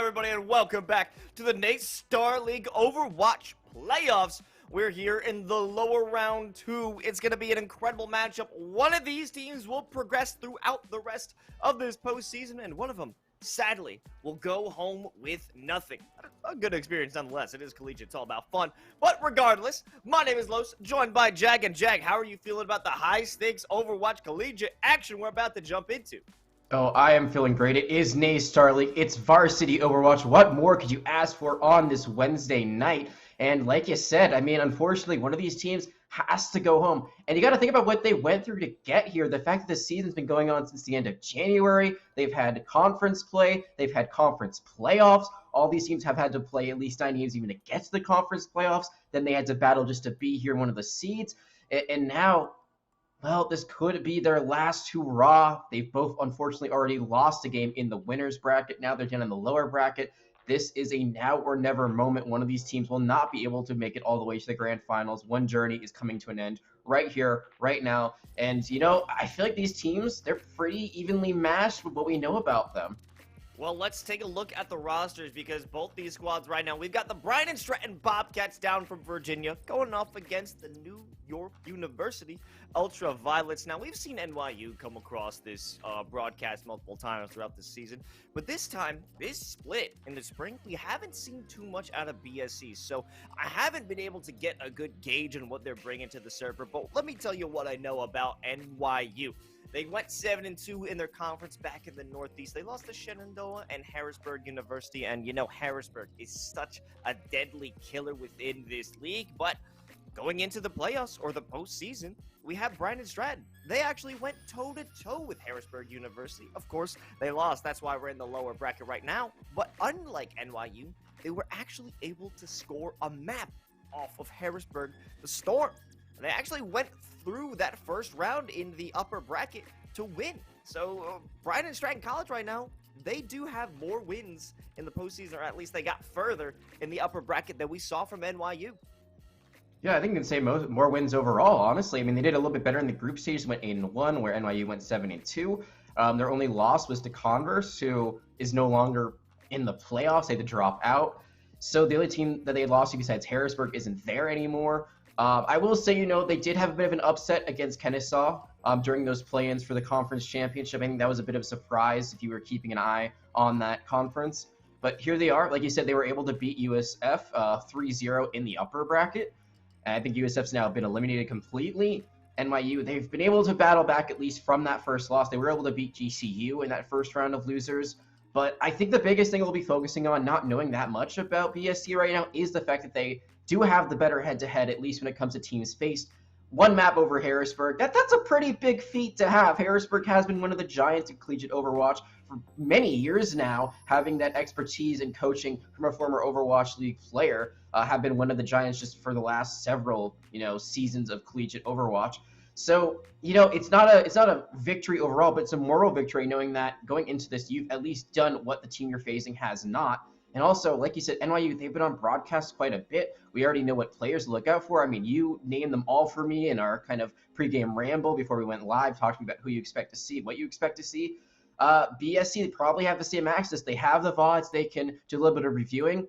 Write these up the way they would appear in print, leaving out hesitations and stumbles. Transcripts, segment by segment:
everybody, and welcome back to the NACE Starleague Overwatch playoffs. We're here in the lower round 2. It's going to be an incredible matchup. One of these teams will progress throughout the rest of this postseason, and one of them, sadly, will go home with nothing. A good experience nonetheless. It is collegiate. It's all about fun. But regardless, my name is Los, joined by Jag. And Jag, how are you feeling about the high-stakes Overwatch collegiate action we're about to jump into? Oh, I am feeling great. It is NACE Starleague. It's varsity Overwatch. What more could you ask for on this Wednesday night? And like you said, I mean, unfortunately, one of these teams has to go home. And you got to think about what they went through to get here. The fact that this season's been going on since the end of January. They've had conference play. They've had conference playoffs. All these teams have had to play at least 9 games even to get to the conference playoffs. Then they had to battle just to be here, one of the seeds. And now, well, this could be their last hurrah. They've both unfortunately already lost a game in the winner's bracket. Now they're down in the lower bracket. This is a now or never moment. One of these teams will not be able to make it all the way to the grand finals. One journey is coming to an end right here, right now. And, you know, I feel like these teams, they're pretty evenly matched with what we know about them. Well, let's take a look at the rosters because both these squads right now, we've got the Bryan Stratton Bobcats down from Virginia going off against the New York University Ultraviolets. Now, we've seen NYU come across this broadcast multiple times throughout the season, but this time, this split in the spring, we haven't seen too much out of BSC, so I haven't been able to get a good gauge on what they're bringing to the server, but let me tell you what I know about NYU. They went 7-2 in their conference back in the Northeast. They lost to Shenandoah and Harrisburg University. And, you know, Harrisburg is such a deadly killer within this league. But going into the playoffs or the postseason, we have Bryan Stratton. They actually went toe-to-toe with Harrisburg University. Of course, they lost. That's why we're in the lower bracket right now. But unlike NYU, they were actually able to score a map off of Harrisburg, the Storm. They actually went through that first round in the upper bracket to win. So Bryan Stratton College right now, they do have more wins in the postseason, or at least they got further in the upper bracket than we saw from NYU. Yeah, I think you can say more wins overall, honestly. I mean, they did a little bit better in the group stage, went 8-1, where NYU went 7-2. Their only loss was to Converse, who is no longer in the playoffs. They had to drop out. So the only team that they lost to besides Harrisburg isn't there anymore. I will say, you know, they did have a bit of an upset against Kennesaw during those play-ins for the conference championship. I think that was a bit of a surprise if you were keeping an eye on that conference. But here they are. Like you said, they were able to beat USF 3-0 in the upper bracket. And I think USF's now been eliminated completely. NYU, they've been able to battle back at least from that first loss. They were able to beat GCU in that first round of losers. But I think the biggest thing we'll be focusing on, not knowing that much about BSC right now, is the fact that they do have the better head-to-head, at least when it comes to teams faced. One map over Harrisburg. That's a pretty big feat to have. Harrisburg has been one of the giants in collegiate Overwatch for many years now, having that expertise and coaching from a former Overwatch League player, have been one of the giants just for the last several, you know, seasons of collegiate Overwatch. So, you know, it's not a victory overall, but it's a moral victory knowing that going into this, you've at least done what the team you're facing has not. And also, like you said, NYU, they've been on broadcast quite a bit. We already know what players to look out for. I mean, you named them all for me in our kind of pregame ramble before we went live, talking about who you expect to see, what you expect to see. BSC, they probably have the same access. They have the VODs. They can do a little bit of reviewing.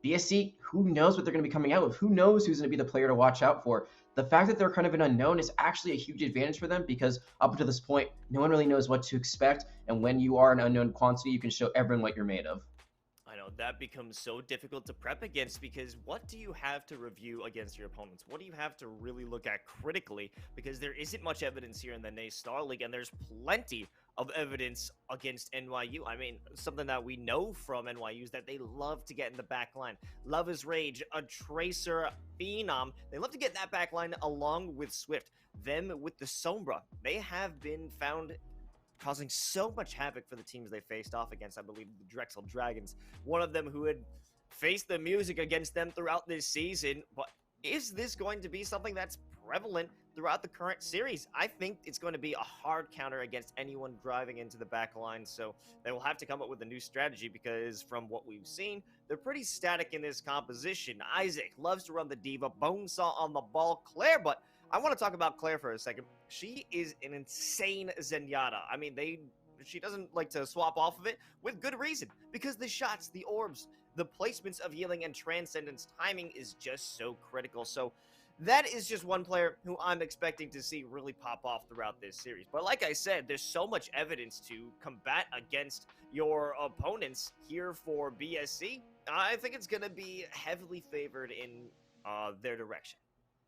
BSC, who knows what they're going to be coming out with? Who knows who's going to be the player to watch out for? The fact that they're kind of an unknown is actually a huge advantage for them because up to this point, no one really knows what to expect. And when you are an unknown quantity, you can show everyone what you're made of. That becomes so difficult to prep against because what do you have to review against your opponents? What do you have to really look at critically? Because there isn't much evidence here in the NACE Starleague, and there's plenty of evidence against NYU. I mean, something that we know from NYU is that they love to get in the back line. Love is Rage, a Tracer Phenom. They love to get that back line along with Swift. Them with the Sombra. They have been found causing so much havoc for the teams they faced off against. I believe the Drexel Dragons, one of them who had faced the music against them throughout this season. But is this going to be something that's prevalent throughout the current series? I think it's going to be a hard counter against anyone driving into the back line, so they will have to come up with a new strategy because from what we've seen, they're pretty static in this composition. Isaac loves to run the Diva, Bonesaw on the ball, Claire, but I want to talk about Claire for a second. She is an insane Zenyatta. I mean, they she doesn't like to swap off of it, with good reason, because the shots, the orbs, the placements of healing and transcendence timing is just so critical. So that is just one player who I'm expecting to see really pop off throughout this series. But like I said, there's so much evidence to combat against your opponents here for BSC. I think it's going to be heavily favored in their direction.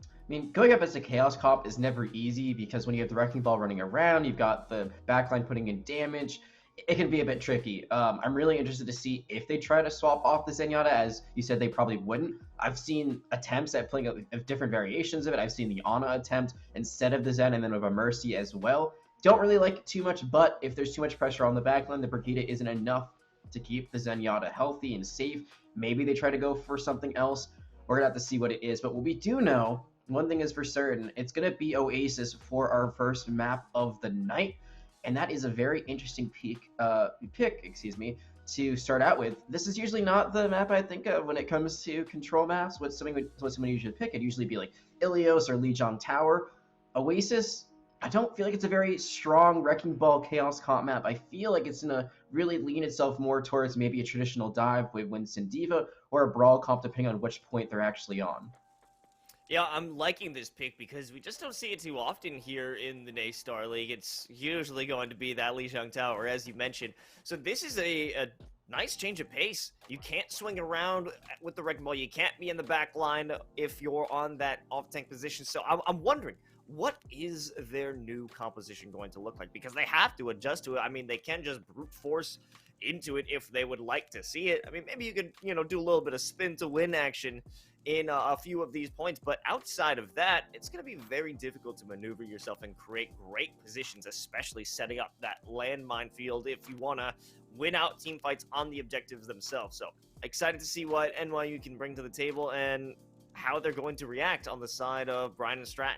I mean, going up as a Chaos Comp is never easy because when you have the Wrecking Ball running around, you've got the backline putting in damage, it can be a bit tricky. I'm really interested to see if they try to swap off the Zenyatta, as you said they probably wouldn't. I've seen attempts at playing different variations of it. I've seen the Ana attempt instead of the Zen, and then with a Mercy as well. Don't really like it too much, but if there's too much pressure on the backline, the Brigitte isn't enough to keep the Zenyatta healthy and safe. Maybe they try to go for something else. We're going to have to see what it is. But what we do know, one thing is for certain, it's going to be Oasis for our first map of the night. And that is a very interesting pick, to start out with. This is usually not the map I think of when it comes to control maps. What someone usually pick, it'd usually be like Ilios or Lijiang Tower. Oasis, I don't feel like it's a very strong Wrecking Ball Chaos Comp map. I feel like it's going to really lean itself more towards maybe a traditional dive with Winston D.Va or a Brawl comp depending on which point they're actually on. Yeah, I'm liking this pick because we just don't see it too often here in the NACE Starleague. It's usually going to be that Lijiang Tower, as you mentioned. So this is a nice change of pace. You can't swing around with the Wrecking Ball. You can't be in the back line if you're on that off-tank position. So I'm wondering, what is their new composition going to look like? Because they have to adjust to it. I mean, they can just brute force into it if they would like to see it. I mean, maybe you could, do a little bit of spin to win action in a few of these points, but outside of that, it's going to be very difficult to maneuver yourself and create great positions, especially setting up that landmine field if you want to win out team fights on the objectives themselves. So excited to see what NYU can bring to the table and how they're going to react on the side of Brian and Strat.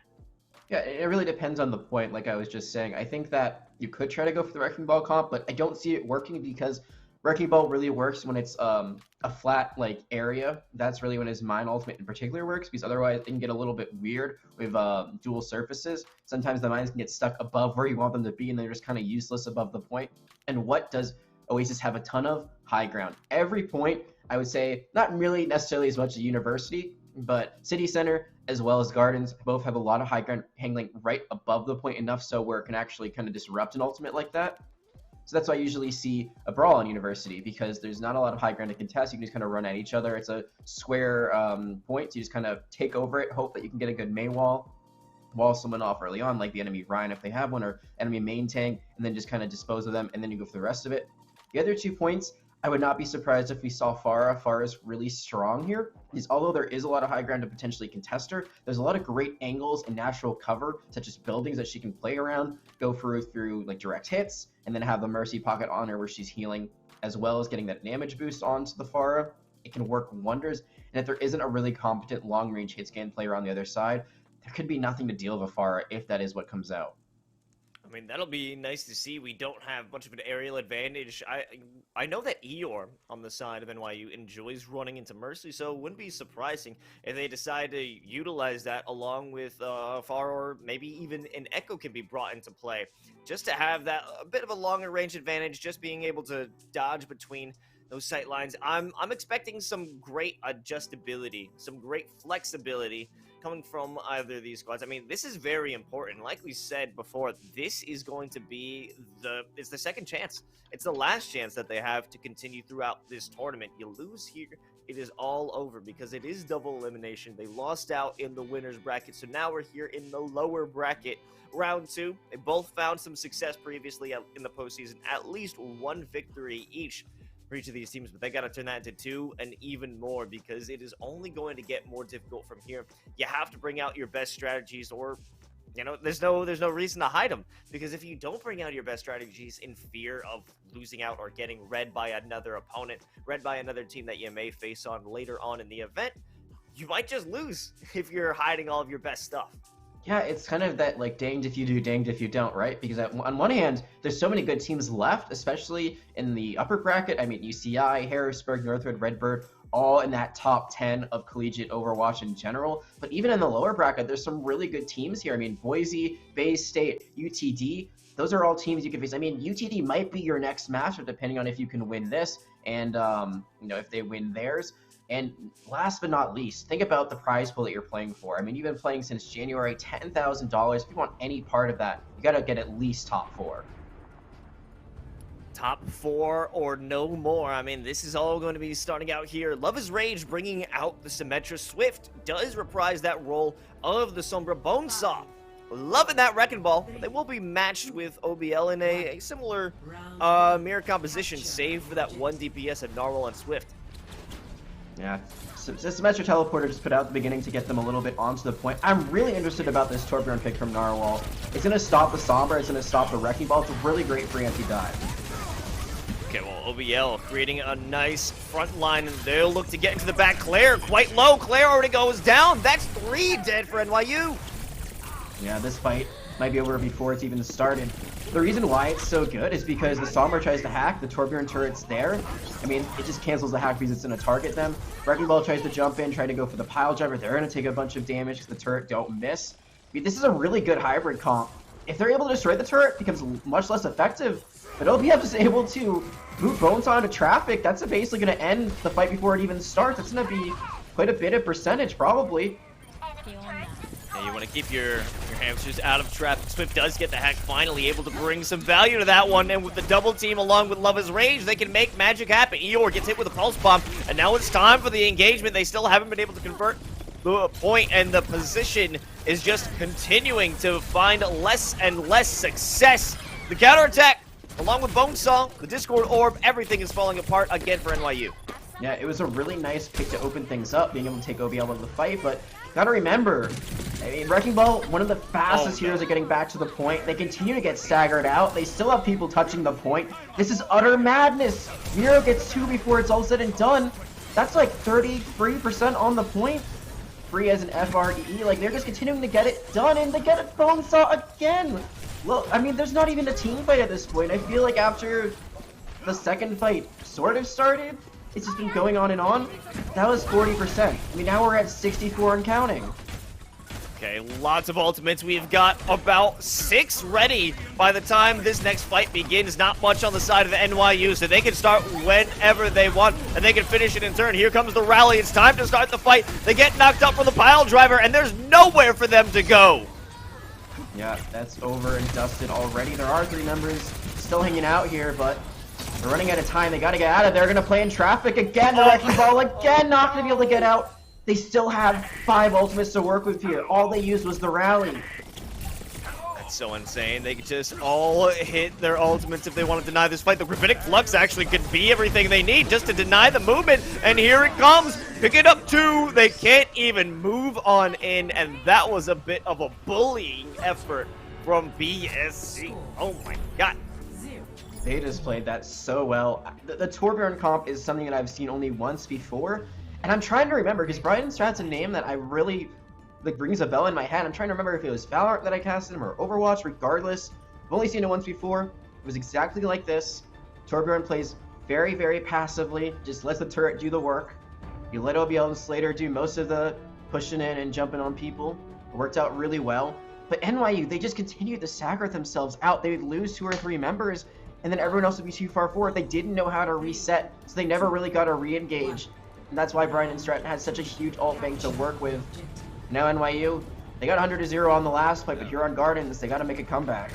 Yeah, it really depends on the point, like I was just saying. I think that you could try to go for the Wrecking Ball comp, but I don't see it working because Wrecking Ball really works when it's a flat area. That's really when his Mine Ultimate in particular works, because otherwise it can get a little bit weird with dual surfaces. Sometimes the mines can get stuck above where you want them to be, and they're just kind of useless above the point. And what does Oasis have a ton of? High ground. Every point, I would say, not really necessarily as much as University, but City Center as well as Gardens both have a lot of high ground handling right above the point, enough so where it can actually kind of disrupt an ultimate like that. So that's why I usually see a Brawl on University, because there's not a lot of high ground to contest. You can just kind of run at each other. It's a square point, so you just kind of take over it, hope that you can get a good Mei wall someone off early on, like the enemy Ryan if they have one, or enemy main tank, and then just kind of dispose of them, and then you go for the rest of it. The other 2 points, I would not be surprised if we saw Pharah. Pharah's really strong here, because although there is a lot of high ground to potentially contest her, there's a lot of great angles and natural cover, such as buildings that she can play around, go through like direct hits, and then have the Mercy pocket on her where she's healing, as well as getting that damage boost onto the Pharah. It can work wonders, and if there isn't a really competent long-range hit scan player on the other side, there could be nothing to deal with a Pharah if that is what comes out. I mean, that'll be nice to see. We don't have much of an aerial advantage. I know that Eeyore on the side of NYU enjoys running into Mercy, so it wouldn't be surprising if they decide to utilize that along with Far, or maybe even an Echo can be brought into play, just to have that a bit of a longer range advantage, just being able to dodge between those sight lines. I'm expecting some great adjustability, some great flexibility coming from either of these squads. I mean, this is very important. Like we said before, this is going to be it's the second chance. It's the last chance that they have to continue throughout this tournament. You lose here, it is all over, because it is double elimination. They lost out in the winner's bracket, so now we're here in the lower bracket. Round 2, they both found some success previously in the postseason, at least one victory each for each of these teams, but they got to turn that into 2 and even more, because it is only going to get more difficult from here. You have to bring out your best strategies, or there's no reason to hide them, because if you don't bring out your best strategies in fear of losing out or getting read by another opponent, read by another team that you may face on later on in the event, you might just lose if you're hiding all of your best stuff. Yeah, it's kind of that danged if you do, danged if you don't, right? Because on one hand, there's so many good teams left, especially in the upper bracket. I mean, UCI, Harrisburg, Northwood, Redbird, all in that top 10 of collegiate Overwatch in general. But even in the lower bracket, there's some really good teams here. I mean, Boise, Bay State, UTD, those are all teams you can face. I mean, UTD might be your next matchup depending on if you can win this and, if they win theirs. And last but not least, think about the prize pool that you're playing for. I mean, you've been playing since January, $10,000. If you want any part of that, you got to get at least top 4. Top 4 or no more. I mean, this is all going to be starting out here. Love is Rage bringing out the Symmetra. Swift does reprise that role of the Sombra Bonesaw. Loving that Wrecking Ball. They will be matched with OBL in a similar mirror composition, save for that 1 DPS of Narwhal and Swift. Yeah, so Symmetra Teleporter just put out at the beginning to get them a little bit onto the point. I'm really interested about this Torbjorn pick from Narwhal. It's going to stop the Sombra, it's going to stop the Wrecking Ball. It's really great for anti-dive. Okay, well, OBL creating a nice front line, and they'll look to get into the back. Claire quite low. Claire already goes down. That's 3 dead for NYU. Yeah, this fight might be over before it's even started. The reason why it's so good is because the Sombra tries to hack, the Torbjorn turret's there. I mean, it just cancels the hack because it's going to target them. Wrecking Ball tries to jump in, try to go for the pile driver. They're going to take a bunch of damage because the turret don't miss. I mean, this is a really good hybrid comp. If they're able to destroy the turret, it becomes much less effective. But OBF is able to boot Bonesaw into traffic. That's basically going to end the fight before it even starts. That's going to be quite a bit of percentage, probably. Yeah, you want to keep your hamsters out of traffic. Swift does get the hack, finally able to bring some value to that one, and with the double team along with Love is Rage, they can make magic happen. Eeyore gets hit with a pulse bomb, and now it's time for the engagement. They still haven't been able to convert the point, and the position is just continuing to find less and less success. The counterattack, along with Bonesaw, the Discord Orb, everything is falling apart again for NYU. Yeah, it was a really nice pick to open things up, being able to take OBL out of the fight, but gotta remember, I mean, Wrecking Ball, one of the fastest heroes at getting back to the point. They continue to get staggered out. They still have people touching the point. This is utter madness. Miro gets 2 before it's all said and done. That's like 33% on the point. Free as an FRE. Like, they're just continuing to get it done, and they get it Bonesaw again. Well, I mean, there's not even a team fight at this point. I feel like after the second fight sort of started, it's just been going on and on. That was 40%. I mean, now we're at 64 and counting. Okay, lots of ultimates. We've got about 6 ready by the time this next fight begins. Not much on the side of the NYU, so they can start whenever they want, and they can finish it in turn. Here comes the rally. It's time to start the fight. They get knocked up from the pile driver, and there's nowhere for them to go. Yeah, that's over and dusted already. There are 3 members still hanging out here, but they're running out of time. They gotta get out of there. They're gonna play in traffic again. The Wrecking Ball again, not gonna be able to get out. They still have 5 ultimates to work with here. All they used was the rally. That's so insane. They could just all hit their ultimates if they want to deny this fight. The Gravitic Flux actually could be everything they need just to deny the movement. And here it comes. Pick it up 2. They can't even move on in. And that was a bit of a bullying effort from BSC. Oh my god. They just played that so well. The Torbjorn comp is something that I've seen only once before. And I'm trying to remember, because Brian Strat's a name that I really, like, rings a bell in my head. I'm trying to remember if it was Valorant that I casted him or Overwatch. Regardless, I've only seen it once before. It was exactly like this. Torbjorn plays very, very passively, just lets the turret do the work. You let OBL and Slater do most of the pushing in and jumping on people. It worked out really well. But NYU, they just continued to stagger themselves out. They would lose 2 or 3 members, and then everyone else would be too far forward. They didn't know how to reset, so they never really got to re-engage. And that's why Brian and Stratton had such a huge ult bank to work with. Now NYU, they got 100-0 on the last fight, but here on Gardens, they got to make a comeback.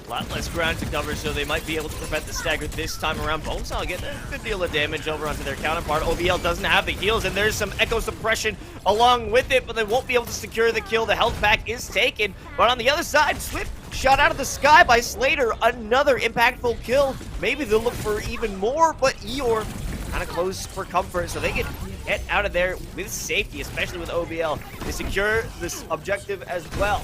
A lot less ground to cover, so they might be able to prevent the stagger this time around. Bonesaw getting a good deal of damage over onto their counterpart. OBL doesn't have the heals, and there's some echo suppression along with it, but they won't be able to secure the kill. The health pack is taken, but on the other side, Swift shot out of the sky by Slater. Another impactful kill. Maybe they'll look for even more, but Eeyore kind of close for comfort, so they can get out of there with safety, especially with OBL. They secure this objective as well.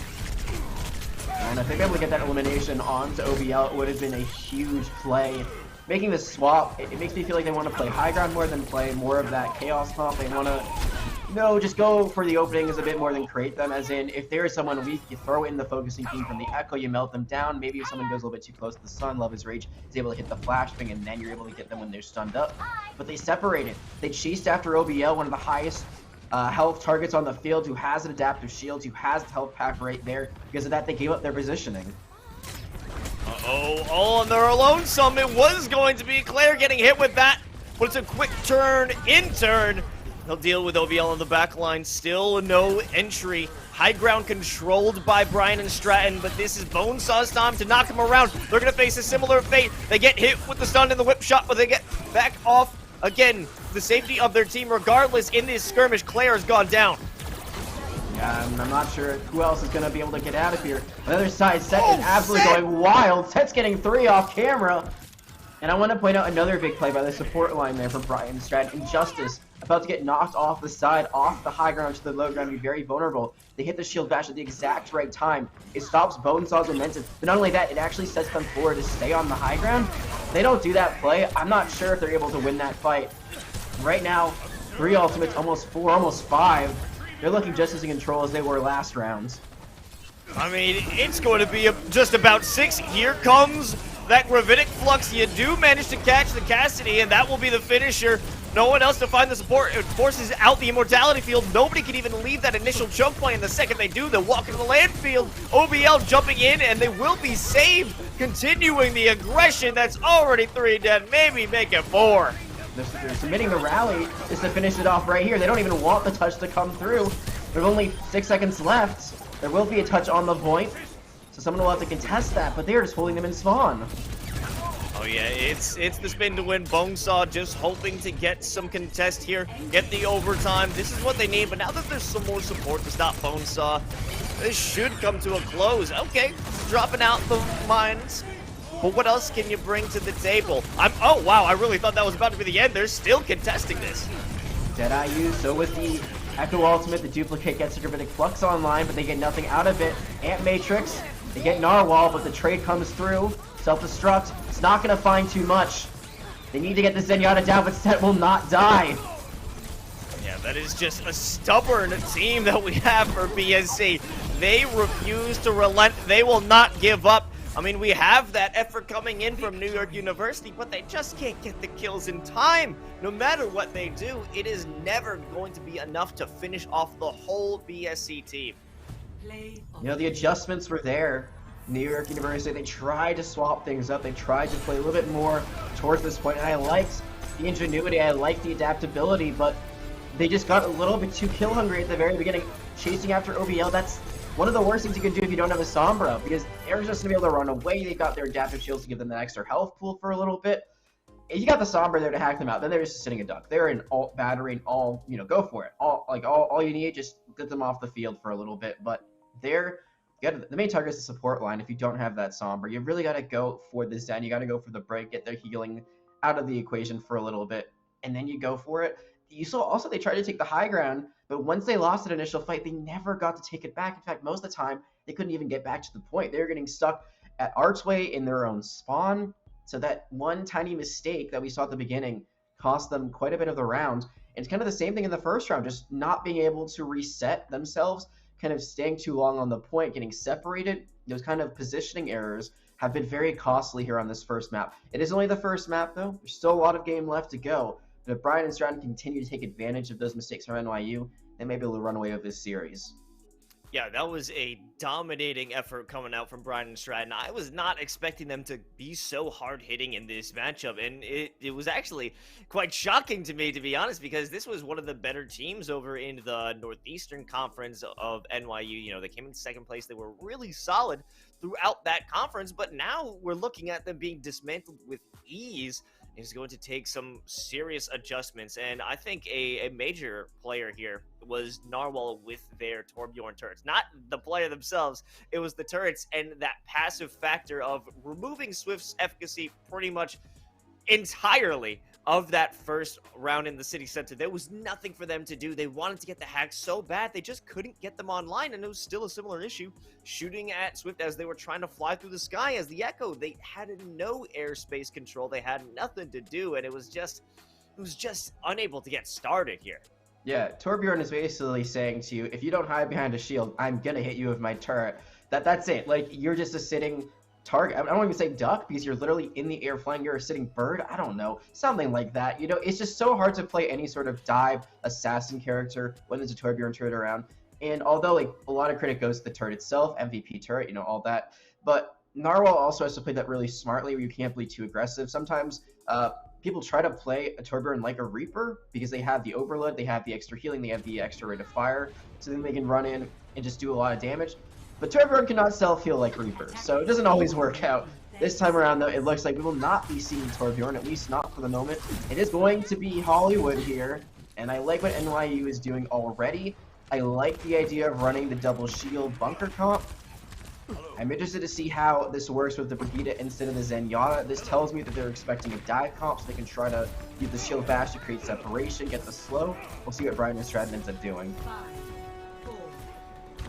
And if they'd be able to get that elimination onto OBL, it would have been a huge play. Making this swap, it makes me feel like they want to play high ground more than play more of that chaos comp. They want to no, just go for the openings a bit more than create them, as in, if there is someone weak, you throw it in the focusing beam from the Echo, you melt them down. Maybe if someone goes a little bit too close to the sun, Love is Rage is able to hit the flashbang, and then you're able to get them when they're stunned up. But they separated. They chased after OBL, one of the highest health targets on the field, who has an adaptive shield, who has the health pack right there. Because of that, they gave up their positioning. Uh-oh, all on their alone. Some it was going to be Claire getting hit with that, but it's a quick turn, in-turn. They'll deal with OBL on the back line. Still no entry. High ground controlled by Brian and Stratton, but this is Bonesaw's time to knock him around. They're going to face a similar fate. They get hit with the stun and the whip shot, but they get back off. Again, the safety of their team regardless. In this skirmish, Claire has gone down. Yeah, I'm not sure who else is going to be able to get out of here. On the other side, Set is absolutely going wild. Set's getting 3 off camera. And I want to point out another big play by the support line there for Brian Stratton. Injustice, about to get knocked off the side, off the high ground to the low ground, be very vulnerable. They hit the shield bash at the exact right time. It stops Bonesaw's momentum. But not only that, it actually sets them forward to stay on the high ground. If they don't do that play, I'm not sure if they're able to win that fight. Right now, 3 ultimates, almost 4, almost 5. They're looking just as in control as they were last round. I mean, it's going to be just about 6. Here comes that Gravitic Flux. You do manage to catch the Cassidy, and that will be the finisher. No one else to find the support. It forces out the Immortality Field. Nobody can even leave that initial choke point. And the second they do, they'll walk into the land field. OBL jumping in, and they will be saved. Continuing the aggression. That's already 3 dead. Maybe make it 4. They're submitting the rally is to finish it off right here. They don't even want the touch to come through. There's only 6 seconds left. There will be a touch on the point, so someone will have to contest that, but they're just holding them in spawn. Oh yeah, it's the spin to win. Bonesaw just hoping to get some contest here, get the overtime. This is what they need, but now that there's some more support to stop Bonesaw, this should come to a close. Okay, dropping out the mines. But what else can you bring to the table? Oh wow, I really thought that was about to be the end. They're still contesting this. Deadeye used, so with the Echo Ultimate, the duplicate gets a Gravitic Flux online, but they get nothing out of it. Ant Matrix, they get Narwhal, but the trade comes through. Self-destruct, it's not going to find too much. They need to get the Zenyatta down, but Set will not die. Yeah, that is just a stubborn team that we have for BSC. They refuse to relent. They will not give up. I mean, we have that effort coming in from New York University, but they just can't get the kills in time. No matter what they do, it is never going to be enough to finish off the whole BSC team. You know, the adjustments were there. New York University, they tried to swap things up. They tried to play a little bit more towards this point, and I liked the ingenuity, I liked the adaptability, but they just got a little bit too kill hungry at the very beginning, chasing after OBL. That's one of the worst things you can do if you don't have a Sombra, because they're just gonna be able to run away. They've got their adaptive shields to give them that extra health pool for a little bit. If you got the Sombra there to hack them out, then they're just sitting a duck. They're in alt battery and all, you know, go for it. All you need, just get them off the field for a little bit. But the main target is the support line. If you don't have that Sombra, you really got to go for the Zen. You got to go for the break, get their healing out of the equation for a little bit, and then you go for it. You saw also they tried to take the high ground, but once they lost that initial fight, they never got to take it back. In fact, most of the time, they couldn't even get back to the point. They were getting stuck at Archway in their own spawn, so that one tiny mistake that we saw at the beginning cost them quite a bit of the round. And it's kind of the same thing in the first round, just not being able to reset themselves, kind of staying too long on the point, getting separated. Those kind of positioning errors have been very costly here on this first map. It is only the first map, though. There's still a lot of game left to go. But if Brian and Stratton continue to take advantage of those mistakes from NYU, they may be able to run away with this series. Yeah, that was a dominating effort coming out from Brian and Stratton. I was not expecting them to be so hard-hitting in this matchup, and it was actually quite shocking to me, to be honest, because this was one of the better teams over in the Northeastern Conference of NYU. You know, they came in second place. They were really solid throughout that conference, but now we're looking at them being dismantled with ease. Is going to take some serious adjustments, and I think a major player here was Narwhal with their Torbjorn turrets. Not the player themselves, it was the turrets and that passive factor of removing Swift's efficacy pretty much entirely of that first round in the city center. There was nothing for them to do. They wanted to get the hacks so bad, they just couldn't get them online, and it was still a similar issue shooting at Swift as they were trying to fly through the sky as the Echo. They had no airspace control. They had nothing to do, and it was just unable to get started here. Yeah, Torbjorn is basically saying to you, if you don't hide behind a shield, I'm gonna hit you with my turret. That's it. Like, you're just a sitting target. I don't even say duck because you're literally in the air flying. You're a sitting bird. I don't know, something like that. You know, it's just so hard to play any sort of dive assassin character when there's a Torbjorn turret around. And although like a lot of credit goes to the turret itself, MVP turret, you know, all that, but Narwhal also has to play that really smartly, where you can't be too aggressive. Sometimes people try to play a Torbjorn like a Reaper because they have the overload, they have the extra healing, they have the extra rate of fire, so then they can run in and just do a lot of damage. But Torbjorn cannot self-heal like Reaper, so it doesn't always work out. This time around, though, it looks like we will not be seeing Torbjorn, at least not for the moment. It is going to be Hollywood here, and I like what NYU is doing already. I like the idea of running the double shield bunker comp. I'm interested to see how this works with the Brigitte instead of the Zenyatta. This tells me that they're expecting a dive comp, so they can try to use the shield bash to create separation, get the slow. We'll see what Brian and Stratton ends up doing.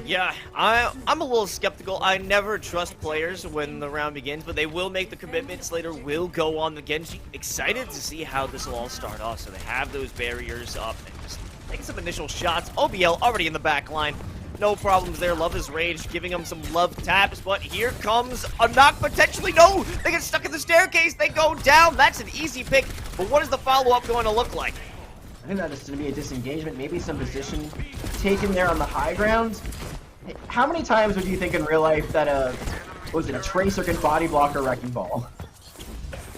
Yeah, I'm a little skeptical. I never trust players when the round begins, but they will make the commitment. Slater will go on the Genji. Excited to see how this will all start off. So they have those barriers up and just taking some initial shots. OBL already in the back line. No problems there. Love his rage, giving him some love taps. But here comes a knock potentially. No, they get stuck in the staircase. They go down. That's an easy pick. But what is the follow-up going to look like? I think that is going to be a disengagement, maybe some position taken there on the high ground. How many times would you think in real life that a Tracer can body block a Wrecking Ball?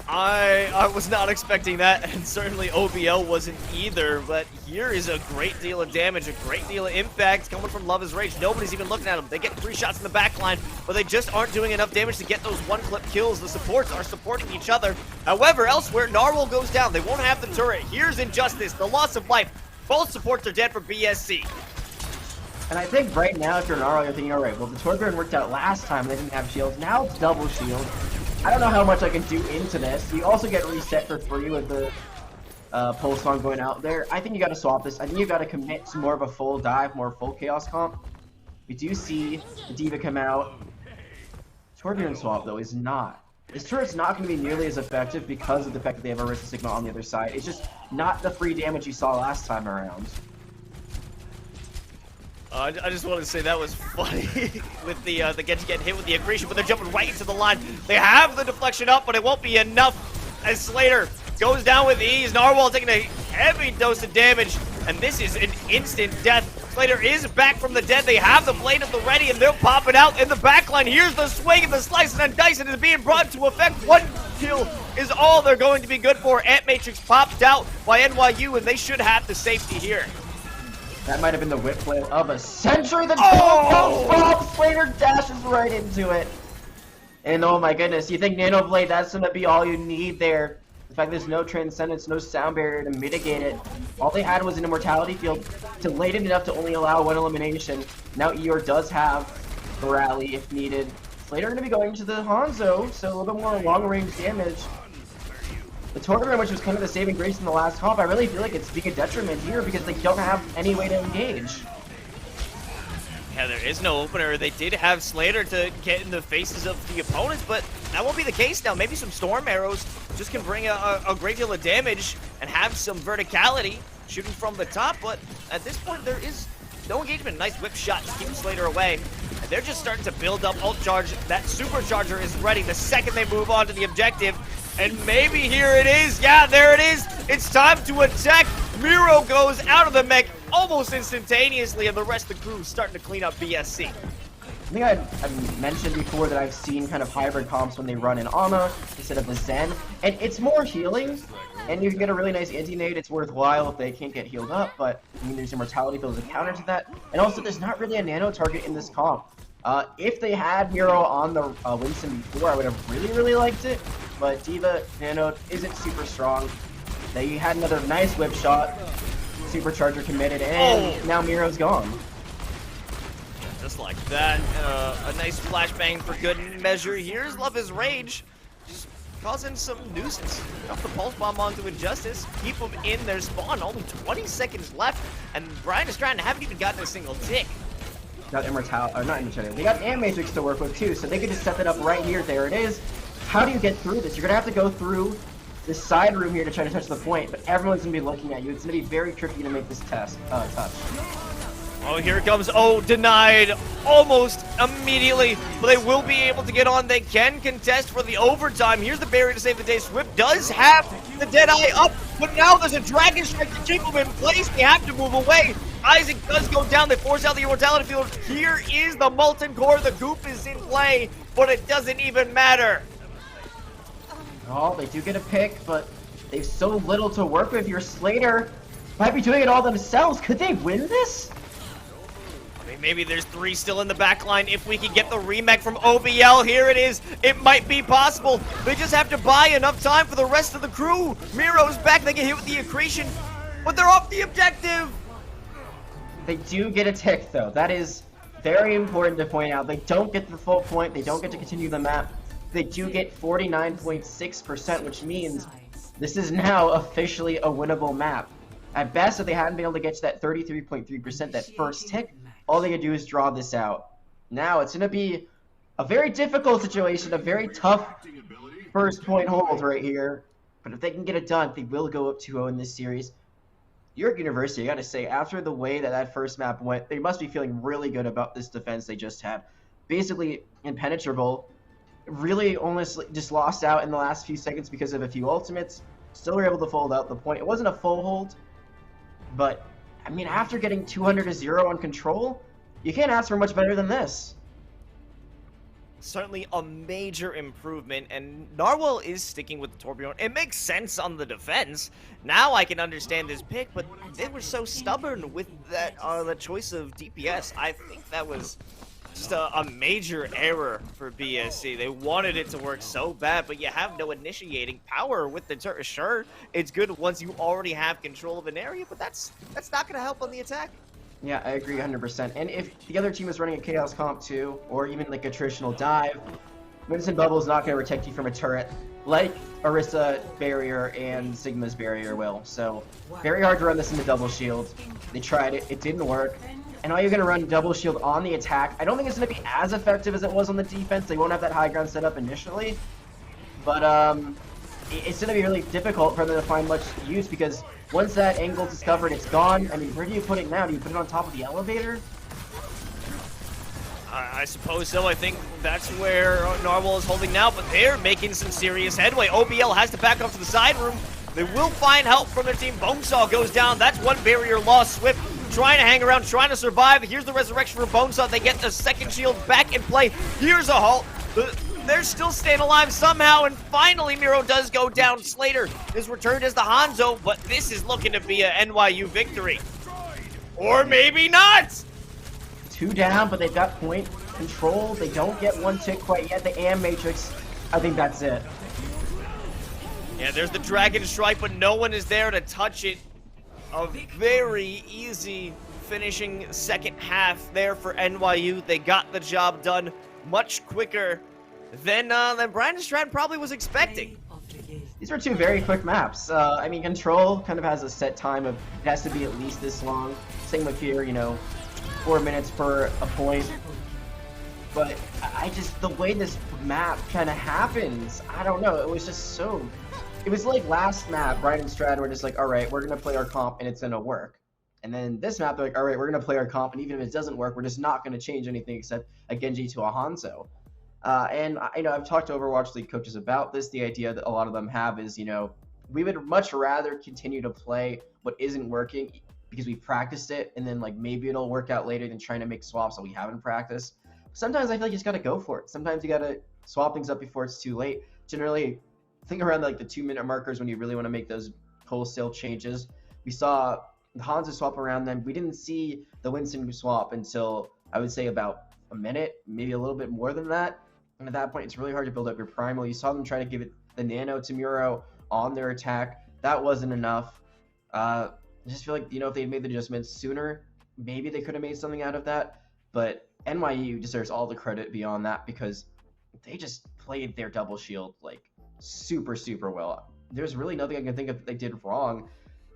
I was not expecting that, and certainly OBL wasn't either, but here is a great deal of damage, a great deal of impact coming from Love is Rage. Nobody's even looking at him. They get 3 shots in the back line, but they just aren't doing enough damage to get those one-clip kills. The supports are supporting each other. However, elsewhere, Narwhal goes down. They won't have the turret. Here's Injustice, the loss of life. Both supports are dead for BSC. And I think right now, if you're Narwhal, you're thinking, all right, well, the Torbjorn worked out last time. They didn't have shields. Now it's double shield. I don't know how much I can do into this. You also get reset for free with the pulse song going out there. I think you got to swap this. I think you got to commit to more of a full dive, more full chaos comp. We do see the D.Va come out. Torbjorn swap, though, is not. This turret's not going to be nearly as effective because of the fact that they have a Arista Sigma on the other side. It's just not the free damage you saw last time around. I just wanted to say that was funny with the Genji getting hit with the aggression, but they're jumping right into the line. They have the deflection up, but it won't be enough as Slater goes down with ease. Narwhal taking a heavy dose of damage, and this is an instant death. Slater is back from the dead. They have the blade at the ready, and they're popping out in the backline. Here's the swing and the slice, and then Dyson is being brought to effect. 1 kill is all they're going to be good for. Ant Matrix popped out by NYU, and they should have the safety here. That might have been the whip flail of a century. The bomb Slater dashes right into it. And oh my goodness, you think Nano Blade, that's going to be all you need there. The fact there's no Transcendence, no sound barrier to mitigate it. All they had was an Immortality Field delayed enough to only allow 1 elimination. Now Eeyore does have the rally if needed. Slater going to be going to the Hanzo, so a little bit more long-range damage. The Torbjorn, which was kind of the saving grace in the last comp, I really feel like it's being a detriment here because they don't have any way to engage. Yeah, there is no opener. They did have Slater to get in the faces of the opponents, but that won't be the case now. Maybe some Storm Arrows just can bring a great deal of damage and have some verticality shooting from the top, but at this point there is no engagement. Nice whip shot to keep Slater away. And they're just starting to build up ult charge. That supercharger is ready the second they move on to the objective. And maybe here it is. Yeah, there it is. It's time to attack. Miro goes out of the mech almost instantaneously, and the rest of the crew is starting to clean up BSC. I think I've mentioned before that I've seen kind of hybrid comps when they run in Ana instead of the Zen. And it's more healing, and you can get a really nice anti-nade. It's worthwhile if they can't get healed up, but I mean, there's Immortality Field as a counter to that. And also, there's not really a nano target in this comp. If they had Miro on the Winston before, I would have really liked it. But D.Va Nano isn't super strong. They had another nice whip shot. Supercharger committed, and now Miro's gone. Just like that. A nice flashbang for good measure. Here's Love is Rage. Just causing some nuisance. Drop the pulse bomb onto Injustice. Keep them in their spawn. Only 20 seconds left, and Brian is trying to haven't even gotten a single tick. Got Immortality, or not Immortality. They got Ant Matrix to work with too, so they could just set that up right here. There it is. How do you get through this? You're gonna have to go through this side room here to try to touch the point, but everyone's gonna be looking at you. It's gonna be very tricky to make this touch. Oh, here it comes. Oh, denied almost immediately, but they will be able to get on. They can contest for the overtime. Here's the barrier to save the day. Swift does have the Deadeye up, but now there's a Dragon Strike to keep him in place. They have to move away. Isaac does go down. They force out the Immortality Field. Here is the Molten Core. The Goop is in play, but it doesn't even matter. Oh, they do get a pick, but they've so little to work with. Your Slater might be doing it all themselves. Could they win this? Maybe there's 3 still in the back line. If we can get the remake from OBL, here it is. It might be possible. They just have to buy enough time for the rest of the crew. Miro's back. They get hit with the accretion, but they're off the objective. They do get a tick, though. That is very important to point out. They don't get the full point. They don't get to continue the map. They do get 49.6%, which means this is now officially a winnable map. At best, if they hadn't been able to get to that 33.3%, that first tick, all they could do is draw this out. Now, it's going to be a very difficult situation, a very tough first point hold right here. But if they can get it done, they will go up 2-0 in this series. York University, I got to say, after the way that first map went, they must be feeling really good about this defense they just had. Basically impenetrable. Really almost just lost out in the last few seconds because of a few ultimates. Still were able to fold out the point. It wasn't a full hold, but I mean, after getting 200-0 on control, you can't ask for much better than this. Certainly a major improvement, and Narwhal is sticking with the Torbjorn. It makes sense on the defense. Now I can understand this pick, but they were so stubborn with that the choice of DPS. I think that was just a major error for BSC. They wanted it to work so bad, but you have no initiating power with the turret. Sure, it's good once you already have control of an area, but that's not going to help on the attack. Yeah, I agree 100%. And if the other team is running a Chaos Comp too, or even like a traditional dive, Winston Bubble is not going to protect you from a turret like Orisa Barrier and Sigma's Barrier will. So, very hard to run this into double shield. They tried it, it didn't work. And now you're going to run double shield on the attack. I don't think it's going to be as effective as it was on the defense. They won't have that high ground set up initially. But it's going to be really difficult for them to find much use because once that angle's discovered, it's gone. I mean, where do you put it now? Do you put it on top of the elevator? I suppose so. I think that's where Narwhal is holding now, but they're making some serious headway. OBL has to back up to the side room. They will find help from their team. Bonesaw goes down. That's one barrier lost. Swift trying to hang around, trying to survive. Here's the resurrection for Bonesaw. They get the second shield back in play. Here's a halt. They're still staying alive somehow, and finally Miro does go down. Slater is returned as the Hanzo, but this is looking to be a NYU victory. Or maybe not! 2 down, but they've got point control. They don't get 1 tick quite yet. The AM Matrix, I think that's it. Yeah, there's the Dragon Strike, but no one is there to touch it. A very easy finishing second half there for NYU. They got the job done much quicker than Brandon Stratton probably was expecting. These are 2 very quick maps. I mean, Control kind of has a set time of, it has to be at least this long. Same with here, you know, 4 minutes per a point. But I just, the way this map kind of happens, I don't know, it was just so, it was like last map, Brian and Strad were just like, all right, we're going to play our comp and it's going to work. And then this map, they're like, all right, we're going to play our comp and even if it doesn't work, we're just not going to change anything except a Genji to a Hanzo. And you know, I've talked to Overwatch League coaches about this. The idea that a lot of them have is, you know, we would much rather continue to play what isn't working because we practiced it, and then like maybe it'll work out later than trying to make swaps that we haven't practiced. Sometimes I feel like you just gotta go for it. Sometimes you gotta swap things up before it's too late. Generally, think around like the 2-minute markers when you really want to make those wholesale changes. We saw the Hanzo swap around then. We didn't see the Winston swap until I would say about a minute, maybe a little bit more than that. And at that point, it's really hard to build up your primal. You saw them try to give it the nano to Muro on their attack. That wasn't enough. I just feel like, you know, if they made the adjustments sooner, maybe they could have made something out of that. But NYU deserves all the credit beyond that because they just played their double shield like super, super well. There's really nothing I can think of that they did wrong.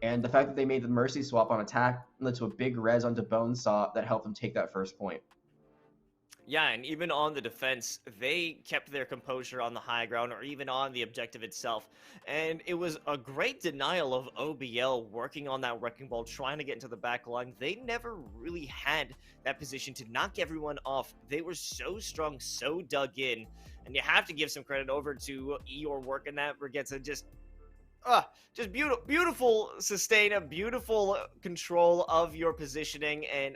And the fact that they made the Mercy swap on attack led to a big res onto Bonesaw that helped them take that first point. Yeah, and even on the defense, they kept their composure on the high ground or even on the objective itself. And it was a great denial of OBL working on that wrecking ball, trying to get into the back line. They never really had that position to knock everyone off. They were so strong, so dug in. And you have to give some credit over to Eeyore working that Brigitte just beautiful sustain, a beautiful control of your positioning, and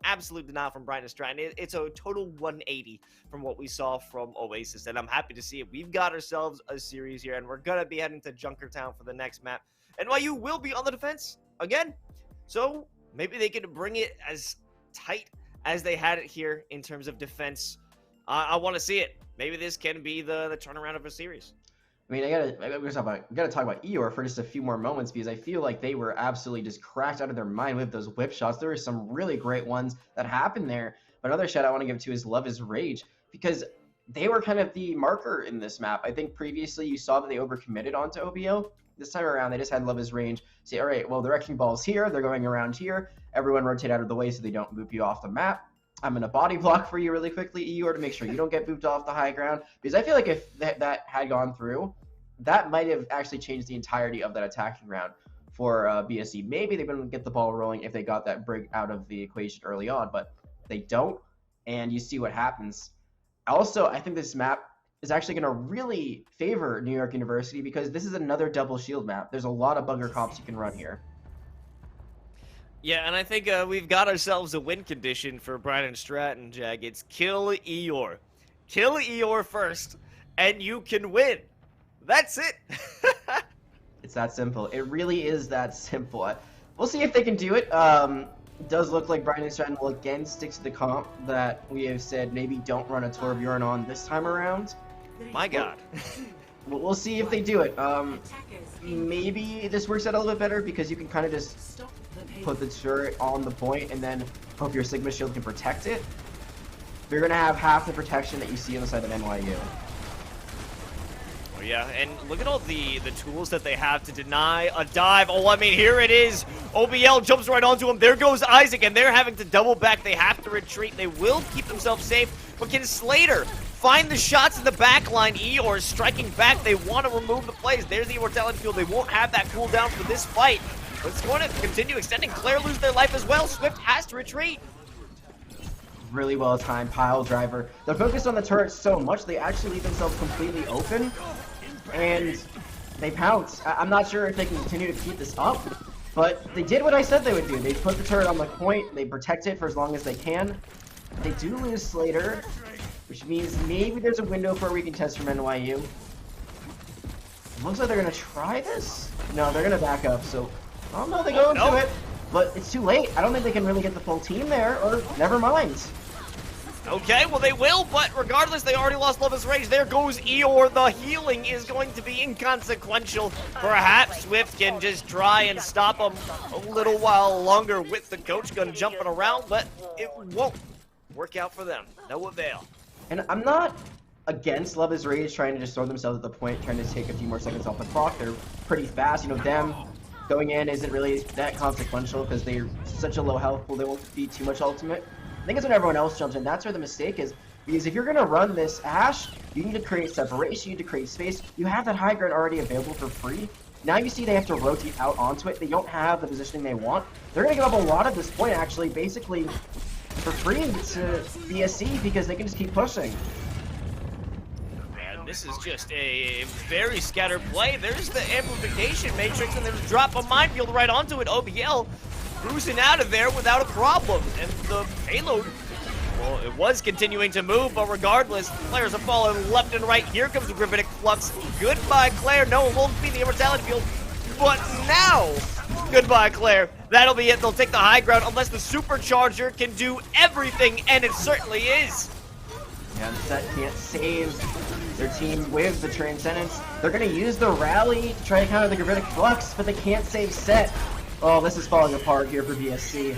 absolute denial from Brighton Stratton. It's a total 180 from what we saw from Oasis, and I'm happy to see it. We've got ourselves a series here, and we're going to be heading to Junkertown for the next map. NYU will be on the defense again, so maybe they can bring it as tight as they had it here in terms of defense. I want to see it. Maybe this can be the turnaround of a series. I mean, I gotta talk about Eeyore for just a few more moments because I feel like they were absolutely just cracked out of their mind with those whip shots. There were some really great ones that happened there. But another shout I want to give to is Love is Rage because they were kind of the marker in this map. I think previously you saw that they overcommitted onto OBO. This time around, they just had Love is Rage. Say, all right, well, the wrecking ball's here. They're going around here. Everyone rotate out of the way so they don't boop you off the map. I'm going to body block for you really quickly, Eeyore, to make sure you don't get booped off the high ground. Because I feel like if that had gone through, that might have actually changed the entirety of that attacking round for BSC. Maybe they wouldn't get the ball rolling if they got that break out of the equation early on, but they don't, and you see what happens. Also, I think this map is actually going to really favor New York University because this is another double shield map. There's a lot of bugger comps you can run here. Yeah, and I think we've got ourselves a win condition for Brian Stratton, Jag. It's kill Eeyore. Kill Eeyore first, and you can win. That's it. It's that simple. It really is that simple. We'll see if they can do it. It does look like Brian Stratton will again stick to the comp that we have said maybe don't run a Torbjorn on this time around. My God. We'll see if they do it. Maybe this works out a little bit better because you can kind of just put the turret on the point and then hope your Sigma shield can protect it. You're going to have half the protection that you see on the side of NYU. Oh, yeah, and look at all the tools that they have to deny a dive. Oh, I mean, here it is. OBL jumps right onto him. There goes Isaac, and they're having to double back. They have to retreat. They will keep themselves safe, but can Slater find the shots in the back line? Eeyore striking back. They want to remove the plays. There's the Immortality Field. They won't have that cooldown for this fight, but it's going to continue extending. Claire lose their life as well. Swift has to retreat. Really well timed pile driver. They're focused on the turret so much they actually leave themselves completely open, and they pounce. I'm not sure if they can continue to keep this up, but they did what I said they would do. They put the turret on the point, they protect it for as long as they can. They do lose Slater, which means maybe there's a window for a recontest from NYU. Looks like they're gonna try this. No, they're gonna back up, so I don't know if they go into it, but it's too late. I don't think they can really get the full team there, or never mind. Okay, well they will, but regardless, they already lost Love is Rage. There goes Eeyore. The healing is going to be inconsequential. Perhaps Swift can just try and stop him a little while longer with the coach gun jumping around, but it won't work out for them. No avail. And I'm not against Love is Rage trying to just throw themselves at the point, trying to take a few more seconds off the clock. They're pretty fast. You know, them going in isn't really that consequential because they're such a low health pool, they won't be too much ultimate. I think it's when everyone else jumps in, that's where the mistake is. Because if you're going to run this Ashe, you need to create separation, you need to create space. You have that high ground already available for free. Now you see they have to rotate out onto it. They don't have the positioning they want. They're going to give up a lot of this point, actually, basically for free to BSC because they can just keep pushing. And this is just a very scattered play. There's the amplification matrix, and there's drop a minefield right onto it. OBL cruising out of there without a problem, and the payload, well, it was continuing to move, but regardless, players are falling left and right. Here comes the Gravitic Flux. Goodbye, Claire. No, it won't be the Immortality Field, but now, goodbye, Claire. That'll be it. They'll take the high ground unless the Supercharger can do everything, and it certainly is. Yeah, the set can't save their team with the Transcendence. They're going to use the rally to try to counter the Gravitic Flux, but they can't save set. Oh, this is falling apart here for BSC.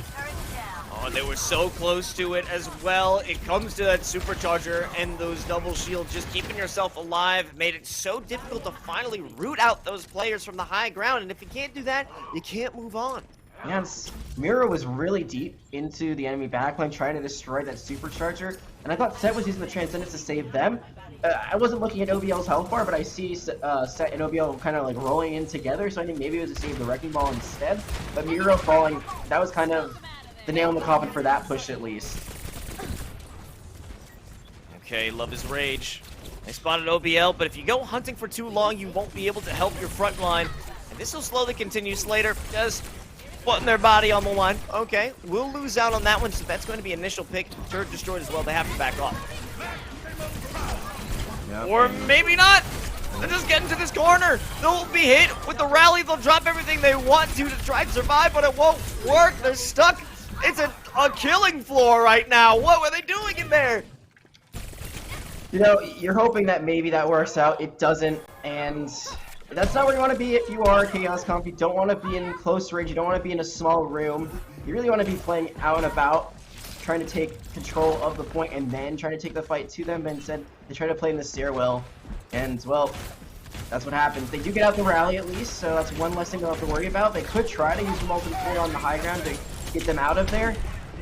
Oh, they were so close to it as well. It comes to that Supercharger and those double shields. Just keeping yourself alive made it so difficult to finally root out those players from the high ground. And if you can't do that, you can't move on. Yes, Mira was really deep into the enemy backline trying to destroy that Supercharger. And I thought Set was using the Transcendence to save them. I wasn't looking at OBL's health bar, but I see Set and OBL kind of like rolling in together, so I think maybe it was to save the Wrecking Ball instead. But Miro falling, that was kind of the nail in the coffin for that push at least. Okay, love his rage. They spotted OBL, but if you go hunting for too long, you won't be able to help your front line. And this will slowly continue. Slater just putting their body on the line. Okay, we'll lose out on that one, so that's going to be initial pick. Turret destroyed as well. They have to back off. Yep. Or maybe not. They're just getting to this corner. They'll be hit with the rally. They'll drop everything they want to try and survive, but it won't work. They're stuck. It's a killing floor right now. What were they doing in there? You know, you're hoping that maybe that works out. It doesn't, and that's not where you want to be if you are Chaos Comp. You don't want to be in close range. You don't want to be in a small room. You really want to be playing out and about, trying to take control of the point and then trying to take the fight to them. But instead, they try to play in the stairwell, and, well, that's what happens. They do get out the rally at least, so that's one less thing they'll have to worry about. They could try to use the molten core on the high ground to get them out of there,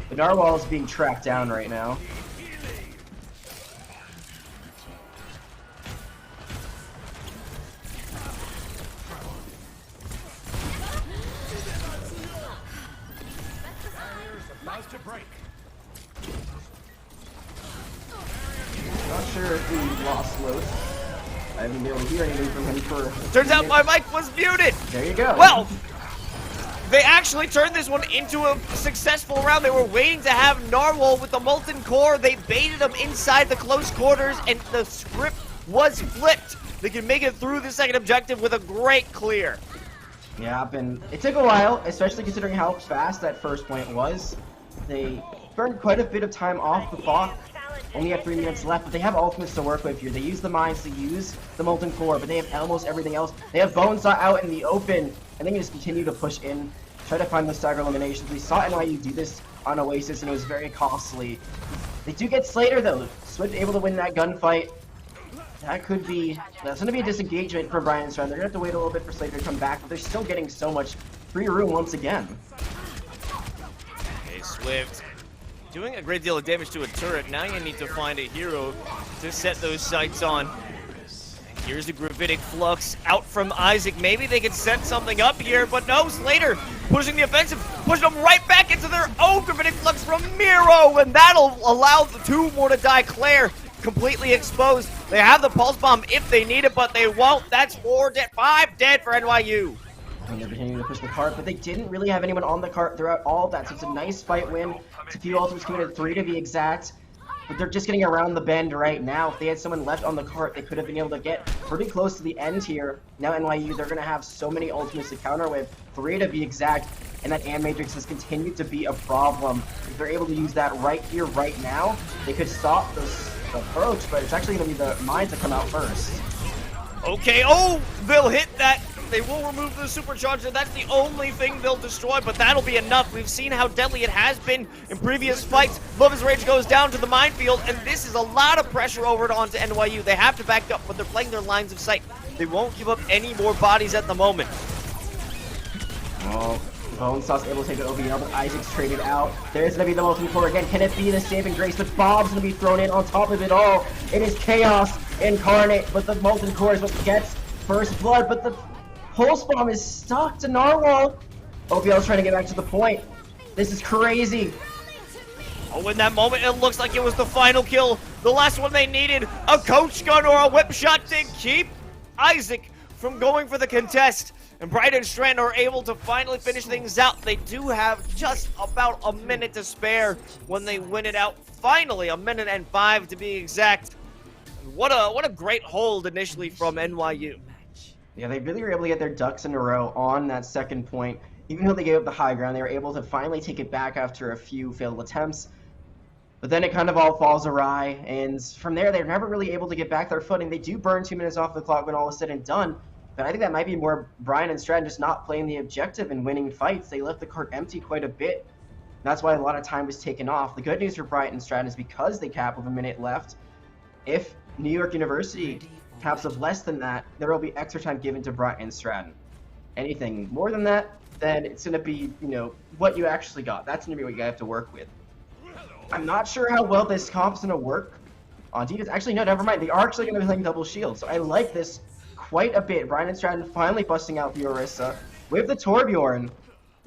but Narwhal is being tracked down right now. Not sure if we lost Los. I haven't been able to hear anything from him for... Turns out my mic was muted. There you go. Well, they actually turned this one into a successful round. They were waiting to have Narwhal with the Molten Core. They baited him inside the close quarters, and the script was flipped. They can make it through the second objective with a great clear. Yeah, and it took a while, especially considering how fast that first point was. They burned quite a bit of time off the clock. Only have 3 minutes left, but they have ultimates to work with here. They use the mines to use the Molten Core, but they have almost everything else. They have Bonesaw out in the open, and they can just continue to push in, try to find the stagger eliminations. We saw NYU do this on Oasis, and it was very costly. They do get Slater, though. Swift able to win that gunfight. That's going to be a disengagement for Brian and Strand. They're going to have to wait a little bit for Slater to come back, but they're still getting so much free room once again. Okay, Swift doing a great deal of damage to a turret. Now you need to find a hero to set those sights on. And here's the Gravitic Flux out from Isaac. Maybe they could set something up here, but no, Slater pushing the offensive, pushing them right back into their own Gravitic Flux from Miro, and that'll allow the 2 more to die. Claire completely exposed. They have the Pulse Bomb if they need it, but they won't. That's 4 dead, 5 dead for NYU. And they're continuing to push the cart, but they didn't really have anyone on the cart throughout all of that, so it's a nice fight win. It's a few ultimates committed, 3 to be exact, but they're just getting around the bend right now. If they had someone left on the cart, they could have been able to get pretty close to the end here. Now NYU, they're going to have so many ultimates to counter with, 3 to be exact, and that AM Matrix has continued to be a problem. If they're able to use that right here, right now, they could stop this approach, but it's actually going to be the mines that come out first. Okay, oh, they'll hit that. They will remove the supercharger. That's the only thing they'll destroy, but that'll be enough. We've seen how deadly it has been in previous fights. Love's Rage goes down to the minefield, and this is a lot of pressure over it onto NYU. They have to back up, but they're playing their lines of sight. They won't give up any more bodies at the moment. Oh, Bonesaw's able to take it OBL, but Isaac's traded out. There's going to be the Molten Core again. Can it be the saving grace? But Bob's going to be thrown in on top of it all. It is Chaos incarnate, but the Molten Core is what gets first blood, but the Pulse Bomb is stuck to Narwhal. OBL's trying to get back to the point. This is crazy. Oh, in that moment, it looks like it was the final kill. The last one they needed, a coach gun or a whip shot to keep Isaac from going for the contest. And Bright and Strand are able to finally finish things out. They do have just about a minute to spare when they win it out. Finally, a minute and 5 to be exact. What a great hold initially from NYU. Yeah, they really were able to get their ducks in a row on that second point. Even though they gave up the high ground, they were able to finally take it back after a few failed attempts. But then it kind of all falls awry, and from there, they're never really able to get back their footing. They do burn 2 minutes off the clock when all is said and done, but I think that might be more Brian and Stratton just not playing the objective and winning fights. They left the cart empty quite a bit. That's why a lot of time was taken off. The good news for Brian and Stratton is because they cap with a minute left, if New York University caps of less than that, there will be extra time given to Brian and Stratton. Anything more than that, then it's going to be, what you actually got. That's going to be what you have to work with. I'm not sure how well this comp's gonna work on defense. Actually, no, never mind. They are actually gonna be playing double shield, so I like this quite a bit. Brian and Stratton finally busting out the Orisa with the Torbjorn.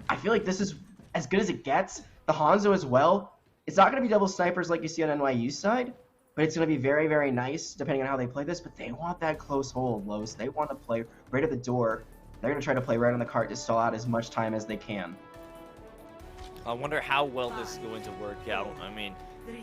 I feel like this is as good as it gets. The Hanzo as well. It's not gonna be double snipers like you see on NYU's side, but it's gonna be very, very nice depending on how they play this. But they want that close hold, Lowe's. They want to play right at the door. They're gonna try to play right on the cart to stall out as much time as they can. I wonder how well this is going to work out. I mean,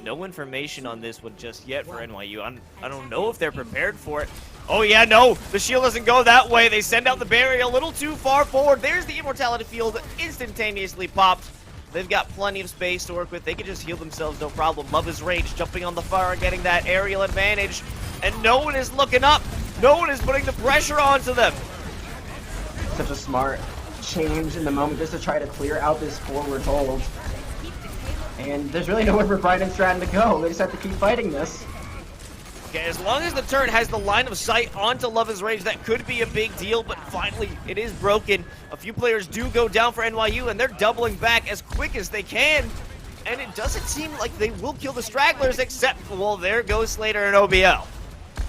no information on this one just yet for NYU. I don't know if they're prepared for it. Oh yeah, no, the shield doesn't go that way. They send out the barrier a little too far forward. There's the immortality field instantaneously popped. They've got plenty of space to work with. They can just heal themselves, no problem. Love is Rage jumping on the fire, getting that aerial advantage. And no one is looking up. No one is putting the pressure onto them. Such a smart change in the moment just to try to clear out this forward hold. And there's really nowhere for Brian and Stratton to go. They just have to keep fighting this. Okay, as long as the turret has the line of sight onto Love is Rage, that could be a big deal, but finally, it is broken. A few players do go down for NYU, and they're doubling back as quick as they can. And it doesn't seem like they will kill the stragglers, except, well, there goes Slater and OBL.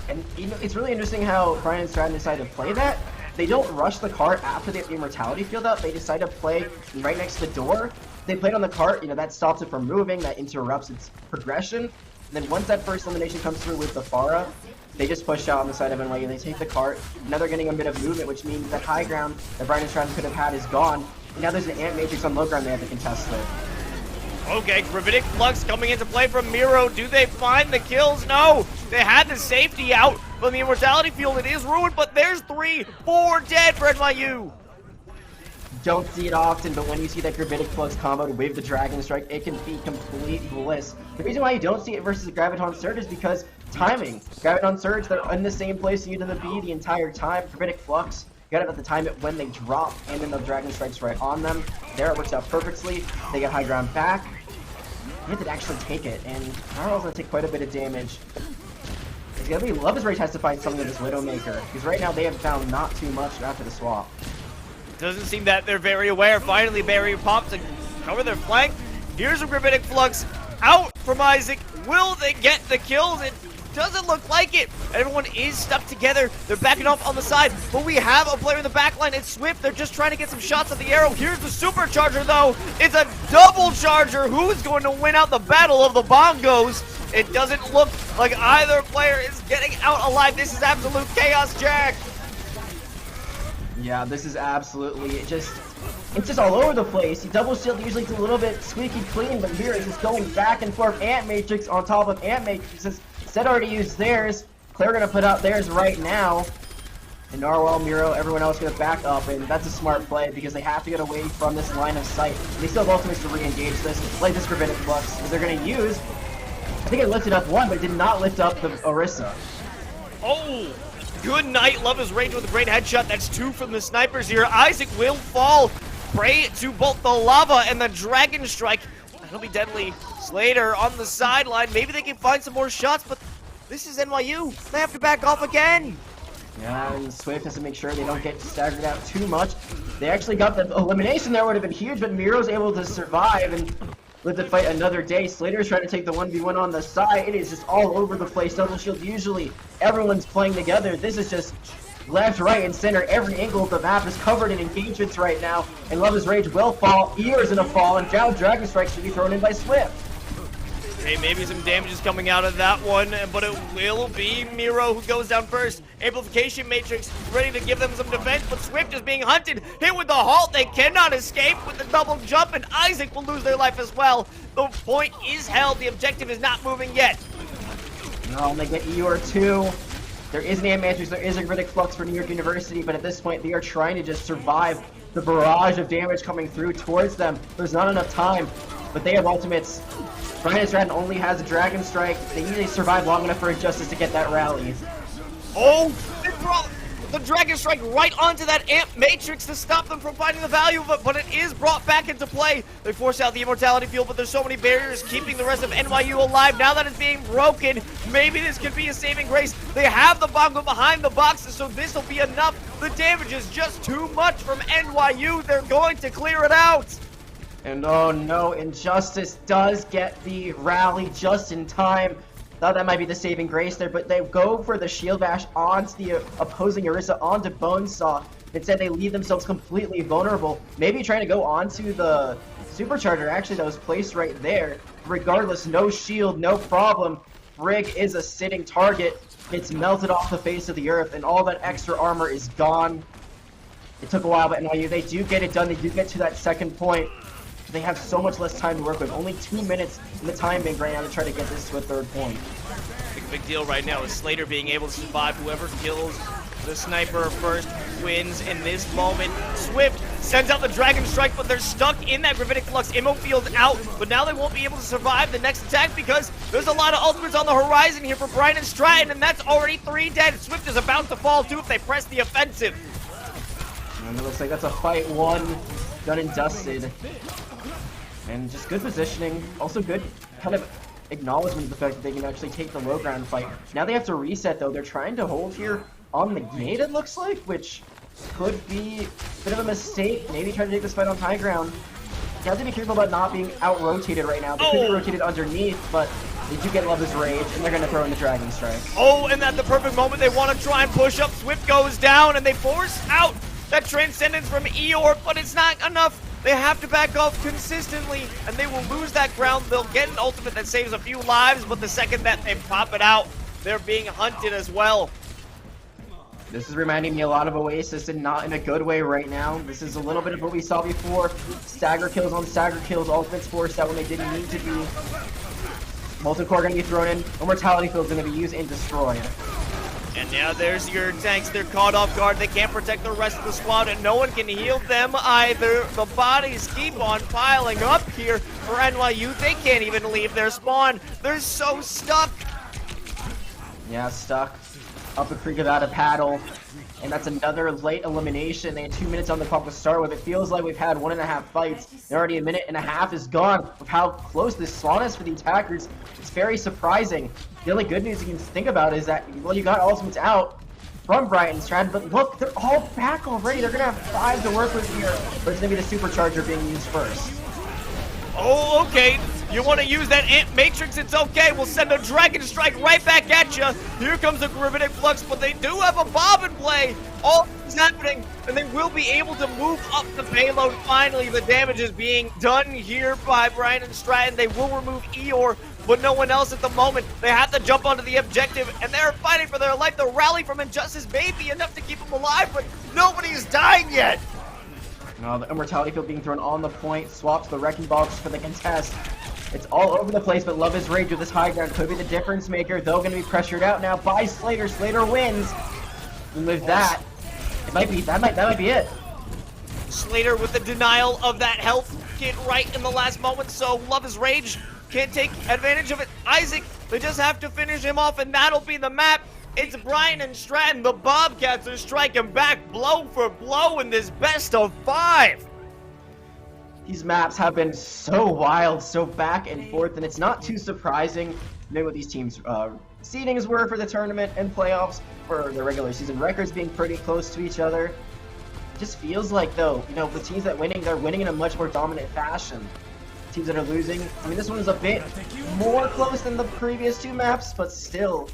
And you know, it's really interesting how Brian and Stratton decided to play that. They don't rush the cart after they have the immortality field up. They decide to play right next to the door. They played on the cart, you know, that stops it from moving, that interrupts its progression. And then once that first elimination comes through with the Pharah, they just push out on the side of NYU. They take the cart. Now they're getting a bit of movement, which means that high ground that Brian and Stratton could have had is gone. And now there's an Ant Matrix on low ground they have to contest with. Okay, Gravitic Flux coming into play from Miro. Do they find the kills? No! They had the safety out from the immortality field. It is ruined, but there's 3, 4 dead for NYU. Don't see it often, but when you see that Gravitic Flux comboed with the Dragon Strike, it can be complete bliss. The reason why you don't see it versus the Graviton Surge is because timing. Graviton Surge, they're in the same place you to the B the entire time. Gravitic Flux, you gotta have to time it when they drop, and then the Dragon Strike's right on them. There, it works out perfectly. They get high ground back. They have to actually take it, and Carl's gonna take quite a bit of damage. It's gonna be Love is Rage has to find something with this Widowmaker, because right now they have found not too much after the swap. Doesn't seem that they're very aware. Finally, barrier pops to cover their flank. Here's a Gravitic Flux out from Isaac. Will they get the kills? It doesn't look like it. Everyone is stuck together. They're backing off on the side, but we have a player in the back line. It's Swift. They're just trying to get some shots at the arrow. Here's the supercharger, though. It's a double charger. Who's going to win out the battle of the bongos? It doesn't look like either player is getting out alive. This is absolute chaos, Jack. Yeah, this is absolutely it's just all over the place. The double shield usually is a little bit squeaky clean, but here it's just going back and forth. Ant Matrix on top of Ant Matrix. Zed already used theirs. Claire gonna put out theirs right now. And Narwhal, Miro, everyone else gonna back up, and that's a smart play because they have to get away from this line of sight. They still have ultimates to re-engage this, play this Gravitic Flux, because they're gonna use. I think it lifted up one, but it did not lift up the Orisa. Oh! Good night, Love is Rage with a great headshot. That's 2 from the snipers here. Isaac will fall prey to both the lava and the Dragon Strike. That'll be deadly. Slater on the sideline. Maybe they can find some more shots, but this is NYU. They have to back off again. Yeah, and Swift has to make sure they don't get staggered out too much. They actually got the elimination there, would have been huge, but Miro's able to survive and live to fight another day. Slater's trying to take the 1v1 on the side. It is just all over the place. Double shield, usually everyone's playing together. This is just left, right, and center. Every angle of the map is covered in engagements right now. And Love is Rage will fall. Ear's gonna fall, and now Dragon Strike should be thrown in by Swift. Okay, maybe some damage is coming out of that one, but it will be Miro who goes down first. Amplification Matrix ready to give them some defense, but Swift is being hunted. Hit with the halt, they cannot escape with the double jump, and Isaac will lose their life as well. The point is held, the objective is not moving yet. No, they get EOR2. There is an Ant Matrix, there is a Gravitic Flux for New York University, but at this point they are trying to just survive the barrage of damage coming through towards them. There's not enough time, but they have ultimates. Brian and Stratton only has a Dragon Strike. They need to survive long enough for Injustice to get that rally. Oh, they brought the Dragon Strike right onto that Amp Matrix to stop them from finding the value of it, but it is brought back into play. They force out the Immortality Field, but there's so many barriers keeping the rest of NYU alive. Now that it's being broken, maybe this could be a saving grace. They have the Bongo behind the boxes, so this will be enough. The damage is just too much from NYU. They're going to clear it out. And oh no, Injustice does get the rally just in time. Thought that might be the saving grace there, but they go for the shield bash onto the opposing Orisa, onto Bonesaw. Instead, they leave themselves completely vulnerable. Maybe trying to go onto the supercharger, actually, that was placed right there. Regardless, no shield, no problem. Brig is a sitting target. It's melted off the face of the earth, and all that extra armor is gone. It took a while, but NYU, they do get it done. They do get to that second point. They have so much less time to work with. Only 2 minutes in the time bank right now to try to get this to a third point. Big deal right now is Slater being able to survive. Whoever kills the sniper first wins in this moment. Swift sends out the Dragon Strike, but they're stuck in that Gravitic Flux. Immo Field's out, but now they won't be able to survive the next attack because there's a lot of ultimates on the horizon here for Brian and Stratton, and that's already 3 dead. Swift is about to fall too if they press the offensive. And it looks like that's a fight won, done and dusted. And just good positioning, also good kind of acknowledgement of the fact that they can actually take the low ground fight. Now they have to reset though. They're trying to hold here on the gate, it looks like, which could be a bit of a mistake. Maybe try to take this fight on high ground. You have to be careful about not being out-rotated right now. They could be rotated underneath, but they do get Lover's Rage, and they're going to throw in the Dragon Strike. Oh, and at the perfect moment, they want to try and push up. Swift goes down, and they force out that Transcendence from Eeyore, but it's not enough. They have to back off consistently, and they will lose that ground. They'll get an ultimate that saves a few lives, but the second that they pop it out, they're being hunted as well. This is reminding me a lot of Oasis, and not in a good way right now. This is a little bit of what we saw before. Stagger kills on stagger kills, ultimates forced out when they didn't need to be. Molten Core going to be thrown in. Immortality Field is going to be used and destroyed. And now there's your tanks. They're caught off guard. They can't protect the rest of the squad, and no one can heal them either. The bodies keep on piling up here for NYU. They can't even leave their spawn. They're so stuck. Yeah, stuck. Up a creek without a paddle. And that's another late elimination. They had 2 minutes on the clock to start with. It feels like we've had 1.5 fights. And already 1.5 minutes is gone with how close this spawn is for the attackers. It's very surprising. The only good news you can think about is that, well, you got ultimates out from Brighton Stratton, but look, they're all back already. They're going to have 5 to work with here, but it's going to be the Supercharger being used first. Oh, okay. You want to use that Ant Matrix? It's okay. We'll send a Dragon Strike right back at you. Here comes the Gravitic Flux, but they do have a Bob in play. All is happening, and they will be able to move up the payload. Finally, the damage is being done here by Brian and Stratton. They will remove Eeyore, but no one else at the moment. They have to jump onto the objective, and they're fighting for their life. The rally from Injustice may be enough to keep them alive, but nobody's dying yet. The Immortality Field being thrown on the point, swaps the Wrecking Ball just for the contest. It's all over the place, but Love is Rage with this high ground could be the difference maker, though going to be pressured out now by Slater. Slater wins. And with that, that might be it. Slater with the denial of that health kit right in the last moment, so Love is Rage can't take advantage of it. Isaac, they just have to finish him off, and that'll be the map. It's Brian and Stratton. The Bobcats are striking back blow for blow in this best of 5. These maps have been so wild, so back and forth, and it's not too surprising knowing what these teams' seedings were for the tournament and playoffs, for the regular season records being pretty close to each other. It just feels like, though, the teams that winning, they're winning in a much more dominant fashion. Teams that are losing, I mean, this one is a bit more close than the previous 2 maps, but still,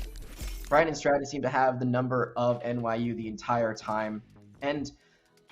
Brian and Stratton seem to have the number of NYU the entire time, and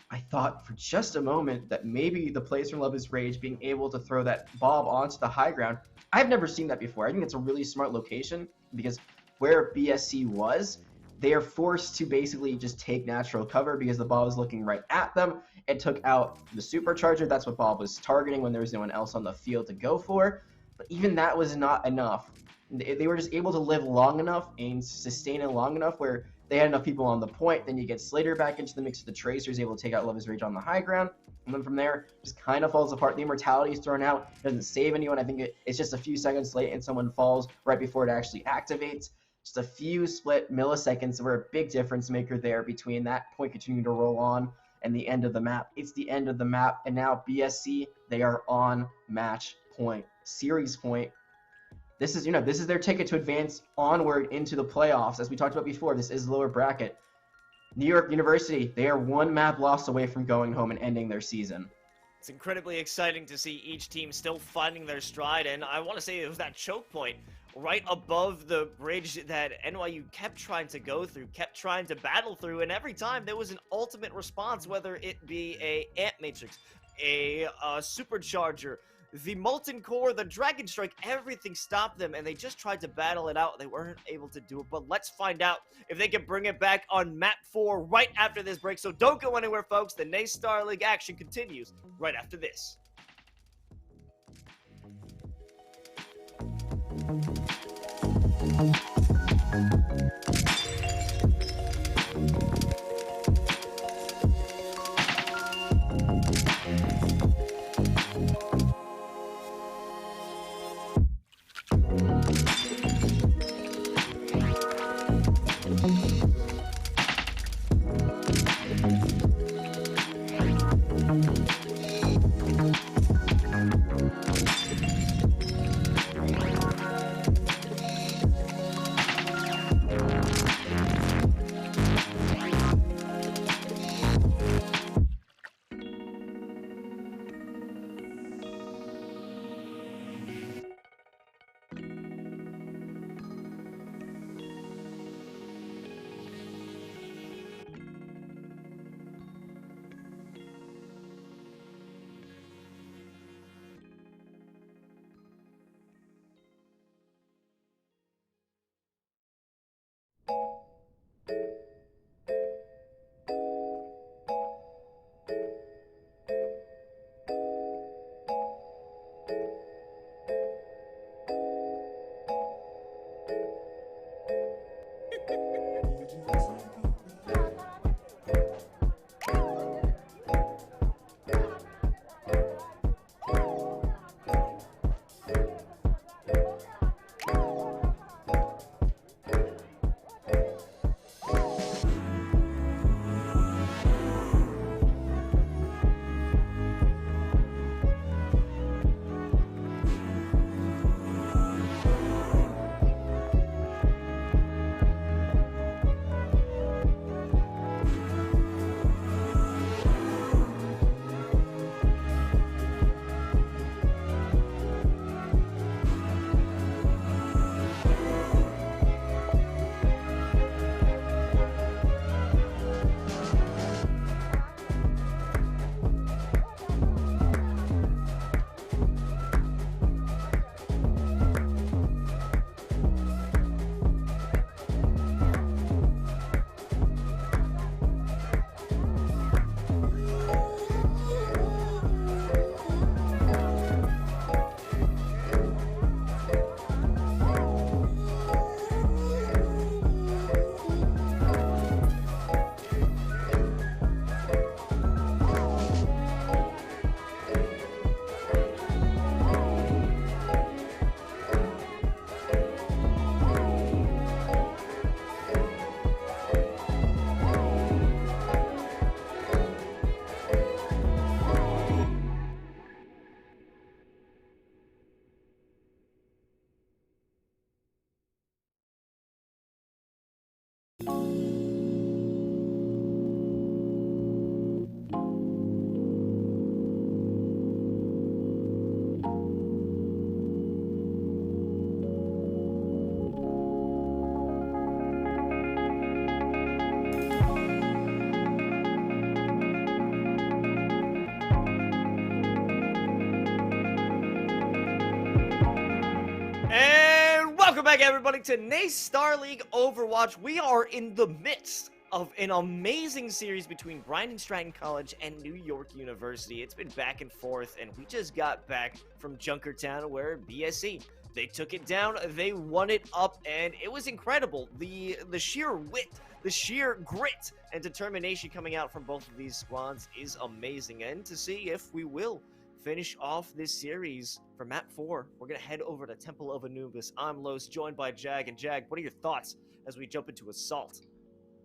I thought for just a moment that maybe the plays from Love is Rage being able to throw that Bob onto the high ground, I've never seen that before. I think it's a really smart location because where BSC was, they are forced to basically just take natural cover because the Bob is looking right at them. It took out the Supercharger. That's what Bob was targeting when there was no one else on the field to go for. But even that was not enough. They were just able to live long enough and sustain it long enough where they had enough people on the point. Then you get Slater back into the mix of the Tracers, able to take out Love is Rage on the high ground. And then from there, just kind of falls apart. The Immortality is thrown out. It doesn't save anyone. I think it's just a few seconds late and someone falls right before it actually activates. Just a few split milliseconds were a big difference maker there between that point continuing to roll on and the end of the map. It's the end of the map. And now BSC, they are on match point, series point. This is their ticket to advance onward into the playoffs. As we talked about before, this is lower bracket. New York University, they are 1 map loss away from going home and ending their season. It's incredibly exciting to see each team still finding their stride, and I want to say it was that choke point right above the bridge that NYU kept trying to go through, kept trying to battle through, and every time there was an ultimate response, whether it be a Ant Matrix, a Supercharger, the Molten Core, the Dragon Strike, everything stopped them, and they just tried to battle it out. They weren't able to do it, but let's find out if they can bring it back on map 4 right after this break. So don't go anywhere, folks. The NACE Starleague action continues right after this. Welcome back, everybody, to NACE Starleague Overwatch. We are in the midst of an amazing series between Bryan Stratton College and New York University. It's been back and forth, and we just got back from Junkertown, where BSE, they took it down, they won it up, and it was incredible. The sheer wit, the sheer grit and determination coming out from both of these squads is amazing. And to see if we will finish off this series for map 4, we're going to head over to Temple of Anubis. I'm Los, joined by Jag. And Jag, what are your thoughts as we jump into Assault?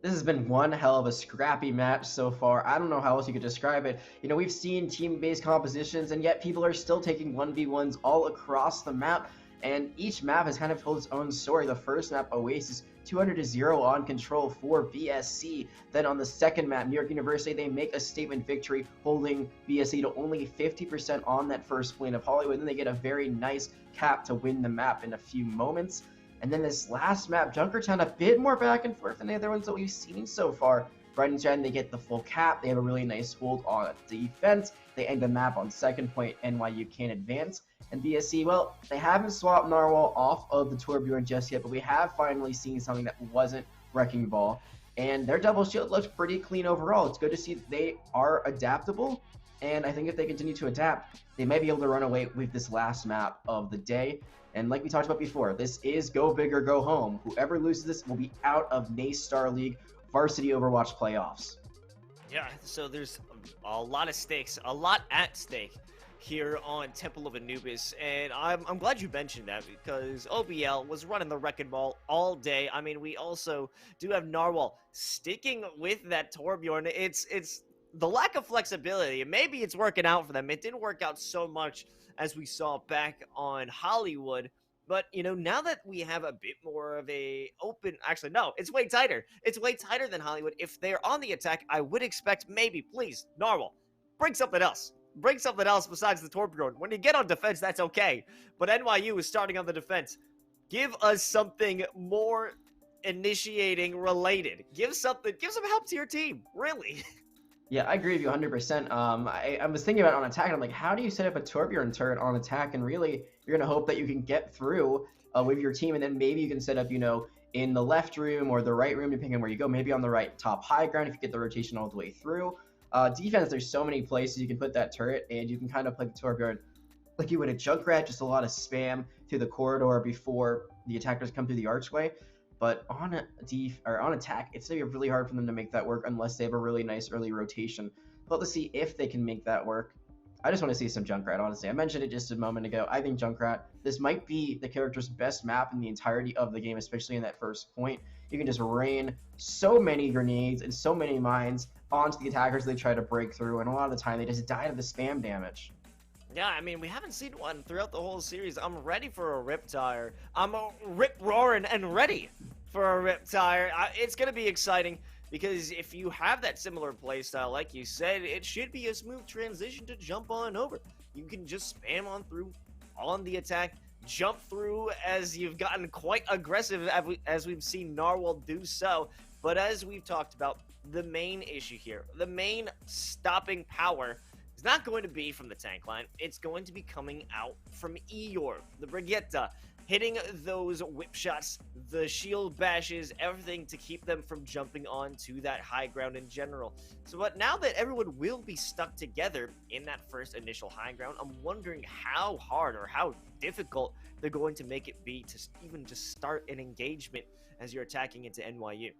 This has been one hell of a scrappy match so far. I don't know how else you could describe it. You know, we've seen team-based compositions, and yet people are still taking 1v1s all across the map, and each map has kind of told its own story. The first map, Oasis, 200-0 on control for BSC. Then on the second map, New York University, they make a statement victory, holding BSC to only 50% on that first plane of Hollywood. Then they get a very nice cap to win the map in a few moments. And then this last map, Junkertown, a bit more back and forth than the other ones that we've seen so far. Brighton Stratton, they get the full cap. They have a really nice hold on defense. They end the map on second point. NYU can't advance. And BSC, well, they haven't swapped Narwhal off of the Torbjorn just yet, but we have finally seen something that wasn't Wrecking Ball. And their double shield looks pretty clean overall. It's good to see that they are adaptable. And I think if they continue to adapt, they might be able to run away with this last map of the day. And like we talked about before, this is go big or go home. Whoever loses this will be out of NACE Starleague Varsity Overwatch playoffs. Yeah, so there's a lot of stakes, a lot at stake here on Temple of Anubis, and I'm glad you mentioned that because OBL was running the Wrecking Ball all day. I mean, we also do have Narwhal sticking with that Torbjorn. It's the lack of flexibility. Maybe it's working out for them. It didn't work out so much as we saw back on Hollywood. But, you know, now that we have a bit more of a open... Actually, no, it's way tighter. It's way tighter than Hollywood. If they're on the attack, I would expect maybe, please, Narwhal, bring something else. Bring something else besides the Torbjorn. When you get on defense, that's okay. But NYU is starting on the defense. Give us something more initiating related. Give some help to your team, really. Yeah, I agree with you 100%. I was thinking about on attack, and I'm like, how do you set up a Torbjorn turret on attack? And really, you're going to hope that you can get through with your team, and then maybe you can set up, you know, in the left room or the right room, depending on where you go. Maybe on the right top high ground if you get the rotation all the way through. Defense, there's so many places you can put that turret, and you can kind of play the Torbjorn like you would a Junkrat, just a lot of spam through the corridor before the attackers come through the archway. But on attack, it's going to be really hard for them to make that work unless they have a really nice early rotation. But let's see if they can make that work. I just want to see some Junkrat, honestly. I mentioned it just a moment ago. I think Junkrat, this might be the character's best map in the entirety of the game, especially in that first point. You can just rain so many grenades and so many mines onto the attackers they try to break through, and a lot of the time they just die to the spam damage. Yeah, I mean, we haven't seen one throughout the whole series. I'm ready for a Riptire. I'm rip-roaring and ready for a Riptire. It's going to be exciting because if you have that similar playstyle, like you said, it should be a smooth transition to jump on over. You can just spam on through on the attack, jump through as you've gotten quite aggressive as we've seen Narwhal do so. But as we've talked about, the main issue here, the main stopping power is not going to be from the tank line. It's going to be coming out from Eeyore, the Brigitte, hitting those whip shots, the shield bashes, everything to keep them from jumping onto that high ground in general. So, but now that everyone will be stuck together in that first initial high ground, I'm wondering how hard or how difficult they're going to make it be to even just start an engagement as you're attacking into NYU.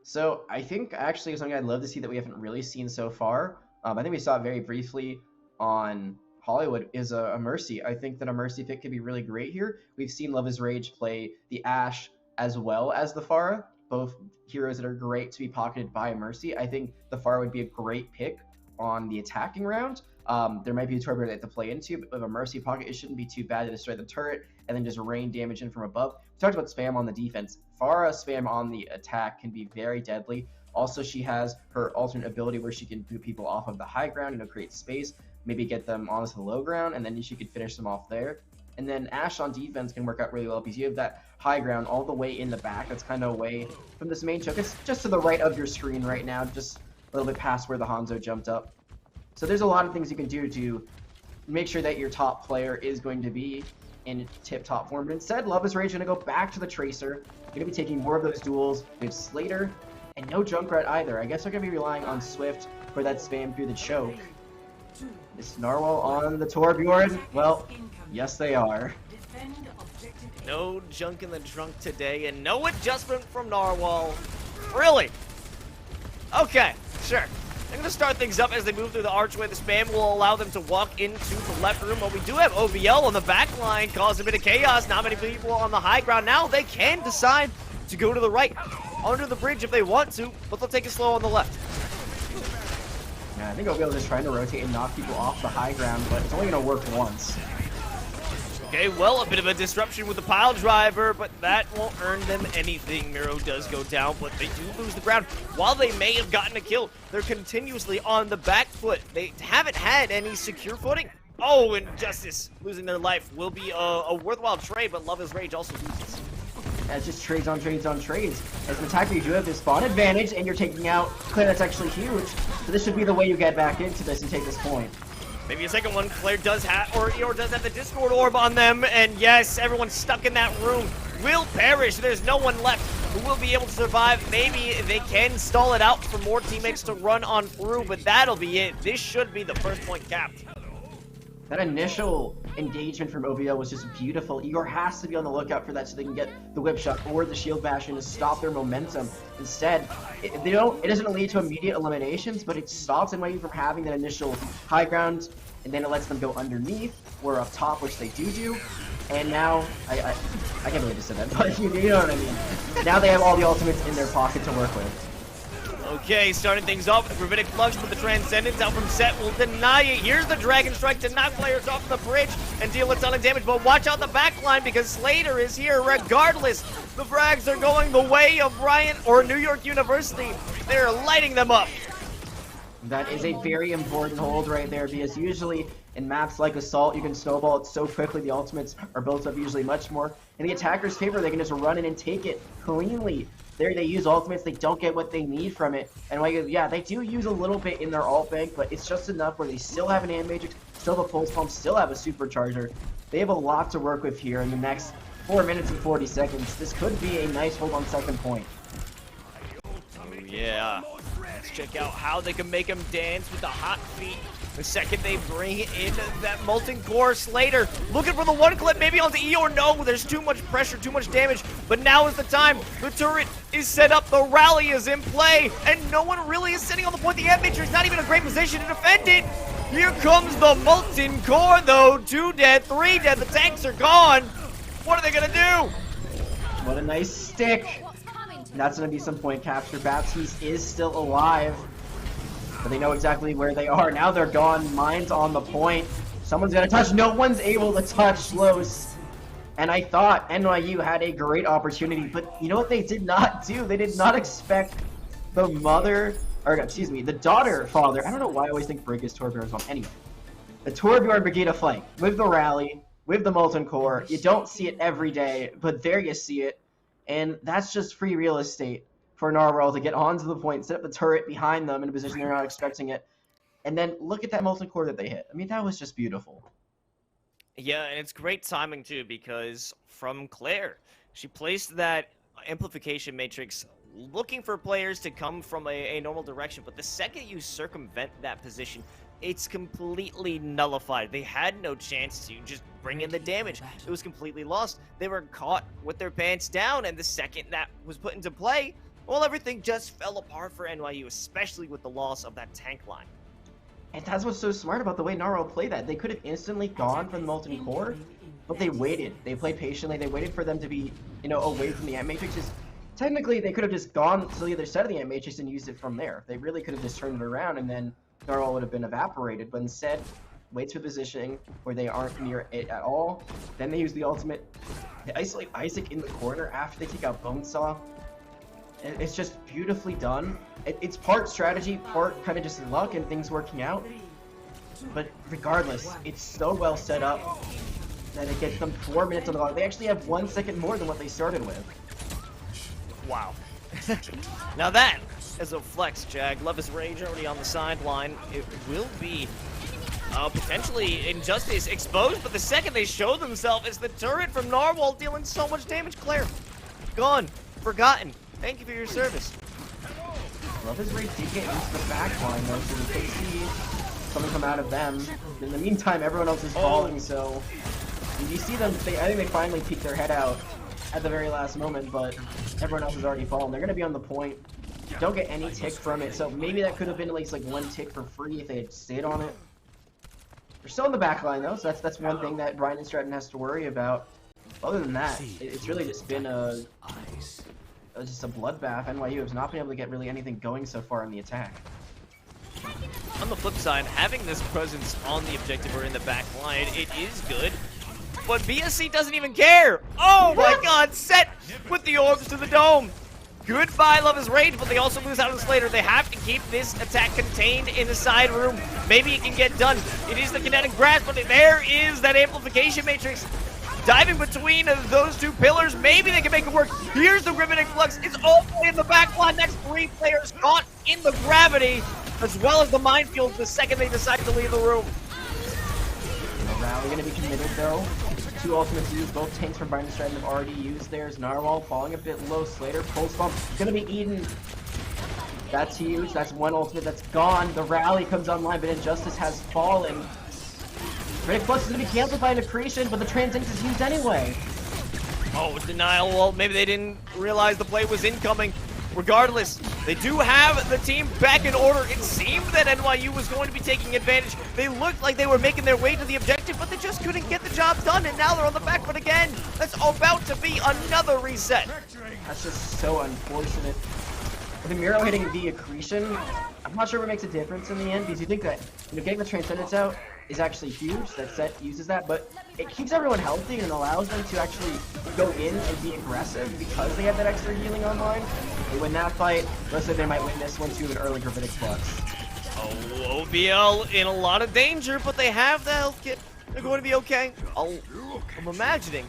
So I think actually something I'd love to see that we haven't really seen so far, I think we saw it very briefly on Hollywood, is a Mercy. I think that a Mercy pick could be really great here. We've seen Love is Rage play the Ashe as well as the Pharah, both heroes that are great to be pocketed by a Mercy. I think the Pharah would be a great pick on the attacking round. There might be a Torbjorn they have to play into, but with a Mercy pocket, it shouldn't be too bad to destroy the turret and then just rain damage in from above. We talked about spam on the defense. Pharah spam on the attack can be very deadly. Also, she has her alternate ability where she can boot people off of the high ground, create space, maybe get them onto the low ground, and then she could finish them off there. And then Ashe on defense can work out really well because you have that high ground all the way in the back. That's kind of away from this main choke. It's just to the right of your screen right now, just a little bit past where the Hanzo jumped up. So there's a lot of things you can do to make sure that your top player is going to be in tip-top form. But instead, Love is Rage going to go back to the Tracer. Going to be taking more of those duels. We have Slater and no Junkrat either. I guess they're going to be relying on Swift for that spam through the choke. Is Narwhal on the Torbjorn? Well, yes they are. No junk in the trunk today, and no adjustment from Narwhal. Really? Okay, sure. They're going to start things up as they move through the archway. The spam will allow them to walk into the left room. But we do have OBL on the back line, cause a bit of chaos. Not many people on the high ground. Now they can decide to go to the right, under the bridge if they want to, but they'll take it slow on the left. Yeah, I think OBL is just trying to rotate and knock people off the high ground, but it's only going to work once. Okay, well, a bit of a disruption with the pile driver, but that won't earn them anything. Miro does go down, but they do lose the ground. While they may have gotten a kill, they're continuously on the back foot. They haven't had any secure footing. Oh, and Justice losing their life will be a worthwhile trade, but Love is Rage also loses. It's just trades on trades on trades. As an attacker, you do have this spawn advantage, and you're taking out Claire. That's actually huge. So this should be the way you get back into this and take this point. Maybe a second one. Claire does have, or Eeyore does have the Discord orb on them, and yes, everyone stuck in that room will perish. There's no one left who will be able to survive. Maybe they can stall it out for more teammates to run on through, but that'll be it. This should be the first point capped. That initial engagement from OVO was just beautiful. Eeyore has to be on the lookout for that so they can get the whip shot or the shield bastion to stop their momentum. Instead, it doesn't lead to immediate eliminations, but it stops NYU from having that initial high ground, and then it lets them go underneath or up top, which they do. And now, I can't believe I just said that, but you know what I mean. Now they have all the ultimates in their pocket to work with. Okay, starting things off with the Gravitic Flux, but the Transcendence out from Set will deny it. Here's the Dragon Strike to knock players off the bridge and deal a ton of damage, but watch out the backline because Slater is here regardless. The frags are going the way of Bryant or New York University. They're lighting them up. That is a very important hold right there because usually in maps like Assault, you can snowball it so quickly, the ultimates are built up usually much more. In the attacker's favor, they can just run in and take it cleanly. There they use ultimates, they don't get what they need from it. And yeah, they do use a little bit in their ult bank, but it's just enough where they still have an Animatrix, still have a Pulse Pump, still have a Supercharger. They have a lot to work with here in the next 4 minutes and 40 seconds. This could be a nice hold on second point. Oh, yeah. Let's check out how they can make him dance with the hot feet. The second they bring in that Molten Core, Slater looking for the one clip, maybe onto Eeyore. No, there's too much pressure, too much damage. But now is the time. The turret is set up, the rally is in play, and no one really is sitting on the point. The Animatrix not even in a great position to defend it. Here comes the Molten Core, though. 2 dead, 3 dead. The tanks are gone. What are they gonna do? What a nice stick. And that's gonna be some point capture. Baptiste is still alive. But they know exactly where they are. Now they're gone. Mine's on the point. Someone's gonna touch. No one's able to touch Los. And I thought NYU had a great opportunity, but you know what they did not do? They did not expect the the daughter father. I don't know why I always think Brig is Torbjorn's mom. Anyway, the Torbjorn Brigida flank with the rally, with the Molten Core. You don't see it every day, but there you see it. And that's just free real estate for Narwhal to get onto the point, set up the turret behind them in a position they're not expecting it. And then look at that Molten Core that they hit. I mean, that was just beautiful. Yeah, and it's great timing too, because from Claire, she placed that amplification matrix looking for players to come from a normal direction, but the second you circumvent that position, it's completely nullified. They had no chance to just bring in the damage. It was completely lost. They were caught with their pants down, and the second that was put into play, well, everything just fell apart for NYU, especially with the loss of that tank line. And that's what's so smart about the way Narwhal played that. They could have instantly gone from the Molten Core, but they waited. They played patiently. They waited for them to be, away from the Animatrix. Technically, they could have just gone to the other side of the Animatrix and used it from there. They really could have just turned it around, and then Narwhal would have been evaporated. But instead, waits for positioning where they aren't near it at all. Then they use the ultimate. They isolate Isaac in the corner after they take out Bonesaw. It's just beautifully done. It's part strategy, part kind of just luck and things working out. But regardless, it's so well set up that it gets them 4 minutes on the clock. They actually have 1 second more than what they started with. Wow. Now that is a flex, Jag. Love is Rage already on the sideline. It will be potentially Injustice exposed, but the second they show themselves is the turret from Narwhal dealing so much damage. Claire, gone, forgotten. Thank you for your service. Love is Rage did get into the back line though, so we could see something come out of them. In the meantime, everyone else is falling, so you see them, I think they finally peek their head out at the very last moment, but everyone else has already fallen. They're going to be on the point. Don't get any tick from it, so maybe that could have been at least like 1 tick for free if they had stayed on it. They're still in the back line though, so that's one thing that Brian and Stratton has to worry about. Other than that, it's really just been just a bloodbath. NYU has not been able to get really anything going so far in the attack. On the flip side, having this presence on the objective or in the back line, it is good. but BSC doesn't even care. Oh my god, set with the orbs to the dome. Goodbye, Love is Rage, but they also lose out on Slater. They have to keep this attack contained in the side room. Maybe it can get done. It is the kinetic grasp, but there is that amplification matrix. Diving between those two pillars, maybe they can make it work. Here's the Riveting Flux. It's all the way in the back line. Next 3 players caught in the gravity, as well as the minefield the second they decide to leave the room. Rally gonna be committed though. 2 ultimates used. Both tanks from Brian Stratton have already used theirs. Narwhal falling a bit low. Slater pulse bomb gonna be eaten. That's huge. That's 1 ultimate that's gone. The rally comes online, but Injustice has fallen. Riveting Flux is gonna be canceled by an accretion, but the Transync is used anyway. Oh, denial. Well, maybe they didn't realize the play was incoming. Regardless, they do have the team back in order. It seemed that NYU was going to be taking advantage. They looked like they were making their way to the objective, but they just couldn't get the job done, and now they're on the back foot again. That's about to be another reset. That's just so unfortunate. With the Miro hitting the accretion, I'm not sure what makes a difference in the end, because you think that getting the Transcendence out is actually huge. That set uses that, but it keeps everyone healthy and allows them to actually go in and be aggressive because they have that extra healing online. They win that fight. Looks like they might win this one too with an early Gravitic Flux. Oh, OBL in a lot of danger, but they have the health kit. They're going to be okay. I'm imagining.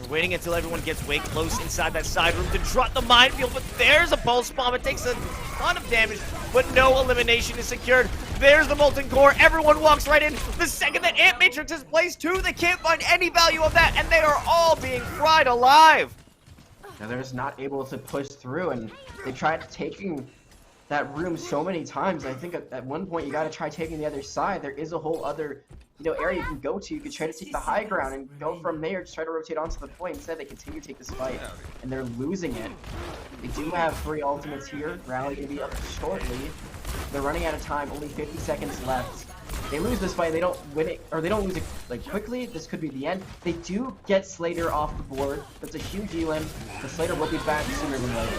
They're waiting until everyone gets way close inside that side room to drop the minefield, but there's a pulse bomb. It takes a ton of damage, but no elimination is secured. There's the Molten Core. Everyone walks right in. The second that Ant Matrix is placed too, they can't find any value of that, and they are all being fried alive. Now they're just not able to push through, and they tried taking that room so many times. I think at one point you got to try taking the other side. There is a whole other area you can go to. You could try to take the high ground and go from there, just try to rotate onto the point. Instead, they continue to take this fight, and they're losing it. They do have 3 ultimates here. Rally gonna be up shortly. They're running out of time, only 50 seconds left. They lose this fight, they don't win it, or they don't lose it like quickly. This could be the end. They do get Slater off the board. That's a huge elim. The Slater will be back sooner than later.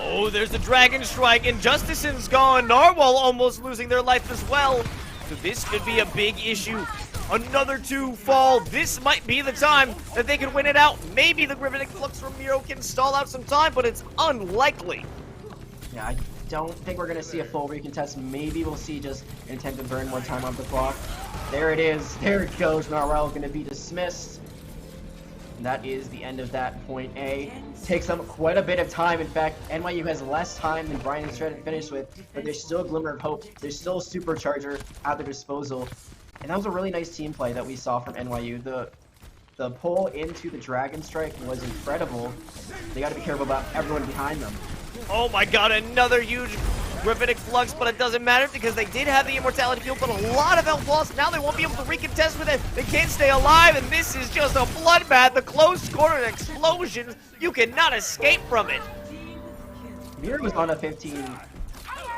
Oh, there's the Dragon Strike. Injustice is gone. Narwhal almost losing their life as well. So this could be a big issue. Another 2 fall. This might be the time that they can win it out. Maybe the Riveting Flux from Miro can stall out some time, but it's unlikely. Yeah, I don't think we're going to see a full recontest. Maybe we'll see just an attempt to burn more time on the clock. There it is. There it goes. Narwhal going to be dismissed. And that is the end of that point A. Takes them quite a bit of time. In fact, NYU has less time than Brian and Stratton finished with, but there's still a glimmer of hope. There's still a supercharger at their disposal. And that was a really nice team play that we saw from NYU. The pull into the Dragon Strike was incredible. They got to be careful about everyone behind them. Oh my god, another huge Gravitic Flux, but it doesn't matter because they did have the Immortality Field, but a lot of health lost. Now they won't be able to recontest with it. They can't stay alive, and this is just a bloodbath. The close quarter explosions, you cannot escape from it. Miro is on a 15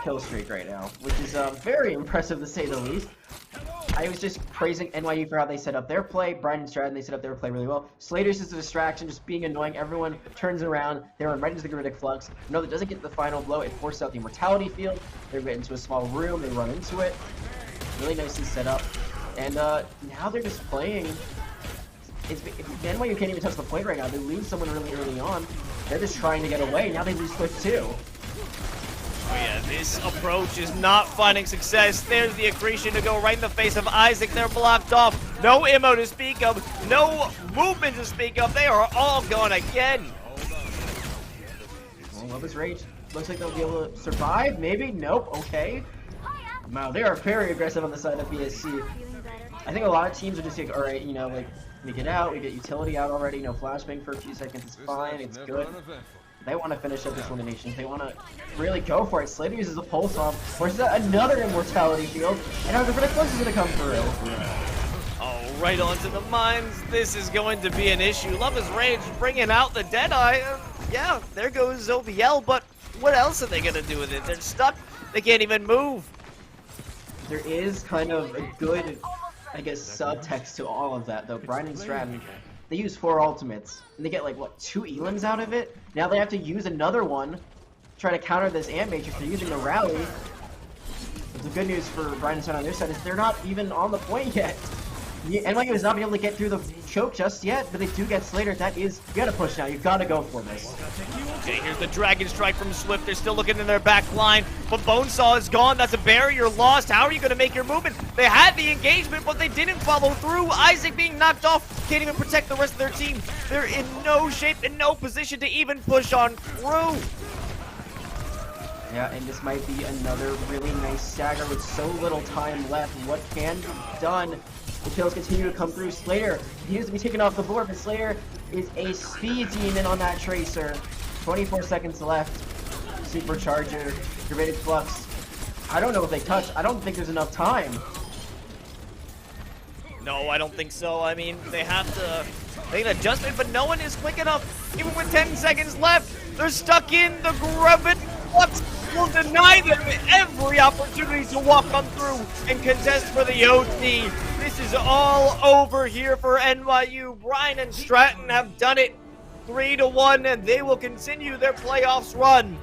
kill streak right now, which is very impressive to say the least. I was just praising NYU for how they set up their play. Brian and Stratton, they set up their play really well. Slater's just a distraction, just being annoying. Everyone turns around. They run right into the Gravitic Flux. No, that doesn't get the final blow. It forces out the Immortality Field. They get into a small room. They run into it. Really nicely set up. And now they're just playing. NYU can't even touch the point right now. They lose someone really early on. They're just trying to get away. Now they lose Quick too. Oh yeah, this approach is not finding success. There's the accretion to go right in the face of Isaac. They're blocked off. No ammo to speak of. No movement to speak of. They are all gone again. Well, Love is Rage. Looks like they'll be able to survive. Maybe. Nope. Okay. Wow, they are very aggressive on the side of BSC. I think a lot of teams are just like, all right, like, we get out. We get utility out already. No flashbang for a few seconds. It's fine. It's good. They want to finish up this elimination. They want to really go for it. Slater uses a pulse bomb, forces another Immortality Field, and now the Gravitic Flux is going to come through. Oh, right onto the mines. This is going to be an issue. Love is Rage bringing out the Deadeye. Yeah, there goes OBL, but what else are they going to do with it? They're stuck. They can't even move. There is kind of a good, I guess, subtext to all of that, though. Brian and Stratton, they use 4 ultimates, and they get, like, what, 2 elims out of it? Now they have to use another one, try to counter this Ant Matrix. They're using the rally. But the good news for Brian and Stratton on their side is they're not even on the point yet. NYU has not been able to get through the choke just yet, but they do get Slater. That is, you gotta push now. You gotta go for this. Okay, here's the Dragon Strike from Swift. They're still looking in their back line, but Bonesaw is gone. That's a barrier lost. How are you gonna make your movement? They had the engagement, but they didn't follow through. Isaac being knocked off, can't even protect the rest of their team. They're in no shape, in no position to even push on through. Yeah, and this might be another really nice stagger with so little time left. What can be done? The kills continue to come through. Slater continues to be taken off the board, but Slater is a speed demon on that Tracer. 24 seconds left. Supercharger, Gravitated Flux. I don't know if they touch. I don't think there's enough time. No, I don't think so. I mean, they have to make an adjustment, but no one is quick enough. Even with 10 seconds left, they're stuck in. The Gravitated Flux will deny them every opportunity to walk on through and contest for the OT. This is all over here for NYU. Brian and Stratton have done it 3-1, and they will continue their playoffs run.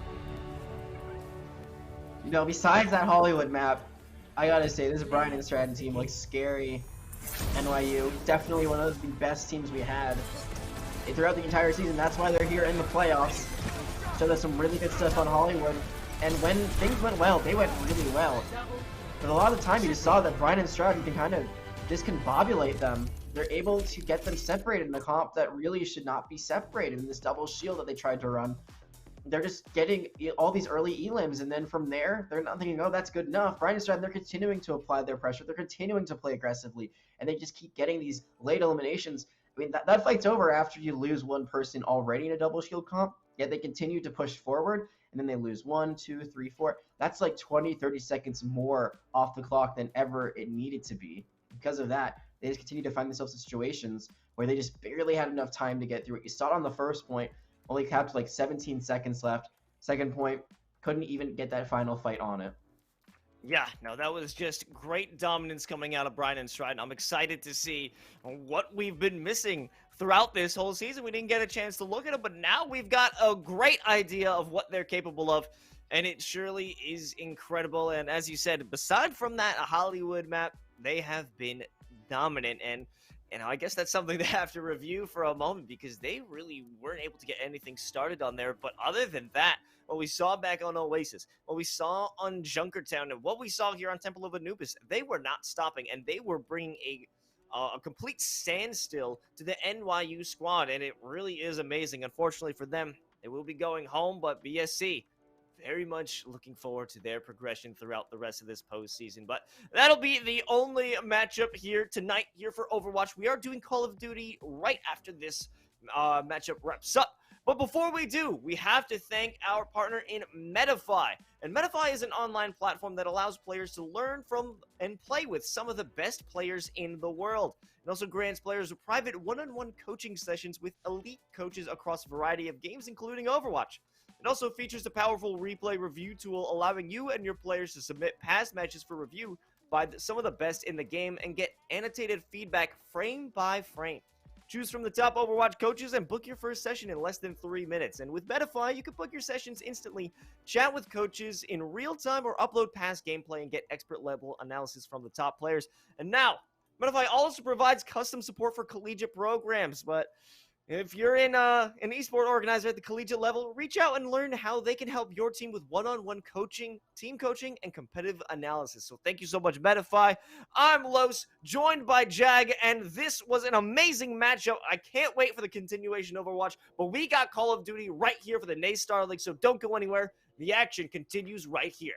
You know, besides that Hollywood map, I gotta say, this Brian and Stratton team looks scary. NYU, definitely one of the best teams we had throughout the entire season. That's why they're here in the playoffs. So there's some really good stuff on Hollywood. And when things went well, they went really well. But a lot of the time, you just saw that Brian and Stratton can kind of discombobulate them. They're able to get them separated in a comp that really should not be separated in this double shield that they tried to run. They're just getting all these early elims, and then from there, they're not thinking, oh, that's good enough. Brian and Stratton, they're continuing to apply their pressure. They're continuing to play aggressively, and they just keep getting these late eliminations. I mean, that fight's over after you lose one person already in a double shield comp, yet they continue to push forward, and then they lose 1, 2, 3, 4. That's like 20, 30 seconds more off the clock than ever it needed to be. Because of that, they just continue to find themselves in situations where they just barely had enough time to get through it. You saw it on the first point, only capped like 17 seconds left. Second point, couldn't even get that final fight on it. Yeah, no, that was just great dominance coming out of Brian and Stratton. I'm excited to see what we've been missing throughout this whole season. We didn't get a chance to look at it, but now we've got a great idea of what they're capable of, and it surely is incredible. And as you said, aside from that Hollywood map, they have been dominant, and I guess that's something they have to review for a moment, because they really weren't able to get anything started on there. But other than that, what we saw back on Oasis, what we saw on Junkertown, and what we saw here on Temple of Anubis, they were not stopping, and they were bringing a complete standstill to the NYU squad, and it really is amazing. Unfortunately for them, they will be going home, but BSC, very much looking forward to their progression throughout the rest of this postseason. But that'll be the only matchup here tonight here for Overwatch. We are doing Call of Duty right after this matchup wraps up. But before we do, we have to thank our partner in Metafy. And Metafy is an online platform that allows players to learn from and play with some of the best players in the world. It also grants players private one-on-one coaching sessions with elite coaches across a variety of games, including Overwatch. It also features a powerful replay review tool, allowing you and your players to submit past matches for review by some of the best in the game and get annotated feedback frame by frame. Choose from the top Overwatch coaches and book your first session in less than 3 minutes. And with Metafy, you can book your sessions instantly, chat with coaches in real time, or upload past gameplay and get expert level analysis from the top players. And now, Metafy also provides custom support for collegiate programs, but if you're in an esport organizer at the collegiate level, reach out and learn how they can help your team with one-on-one coaching, team coaching, and competitive analysis. So thank you so much, Metafy. I'm Los, joined by Jag, and this was an amazing matchup. I can't wait for the continuation of Overwatch, but we got Call of Duty right here for the NACE Starleague, so don't go anywhere. The action continues right here.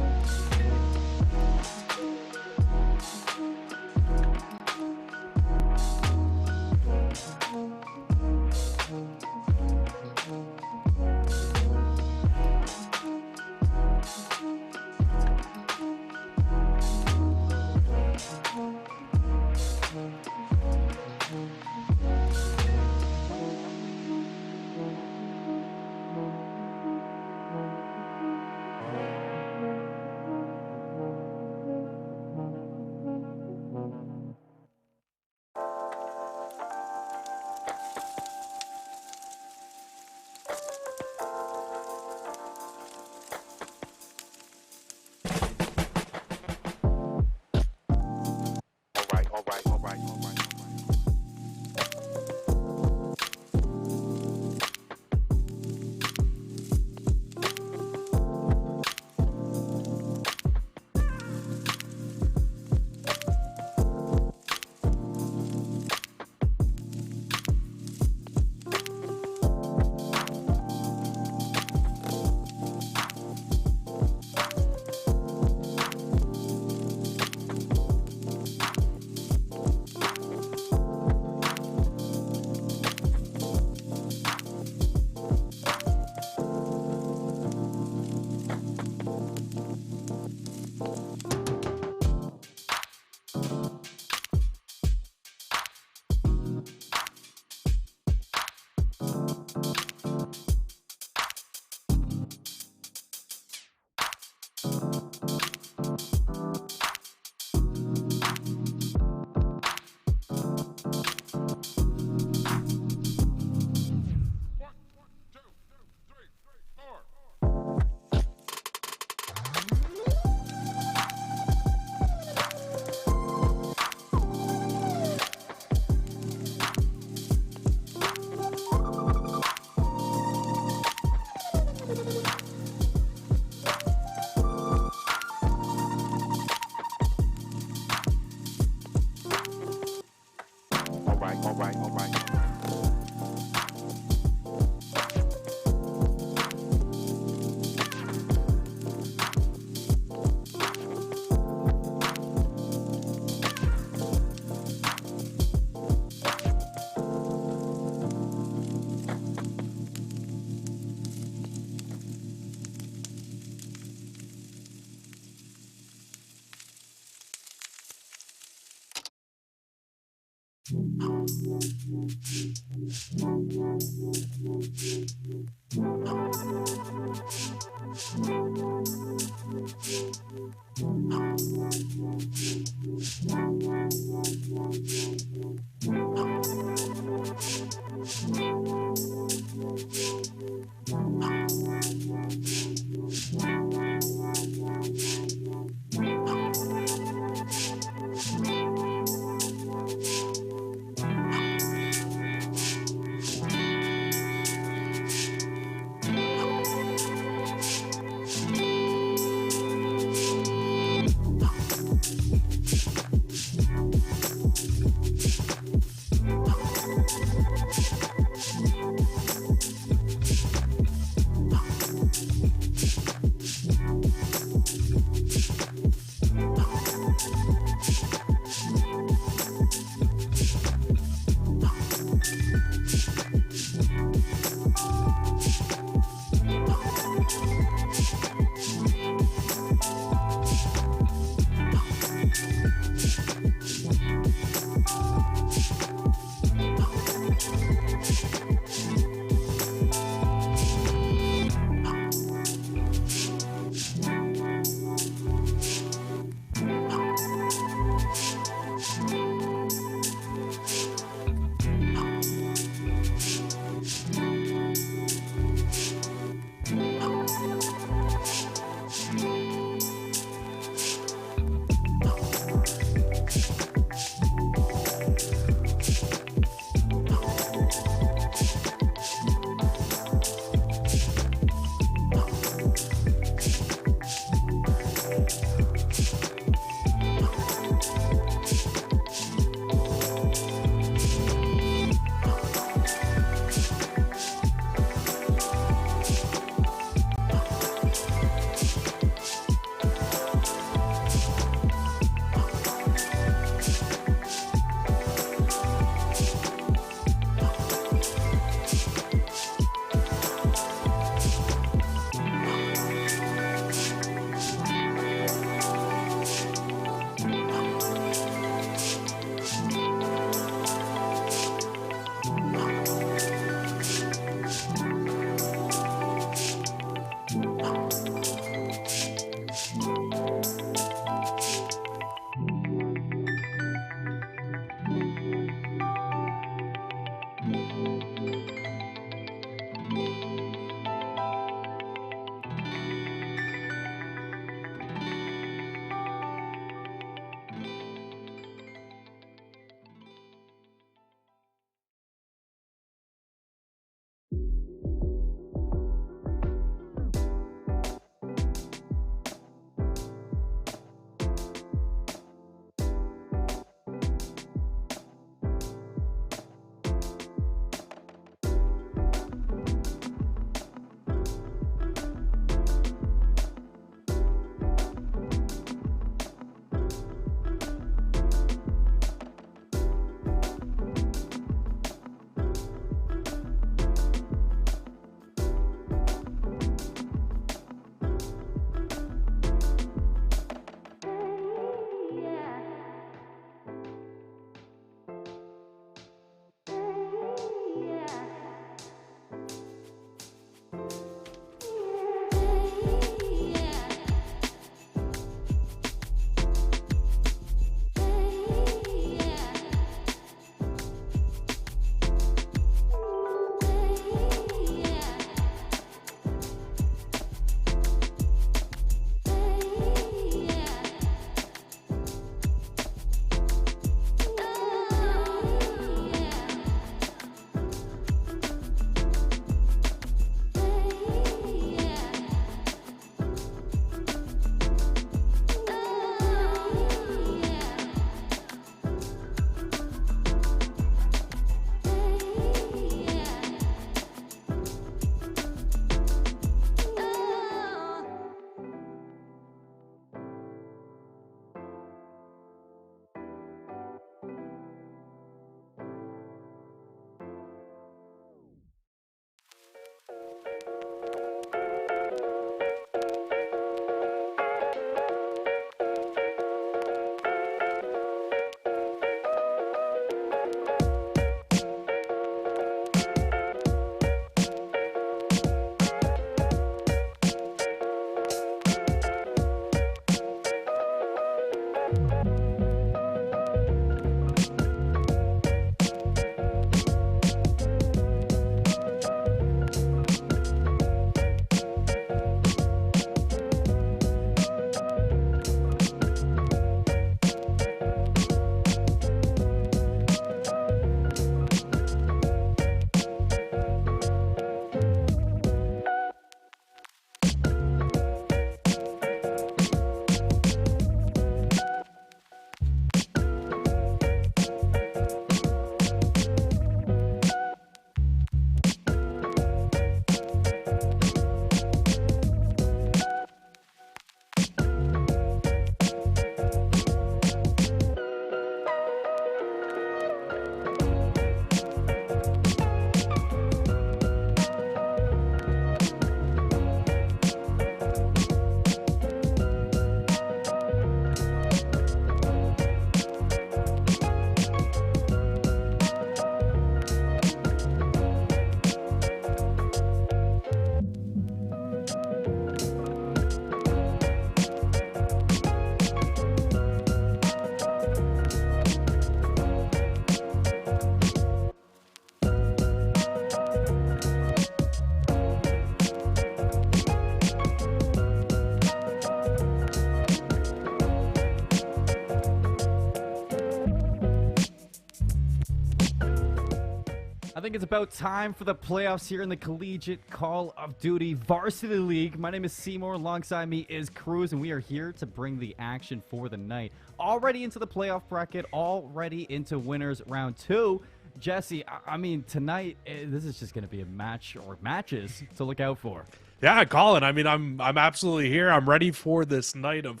I think it's about time for the playoffs here in the Collegiate Call of Duty Varsity League. My name is Seymour. Alongside me is Cruz, and we are here to bring the action for the night. Already into the playoff bracket, already into winners round 2. Jesse, I mean, tonight, this is just going to be a match or matches to look out for. Yeah, Colin, I mean, I'm absolutely here. I'm ready for this night of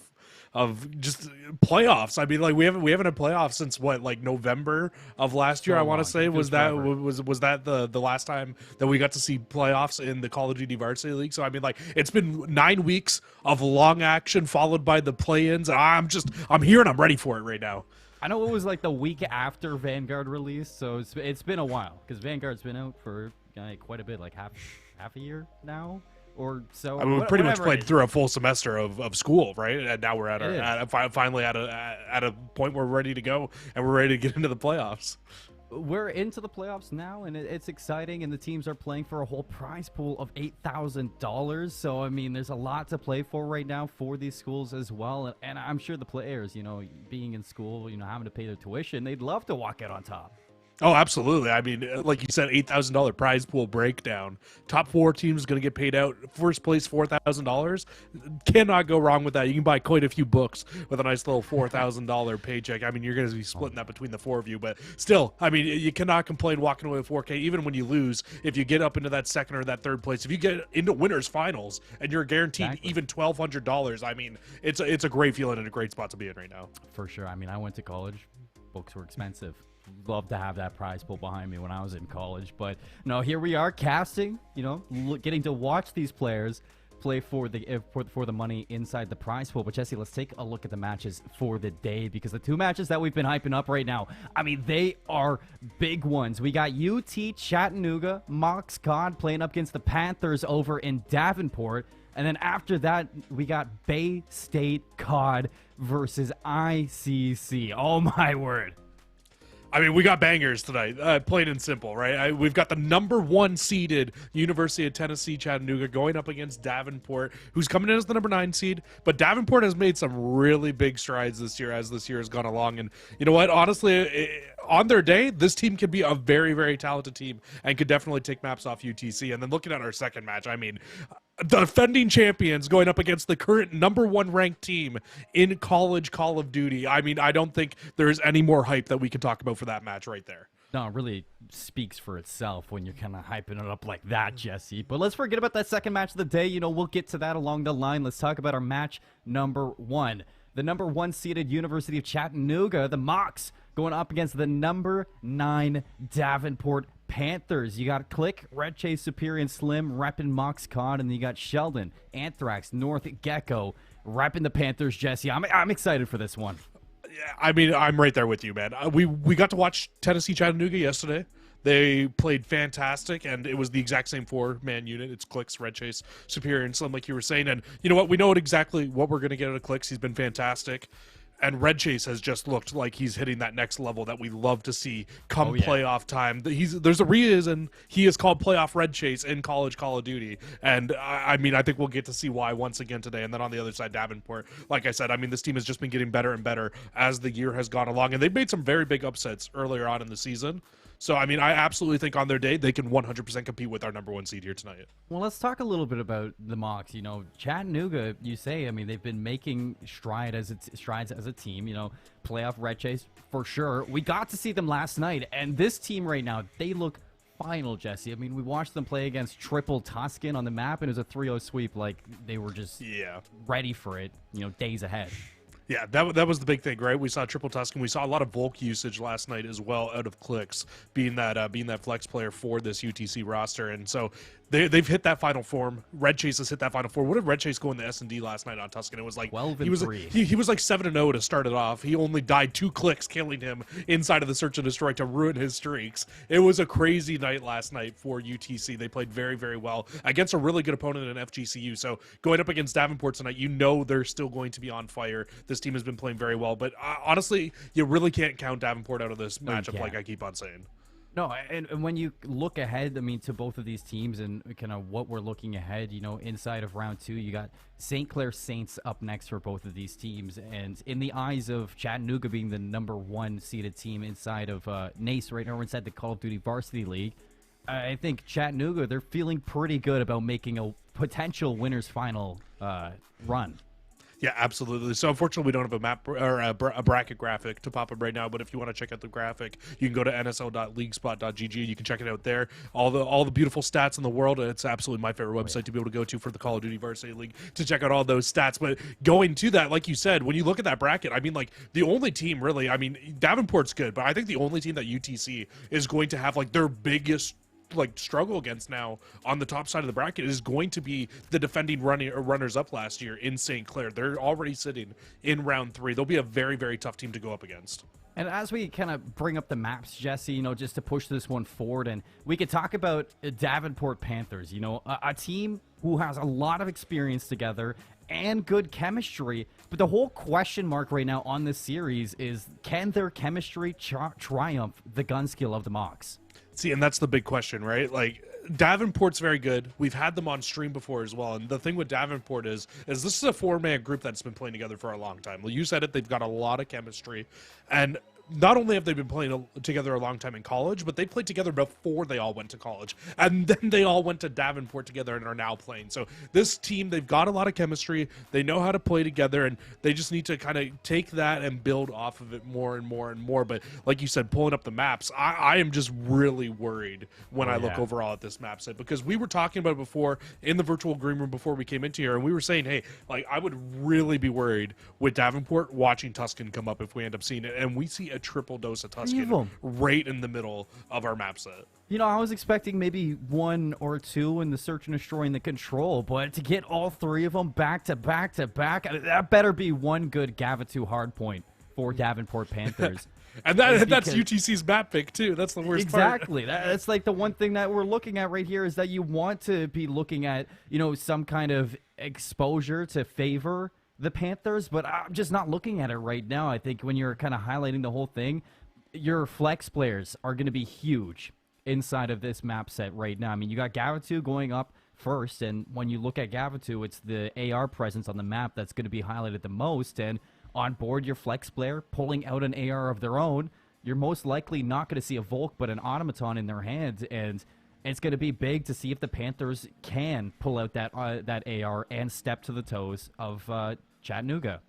just playoffs. I mean, like we haven't had playoffs since what, like November of last year. So I want to long. say It was feels that the last time that we got to see playoffs in the Call of Duty Varsity League. So I mean, like it's been 9 weeks of long action followed by the play-ins. And I'm here and I'm ready for it right now. I know it was like the week after Vanguard released, so it's been a while because Vanguard's been out for quite a bit, like half a year now. Or so. I mean, we pretty much played through a full semester of school, right? And now we're finally at a point where we're ready to go and we're ready to get into the playoffs. We're into the playoffs now, and it's exciting, and the teams are playing for a whole prize pool of $8,000. So, I mean, there's a lot to play for right now for these schools as well. And I'm sure the players, being in school, having to pay their tuition, they'd love to walk out on top. Oh, absolutely. I mean, like you said, $8,000 prize pool breakdown. Top 4 teams going to get paid out. First place, $4,000. Cannot go wrong with that. You can buy quite a few books with a nice little $4,000 paycheck. I mean, you're going to be splitting that between the 4 of you, but still, I mean, you cannot complain walking away with $4K, even when you lose. If you get up into that second or that third place, if you get into winners finals and you're guaranteed even $1,200, I mean, it's a great feeling and a great spot to be in right now. For sure. I mean, I went to college. Books were expensive. Love to have that prize pool behind me when I was in college, but no, here we are casting, getting to watch these players play for the money inside the prize pool. But Jesse, let's take a look at the matches for the day, because the 2 matches that we've been hyping up right now, I mean, they are big ones. We got UT Chattanooga, Mox COD playing up against the Panthers over in Davenport. And then after that, we got Bay State COD versus ICC. Oh my word. I mean, we got bangers tonight, plain and simple, right? We've got the number 1 seeded University of Tennessee Chattanooga going up against Davenport, who's coming in as the number 9 seed. But Davenport has made some really big strides this year as this year has gone along. And you know what? Honestly, on their day, this team could be a very, very talented team and could definitely take maps off UTC. And then looking at our second match, I mean, the defending champions going up against the current number 1 ranked team in college Call of Duty. I mean, I don't think there's any more hype that we can talk about for that match right there. No, it really speaks for itself when you're kind of hyping it up like that, Jesse. But let's forget about that second match of the day. We'll get to that along the line. Let's talk about our match number 1. The number 1 seeded University of Chattanooga, the Mox, going up against the number 9 Davenport Panthers. You got Click, Red Chase, Superior, and Slim repping Mox COD, and then you got Sheldon, Anthrax, North Gecko repping the Panthers. Jesse, I'm excited for this one. Yeah, I mean, I'm right there with you, man. We got to watch Tennessee Chattanooga yesterday. They played fantastic, and it was the exact same 4-man unit. It's Clicks, Red Chase, Superior, and Slim, like you were saying. And you know what? We know exactly what we're going to get out of Clicks. He's been fantastic. And Red Chase has just looked like he's hitting that next level that we love to see come playoff time. There's a reason he is called Playoff Red Chase in college Call of Duty. And I mean, I think we'll get to see why once again today. And then on the other side, Davenport, like I said, I mean, this team has just been getting better and better as the year has gone along. And they've made some very big upsets earlier on in the season. So, I mean, I absolutely think on their day, they can 100% compete with our number 1 seed here tonight. Well, let's talk a little bit about the Mox. Chattanooga, you say, I mean, they've been making strides as a team, playoff Red Chase for sure. We got to see them last night, and this team right now, they look final, Jesse. I mean, we watched them play against Triple Tuscan on the map, and it was a 3-0 sweep. Like, they were just ready for it, days ahead. Yeah, that was the big thing, right? We saw Triple Tuscan. We saw a lot of Volk usage last night as well out of Clicks, being that flex player for this UTC roster. And so they've hit that final form. Red Chase has hit that final form. What did Red Chase go in the S&D last night on Tuscan? It was like 12-3. He was like 7-0 to start it off. He only died 2 Clicks, killing him inside of the search and destroy to ruin his streaks. It was a crazy night last night for UTC. They played very, very well against a really good opponent in FGCU. So going up against Davenport tonight, they're still going to be on fire. This team has been playing very well, but honestly, you really can't count Davenport out of this matchup, like I keep on saying. No, and when you look ahead, I mean, to both of these teams and kind of what we're looking ahead, inside of round 2, you got St. Clair Saints up next for both of these teams. And in the eyes of Chattanooga being the number 1 seeded team inside of NACE right now, we're inside the Call of Duty Varsity League. I think Chattanooga, they're feeling pretty good about making a potential winners final run. Yeah, absolutely. So unfortunately, we don't have a map or a bracket graphic to pop up right now. But if you want to check out the graphic, you can go to nsl.leaguespot.gg. You can check it out there. All the beautiful stats in the world. It's absolutely my favorite website to be able to go to for the Call of Duty Varsity League to check out all those stats. But going to that, like you said, when you look at that bracket, I mean, like the only team really, I mean, Davenport's good, but I think the only team that UTC is going to have like their biggest struggle against now on the top side of the bracket is going to be the defending runners up last year in St. Clair. They're already sitting in round 3. They'll be a very, very tough team to go up against. And as we kind of bring up the maps, Jesse, just to push this one forward, and we could talk about Davenport Panthers, a team who has a lot of experience together and good chemistry. But the whole question mark right now on this series is, can their chemistry triumph the gun skill of the Mocs? See, and that's the big question, right? Like, Davenport's very good. We've had them on stream before as well. And the thing with Davenport is this is a 4-man group that's been playing together for a long time. Well, you said it, they've got a lot of chemistry. And not only have they been playing together a long time in college, but they played together before they all went to college. And then they all went to Davenport together and are now playing. So this team, they've got a lot of chemistry. They know how to play together, and they just need to kind of take that and build off of it more and more and more. But like you said, pulling up the maps, I am just really worried when I look overall at this map set, because we were talking about it before in the virtual green room before we came into here, and we were saying, hey, like I would really be worried with Davenport watching Tuscan come up if we end up seeing it. And we see a triple dose of Tuscan right in the middle of our map set. I was expecting maybe 1 or 2 in the search and destroy and the control, but to get all 3 of them back to back to back, that better be one good Gavitu hardpoint for Davenport Panthers. And that's UTC's map pick too. That's the worst part. Exactly. That's like the one thing that we're looking at right here is that you want to be looking at, some kind of exposure to favor the Panthers, but I'm just not looking at it right now. I think when you're kind of highlighting the whole thing, your flex players are going to be huge inside of this map set right now. I mean, you got Gavitu going up first, and when you look at Gavitu, it's the AR presence on the map that's going to be highlighted the most, and on board your flex player pulling out an AR of their own, you're most likely not going to see a Volk but an automaton in their hand, and it's going to be big to see if the Panthers can pull out that AR and step to the toes of Chattanooga.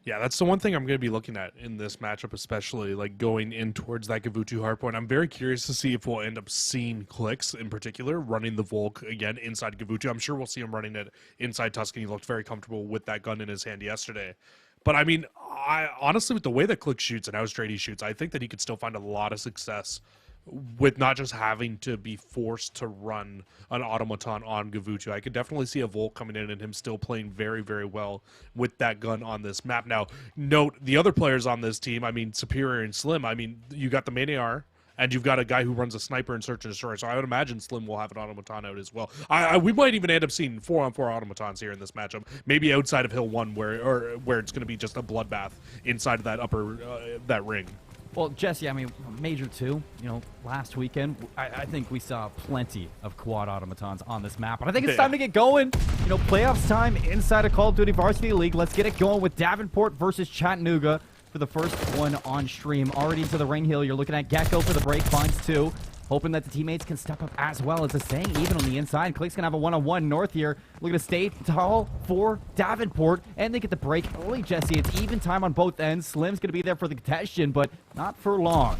Yeah, that's the one thing I'm going to be looking at in this matchup, especially like going in towards that Gavutu hardpoint. I'm very curious to see if we'll end up seeing Clicks in particular running the Volk again inside Gavutu. I'm sure we'll see him running it inside Tuscan. He looked very comfortable with that gun in his hand yesterday. But I mean, I honestly, with the way that Click shoots and how straight he shoots, I think that he could still find a lot of success with not just having to be forced to run an automaton on Gavutu. I could definitely see a Volt coming in and him still playing very, very well with that gun on this map. Now, note the other players on this team, I mean, Superior and Slim, I mean, you got the main AR, and you've got a guy who runs a sniper and search and destroy. So I would imagine Slim will have an automaton out as well. We might even end up seeing 4-on-4 automatons here in this matchup. Maybe outside of Hill 1 where it's going to be just a bloodbath inside of that upper, that ring. Well, Jesse, I mean, Major 2, last weekend, I think we saw plenty of quad automatons on this map. But I think it's time to get going. Playoffs time inside of Call of Duty Varsity League. Let's get it going with Davenport versus Chattanooga for the first one on stream. Already into the ring hill, you're looking at Gecko for the break, finds 2. Hoping that the teammates can step up as well as staying even on the inside. Click's going to have a one-on-one north here. Looking to stay tall for Davenport. And they get the break early, Jesse. It's even time on both ends. Slim's going to be there for the contention, but not for long.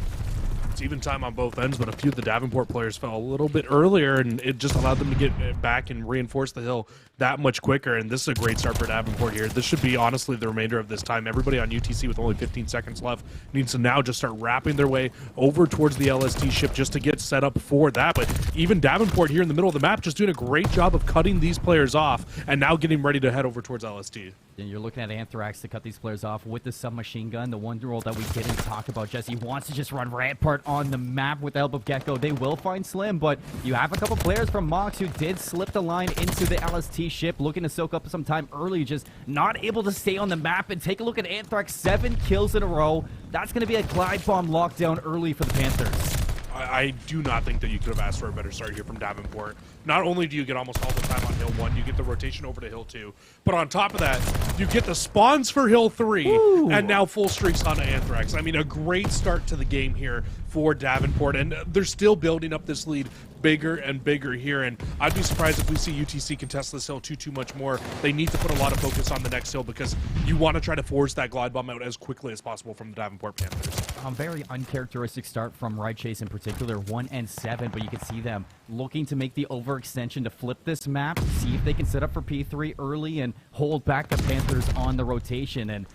It's even time on both ends, but a few of the Davenport players fell a little bit earlier, and it just allowed them to get back and reinforce the hill that much quicker. And this is a great start for Davenport here. This should be, honestly, the remainder of this time. Everybody on UTC with only 15 seconds left needs to now just start wrapping their way over towards the LST ship just to get set up for that. But even Davenport here in the middle of the map just doing a great job of cutting these players off and now getting ready to head over towards LST. And you're looking at Anthrax to cut these players off with the submachine gun. The one role that we didn't talk about, Jesse wants to just run Rampart on the map with the help of Gecko. They will find Slim, but you have a couple players from Mox who did slip the line into the LST ship, looking to soak up some time early, just not able to stay on the map. And take a look at Anthrax, 7 kills in a row. That's going to be a glide bomb lockdown early for the Panthers. I do not think that you could have asked for a better start here from Davenport. Not only do you get almost all the time on Hill 1, you get the rotation over to Hill 2, but on top of that, you get the spawns for Hill 3, Ooh. and now full streaks on Anthrax. I mean, a great start to the game here for Davenport, and they're still building up this lead bigger and bigger here, and I'd be surprised if we see UTC contest this hill too much more. They need to put a lot of focus on the next hill because you want to try to force that glide bomb out as quickly as possible from the Davenport Panthers. Very uncharacteristic start from Red Chase in particular, 1 and 7, but you can see them looking to make the overextension to flip this map, see if they can set up for P3 early and hold back the Panthers on the rotation. And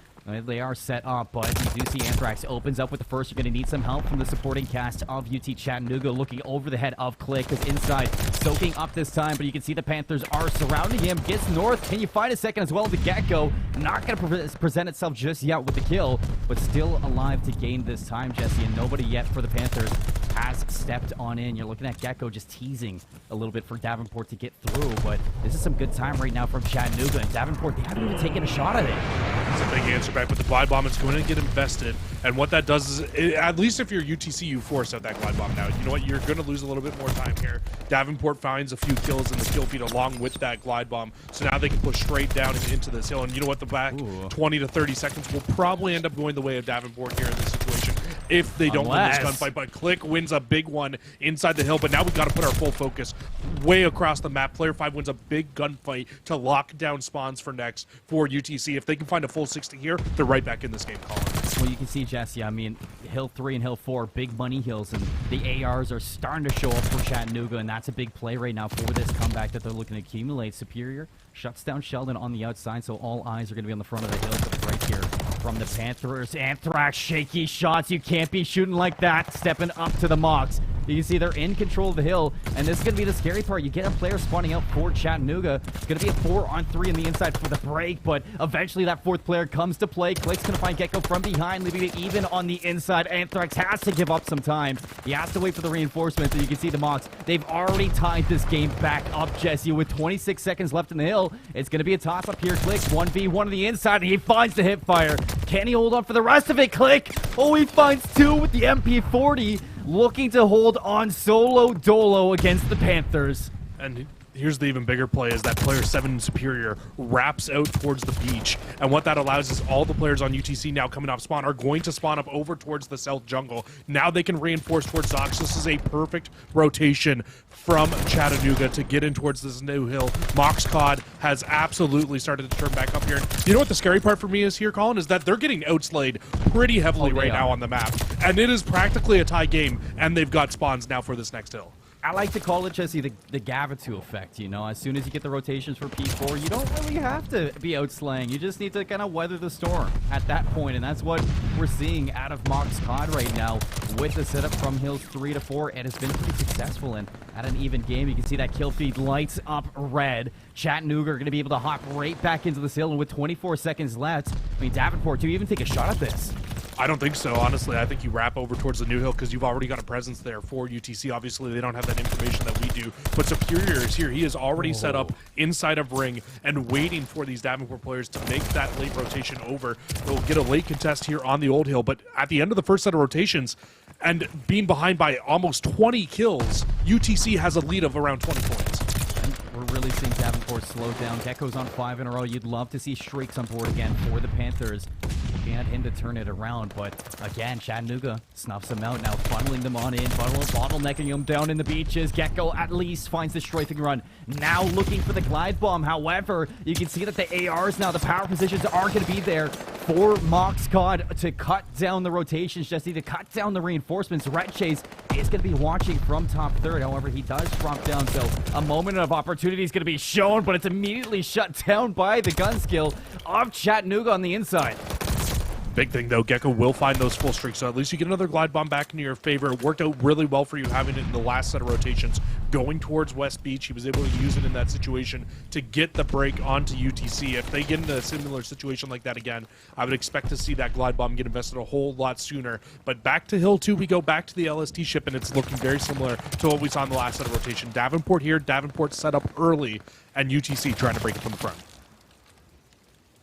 they are set up, but you do see Anthrax opens up with the first. You're going to need some help from the supporting cast of UT Chattanooga, looking over the head of Click, because inside soaking up this time, but you can see the Panthers are surrounding him. Gets north. Can you find a second as well? The Gecko not going to present itself just yet with the kill, but still alive to gain this time, Jesse, and nobody yet for the Panthers has stepped on in. You're looking at Gecko just teasing a little bit for Davenport to get through, but this is some good time right now from Chattanooga, and Davenport, they haven't even taken a shot at it. It's a big answer back, but the glide bomb is going to get invested, and what that does is, at least if you're UTC, you force out that glide bomb now. You know what? You're going to lose a little bit more time here. Davenport finds a few kills in the kill feed along with that glide bomb, so now they can push straight down and into this hill, and you know what? The back 20 to 30 seconds will probably end up going the way of Davenport here in this situation if they don't win this gunfight, but Click wins a big one inside the hill, but now we've got to put our full focus way across the map. Player 5 wins a big gunfight to lock down spawns for next for UTC. If they can find a full 60 here, they're right back in this game, Colin. Well, you can see, Jesse, I mean, Hill 3 and Hill 4, big money hills, and the ARs are starting to show up for Chattanooga, and that's a big play right now for this comeback that they're looking to accumulate. Superior shuts down Sheldon on the outside, so all eyes are going to be on the front of the hill, but right here from the Panthers. Anthrax, shaky shots. You can't be shooting like that. Stepping up to the Mox. You can see they're in control of the hill, and this is going to be the scary part. You get a player spawning out for Chattanooga. It's going to be a 4-on-3 in the inside for the break, but eventually that fourth player comes to play. Click's going to find Gecko from behind, leaving it even on the inside. Anthrax has to give up some time. He has to wait for the reinforcements, and you can see the Mox. They've already tied this game back up, Jesse, with 26 seconds left in the hill. It's going to be a toss-up here. Click 1v1 on the inside, and he finds the hip fire. Can he hold on for the rest of it, Click? Oh, he finds 2 with the MP40. Looking to hold on solo dolo against the Panthers. And here's the even bigger play is that player 7 Superior wraps out towards the beach. And what that allows is all the players on UTC now coming off spawn are going to spawn up over towards the south jungle. Now they can reinforce towards Zox. This is a perfect rotation from Chattanooga to get in towards this new hill. Mox Cod has absolutely started to turn back up here. And you know what the scary part for me is here, Colin, is that they're getting outslayed pretty heavily right now on the map. And it is practically a tie game, and they've got spawns now for this next hill. I like to call it, Jesse, the Gavitu effect, you know? As soon as you get the rotations for P4, you don't really have to be outslaying. You just need to kind of weather the storm at that point, and that's what we're seeing out of Mox Cod right now with the setup from Hills 3 to 4. It has been pretty successful, and at an even game, you can see that kill feed lights up red. Chattanooga are going to be able to hop right back into this hill, and with 24 seconds left, I mean, Davenport, do you even take a shot at this? I don't think so, honestly. I think you wrap over towards the new hill because you've already got a presence there for UTC. Obviously, they don't have that information that we do, but Superior is here. He is already set up inside of Ring and waiting for these Davenport players to make that late rotation over. They'll get a late contest here on the old hill, but at the end of the first set of rotations and being behind by almost 20 kills, UTC has a lead of around 20 points. We're really seeing Davenport slow down. Gecko's on 5 in a row. You'd love to see streaks on board again for the Panthers. Looking at him to turn it around, but again, Chattanooga snuffs him out now, funneling them on in, bottlenecking him down in the beaches. Gecko at least finds the strafing run. Now looking for the glide bomb. However, you can see that the ARs now, the power positions are going to be there for Mox Cod to cut down the rotations, Jesse, to cut down the reinforcements. Red Chase is going to be watching from top third. However, he does drop down, so a moment of opportunity is going to be shown, but it's immediately shut down by the gun skill of Chattanooga on the inside. Big thing, though, Gecko will find those full streaks, so at least you get another glide bomb back into your favor. It worked out really well for you having it in the last set of rotations. Going towards West Beach, he was able to use it in that situation to get the break onto UTC. If they get into a similar situation like that again, I would expect to see that glide bomb get invested a whole lot sooner. But back to Hill 2, we go back to the LST ship, and it's looking very similar to what we saw in the last set of rotation. Davenport here, Davenport set up early, and UTC trying to break it from the front.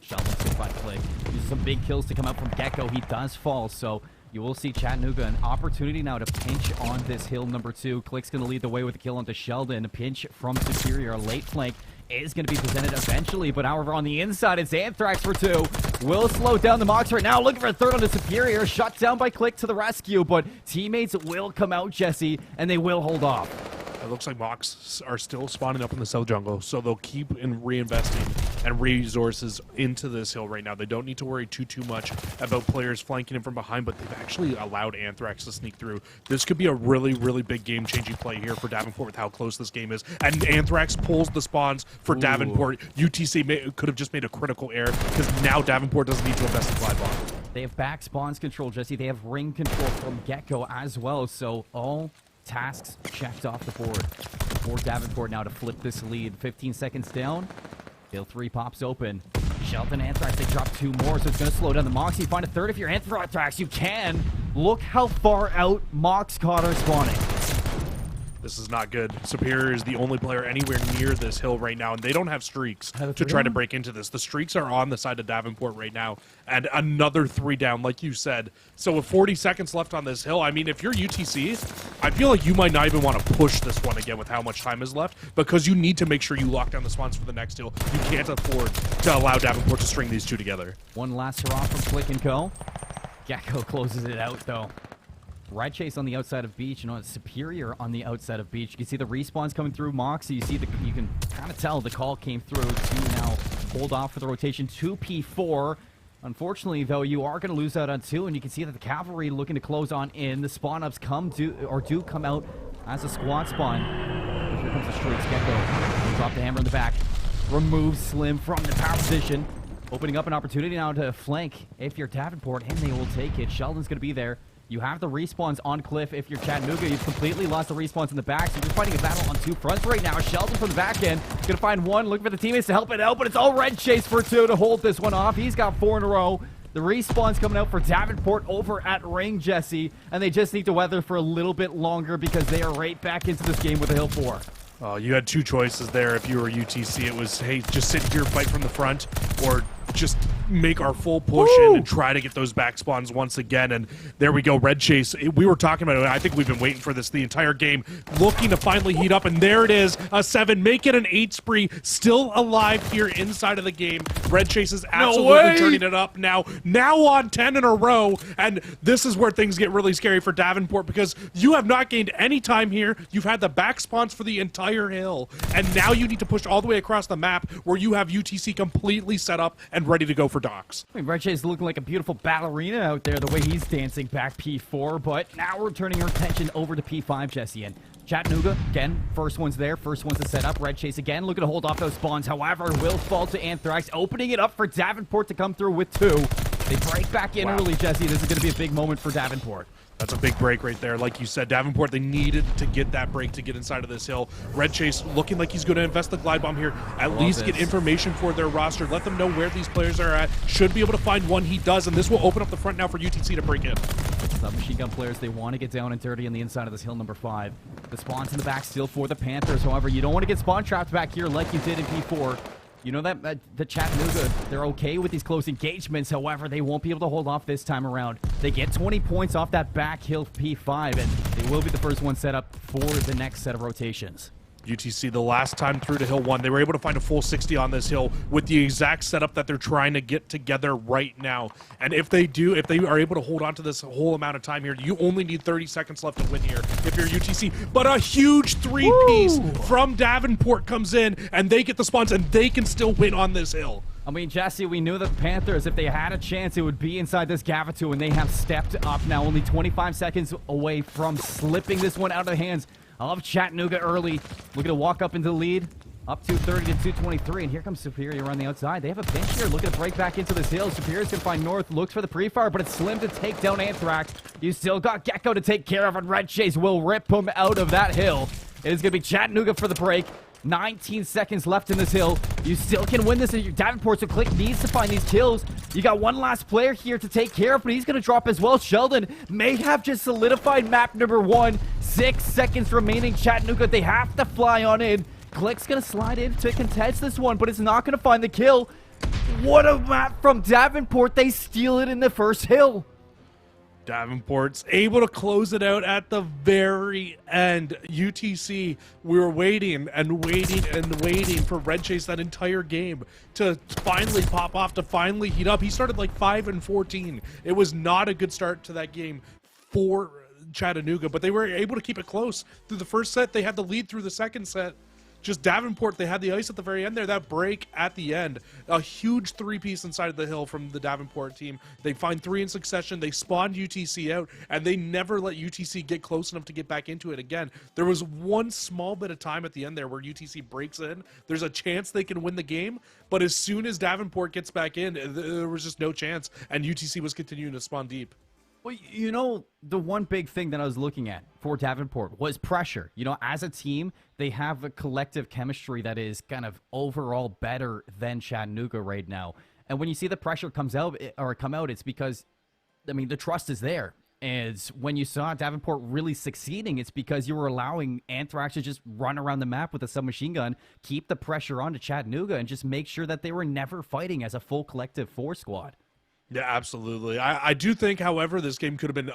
Sheldon's good by Click. Uses some big kills to come out from Gecko. He does fall, so You will see Chattanooga an opportunity now to pinch on this hill number 2. Click's going to lead the way with a kill onto Sheldon. A pinch from Superior. A late flank is going to be presented eventually, but however, on the inside, it's Anthrax for 2. Will slow down the Mox right now. Looking for a third on the Superior. Shut down by Click to the rescue, but teammates will come out, Jesse, and they will hold off. It looks like Mox are still spawning up in the south jungle, so they'll keep reinvesting and resources into this hill right now. They don't need to worry too much about players flanking in from behind, but they've actually allowed Anthrax to sneak through. This could be a really big game-changing play here for Davenport with how close this game is. And Anthrax pulls the spawns for Davenport. UTC could have just made a critical error because now Davenport doesn't need to invest in glide bomb. They have back spawns control, Jesse. They have ring control from get-go as well, so all tasks checked off the board for Davenport now to flip this lead. 15 seconds down. Hill 3 pops open. Sheldon, Anthrax, they drop 2 more, so it's going to slow down the Mox. You find a third if you're Anthrax. You can. Look how far out Mox caught are spawning. This is not good. Superior is the only player anywhere near this hill right now, and they don't have streaks to try to break into this. The streaks are on the side of Davenport right now, and another 3 down, like you said. So with 40 seconds left on this hill, I mean, if you're UTC, I feel like you might not even want to push this one again with how much time is left, because you need to make sure you lock down the spawns for the next hill. You can't afford to allow Davenport to string these 2 together. One last hurrah from Click and Co. Gecko closes it out, though. Red Chase on the outside of Beach, it's Superior on the outside of Beach. You can see the respawns coming through Moxie. You can kind of tell the call came through to now hold off for the rotation 2P4. Unfortunately, though, you are going to lose out on 2, and you can see that the Cavalry looking to close on in. The spawn ups do come out as a squad spawn. But here comes the Streaks. Gecko drop the hammer in the back. Remove Slim from the power position. Opening up an opportunity now to flank if you're Davenport, and they will take it. Sheldon's going to be there. You have the respawns on Cliff. If you're Chattanooga, you've completely lost the respawns in the back, so you're fighting a battle on 2 fronts right now. Sheldon from the back end, gonna find 1, looking for the teammates to help it out, but it's all Red Chase for 2 to hold this one off. He's got 4 in a row. The respawn's coming out for Davenport over at Ring, Jesse, and they just need to weather for a little bit longer because they are right back into this game with a Hill 4. You had 2 choices there if you were UTC. It was, hey, just sit here, fight from the front, or just make our full push in and try to get those back spawns once again. And there we go, Red Chase. We were talking about it. I think we've been waiting for this the entire game, looking to finally heat up, and there it is, a 7, make it an 8 spree, still alive here inside of the game. Red Chase is absolutely turning it up now on 10 in a row, and this is where things get really scary for Davenport because you have not gained any time here. You've had the back spawns for the entire hill, and now you need to push all the way across the map where you have UTC completely set up and ready to go for docks. I mean, Red Chase is looking like a beautiful ballerina out there, the way he's dancing back P4, but now we're turning our attention over to P5, Jesse, and Chattanooga, again, first one's there, first one's to set up. Red Chase again, looking to hold off those spawns, however, will fall to Anthrax, opening it up for Davenport to come through with 2. They break back in early, Jesse. This is going to be a big moment for Davenport. That's a big break right there. Like you said, Davenport, they needed to get that break to get inside of this hill. Red Chase looking like he's going to invest the glide bomb here. At least get information for their roster. Let them know where these players are at. Should be able to find one. He does, and this will open up the front now for UTC to break in. Submachine gun players, they want to get down and dirty on the inside of this hill number 5. The spawns in the back still for the Panthers. However, you don't want to get spawn trapped back here like you did in P4. You know that the Chattanooga, they're okay with these close engagements. However, they won't be able to hold off this time around. They get 20 points off that back hill P5, and they will be the first one set up for the next set of rotations. UTC, the last time through to Hill 1, they were able to find a full 60 on this hill with the exact setup that they're trying to get together right now. And if they do, if they are able to hold on to this whole amount of time here, you only need 30 seconds left to win here if you're UTC. But a huge 3-piece from Davenport comes in, and they get the spawns, and they can still win on this hill. I mean, Jesse, we knew that the Panthers, if they had a chance, it would be inside this Gavatu, and they have stepped up now, only 25 seconds away from slipping this one out of the hands of Chattanooga early. Looking to walk up into the lead, up 230 to 223, and here comes Superior on the outside. They have a pinch here, looking to break back into this hill. Superior's going to find North, looks for the pre-fire, but it's Slim to take down Anthrax. You still got Gecko to take care of, and Red Chase will rip him out of that hill. It is going to be Chattanooga for the break. 19 seconds left in this hill. You still can win this. Davenport, so Click needs to find these kills. You got one last player here to take care of, but he's going to drop as well. Sheldon may have just solidified map number 1. 6 seconds remaining. Chattanooga, they have to fly on in. Click's going to slide in to contest this one, but it's not going to find the kill. What a map from Davenport. They steal it in the first hill. Davenport's able to close it out at the very end. UTC, we were waiting and waiting and waiting for Red Chase that entire game to finally pop off, to finally heat up. He started like 5-14. It was not a good start to that game for Chattanooga, but they were able to keep it close through the first set. They had the lead through the second set. Just Davenport, they had the ice at the very end there. That break at the end, a huge three-piece inside of the hill from the Davenport team. They find three in succession. They spawned UTC out, and they never let UTC get close enough to get back into it again. There was one small bit of time at the end there where UTC breaks in. There's a chance they can win the game, but as soon as Davenport gets back in, there was just no chance, and UTC was continuing to spawn deep. Well, you know, the one big thing that I was looking at for Davenport was pressure. You know, as a team, they have a collective chemistry that is kind of overall better than Chattanooga right now. And when you see the pressure come out, it's because, I mean, the trust is there. And when you saw Davenport really succeeding, it's because you were allowing Anthrax to just run around the map with a submachine gun, keep the pressure on to Chattanooga, and just make sure that they were never fighting as a full collective 4 squad. Yeah, absolutely. I do think, however, this game could have been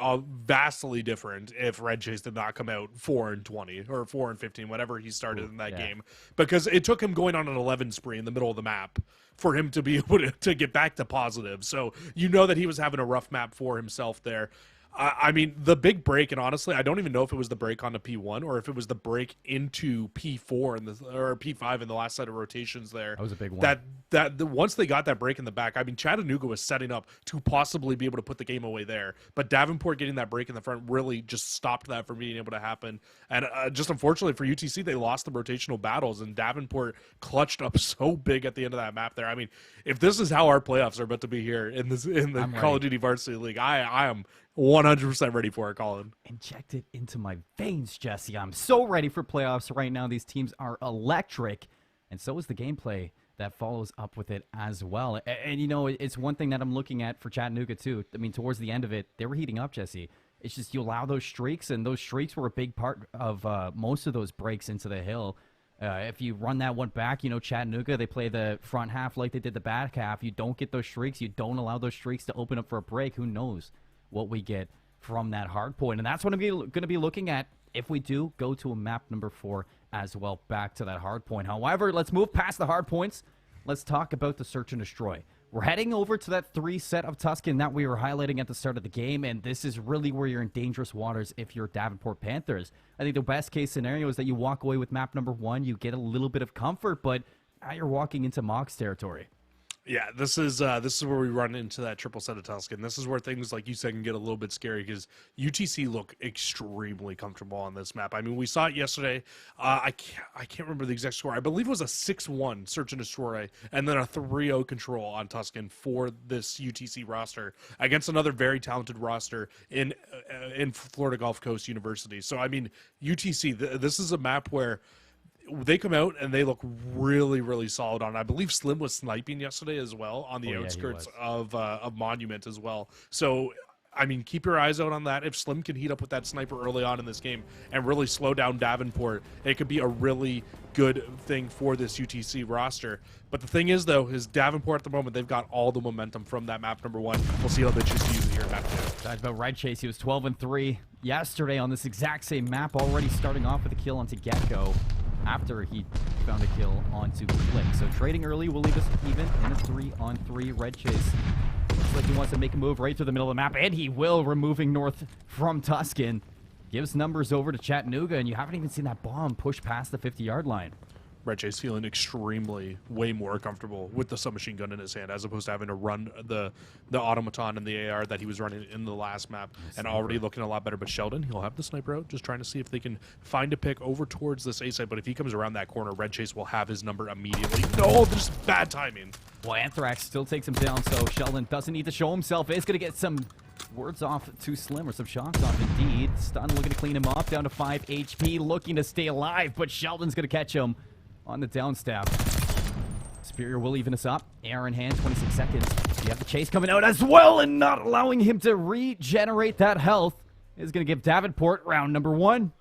vastly different if Red Chase did not come out 4-20 or 4-15, whatever he started in that game, because it took him going on an 11 spree in the middle of the map for him to be able to get back to positive. So you know that he was having a rough map for himself there. I mean, the big break, and honestly, I don't even know if it was the break onto P1 or if it was the break into P4 or P5 in the last set of rotations there. That was a big one. Once they got that break in the back, I mean, Chattanooga was setting up to possibly be able to put the game away there, but Davenport getting that break in the front really just stopped that from being able to happen. And just unfortunately for UTC, they lost the rotational battles, and Davenport clutched up so big at the end of that map there. I mean, if this is how our playoffs are about to be here in the Call of Duty Varsity League, I am 100% ready for it, Colin. Inject it into my veins, Jesse. I'm so ready for playoffs right now. These teams are electric, and so is the gameplay that follows up with it as well. And you know, it's one thing that I'm looking at for Chattanooga too. I mean, towards the end of it, they were heating up, Jesse. It's just you allow those streaks, and those streaks were a big part of most of those breaks into the hill. If you run that one back, you know, Chattanooga, they play the front half like they did the back half. You don't get those streaks. You don't allow those streaks to open up for a break. Who knows what we get from that hard point. And that's what I'm going to be looking at if we do go to a map number 4 as well, back to that hard point. However, let's move past the hard points. Let's talk about the search and destroy. We're heading over to that 3 set of Tuscan that we were highlighting at the start of the game, and this is really where you're in dangerous waters if you're Davenport Panthers. I think the best case scenario is that you walk away with map number 1, you get a little bit of comfort, but now you're walking into Mox territory. Yeah, this is where we run into that triple set of Tuscan. This is where things, like you said, can get a little bit scary because UTC look extremely comfortable on this map. I mean, we saw it yesterday. I can't remember the exact score. I believe it was a 6-1 search and destroy, and then a 3-0 control on Tuscan for this UTC roster against another very talented roster in Florida Gulf Coast University. So I mean, UTC, this is a map where they come out and they look really, really solid on it. I believe Slim was sniping yesterday as well on the outskirts of Monument as well. So, I mean, keep your eyes out on that. If Slim can heat up with that sniper early on in this game and really slow down Davenport, it could be a really good thing for this UTC roster. But the thing is, though, is Davenport at the moment, they've got all the momentum from that map number 1. We'll see how they choose to use it here in map 2. Talked about Red Chase. He was 12-3 yesterday on this exact same map, already starting off with a kill onto Gecko after he found a kill onto Click. So trading early will leave us even in a 3-on-3. Red Chase looks like he wants to make a move right through the middle of the map, and he will, removing North from Tuscan. Gives numbers over to Chattanooga, and you haven't even seen that bomb push past the 50-yard line. Red Chase feeling extremely way more comfortable with the submachine gun in his hand as opposed to having to run the automaton and the AR that he was running in the last map, and already looking a lot better. But Sheldon, he'll have the sniper out, just trying to see if they can find a pick over towards this A side. But if he comes around that corner, Red Chase will have his number immediately. No, there's bad timing. Well, Anthrax still takes him down, so Sheldon doesn't need to show himself. Is going to get some words off to Slim, or some shots off indeed. Stun looking to clean him off, down to 5 HP, looking to stay alive, but Sheldon's going to catch him on the downstab. Superior will even us up. Air in hand, 26 seconds. You have the chase coming out as well, and not allowing him to regenerate that health is going to give Davenport round number 1.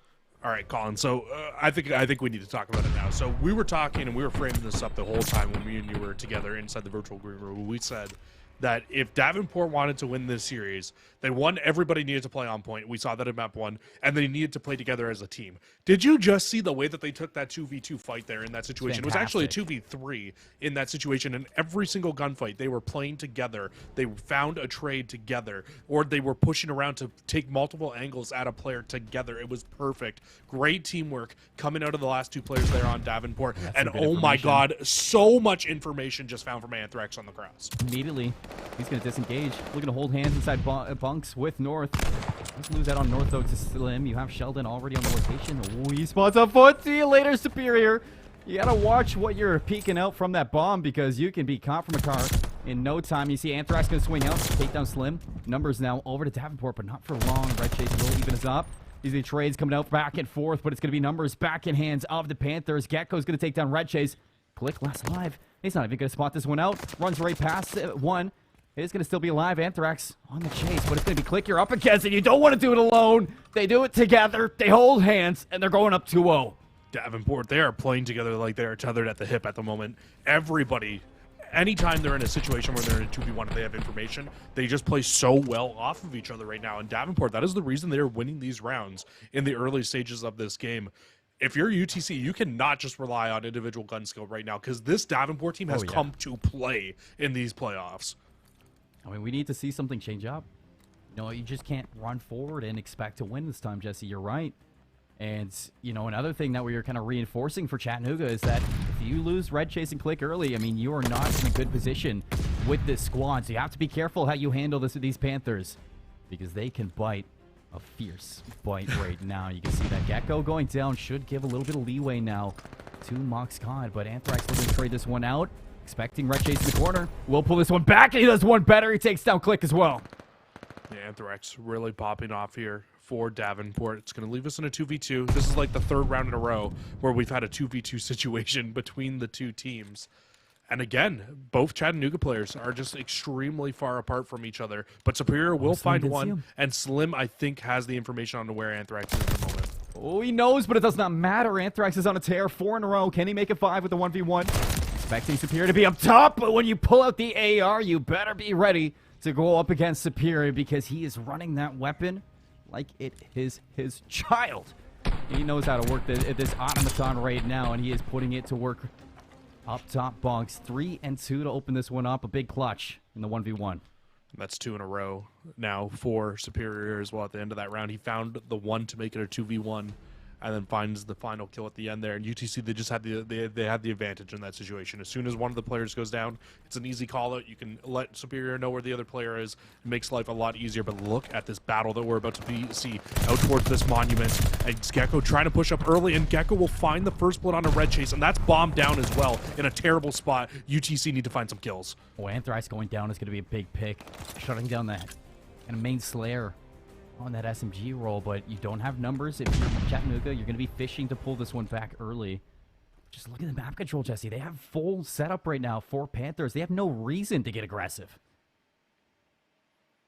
All right, Colin. So I think we need to talk about it now. So we were talking and we were framing this up the whole time when me and you were together inside the virtual green room. We said that if Davenport wanted to win this series, then one, everybody needed to play on point. We saw that in map 1, and they needed to play together as a team. Did you just see the way that they took that 2v2 fight there in that situation? It was actually a 2v3 in that situation, and every single gunfight, they were playing together. They found a trade together, or they were pushing around to take multiple angles at a player together. It was perfect. Great teamwork coming out of the last 2 players there on Davenport, and oh my god, so much information just found from Anthrax on the cross. Immediately, he's going to disengage. Looking to hold hands inside bunks with North. Let's lose that on North, though, to Slim. You have Sheldon already on the rotation. Oh, he spots a foot. See you later, Superior. You got to watch what you're peeking out from that bomb because you can be caught from a car in no time. You see Anthrax going to swing out, take down Slim. Numbers now over to Davenport, but not for long. Red Chase will even us up. These are the trades coming out back and forth, but it's going to be Numbers back in hands of the Panthers. Gecko's going to take down Red Chase. Click last alive. He's not even going to spot this one out. Runs right past one. It's going to still be alive. Anthrax on the chase, but it's going to be Click. You're up against it. You don't want to do it alone. They do it together. They hold hands, and they're going up 2-0. Davenport, they are playing together like they're tethered at the hip at the moment. Everybody, anytime they're in a situation where they're in a 2v1 and they have information, they just play so well off of each other right now. And Davenport, that is the reason they're winning these rounds in the early stages of this game. If you're UTC, you cannot just rely on individual gun skill right now because this Davenport team has come to play in these playoffs. I mean, we need to see something change up. You know, you just can't run forward and expect to win this time, Jesse. You're right. And, you know, another thing that we are kind of reinforcing for Chattanooga is that if you lose Red Chase and Click early, I mean, you are not in a good position with this squad. So you have to be careful how you handle this with these Panthers because they can bite a fierce bite right now. You can see that Gecko going down should give a little bit of leeway now to Mox God, but Anthrax looking to trade this one out. Expecting Red Chase in the corner. Will pull this one back, and he does one better. He takes down Click as well. Yeah, Anthrax really popping off here for Davenport. It's going to leave us in a 2v2. This is like the 3rd round in a row where we've had a 2v2 situation between the 2 teams. And again, both Chattanooga players are just extremely far apart from each other. But Superior will find one, and Slim, I think, has the information on where Anthrax is at the moment. Oh, he knows, but it does not matter. Anthrax is on a tear. 4 in a row. Can he make it 5 with the 1v1? Expecting Superior to be up top, but when you pull out the AR, you better be ready to go up against Superior because he is running that weapon like it is his child. He knows how to work this automaton right now, and he is putting it to work up top. Bonks 3 and 2 to open this one up. A big clutch in the 1v1. That's 2 in a row now for Superior as well at the end of that round. He found the one to make it a 2v1. And then finds the final kill at the end there. And UTC, they just had they had the advantage in that situation. As soon as one of the players goes down, it's an easy call out. You can let Superior know where the other player is. It makes life a lot easier. But look at this battle that we're about to see out towards this monument. And Gecko trying to push up early, and Gecko will find the first blood on a Red Chase, and that's bombed down as well in a terrible spot. UTC need to find some kills. Oh, Anthrax going down is going to be a big pick. Shutting down that and main Slayer on that SMG roll, but you don't have numbers. If you're Chattanooga, you're going to be fishing to pull this one back early. Just look at the map control, Jesse. They have full setup right now for Panthers. They have no reason to get aggressive.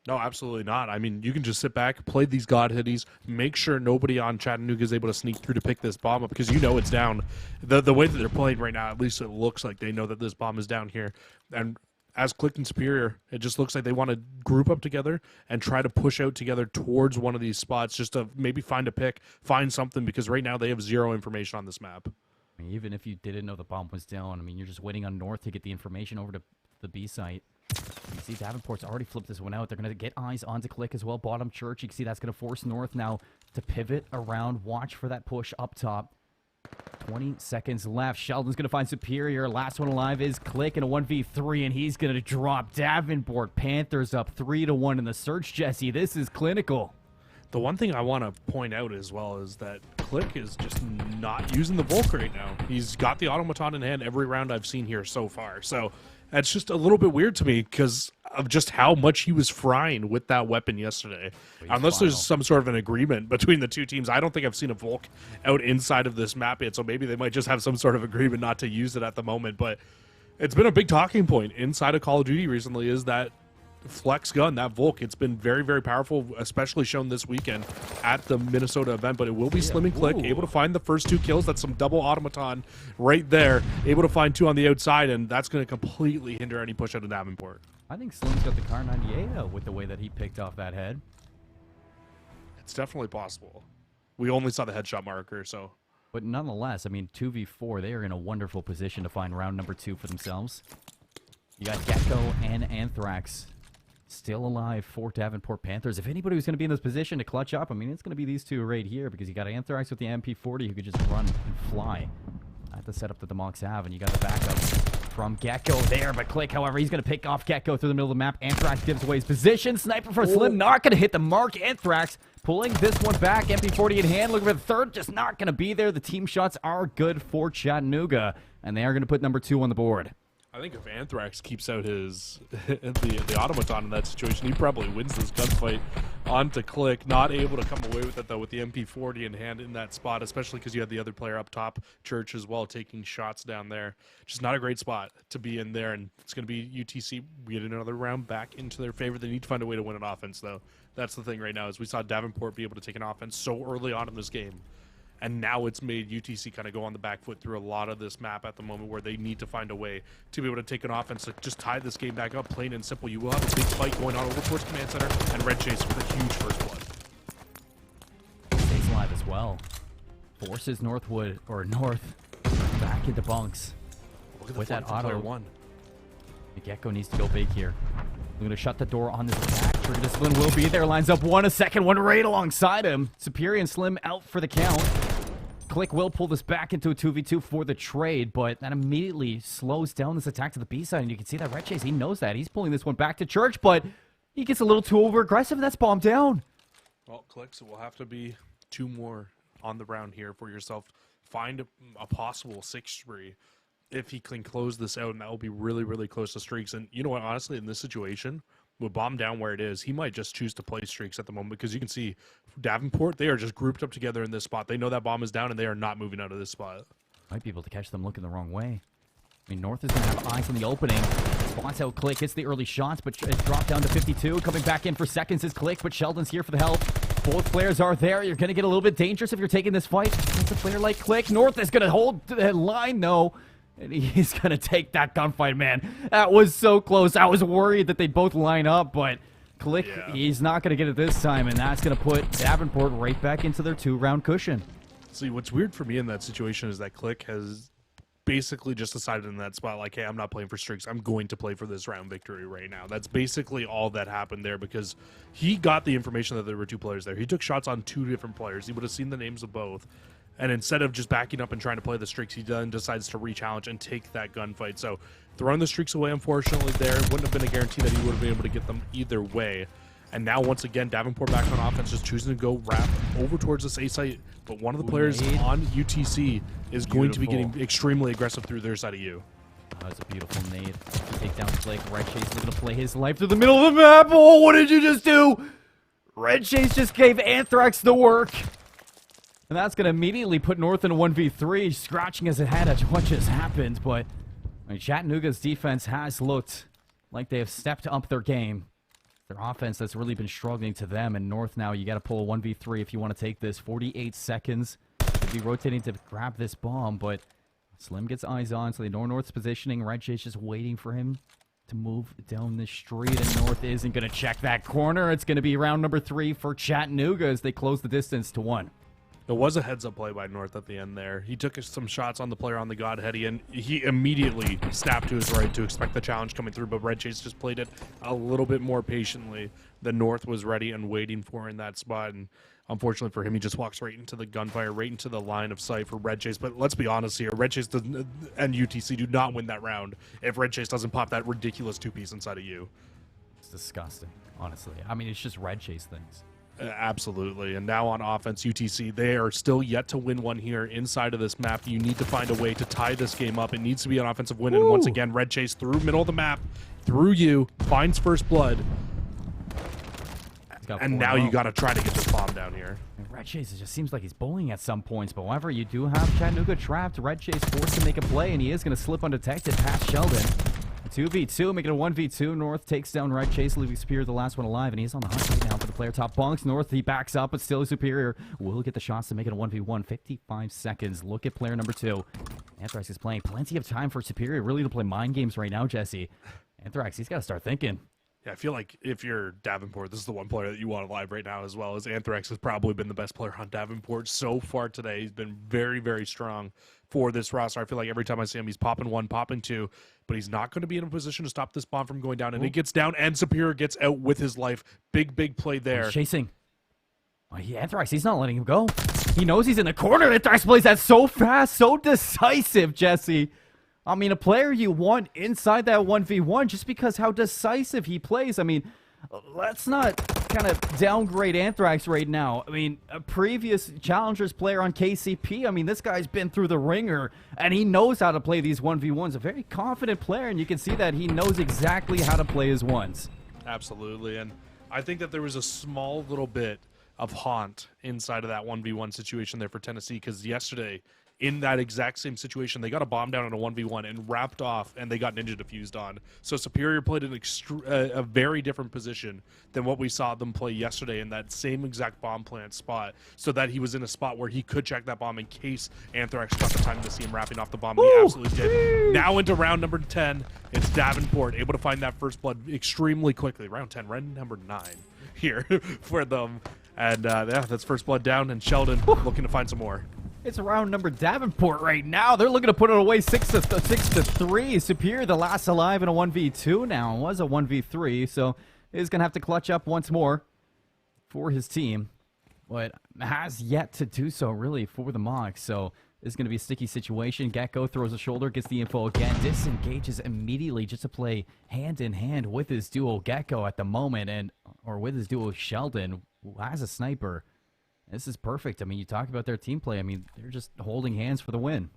No, absolutely not. I mean, you can just sit back, play these God Hitties, make sure nobody on Chattanooga is able to sneak through to pick this bomb up because you know it's down. The way that they're playing right now, at least it looks like they know that this bomb is down here. And as Click and Superior, it just looks like they want to group up together and try to push out together towards one of these spots just to maybe find a pick, find something, because right now they have 0 information on this map. I mean, even if you didn't know the bomb was down, I mean, you're just waiting on North to get the information over to the B site. You see Davenport's already flipped this one out. They're going to get eyes onto Click as well. Bottom church, you can see that's going to force North now to pivot around. Watch for that push up top. 20 seconds left. Sheldon's going to find Superior. Last one alive is Click in a 1v3, and he's going to drop Davenport. Panthers up 3-1 in the search, Jesse. This is clinical. The one thing I want to point out as well is that Click is just not using the Volk right now. He's got the automaton in hand every round I've seen here so far. So that's just a little bit weird to me because of just how much he was frying with that weapon yesterday. Unless there's some sort of an agreement between the 2 teams. I don't think I've seen a Volk out inside of this map yet, so maybe they might just have some sort of agreement not to use it at the moment. But it's been a big talking point inside of Call of Duty recently is that flex gun, that Volk. It's been very, very powerful, especially shown this weekend at the Minnesota event, but it will be Slim and Click, able to find the first 2 kills. That's some double automaton right there, able to find 2 on the outside, and that's going to completely hinder any push out of Davenport. I think Slim's got the car 98 out with the way that he picked off that head. It's definitely possible. We only saw the headshot marker, so. But nonetheless, I mean, 2v4, they are in a wonderful position to find round number 2 for themselves. You got Gecko and Anthrax still alive for Davenport Panthers. If anybody was going to be in this position to clutch up, I mean, it's going to be these two right here because you got Anthrax with the MP40 who could just run and fly at the setup that the Mox have, and you got the backup from Gecko there, but Click, however, he's going to pick off Gecko through the middle of the map. Anthrax gives away his position. Sniper for Slim, not going to hit the mark. Anthrax pulling this one back. MP40 in hand, looking for the third, just not going to be there. The team shots are good for Chattanooga, and they are going to put number 2 on the board. I think if Anthrax keeps out his the automaton in that situation, he probably wins this gunfight onto Click. Not able to come away with it though with the MP40 in hand in that spot, especially because you had the other player up top, Church as well, taking shots down there. Just not a great spot to be in there, and it's going to be UTC get another round back into their favor. They need to find a way to win an offense though. That's the thing right now is we saw Davenport be able to take an offense so early on in this game. And now it's made UTC kind of go on the back foot through a lot of this map at the moment where they need to find a way to be able to take an offense to just tie this game back up, plain and simple. You will have a big fight going on over towards Command Center, and Red Chase with a huge first blood. Stays alive as well. Forces Northwood, or North, back into bunks. Look at with that player auto. 1. The Gecko needs to go big here. We're going to shut the door on this attack. Trigger Discipline will be there. Lines up one, a second one right alongside him. Superior and Slim out for the count. Click will pull this back into a 2v2 for the trade, but that immediately slows down this attack to the B side, and you can see that Red Chase, he knows that. He's pulling this one back to Church, but he gets a little too over-aggressive, and that's bombed down. Well, Clicks, it will have to be 2 more on the round here for yourself. Find a possible 6-3 if he can close this out, and that will be really, really close to streaks. And you know what, honestly, in this situation, with bomb down where it is, he might just choose to play streaks at the moment because you can see Davenport, they are just grouped up together in this spot. They know that bomb is down, and they are not moving out of this spot. Might be able to catch them looking the wrong way. I mean, North is going to have eyes on the opening. Spots out Click, hits the early shots, but it dropped down to 52. Coming back in for seconds is Click, but Sheldon's here for the help. Both players are there. You're going to get a little bit dangerous if you're taking this fight. It's a player like Click. North is going to hold the line, though. And he's going to take that gunfight, man. That was so close. I was worried that they'd both line up, but Click, he's not going to get it this time, and that's going to put Davenport right back into their 2-round cushion. See, what's weird for me in that situation is that Click has basically just decided in that spot, like, hey, I'm not playing for streaks. I'm going to play for this round victory right now. That's basically all that happened there because he got the information that there were 2 players there. He took shots on 2 different players. He would have seen the names of both. And instead of just backing up and trying to play the streaks, he then decides to re-challenge and take that gunfight. So throwing the streaks away, unfortunately, there wouldn't have been a guarantee that he would have been able to get them either way. And now, once again, Davenport back on offense, just choosing to go wrap over towards this A site. But one of the players on UTC is going to be getting extremely aggressive through their side of U. That was a beautiful nade. Take down Click. Red Chase is going to play his life through the middle of the map. Oh, what did you just do? Red Chase just gave Anthrax the work. And that's going to immediately put North in a 1v3, scratching his head at what just happened. But I mean, Chattanooga's defense has looked like they have stepped up their game. Their offense that's really been struggling to them. And North now, you got to pull a 1v3 if you want to take this. 48 seconds. They'll be rotating to grab this bomb, but Slim gets eyes on, so they know North's positioning. Red Chase just waiting for him to move down the street, and North isn't going to check that corner. It's going to be round number 3 for Chattanooga as they close the distance to 1. It was a heads-up play by North at the end there. He took some shots on the player on the Godhead, and he immediately snapped to his right to expect the challenge coming through, but Red Chase just played it a little bit more patiently than North was ready and waiting for in that spot. And unfortunately for him, he just walks right into the gunfire, right into the line of sight for Red Chase. But let's be honest here, Red Chase doesn't, and UTC do not win that round if Red Chase doesn't pop that ridiculous 2-piece inside of you. It's disgusting, honestly. I mean, it's just Red Chase things. Absolutely. And now on offense, UTC, they are still yet to win one here inside of this map. You need to find a way to tie this game up. It needs to be an offensive win. And once again, Red Chase through middle of the map, through you, finds first blood. And now you got to try to get this bomb down here. Red Chase, it just seems like he's bullying at some points. But however, you do have Chattanooga trapped. Red Chase forced to make a play, and he is going to slip undetected past Sheldon. 2v2, making a 1v2. North takes down Red Chase, leaving Superior the last one alive, and he's on the hunt right now for the player top bunks. North, he backs up, but still Superior will get the shots to make it a 1v1. 55 seconds. Look at player number 2. Anthrax is playing plenty of time for Superior, really to play mind games right now, Jesse. Anthrax, he's got to start thinking. Yeah, I feel like if you're Davenport, this is the one player that you want alive right now as well, as Anthrax has probably been the best player on Davenport so far today. He's been very, very strong for this roster. I feel like every time I see him, he's popping one, popping two, but he's not going to be in a position to stop this bomb from going down. And it gets down, and Superior gets out with his life. Big, big play there. He's chasing. Oh, Anthrax, he's not letting him go. He knows he's in the corner. Anthrax plays that so fast, so decisive, Jesse. I mean, a player you want inside that 1v1 just because how decisive he plays. I mean, let's not kind of downgrade Anthrax right now. I mean, a previous Challengers player on KCP, I mean, this guy's been through the ringer, and he knows how to play these 1v1s. A very confident player, and you can see that he knows exactly how to play his ones. Absolutely, and I think that there was a small little bit of haunt inside of that 1v1 situation there for Tennessee, because yesterday, in that exact same situation, they got a bomb down on a 1v1 and wrapped off, and they got ninja diffused on. So Superior played in a very different position than what we saw them play yesterday in that same exact bomb plant spot, so that he was in a spot where he could check that bomb in case Anthrax got the time to see him wrapping off the bomb. He absolutely did. Now into round number 10, it's Davenport able to find that first blood extremely quickly. Round 10, round number 9 here for them. And yeah, that's first blood down, and Sheldon looking to find some more. It's round number Davenport right now. They're looking to put it away 6-3. Superior, the last alive in a 1v2 now. It was a 1v3, so he's going to have to clutch up once more for his team. But has yet to do so, really, for the Mox. So this is going to be a sticky situation. Gecko throws a shoulder, gets the info again, disengages immediately just to play hand-in-hand with his duo Gecko at the moment, or with his duo Sheldon, who has a sniper. This is perfect. I mean, you talk about their team play. I mean, they're just holding hands for the win.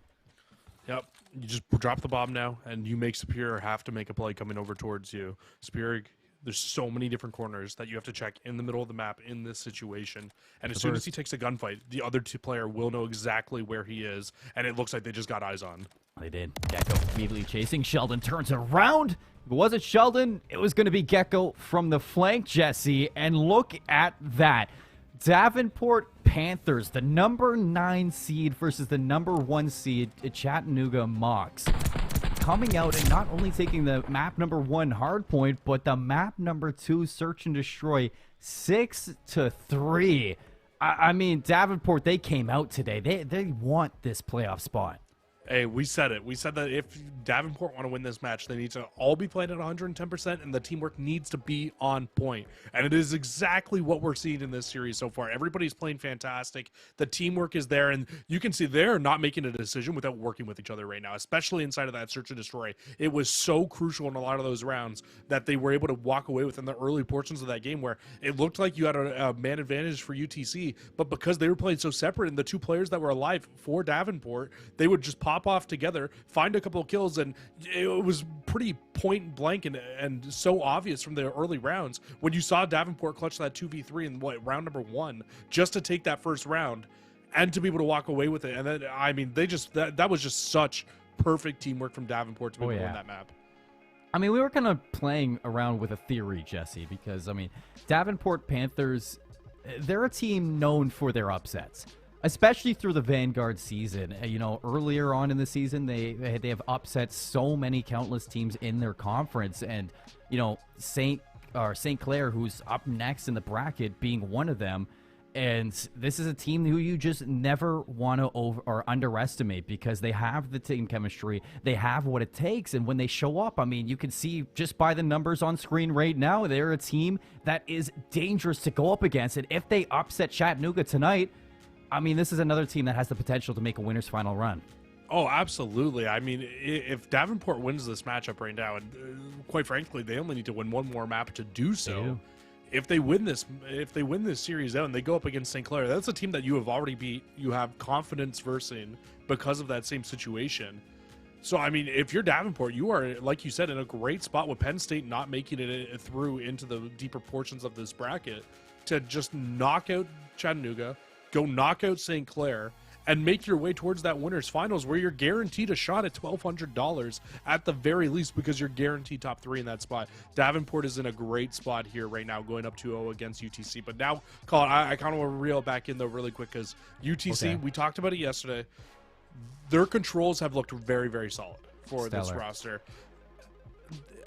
Yep. You just drop the bomb now, and you make Superior have to make a play coming over towards you. Superior, there's so many different corners that you have to check in the middle of the map in this situation. And as soon as he takes a gunfight, the other two player will know exactly where he is, and it looks like they just got eyes on. They did. Gecko immediately chasing. Sheldon turns around. If it wasn't Sheldon, it was going to be Gecko from the flank, Jesse. And look at that. Davenport Panthers, the number 9 seed versus the number 1 seed Chattanooga Mox, coming out and not only taking the map number 1 hardpoint, but the map number 2 search and destroy 6-3. I mean, Davenport, they came out today. They want this playoff spot. Hey, we said it. We said that if Davenport want to win this match, they need to all be playing at 110%, and the teamwork needs to be on point. And it is exactly what we're seeing in this series so far. Everybody's playing fantastic. The teamwork is there, and you can see they're not making a decision without working with each other right now, especially inside of that search and destroy. It was so crucial in a lot of those rounds that they were able to walk away within the early portions of that game where it looked like you had a man advantage for UTC, but because they were playing so separate and the two players that were alive for Davenport, they would just pop off together, find a couple of kills, and it was pretty point blank and so obvious from the early rounds when you saw Davenport clutch that 2v3 in round number 1 just to take that first round and to be able to walk away with it. And then, I mean, they just that was just such perfect teamwork from Davenport to be able to win that map. I mean, we were kind of playing around with a theory, Jesse, because, I mean, Davenport Panthers, they're a team known for their upsets, especially through the Vanguard season. You know, earlier on in the season, they have upset so many countless teams in their conference, and you know, St. Clair, who's up next in the bracket, being one of them. And this is a team who you just never want to underestimate, because they have the team chemistry, they have what it takes, and when they show up, I mean, you can see just by the numbers on screen right now, they're a team that is dangerous to go up against. And if they upset Chattanooga tonight, I mean, this is another team that has the potential to make a winner's final run. Oh, absolutely. I mean, if Davenport wins this matchup right now, and quite frankly, they only need to win one more map to do so. If they win this series out and they go up against St. Clair, that's a team that you have already beat. You have confidence versing because of that same situation. So, I mean, if you're Davenport, you are, like you said, in a great spot with Penn State not making it through into the deeper portions of this bracket to just knock out Chattanooga, go knock out St. Clair, and make your way towards that winner's finals where you're guaranteed a shot at $1,200 at the very least, because you're guaranteed top 3 in that spot. Davenport is in a great spot here right now, going up 2-0 against UTC. But now, Colin, I kind of want to reel back in, though, really quick, because UTC, we talked about it yesterday, their controls have looked very, very solid for this roster.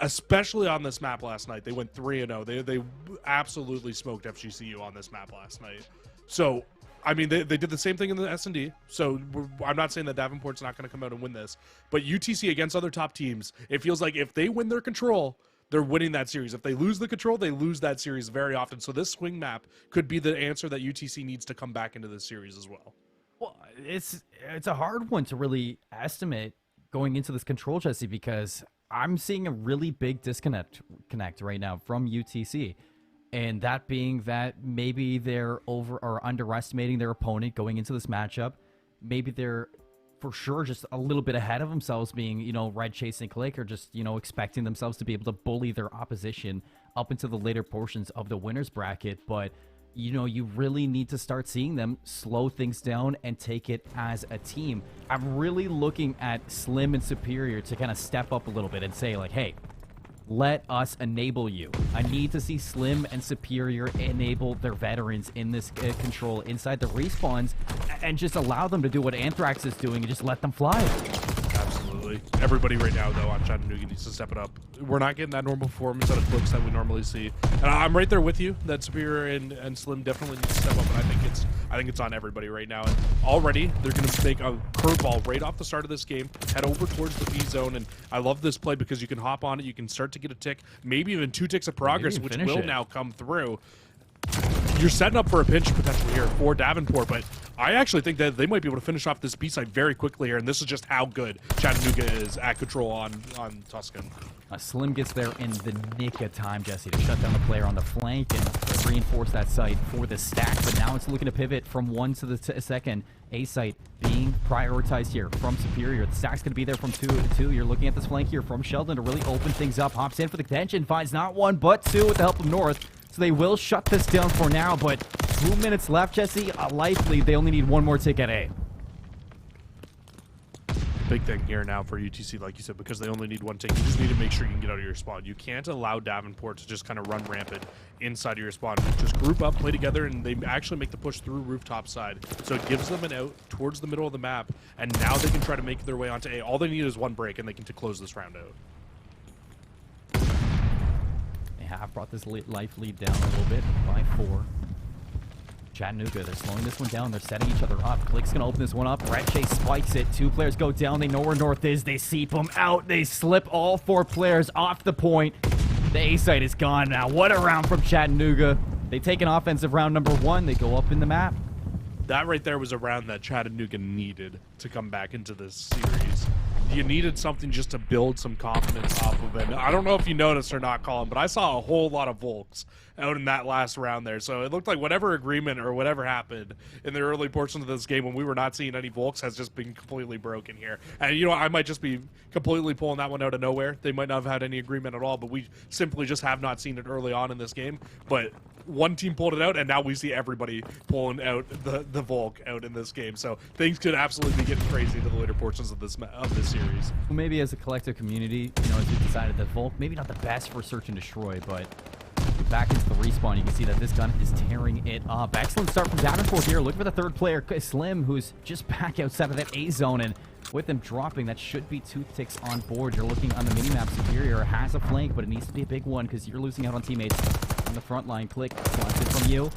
especially on this map last night. They went 3-0. They absolutely smoked FGCU on this map last night. So, I mean, they did the same thing in the S&D. So I'm not saying that Davenport's not going to come out and win this. But UTC against other top teams, it feels like if they win their control, they're winning that series. If they lose the control, they lose that series very often. So this swing map could be the answer that UTC needs to come back into this series as well. Well, it's a hard one to really estimate going into this control, Jesse, because I'm seeing a really big disconnect right now from UTC. And that being that maybe they're over or underestimating their opponent going into this matchup. Maybe they're for sure just a little bit ahead of themselves, being, you know, Red Chase and Click, or just, you know, expecting themselves to be able to bully their opposition up into the later portions of the winners bracket. But, you know, you really need to start seeing them slow things down and take it as a team. I'm really looking at Slim and Superior to kind of step up a little bit and say, like, hey, let us enable you. I need to see Slim and Superior enable their veterans in this control inside the respawns and just allow them to do what Anthrax is doing and just let them fly. Absolutely. Everybody right now, though, on Chattanooga needs to step it up. We're not getting that normal performance out of Clicks that we normally see. And I'm right there with you that Superior and Slim definitely need to step up, and I think it's on everybody right now. And already, they're going to make a curveball right off the start of this game, head over towards the B zone, and I love this play because you can hop on it, you can start to get a tick, maybe even 2 ticks of progress, which will now come through. You're setting up for a pinch potentially here for Davenport, but I actually think that they might be able to finish off this B side very quickly here, and this is just how good Chattanooga is at control on Tuscan. Slim gets there in the nick of time, Jesse, to shut down the player on the flank and reinforce that site for the stack. But now it's looking to pivot from one to the second. A site being prioritized here from Superior. The stack's going to be there from 2 to 2. You're looking at this flank here from Sheldon to really open things up. Hops in for the contention, finds not 1 but 2 with the help of North. So they will shut this down for now, but 2 minutes left, Jesse. A life lead. They only need 1 more tick at A. Big thing here now for UTC, like you said, because they only need 1 tick. You just need to make sure you can get out of your spawn. You can't allow Davenport to just kind of run rampant inside of your spawn. Just group up, play together, and they actually make the push through rooftop side. So it gives them an out towards the middle of the map, and now they can try to make their way onto A. All they need is 1 break, and they can close this round out. They have brought this life lead down a little bit by 4. Chattanooga, they're slowing this one down. They're setting each other up. Click's going to open this one up. Red Chase spikes it. 2 players go down. They know where North is. They seep them out. They slip all 4 players off the point. The A site is gone now. What a round from Chattanooga. They take an offensive round number 1. They go up in the map. That right there was a round that Chattanooga needed to come back into this series. You needed something just to build some confidence off of it. I don't know if you noticed or not, Colin, but I saw a whole lot of Volks out in that last round there. So it looked like whatever agreement or whatever happened in the early portions of this game when we were not seeing any Volks has just been completely broken here. And, you know, I might just be completely pulling that one out of nowhere. They might not have had any agreement at all, but we simply just have not seen it early on in this game. But one team pulled it out, and now we see everybody pulling out the Volk out in this game. So things could absolutely be getting crazy to the later portions of this series. Well, maybe as a collective community, you know, as we decided that Volk, maybe not the best for search and destroy, but back into the respawn, you can see that this gun is tearing it up. Excellent start from Davenport here. Look for the 3rd player, Slim, who's just back outside of that A zone, and with them dropping, that should be 2 ticks on board. You're looking on the minimap. Superior has a flank, but it needs to be a big one because you're losing out on teammates on the front line. Click, slots it from you.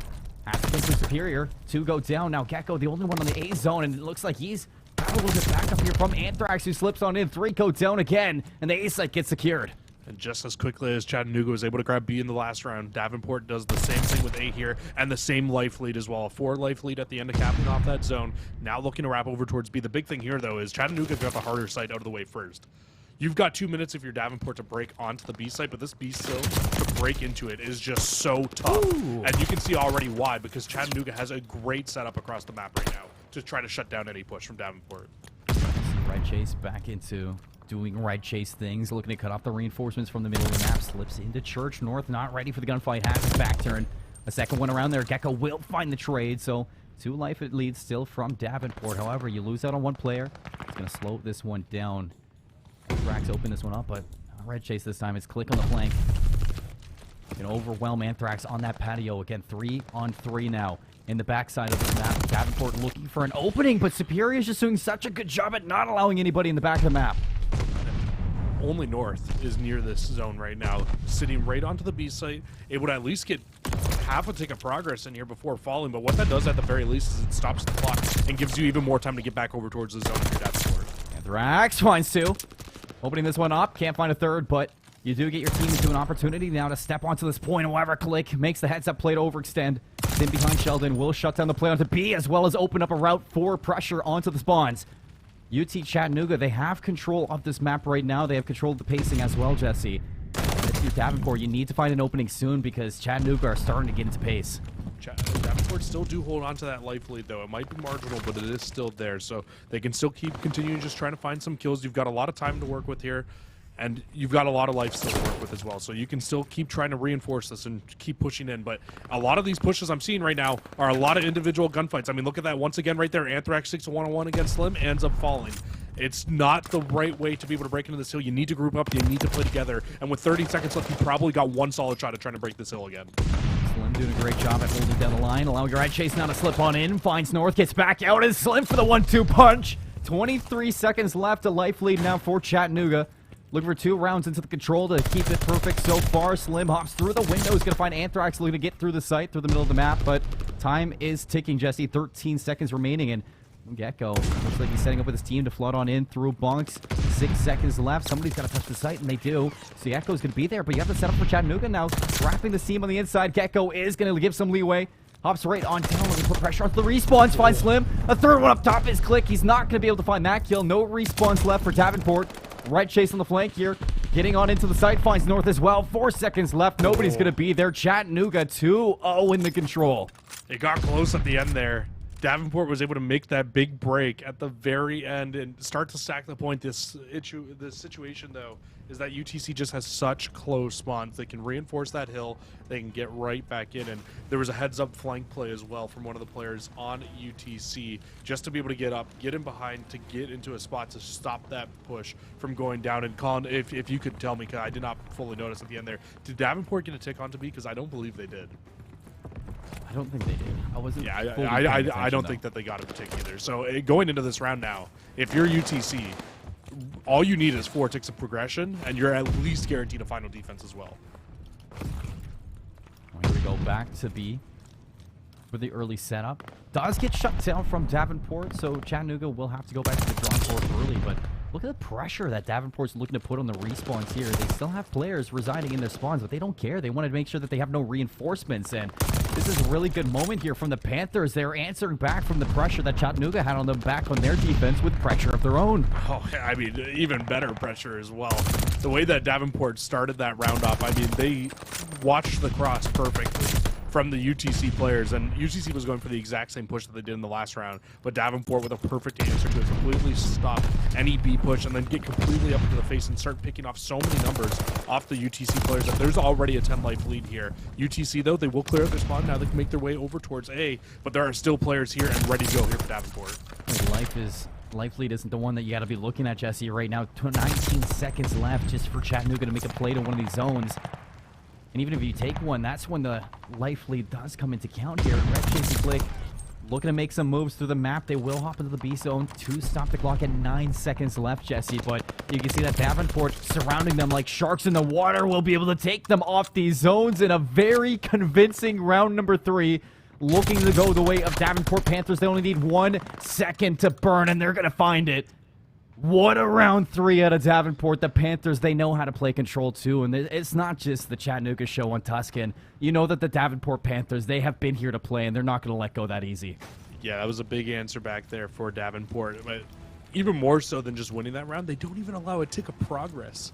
Has to think for Superior. 2 go down. Now Gecko, the only one on the A zone, and it looks like he's got a little bit back up here from Anthrax, who slips on in. 3 go down again, and the A site gets secured. And just as quickly as Chattanooga was able to grab B in the last round, Davenport does the same thing with A here, and the same life lead as well. A 4 life lead at the end of capping off that zone. Now looking to wrap over towards B. The big thing here, though, is Chattanooga got the harder site out of the way first. You've got 2 minutes if you're Davenport to break onto the B site, but this B still to break into it is just so tough. Ooh. And you can see already why, because Chattanooga has a great setup across the map right now to try to shut down any push from Davenport. Red Chase back into doing Red Chase things, looking to cut off the reinforcements from the middle of the map. Slips into Church. North not ready for the gunfight. Has his back turn. A second one around there. Gecko will find the trade, so 2 life it leads still from Davenport. However, you lose out on 1 player. It's going to slow this one down. Anthrax open this one up, but Red Chase this time. It's Click on the flank. Going to overwhelm Anthrax on that patio. Again, 3 on 3 now in the backside of this map. Davenport looking for an opening, but Superior is just doing such a good job at not allowing anybody in the back of the map. only North is near this zone right now, sitting right onto the B site. It would at least get half a tick of progress in here before falling, but what that does at the very least is it stops the clock and gives you even more time to get back over towards the zone if you're that scored. Anthrax finds two. Opening this one up, can't find a third, but you do get your team into an opportunity now to step onto this point. However, Click makes the heads-up play to overextend. Then behind Sheldon will shut down the play onto B, as well as open up a route for pressure onto the spawns. UT Chattanooga, they have control of this map right now. They have control of the pacing as well, Jesse. And if you're Davenport, you need to find an opening soon because Chattanooga are starting to get into pace. Davenport still do hold on to that life lead, though. It might be marginal, but it is still there, so they can still keep continuing just trying to find some kills. You've got a lot of time to work with here, and you've got a lot of life still to work with as well, so you can still keep trying to reinforce this and keep pushing in. But a lot of these pushes I'm seeing right now are a lot of individual gunfights. I mean, look at that once again right there. Anthrax 6 1-on-1 against Slim, ends up falling. It's not the right way to be able to break into this hill. You need to group up, you need to play together, and with 30 seconds left, you probably got one solid shot at trying to break this hill again. Slim doing a great job at holding down the line, allowing Red Chase now to slip on in, finds North, gets back out, and Slim for the 1-2 punch. 23 seconds left, a life lead now for Chattanooga. Looking for 2 rounds into the control to keep it perfect so far. Slim hops through the window. He's going to find Anthrax looking to get through the site, through the middle of the map, but time is ticking, Jesse. 13 seconds remaining, and Gecko looks like he's setting up with his team to flood on in through bunks. 6 seconds left. Somebody's got to touch the site, and they do. So Gecko's going to be there, but you have to set up for Chattanooga now. Trapping the team on the inside. Gecko is going to give some leeway. Hops right on down. Looking to put pressure onto the respawns. Finds Slim. A third one up top is Click. He's not going to be able to find that kill. No respawns left for Davenport. Red Chase on the flank here. Getting on into the site. Finds North as well. 4 seconds left. Nobody's going to be there. Chattanooga 2-0 in the control. It got close at the end there. Davenport was able to make that big break at the very end and start to stack the point. This situation, though, is that UTC just has such close spawns. They can reinforce that hill. They can get right back in. And there was a heads-up flank play as well from one of the players on UTC just to be able to get up, get in behind, to get into a spot to stop that push from going down. And Colin, if you could tell me, because I did not fully notice at the end there, did Davenport get a tick onto B? Because I don't believe they did. I don't think they did. I wasn't. Yeah, fully I paying don't attention, think that they got a tick either. So going into this round now, if you're UTC, all you need is 4 ticks of progression, and you're at least guaranteed a final defense as well. Here we go back to B for the early setup. Does get shut down from Davenport, so Chattanooga will have to go back to the drawing board early, but look at the pressure that Davenport's looking to put on the respawns here. They still have players residing in their spawns, but they don't care. They want to make sure that they have no reinforcements, and this is a really good moment here from the Panthers. They're answering back from the pressure that Chattanooga had on them back on their defense with pressure of their own. Oh, I mean, even better pressure as well. The way that Davenport started that round off, I mean, they watched the cross perfectly from the UTC players, and UTC was going for the exact same push that they did in the last round, but Davenport with a perfect answer to it, completely stop any B push and then get completely up into the face and start picking off so many numbers off the UTC players that there's already a 10 life lead here. UTC, though, they will clear out their spawn. Now they can make their way over towards A, but there are still players here and ready to go here for Davenport. Life lead isn't the one that you got to be looking at, Jesse, right now. 19 seconds left just for Chattanooga to make a play to one of these zones. And even if you take one, that's when the life lead does come into count here. Red Chase and Click looking to make some moves through the map. They will hop into the B zone to stop the clock at 9 seconds left, Jesse. But you can see that Davenport surrounding them like sharks in the water will be able to take them off these zones in a very convincing round number 3. Looking to go the way of Davenport Panthers. They only need 1 second to burn, and they're going to find it. What a round 3 out of Davenport. The Panthers, they know how to play control too, and it's not just the Chattanooga show on Tuscan. You know that the Davenport Panthers, they have been here to play, and they're not going to let go that easy. Yeah, that was a big answer back there for Davenport. But even more so than just winning that round, they don't even allow a tick of progress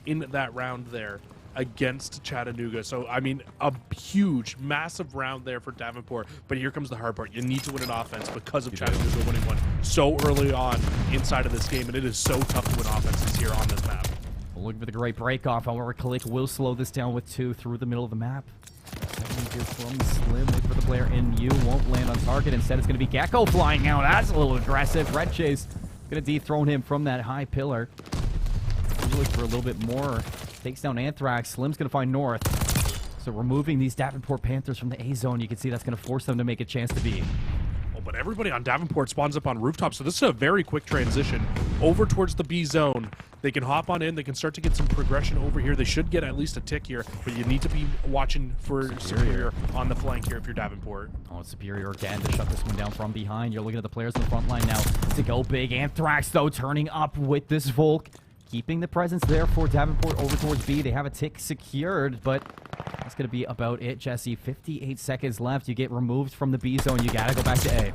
in that round there against Chattanooga. So, I mean, a huge, massive round there for Davenport. But here comes the hard part. You need to win an offense because of Chattanooga winning one so early on inside of this game. And it is so tough to win offenses here on this map. Well, looking for the great break-off. However, Kalik will slow this down with 2 through the middle of the map. Second here from Slim. Wait for the player in U. Won't land on target. Instead, it's going to be Gecko flying out. That's a little aggressive. Red Chase going to dethrone him from that high pillar. He's looking for a little bit more. Takes down Anthrax. Slim's going to find North. So removing these Davenport Panthers from the A zone, you can see that's going to force them to make a chance to be. but everybody on Davenport spawns up on rooftop, so this is a very quick transition over towards the B zone. They can hop on in, they can start to get some progression over here. They should get at least a tick here, but you need to be watching for Superior on the flank here if you're Davenport. Oh, Superior again to shut this one down from behind. You're looking at the players on the front line now to go big. Anthrax, though, turning up with this Volk, keeping the presence there for Davenport over towards B. They have a tick secured, but that's going to be about it, Jesse. 58 seconds left. You get removed from the B zone. You got to go back to A.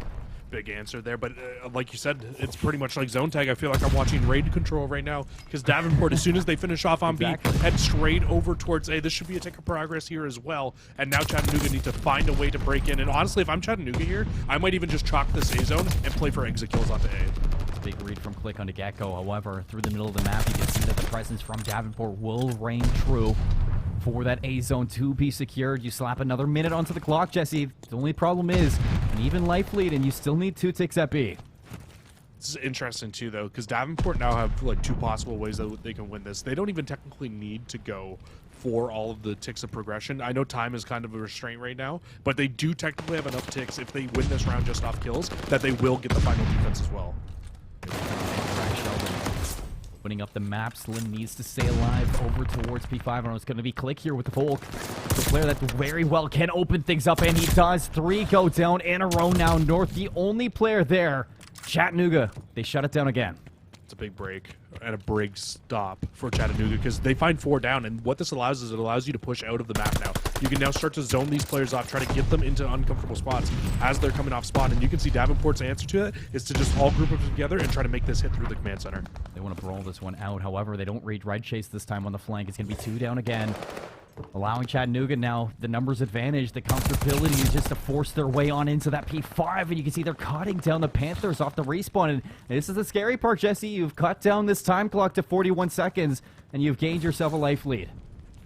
Big answer there, but like you said, it's pretty much like zone tag. I feel like I'm watching raid control right now because Davenport, as soon as they finish off on B, head straight over towards A. This should be a tick of progress here as well, and now Chattanooga need to find a way to break in. And honestly, if I'm Chattanooga here, I might even just chalk this A zone and play for exit kills onto A. Big read from Click onto Gecko. However, through the middle of the map, you can see that the presence from Davenport will reign true for that A zone to be secured. You slap another minute onto the clock, Jesse. The only problem is an even life lead, and you still need 2 ticks at B. This is interesting too, though, because Davenport now have like 2 possible ways that they can win this. They don't even technically need to go for all of the ticks of progression. I know time is kind of a restraint right now, but they do technically have enough ticks if they win this round just off kills that they will get the final defense as well. Opening up the map, Slim needs to stay alive over towards P5. I don't know, it's going to be Click here with the Volk. The player that very well can open things up, and he does. 3 go down in a row now. North, the only player there. Chattanooga, they shut it down again. It's a big break and a big stop for Chattanooga because they find 4 down, and what this allows is it allows you to push out of the map now. You can now start to zone these players off, try to get them into uncomfortable spots as they're coming off spawn, and you can see Davenport's answer to it is to just all group up together and try to make this hit through the command center. They want to brawl this one out. However, they don't read Red Chase this time on the flank. It's going to be 2 down again, allowing Chattanooga now the numbers advantage, the comfortability is just to force their way on into that P5, and you can see they're cutting down the Panthers off the respawn. And this is the scary part, Jesse. You've cut down this time clock to 41 seconds, and you've gained yourself a life lead.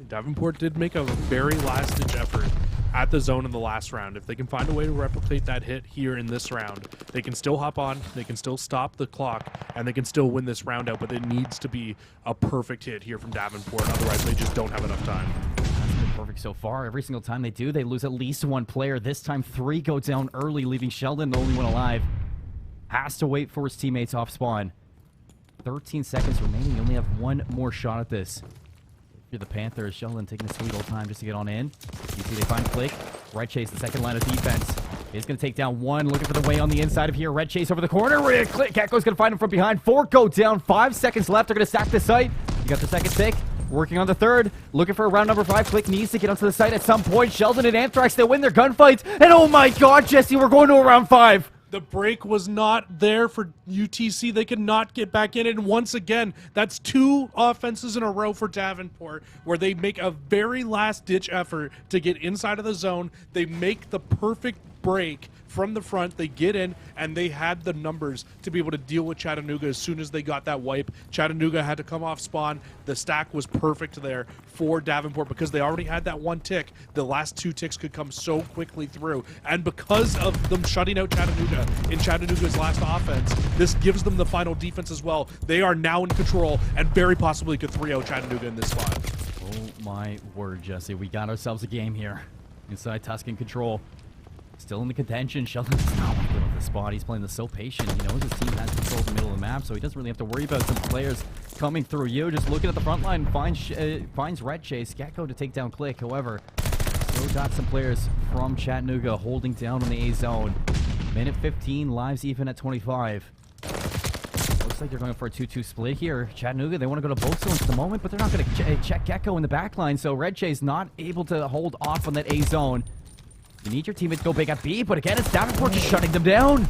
Davenport did make a very last-ditch effort at the zone in the last round. If they can find a way to replicate that hit here in this round, they can still hop on, they can still stop the clock, and they can still win this round out, but it needs to be a perfect hit here from Davenport. Otherwise, they just don't have enough time. Perfect so far. Every single time they do, they lose at least 1 player. This time, 3 go down early, leaving Sheldon the only one alive. Has to wait for his teammates off spawn. 13 seconds remaining. You only have 1 more shot at this. If you're the Panthers, Sheldon taking a sweet old time just to get on in. You see they find Click. Red Chase, the second line of defense, is going to take down 1. Looking for the way on the inside of here. Red Chase over the corner. Click. Gecko's going to find him from behind. 4 go down. 5 seconds left. They're going to stack the site. You got the second tick. Working on the third, looking for round number 5. Click needs to get onto the site at some point. Sheldon and Anthrax, they win their gunfights. And oh my god, Jesse, we're going to a round 5. The break was not there for UTC. They could not get back in. And once again, that's 2 offenses in a row for Davenport where they make a very last-ditch effort to get inside of the zone. They make the perfect break from the front. They get in, and they had the numbers to be able to deal with Chattanooga as soon as they got that wipe. Chattanooga had to come off spawn. The stack was perfect there for Davenport because they already had that 1 tick. The last 2 ticks could come so quickly through. And because of them shutting out Chattanooga in Chattanooga's last offense, this gives them the final defense as well. They are now in control and very possibly could 3-0 Chattanooga in this spot. Oh my word, Jesse. We got ourselves a game here. Inside Tuscan control. Still in the contention. Sheldon does not want to give up the spot. He's playing this so patient. He knows his team has control of the middle of the map, so he doesn't really have to worry about some players coming through you. Just looking at the front line, finds Red Chase. Gecko to take down Click. However, still got some players from Chattanooga holding down on the A zone. Minute 15, lives even at 25. Looks like they're going for a 2-2 split here. Chattanooga, they want to go to both zones at the moment, but they're not going to check Gecko in the back line, so Red Chase not able to hold off on that A zone. You need your teammates to go big at B, but again, it's Davenport just shutting them down.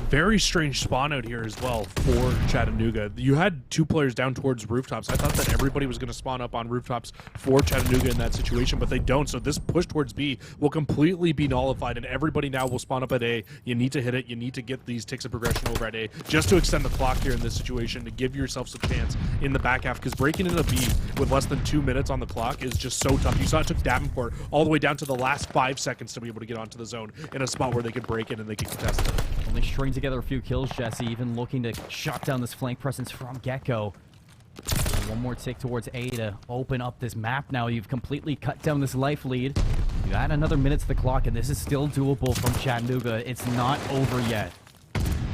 Very strange spawn out here as well for Chattanooga. You had 2 players down towards rooftops. I thought that everybody was going to spawn up on rooftops for Chattanooga in that situation, but they don't. So this push towards B will completely be nullified, and everybody now will spawn up at A. You need to hit it. You need to get these ticks of progression over at A just to extend the clock here in this situation to give yourself some chance in the back half, because breaking into B with less than 2 minutes on the clock is just so tough. You saw it took Davenport all the way down to the last 5 seconds to be able to get onto the zone in a spot where they could break in and they could contest it. Only string together a few kills, Jesse, even looking to shut down this flank presence from Gecko. 1 more tick towards A to open up this map now. You've completely cut down this life lead. You add another minute to the clock, and this is still doable from Chattanooga. It's not over yet.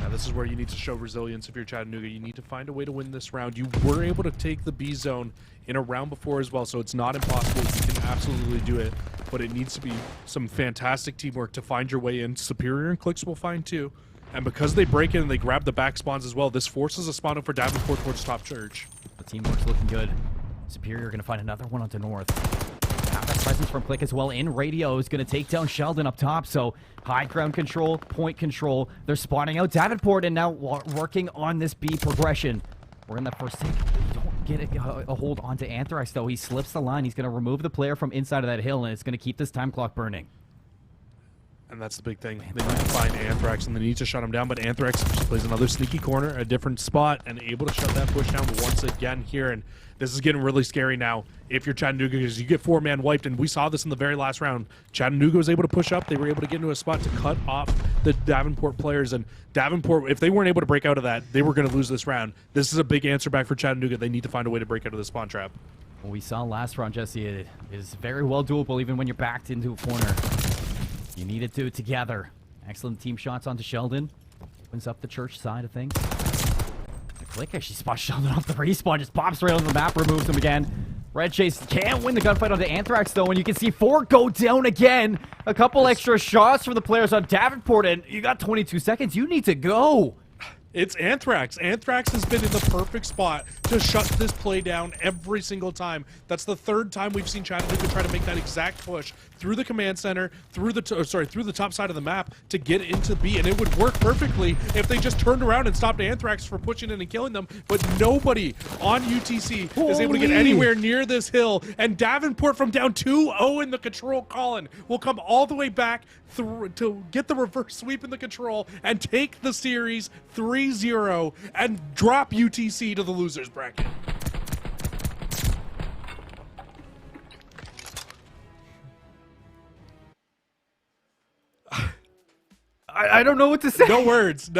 Now, this is where you need to show resilience if you're Chattanooga. You need to find a way to win this round. You were able to take the B zone in a round before as well, so it's not impossible. You can absolutely do it, but it needs to be some fantastic teamwork to find your way in. Superior and Clicks will find too. And because they break in and they grab the back spawns as well, this forces a spawn up for Davenport towards top church. The teamwork's looking good. Superior going to find another one onto north. Now that presence from Click as well in radio is going to take down Sheldon up top. So high ground control, point control. They're spawning out Davenport and now working on this B progression. We're in the first take. Don't get a hold onto Anthrax though. He slips the line. He's going to remove the player from inside of that hill, and it's going to keep this time clock burning. And that's the big thing. They need to find Anthrax, and they need to shut him down. But Anthrax plays another sneaky corner, a different spot, and able to shut that push down once again here. And this is getting really scary now if you're Chattanooga, because you get 4-man wiped. And we saw this in the very last round. Chattanooga was able to push up. They were able to get into a spot to cut off the Davenport players. And Davenport, if they weren't able to break out of that, they were going to lose this round. This is a big answer back for Chattanooga. They need to find a way to break out of the spawn trap. What we saw last round, Jesse, it is very well doable even when you're backed into a corner. You need to do it together. Excellent team shots onto Sheldon. Opens up the church side of things. The Click actually spots Sheldon off the respawn. Just pops right on the map, removes him again. Red Chase can't win the gunfight onto Anthrax though, and you can see 4 go down again. A couple extra shots from the players on Davenport, and you got 22 seconds. You need to go. It's Anthrax. Anthrax has been in the perfect spot to shut this play down every single time. That's the 3rd time we've seen Chattanooga try to make that exact push through the command center, through the top side of the map to get into B, and it would work perfectly if they just turned around and stopped Anthrax from pushing in and killing them. But nobody on UTC is able to get anywhere near this hill, and Davenport from down 2-0 in the control, Colin, will come all the way back through to get the reverse sweep in the control and take the series 3-0 and drop UTC to the losers bracket. I don't know what to say. No words,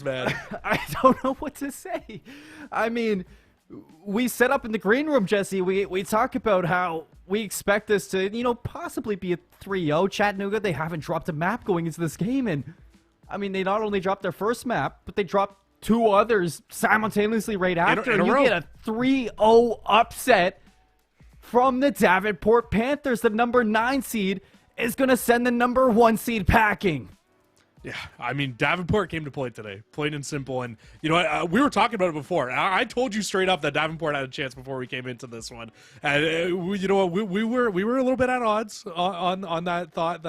man. I don't know what to say. I mean, we set up in the green room, Jesse. We talk about how we expect this to, possibly be a 3-0. Chattanooga, they haven't dropped a map going into this game. And, I mean, they not only dropped their first map, but they dropped 2 others simultaneously right after. In a you row. get a 3-0 upset from the Davenport Panthers. The number 9 seed is going to send the number 1 seed packing. Yeah, I mean, Davenport came to play today, plain and simple. And, we were talking about it before. I told you straight up that Davenport had a chance before we came into this one. And, we were a little bit at odds on that thought.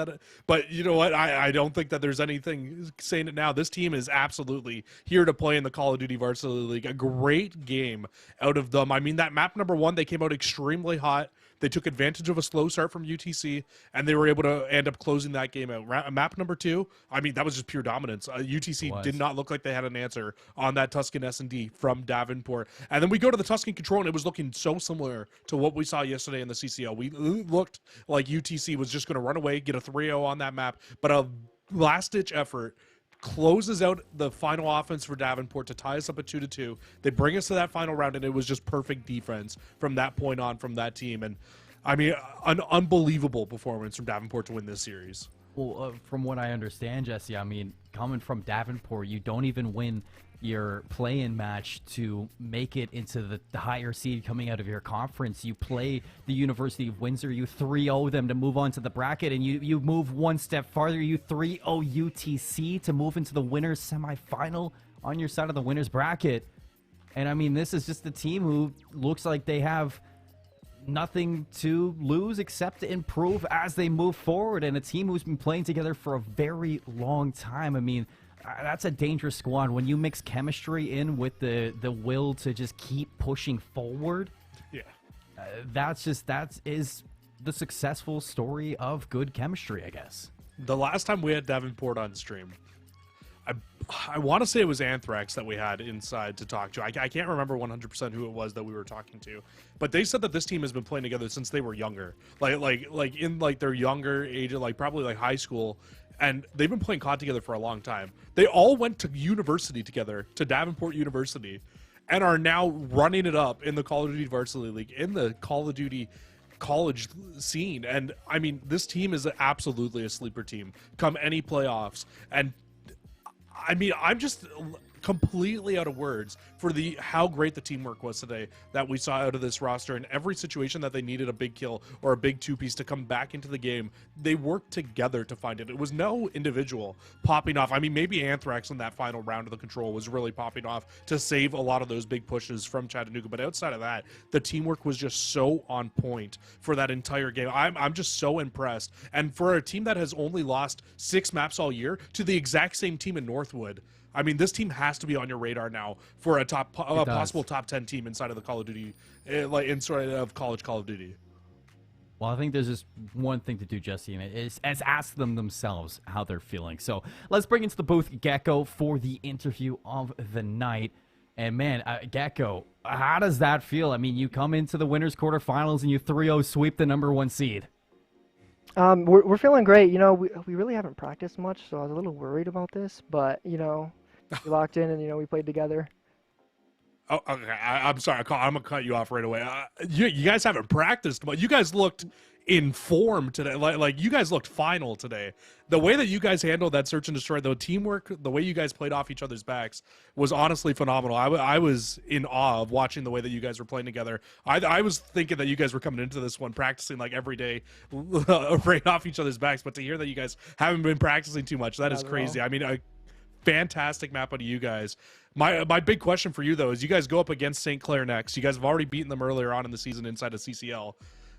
But you know what? I don't think that there's anything saying it now. This team is absolutely here to play in the Call of Duty Varsity League. A great game out of them. I mean, that map number 1, they came out extremely hot. They took advantage of a slow start from UTC, and they were able to end up closing that game out. Map number 2, I mean, that was just pure dominance. UTC did not look like they had an answer on that Tuscan S&D from Davenport. And then we go to the Tuscan Control, and it was looking so similar to what we saw yesterday in the CCL. We looked like UTC was just going to run away, get a 3-0 on that map, but a last-ditch effort closes out the final offense for Davenport to tie us up at 2-2. They bring us to that final round, and it was just perfect defense from that point on from that team. And I mean, an unbelievable performance from Davenport to win this series. Well, from what I understand, Jesse, I mean, coming from Davenport, you don't even win your play-in match to make it into the higher seed coming out of your conference. You play the University of Windsor, you 3-0 them to move on to the bracket, and you move one step farther, you 3-0 UTC to move into the winners semifinal on your side of the winners bracket. And I mean, this is just a team who looks like they have nothing to lose except to improve as they move forward, and a team who's been playing together for a very long time. I mean, that's a dangerous squad. When you mix chemistry in with the will to just keep pushing forward, Yeah. that is the successful story of good chemistry, I guess. The last time we had Davenport on stream, I want to say it was Anthrax that we had inside to talk to. I can't remember 100% who it was that we were talking to, but they said that this team has been playing together since they were younger, like in like their younger age, like probably like high school, and they've been playing COD together for a long time. They all went to university together, to Davenport University, and are now running it up in the Call of Duty Varsity League, in the Call of Duty college scene. And I mean, this team is absolutely a sleeper team come any playoffs. And I mean, I'm just completely out of words for how great the teamwork was today that we saw out of this roster. In every situation that they needed a big kill or a big two-piece to come back into the game, they worked together to find it. It was no individual popping off. I mean, maybe Anthrax in that final round of the control was really popping off to save a lot of those big pushes from Chattanooga, but outside of that, the teamwork was just so on point for that entire game. I'm just so impressed. And for a team that has only lost 6 maps all year to the exact same team in Northwood, I mean, this team has to be on your radar now for a possible top 10 team inside of the Call of Duty, like inside of college Call of Duty. Well, I think there's just one thing to do, Jesse, and it's ask them themselves how they're feeling. So let's bring into the booth Gecko for the interview of the night. And man, Gecko, how does that feel? I mean, you come into the winners quarterfinals and you 3-0 sweep the #1 seed. We're feeling great. You know, we really haven't practiced much, so I was a little worried about this, but you know, we locked in and you know we played together. Oh, okay. I'm sorry. I'm gonna cut you off right away. You guys haven't practiced, but you guys looked in form today. Like you guys looked final today. The way that you guys handled that search and destroy, the teamwork, the way you guys played off each other's backs was honestly phenomenal. I was in awe of watching the way that you guys were playing together. I was thinking that you guys were coming into this one practicing like every day, right off each other's backs. But to hear that you guys haven't been practicing too much, that is crazy. I mean, a fantastic map out of you guys. My big question for you, though, is you guys go up against St. Clair next. You guys have already beaten them earlier on in the season inside of CCL.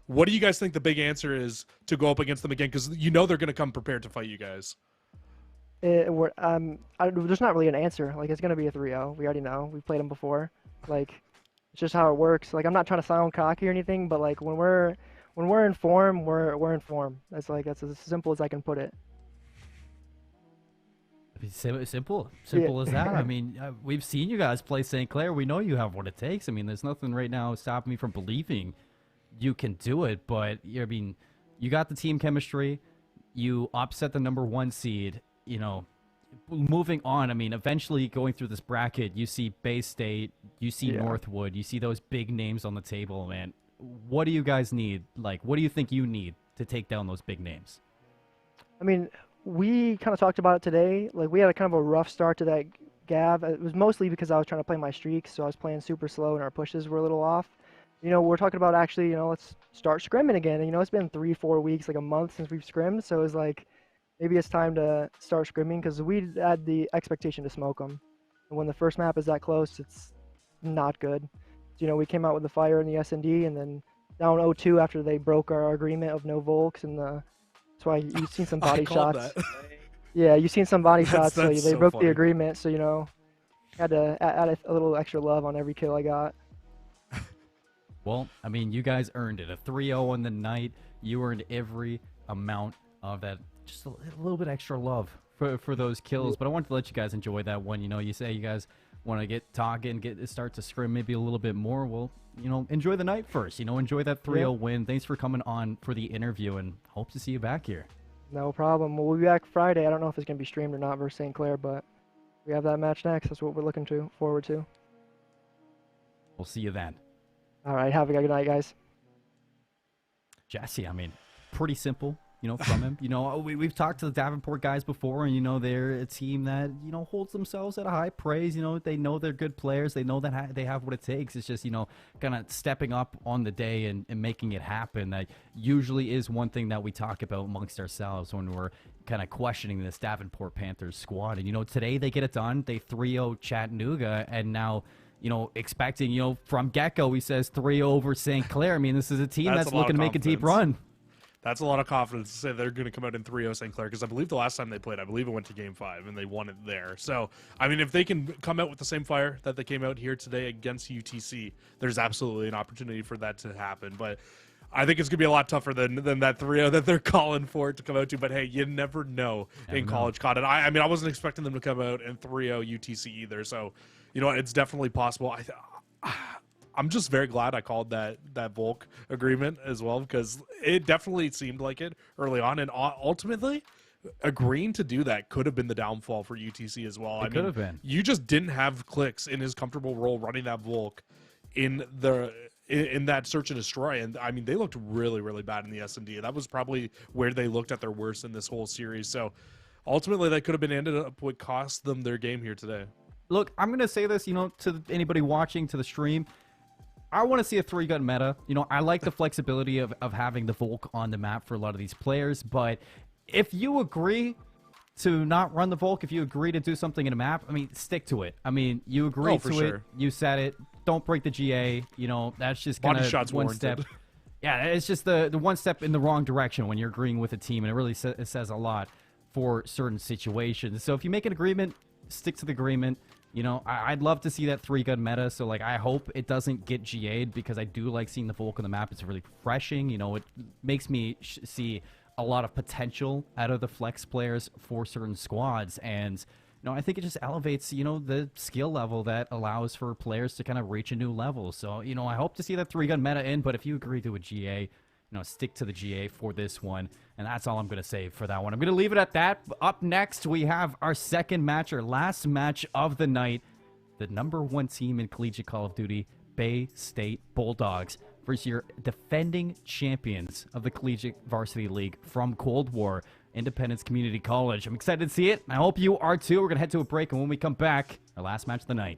What do you guys think the big answer is to go up against them again? Because you know they're going to come prepared to fight you guys. There's not really an answer. Like, it's going to be a 3-0. We already know. We've played them before. Like, it's just how it works. Like, I'm not trying to sound cocky or anything, but, like, when we're in form, we're in form. That's as simple as I can put it. Simple Yeah. as that. I mean, we've seen you guys play St. Clair. We know you have what it takes. I mean, there's nothing right now stopping me from believing you can do it. But I mean, you got the team chemistry. You upset the #1 seed. You know, moving on. I mean, eventually going through this bracket, you see Bay State, you see Northwood, you see those big names on the table. Man, what do you guys need? Like, what do you think you need to take down those big names? I mean, we kind of talked about it today. Like, we had a kind of a rough start to that Gav. It was mostly because I was trying to play my streaks, so I was playing super slow and our pushes were a little off. You know, we're talking about actually, you know, let's start scrimming again. And, you know, it's been 3-4 weeks, like a month since we've scrimmed, so it's like maybe it's time to start scrimming because we had the expectation to smoke them. And when the first map is that close, it's not good. You know, we came out with the fire in the S&D and then down 0-2 after they broke our agreement of no Volks and that's why you've seen some body shots. Yeah, you've seen some body shots, so they broke the agreement. So, you know, had to add a little extra love on every kill I got. Well, I mean, you guys earned it. A 3-0 on the night. You earned every amount of that. Just a little bit extra love for those kills. But I wanted to let you guys enjoy that one. You know, you say you guys want to get talking, start to scrim maybe a little bit more. Well, you know, enjoy the night first. You know, enjoy that 3-0 win. Thanks for coming on for the interview, and hope to see you back here. No problem. We'll be back Friday. I don't know if it's going to be streamed or not versus St. Clair, but we have that match next. That's what we're looking forward to. We'll see you then. All right. Have a good night, guys. Jesse, I mean, pretty simple. You know, from him. You know, we've talked to the Davenport guys before, and, you know, they're a team that, you know, holds themselves at a high praise. You know, they know they're good players. They know that they have what it takes. It's just, you know, kind of stepping up on the day and making it happen. That usually is one thing that we talk about amongst ourselves when we're kind of questioning this Davenport Panthers squad. And, you know, today they get it done. They 3-0 Chattanooga, and now, you know, expecting, you know, from Gecko, he says 3-0 over St. Clair. I mean, this is a team that's looking to make a deep run. That's a lot of confidence to say they're going to come out in 3-0 St. Clair, because I believe the last time they played, I believe it went to Game 5, and they won it there. So, I mean, if they can come out with the same fire that they came out here today against UTC, there's absolutely an opportunity for that to happen. But I think it's going to be a lot tougher than that 3-0 that they're calling for it to come out to. But, hey, you never know in college COD. And I mean, I wasn't expecting them to come out in 3-0 UTC either. So, you know, it's definitely possible. I'm just very glad I called that Volk agreement as well, because it definitely seemed like it early on, and ultimately agreeing to do that could have been the downfall for UTC as well. It could have been. You just didn't have Clicks in his comfortable role running that Volk in the in that search and destroy. And I mean, they looked really, really bad in the S&D. That was probably where they looked at their worst in this whole series. So ultimately, that could have been ended up what cost them their game here today. Look, I'm going to say this, to anybody watching to the stream. I want to see a 3-gun meta. I like the flexibility of having the Volk on the map for a lot of these players. But if you agree to not run the Volk, if you agree to do something in a map, I mean, stick to it. I mean, you agreed to it. You said it. Don't break the GA. That's just kind of one step. Yeah, it's just the one step in the wrong direction when you're agreeing with a team, and it really it says a lot for certain situations. So if you make an agreement, stick to the agreement. I'd love to see that 3-gun meta, so I hope it doesn't get GA'd, because I do like seeing the Volk on the map. It's really refreshing. It makes me see a lot of potential out of the flex players for certain squads, and I think it just elevates the skill level that allows for players to kind of reach a new level. So I hope to see that 3-gun meta in, but if you agree to a GA, stick to the GA for this one. And that's all I'm going to say for that one. I'm going to leave it at that. Up next, we have our second match, our last match of the night. The #1 team in collegiate Call of Duty, Bay State Bulldogs, versus your defending champions of the Collegiate Varsity League from Cold War, Independence Community College. I'm excited to see it. I hope you are too. We're going to head to a break, and when we come back, our last match of the night.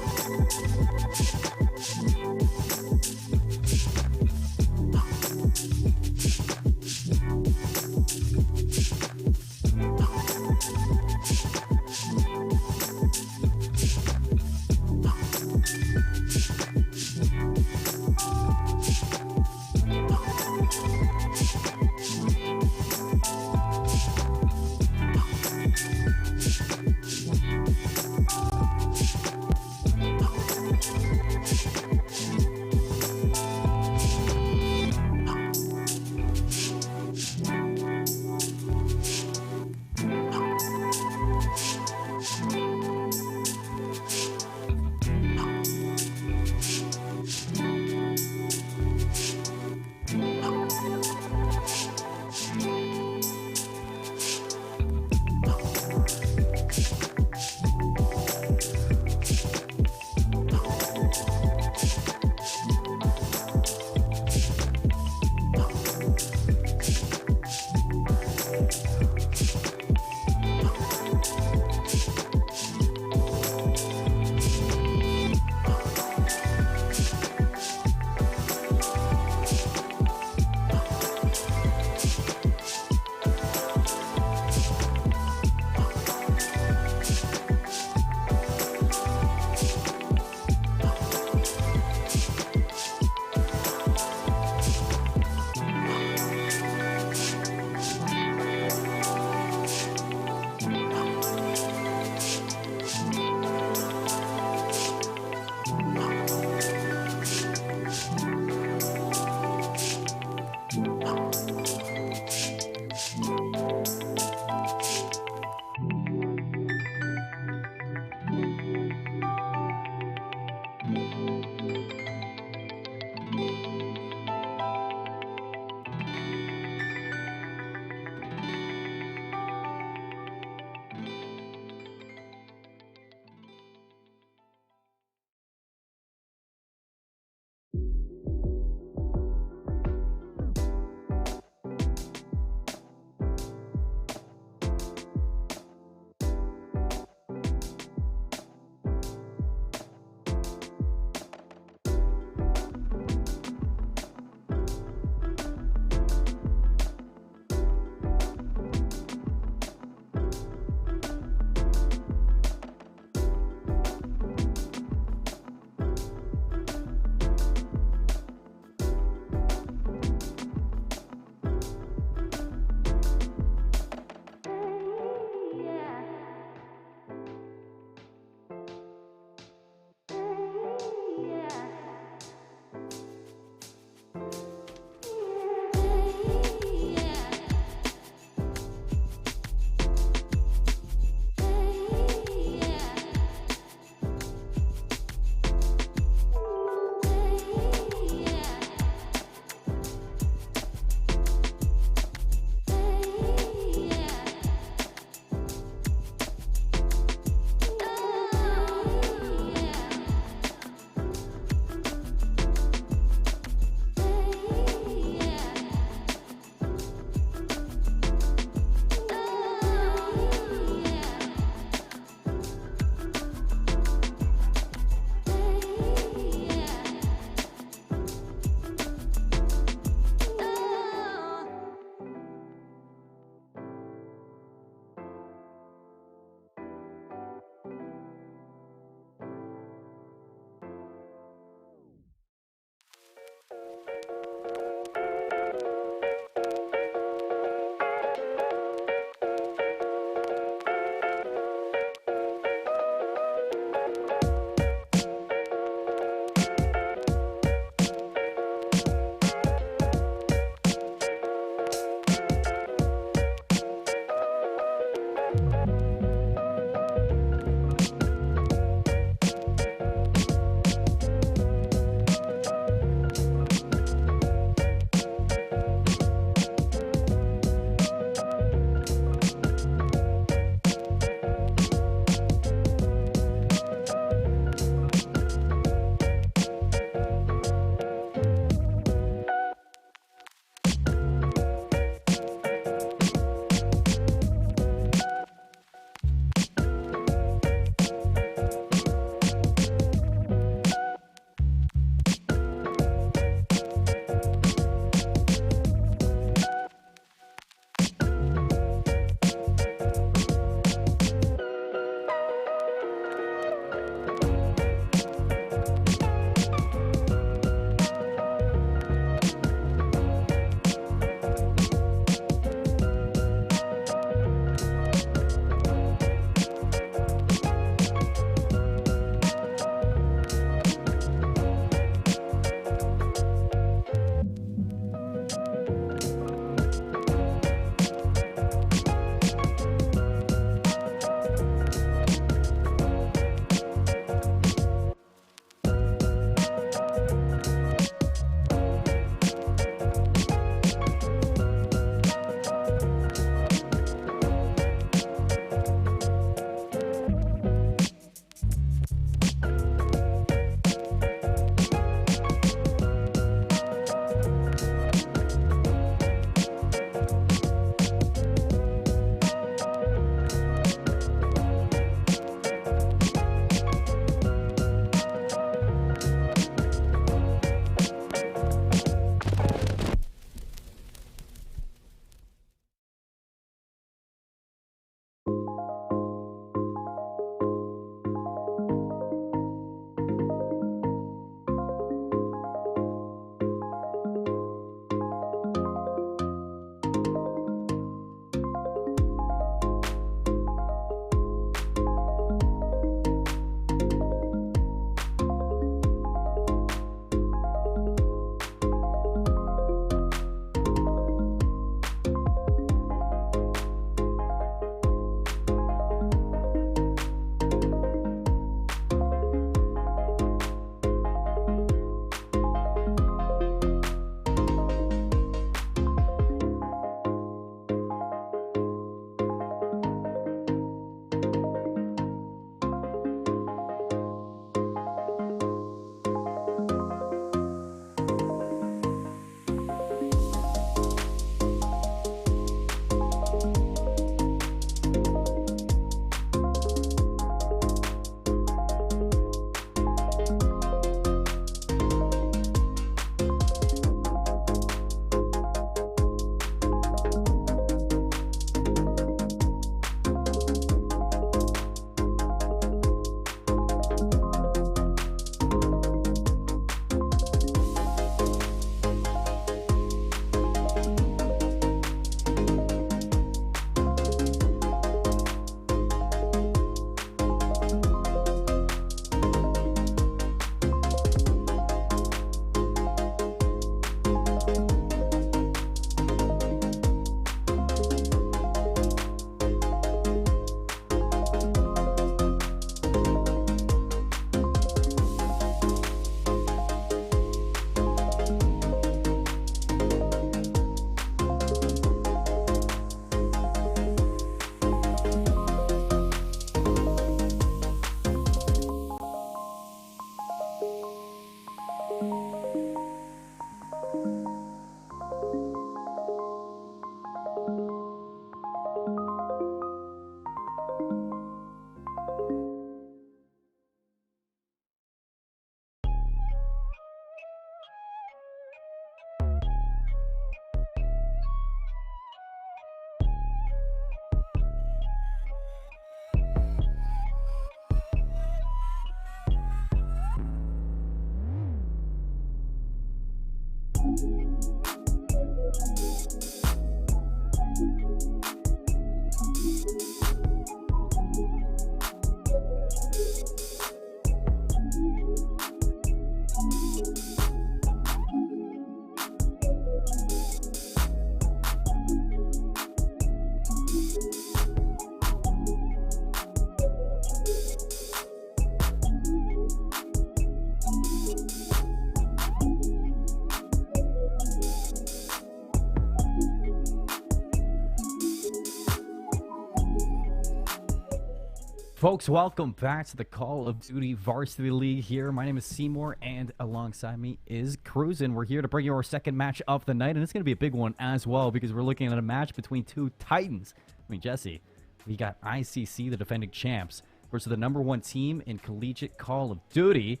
Folks, welcome back to the Call of Duty Varsity League here. My name is Seymour, and alongside me is Cruisin'. We're here to bring you our second match of the night, and it's going to be a big one as well because we're looking at a match between two titans. I mean, Jesse, we got ICC, the defending champs, versus the #1 team in collegiate Call of Duty,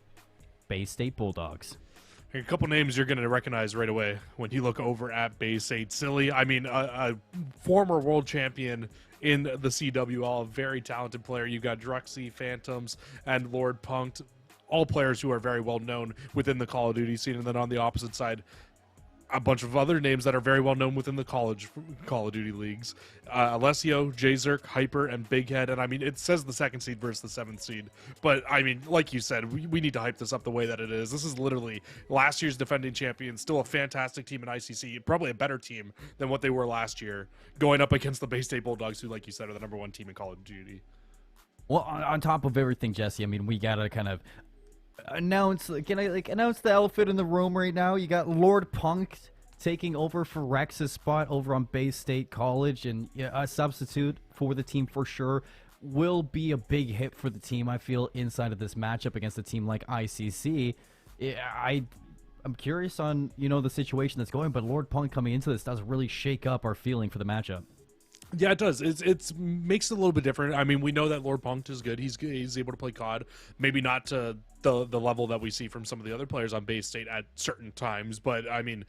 Bay State Bulldogs. A couple names you're going to recognize right away when you look over at Bay State. Silly, I mean, a former world champion in the CWL, a very talented player. You've got Druxy, Phantoms, and Lord Punked, all players who are very well known within the Call of Duty scene. And then on the opposite side, a bunch of other names that are very well known within the Call of Duty leagues. Alessio, Jzerk, Hyper, and Big Head. And I mean, it says the 2nd seed versus the 7th seed. But I mean, like you said, we need to hype this up the way that it is. This is literally last year's defending champion, still a fantastic team in ICC, probably a better team than what they were last year, going up against the Bay State Bulldogs, who, like you said, are the #1 team in Call of Duty. Well, on top of everything, Jesse, I mean, we got to kind of announce the elephant in the room right now. You got Lord Punk taking over for Rex's spot over on Bay State College, and a substitute for the team for sure will be a big hit for the team, I feel, inside of this matchup against a team like ICC. I'm curious on, the situation that's going, but Lord Punk coming into this does really shake up our feeling for the matchup. Yeah, it does. It makes it a little bit different. I mean, we know that Lord Punked is good. He's able to play COD. Maybe not to the level that we see from some of the other players on Bay State at certain times, but I mean,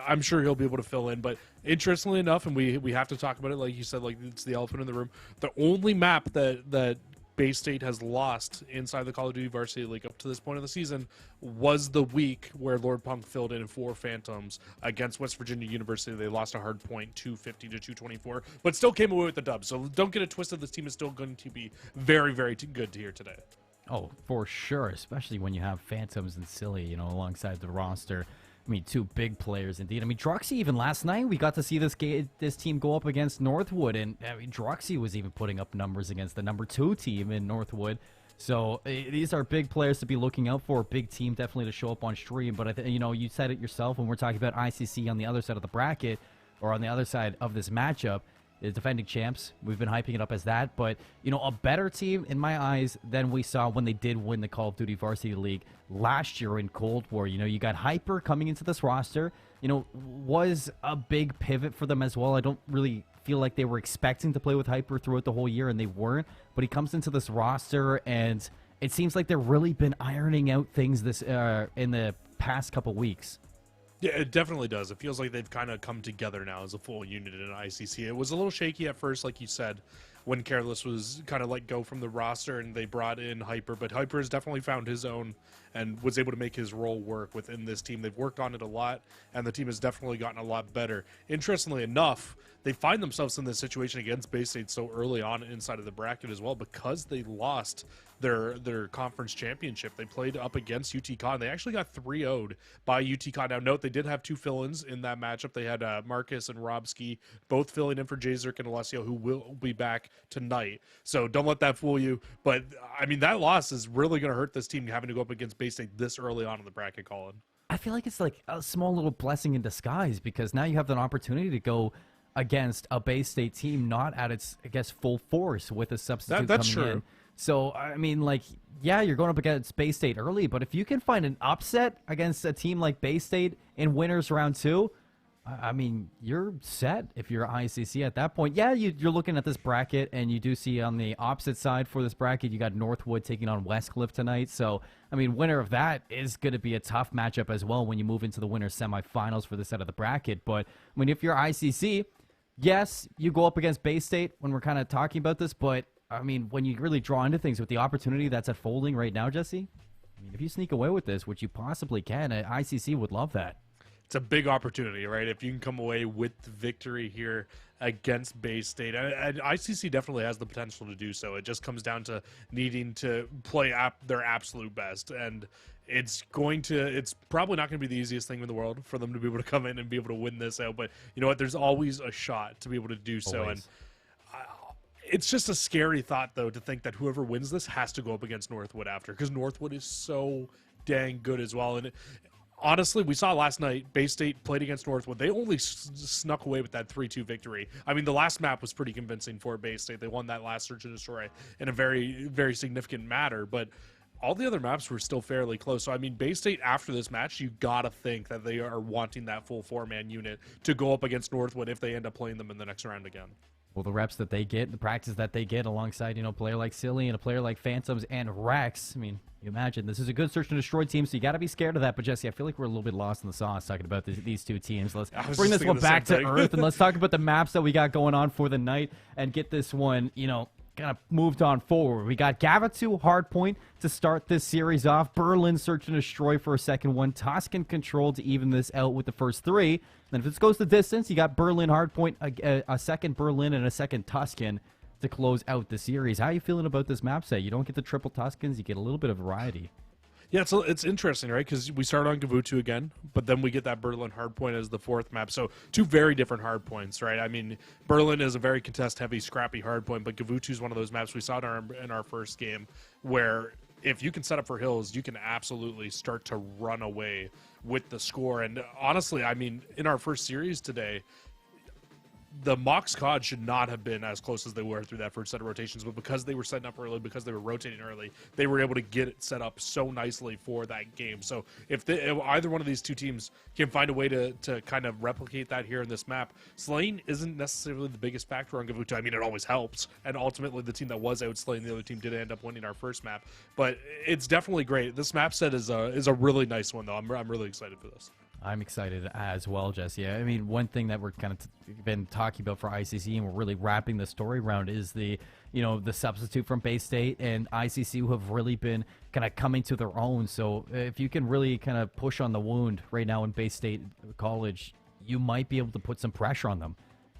I'm sure he'll be able to fill in. But interestingly enough, and we have to talk about it, like you said, like it's the elephant in the room. The only map that Bay State has lost inside the Call of Duty Varsity League up to this point of the season was the week where Lord Punk filled in 4 Phantoms against West Virginia University. They lost a hard point, 250 to 224, but still came away with the dub. So don't get it twisted. This team is still going to be very, very good to hear today. Oh, for sure, especially when you have Phantoms and Silly, alongside the roster. I mean, 2 big players indeed. I mean, Druxy, even last night, we got to see this team go up against Northwood, and I mean, Druxy was even putting up numbers against the #2 team in Northwood. So these are big players to be looking out for. Big team definitely to show up on stream. But you said it yourself when we're talking about ICC on the other side of the bracket, or on the other side of this matchup. The defending champs, we've been hyping it up as that, but a better team in my eyes than we saw when they did win the Call of Duty Varsity League last year in Cold War. You got Hyper coming into this roster, was a big pivot for them as well. I don't really feel like they were expecting to play with Hyper throughout the whole year, and they weren't, but he comes into this roster, and it seems like they've really been ironing out things this in the past couple weeks. Yeah, it definitely does. It feels like they've kind of come together now as a full unit in ICC. It was a little shaky at first, like you said, when Careless was kind of let go from the roster and they brought in Hyper, but Hyper has definitely found his own and was able to make his role work within this team. They've worked on it a lot, and the team has definitely gotten a lot better. Interestingly enough, they find themselves in this situation against Bay State so early on inside of the bracket as well because they lost their conference championship. They played up against UTCon. They actually got 3-0'd by UTCon. Now, note, they did have 2 fill-ins in that matchup. They had Marcus and Robski both filling in for Jzerk and Alessio, who will be back tonight. So don't let that fool you. But, I mean, that loss is really going to hurt this team having to go up against Bay State this early on in the bracket, Colin. I feel like it's like a small little blessing in disguise because now you have an opportunity to go against a Bay State team not at its, I guess, full force with a substitute that's coming true. in. So, I mean, like, yeah, you're going up against Bay State early, but if you can find an upset against a team like Bay State in winners round 2, I mean, you're set if you're ICC at that point. Yeah, you're looking at this bracket, and you do see on the opposite side for this bracket, you got Northwood taking on Westcliff tonight. So, I mean, winner of that is going to be a tough matchup as well when you move into the winners semifinals for this side of the bracket. But, I mean, if you're ICC, yes, you go up against Bay State when we're kind of talking about this, but I mean, when you really draw into things with the opportunity that's unfolding right now, Jesse, I mean, if you sneak away with this, which you possibly can, ICC would love that. It's a big opportunity, right? If you can come away with the victory here against Bay State, and ICC definitely has the potential to do so. It just comes down to needing to play their absolute best, and it's probably not going to be the easiest thing in the world for them to be able to come in and be able to win this out. But you know what? There's always a shot to be able to do so, Always. and it's just a scary thought, though, to think that whoever wins this has to go up against Northwood after, because Northwood is so dang good as well. And honestly, we saw last night, Bay State played against Northwood. They only snuck away with that 3-2 victory. I mean, the last map was pretty convincing for Bay State. They won that last Search and Destroy in a very, very significant manner, but all the other maps were still fairly close. So, I mean, Bay State, after this match, you got to think that they are wanting that full 4-man unit to go up against Northwood if they end up playing them in the next round again. Well, the reps that they get, the practice that they get alongside, a player like Silly and a player like Phantoms and Rex. I mean, you imagine this is a good Search and Destroy team, so you got to be scared of that. But Jesse, I feel like we're a little bit lost in the sauce talking about these two teams. Let's bring this one back to earth and let's talk about the maps that we got going on for the night and get this one, kind of moved on forward. We got Gavatu Hardpoint to start this series off. Berlin Search and Destroy for a second one. Toscan Control to even this out with the first three. Then if this goes the distance, you got Berlin Hardpoint, a second Berlin, and a second Tuscan to close out the series. How are you feeling about this map set? You don't get the triple Tuscans, you get a little bit of variety. Yeah, it's interesting, right? Because we start on Gavutu again, but then we get that Berlin hardpoint as the fourth map. So two very different hardpoints, right? I mean, Berlin is a very contest-heavy, scrappy hardpoint, but Gavutu is one of those maps we saw in our first game where if you can set up for hills, you can absolutely start to run away with the score. And honestly, I mean, in our first series today, the Mox COD should not have been as close as they were through that first set of rotations, but because they were setting up early, because they were rotating early, they were able to get it set up so nicely for that game. So if either one of these two teams can find a way to kind of replicate that here in this map, slaying isn't necessarily the biggest factor on Gavutu. I mean, it always helps, and ultimately the team that was out slaying the other team did end up winning our first map, but it's definitely great. This map set is a really nice one, though. I'm really excited for this. I'm excited as well, Jesse. I mean, one thing that we're kind of been talking about for ICC, and we're really wrapping the story around, is the substitute from Bay State and ICC, who have really been kind of coming to their own. So if you can really kind of push on the wound right now in Bay State College, you might be able to put some pressure on them.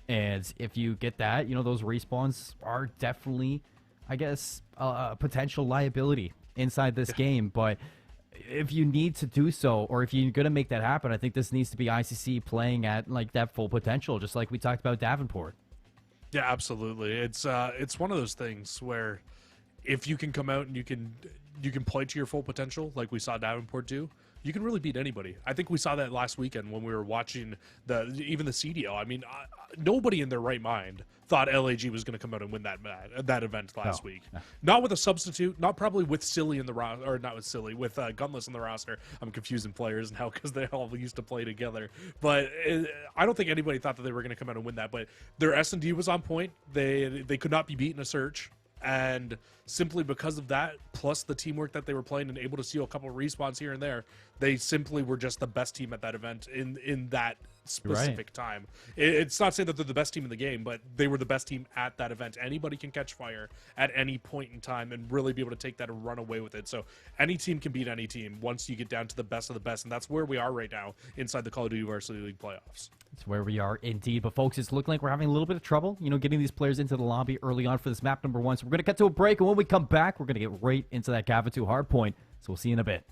And if you get that, those respawns are definitely, I guess, a potential liability inside this game. But if you need to do so, or if you're going to make that happen, I think this needs to be ICC playing at like that full potential, just like we talked about Davenport. Yeah, absolutely. It's one of those things where if you can come out and you can play to your full potential, like we saw Davenport do, you can really beat anybody. I think we saw that last weekend when we were watching even the CDL. I mean, nobody in their right mind thought LAG was going to come out and win that event last week. No. Not with a substitute, not probably with Silly in the roster, or not with Silly, with Gunless in the roster. I'm confusing players now because they all used to play together. But I don't think anybody thought that they were going to come out and win that. But their S&D was on point. They could not be beaten a search. And simply because of that, plus the teamwork that they were playing and able to steal a couple of respawns here and there, they simply were just the best team at that event in that specific time. It's not saying that they're the best team in the game, but they were the best team at that event. Anybody can catch fire at any point in time and really be able to take that and run away with it. So any team can beat any team once you get down to the best of the best, and that's where we are right now inside the Call of Duty Varsity League playoffs. That's where we are indeed. But folks, it's looking like we're having a little bit of trouble, getting these players into the lobby early on for this map number 1. So we're going to cut to a break, and when we come back, we're going to get right into that Gavatu hardpoint. So we'll see you in a bit.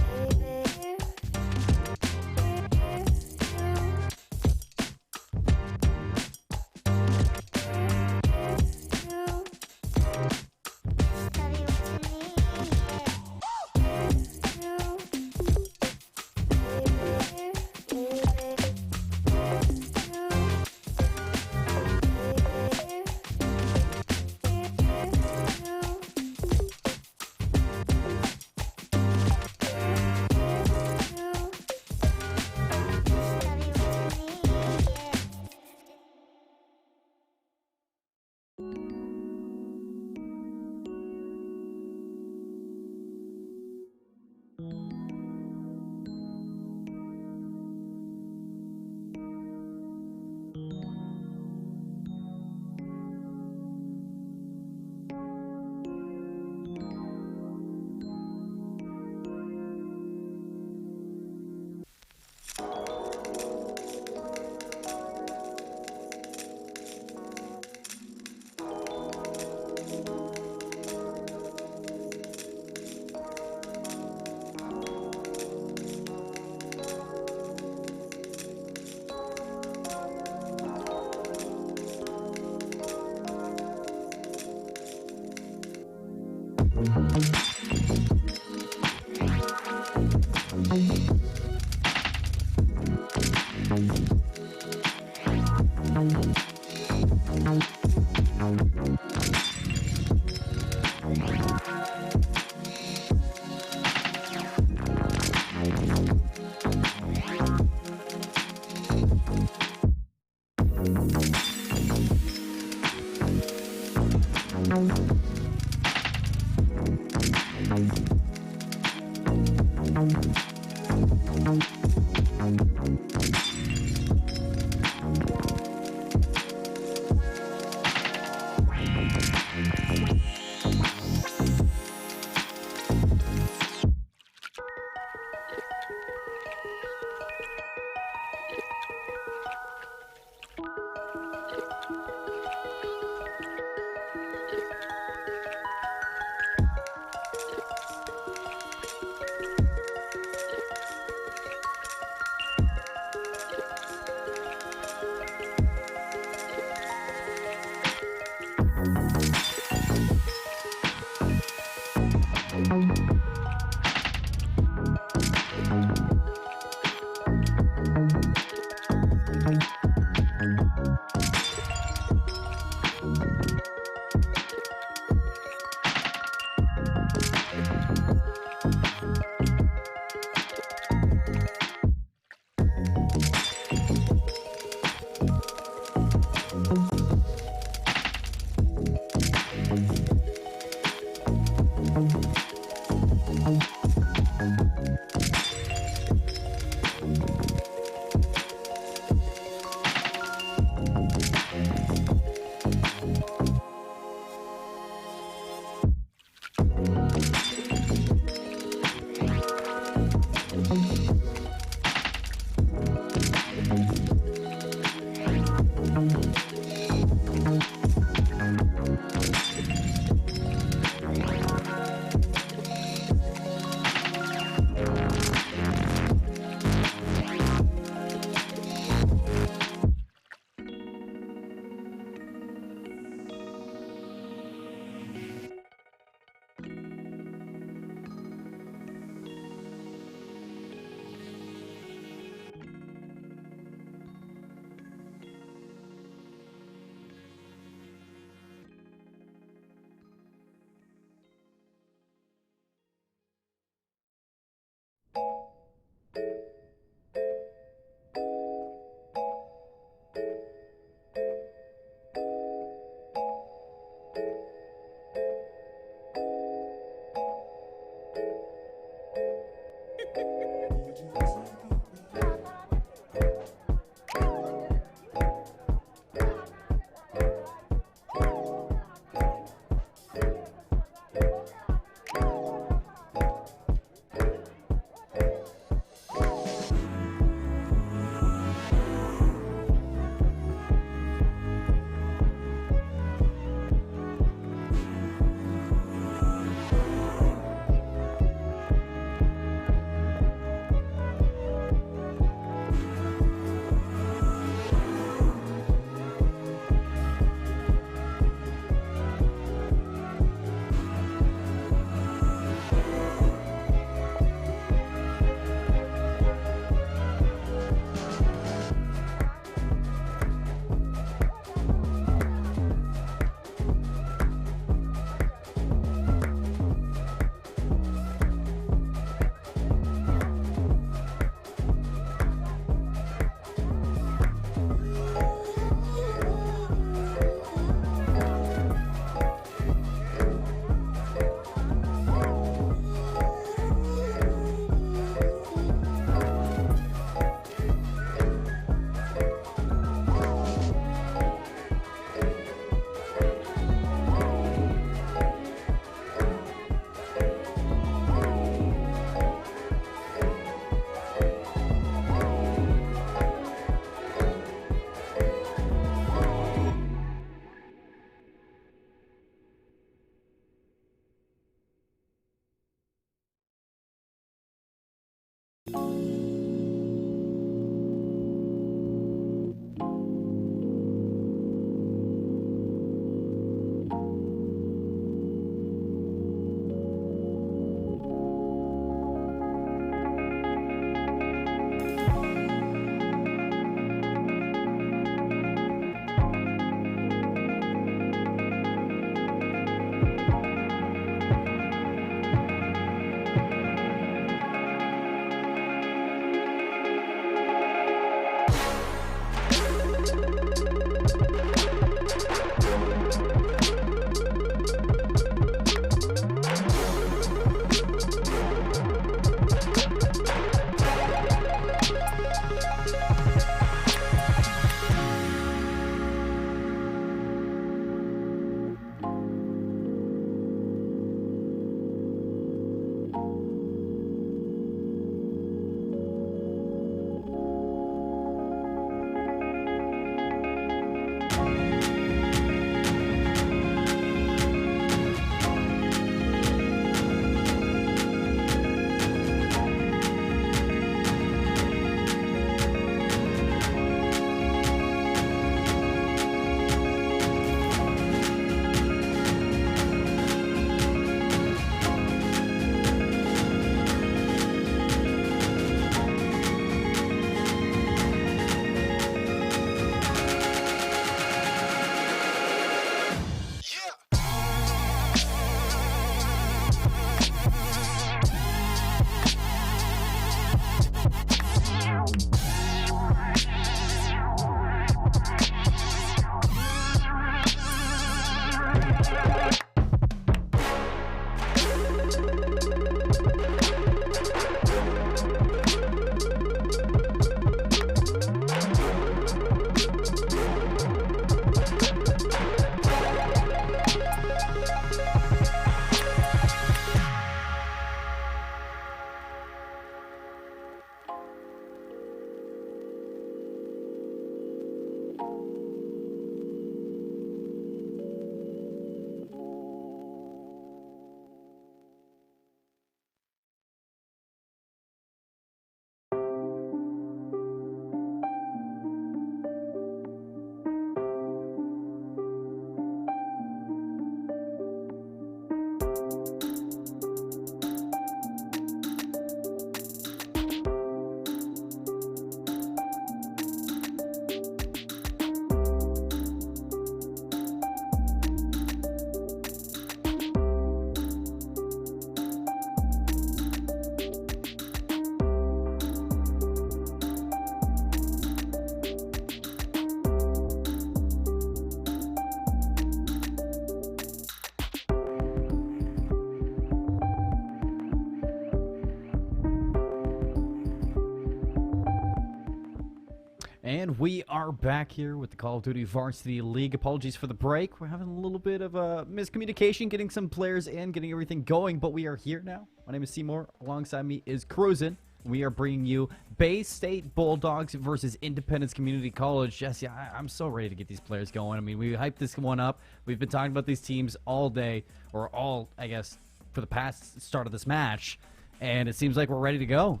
And we are back here with the Call of Duty Varsity League. Apologies for the break. We're having a little bit of a miscommunication, getting some players in, getting everything going, but we are here now. My name is Seymour. Alongside me is Cruisin'. We are bringing you Bay State Bulldogs versus Independence Community College. Jesse, I'm so ready to get these players going. I mean, we hyped this one up. We've been talking about these teams all day, or all, I guess, for the past start of this match, and it seems like we're ready to go.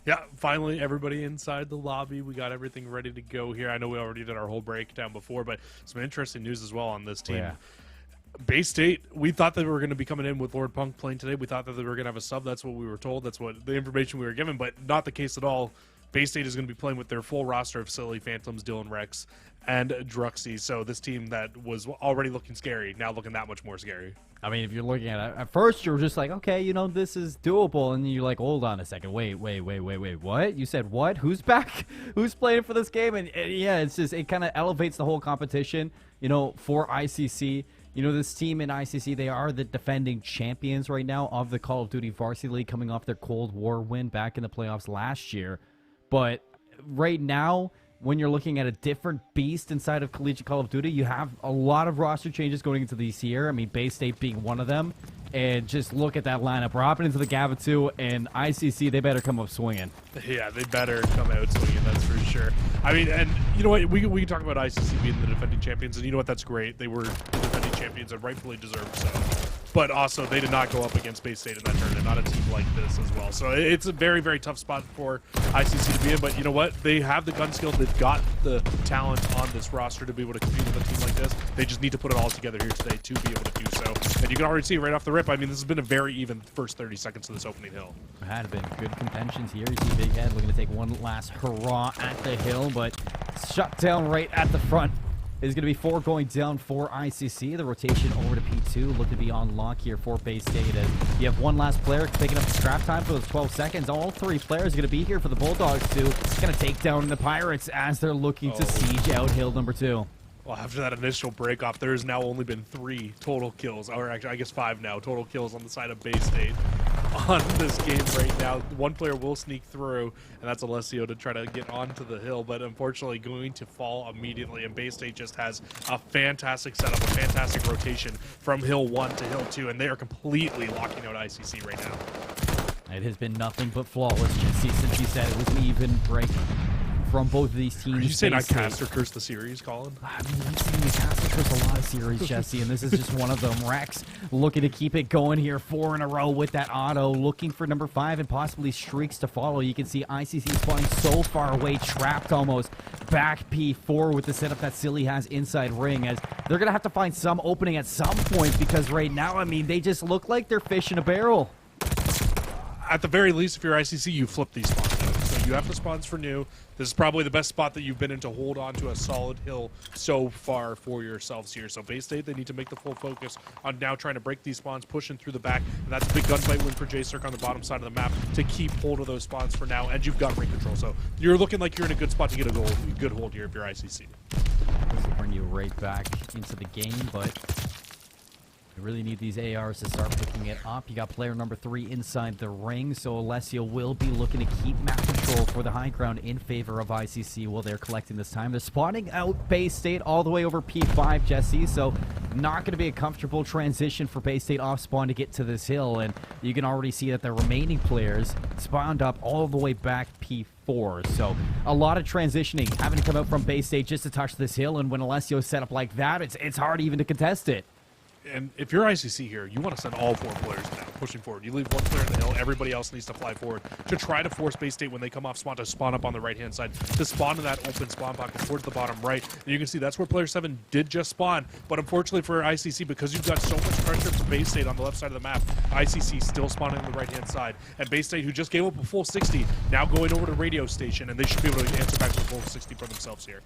Yeah, finally, everybody inside the lobby. We got everything ready to go here. I know we already did our whole breakdown before, but some interesting news as well on this team. Yeah. Bay State, we thought that we were going to be coming in with Lord Punk playing today. We thought that they were going to have a sub. That's what we were told. That's what the information we were given, but not the case at all. Bay State is going to be playing with their full roster of Silly, Phantoms, Dylan Rex, and Druxy. So this team that was already looking scary, now looking that much more scary. I mean, if you're looking at it, at first you're just like, okay, you know, this is doable. And you're like, hold on a second. Wait, what? You said what? Who's back? Who's playing for this game? And yeah, it's just, it kind of elevates the whole competition, you know, for ICC. You know, this team in ICC, they are the defending champions right now of the Call of Duty Varsity League, coming off their Cold War win back in the playoffs last year. But right now, when you're looking at a different beast inside of Collegiate Call of Duty, you have a lot of roster changes going into this year. I mean, Bay State being one of them. And just look at that lineup. We're hopping into the Gava 2, and ICC, they better come up swinging. Yeah, they better come out swinging, that's for sure. I mean, and you know what? We can talk about ICC being the defending champions, and you know what? That's great. They were the defending champions and rightfully deserved so. But also, they did not go up against Bay State in that tournament, not a team like this as well. So it's a very, very tough spot for ICC to be in. But you know what? They have the gun skill. They've got the talent on this roster to be able to compete with a team like this. They just need to put it all together here today to be able to do so. And you can already see right off the rip, I mean, this has been a very even first 30 seconds of this opening hill. It had been good contentions here. You see Big Head looking to take one last hurrah at the hill, but shut down right at the front. Is going to be 4 going down for ICC. The rotation over to P2 look to be on lock here for Bay State. As you have one last player picking up the scrap time for those 12 seconds. All 3 players are going to be here for the Bulldogs to kind of take down the Pirates as they're looking to siege out hill number 2. Well, after that initial break off, there's now only been 3 total kills, or actually, I guess 5 now, total kills on the side of Bay State on this game right now. One player will sneak through, and that's Alessio to try to get onto the hill, but unfortunately going to fall immediately, and Bay State just has a fantastic setup, a fantastic rotation from hill 1 to hill 2, and they are completely locking out ICC right now. It has been nothing but flawless, Jesse, since you said it was an even break from both of these teams. Are you saying I cast or curse the series, Colin? I mean, we've seen you cast or curse a lot of series, Jesse, and this is just one of them. Rex looking to keep it going here, 4 in a row with that auto, looking for number 5 and possibly streaks to follow. You can see ICC spawning so far away, trapped almost. Back P4 with the setup that Silly has inside ring, as they're going to have to find some opening at some point, because right now, I mean, they just look like they're fish in a barrel. At the very least, if you're ICC, you flip these spawns. So you have the spawns for new. This is probably the best spot that you've been in to hold on to a solid hill so far for yourselves here. So Bay State, they need to make the full focus on now trying to break these spawns, pushing through the back. And that's a big gunfight win for J-Circ on the bottom side of the map to keep hold of those spawns for now. And you've got ring control. So you're looking like you're in a good spot to get a good hold here if you're ICC. This will bring you right back into the game, but You really need these ARs to start picking it up. You got player number 3 inside the ring, so Alessio will be looking to keep map control for the high ground in favor of ICC while they're collecting this time. They're spawning out Bay State all the way over P5, Jesse, so not going to be a comfortable transition for Bay State off spawn to get to this hill, and you can already see that the remaining players spawned up all the way back P4. So a lot of transitioning, having to come out from Bay State just to touch this hill, and when Alessio's set up like that, it's hard even to contest it. And if you're ICC here, you want to send all 4 players down, pushing forward. You leave 1 player in the hill, everybody else needs to fly forward to try to force Bay State when they come off spawn to spawn up on the right-hand side, to spawn in that open spawn pocket towards the bottom right. And you can see that's where player 7 did just spawn. But unfortunately for ICC, because you've got so much pressure from Bay State on the left side of the map, ICC still spawning on the right-hand side. And Bay State, who just gave up a full 60, now going over to radio station, and they should be able to answer back to the full 60 for themselves here.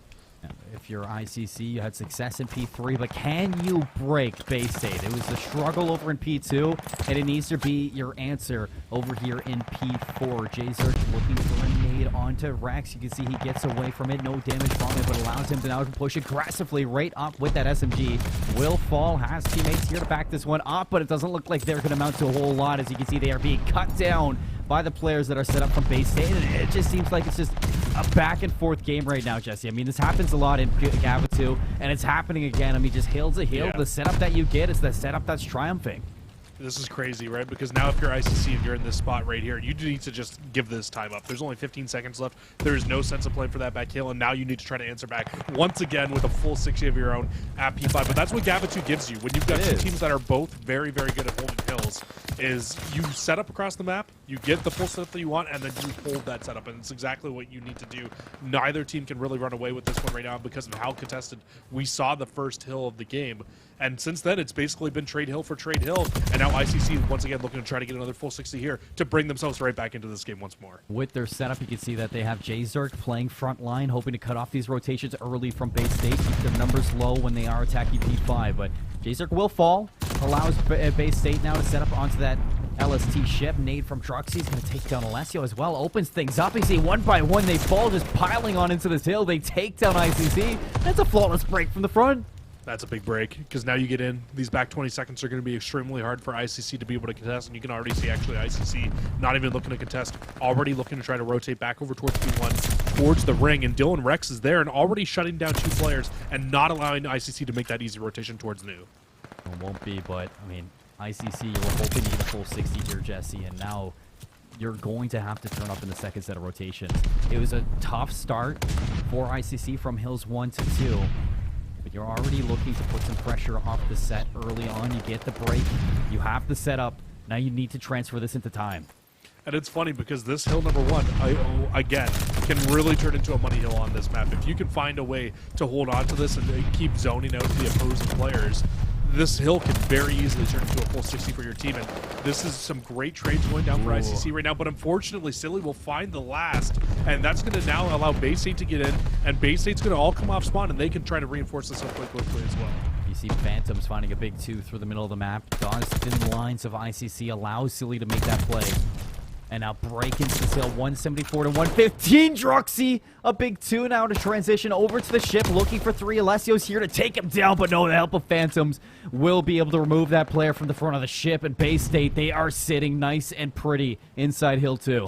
If you're ICC, you had success in P3, but can you break Bay State? It was a struggle over in P2, and it needs to be your answer over here in P4. Jzerk looking for a nade onto Rex. You can see he gets away from it. No damage from it, but allows him to now push aggressively right up with that SMG. Will Fall has teammates here to back this one up, but it doesn't look like they're going to amount to a whole lot. As you can see, they are being cut down by the players that are set up from Bay State, and it just seems like it's just a back and forth game right now, Jesse. I mean, this happens a lot in Gava 2, and it's happening again. I mean, just hill to hill, the setup that you get is the setup that's triumphing. This is crazy, right? Because now if you're ICC and you're in this spot right here, you need to just give this time up. There's only 15 seconds left. There is no sense of playing for that back hill, and now you need to try to answer back once again with a full 60 of your own at P5. But that's what Gava 2 gives you. When you've got 2 teams that are both very, very good at holding hills, is you set up across the map, you get the full setup that you want, and then you hold that setup, and it's exactly what you need to do. Neither team can really run away with this one right now because of how contested we saw the first hill of the game. And since then, it's basically been trade hill for trade hill. And now ICC, once again, looking to try to get another full 60 here to bring themselves right back into this game once more. With their setup, you can see that they have Jzerk playing front line, hoping to cut off these rotations early from Bay State, keep their numbers low when they are attacking P5. But Jzerk will fall, allows Bay State now to set up onto that LST ship. Nade from Druxy's going to take down Alessio as well. Opens things up. You see 1 by 1, they fall, just piling on into this hill. They take down ICC. That's a flawless break from the front. That's a big break, because now you get in. These back 20 seconds are going to be extremely hard for ICC to be able to contest, and you can already see actually ICC not even looking to contest, already looking to try to rotate back over towards P1, towards the ring, and Dylan Rex is there and already shutting down 2 players and not allowing ICC to make that easy rotation towards New. It won't be, but, I mean, ICC, you were hoping to get a full 60 here, Jesse, and now you're going to have to turn up in the second set of rotations. It was a tough start for ICC from hills 1 to 2. But you're already looking to put some pressure off the set early on. You get the break. You have the setup. Now you need to transfer this into time. And it's funny because this hill number 1, again, can really turn into a money hill on this map. If you can find a way to hold on to this and keep zoning out the opposing players, this hill can very easily turn into a full 60 for your team. And this is some great trades going down for ICC right now. But unfortunately, Silly will find the last. And that's going to now allow Bay State to get in. And Bay State's going to all come off spawn, and they can try to reinforce this hill quite quickly as well. You see Phantoms finding a big 2 through the middle of the map. Dodge thin lines of ICC allows Silly to make that play. And now break into the hill, 174 to 115. Druxy, a big 2 now to transition over to the ship, looking for 3. Alessio's here to take him down, but no, the help of Phantoms will be able to remove that player from the front of the ship. And Bay State, they are sitting nice and pretty inside hill 2.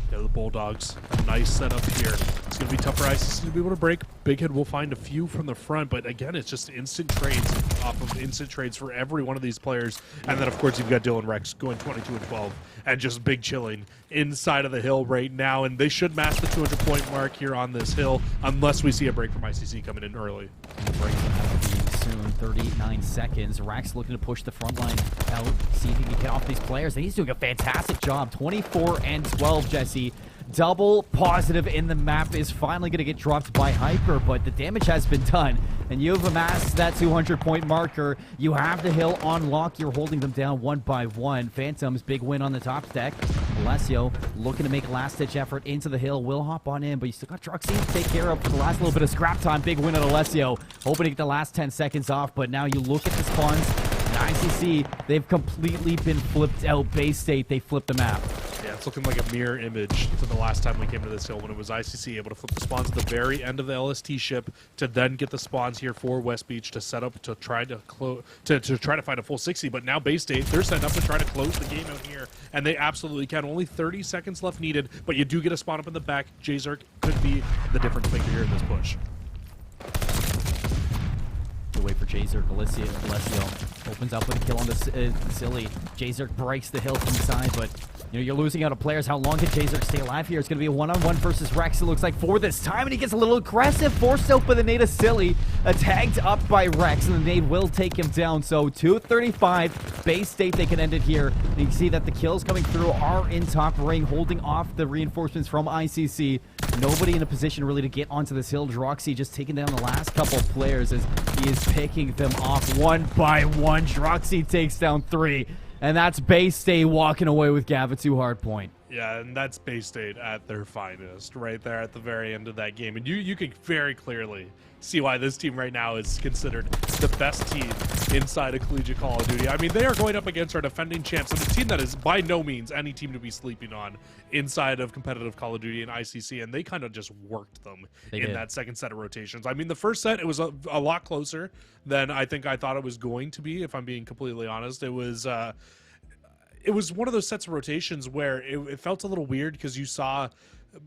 They're the Bulldogs. A nice setup here. It's going to be tough for ICC to be able to break. Big Head will find a few from the front, but again, it's just instant trades off of instant trades for every one of these players. And then, of course, you've got Dylan Rex going 22 and 12 and just big chilling inside of the hill right now. And they should match the 200-point mark here on this hill unless we see a break from ICC coming in early. Break soon, 39 seconds. Rax looking to push the front line out, see if he can get off these players. And he's doing a fantastic job. 24 and 12, Jesse. Double positive in the map is finally going to get dropped by Hyper, but the damage has been done. And you've amassed that 200-point marker. You have the hill on lock. You're holding them down 1 by 1. Phantoms, big win on the top deck. Alessio looking to make a last-ditch effort into the hill. Will hop on in, but you still got Druxy to take care of for the last little bit of scrap time. Big win on Alessio. Hoping to get the last 10 seconds off, but now you look at the spawns. ICC, they've completely been flipped out. Bay State, they flipped the map. Yeah, it's looking like a mirror image to the last time we came to this hill when it was ICC able to flip the spawns at the very end of the LST ship to then get the spawns here for West Beach to set up to try to try to find a full 60. But now Bay State, they're setting up to try to close the game out here, and they absolutely can. Only 30 seconds left needed, but you do get a spawn up in the back. Jzerk could be the difference maker here in this push. The wait for Jzerk. Alessio opens up with a kill on the Silly. Jzerk breaks the hill from the side, but you're losing out of players. How long can Jzerk stay alive here? It's going to be a one-on-one versus Rex, it looks like, for this time, and he gets a little aggressive, forced out by the nade of Silly, tagged up by Rex, and the nade will take him down. So 2:35, Bay State, they can end it here. And you can see that the kills coming through are in top ring, holding off the reinforcements from ICC. Nobody in a position really to get onto this hill. Droxy just taking down the last couple of players as he is picking them off one by one. Droxy takes down 3, and that's Bay State walking away with Gavitu Hardpoint. Yeah, and that's Bay State at their finest right there at the very end of that game. And you can very clearly see why this team right now is considered the best team inside of collegiate Call of Duty. I mean, they are going up against our defending champs, and a team that is by no means any team to be sleeping on inside of competitive Call of Duty and ICC, and they kind of just worked them in that second set of rotations. I mean, the first set, it was a lot closer than I thought it was going to be, if I'm being completely honest. It was one of those sets of rotations where it felt a little weird because you saw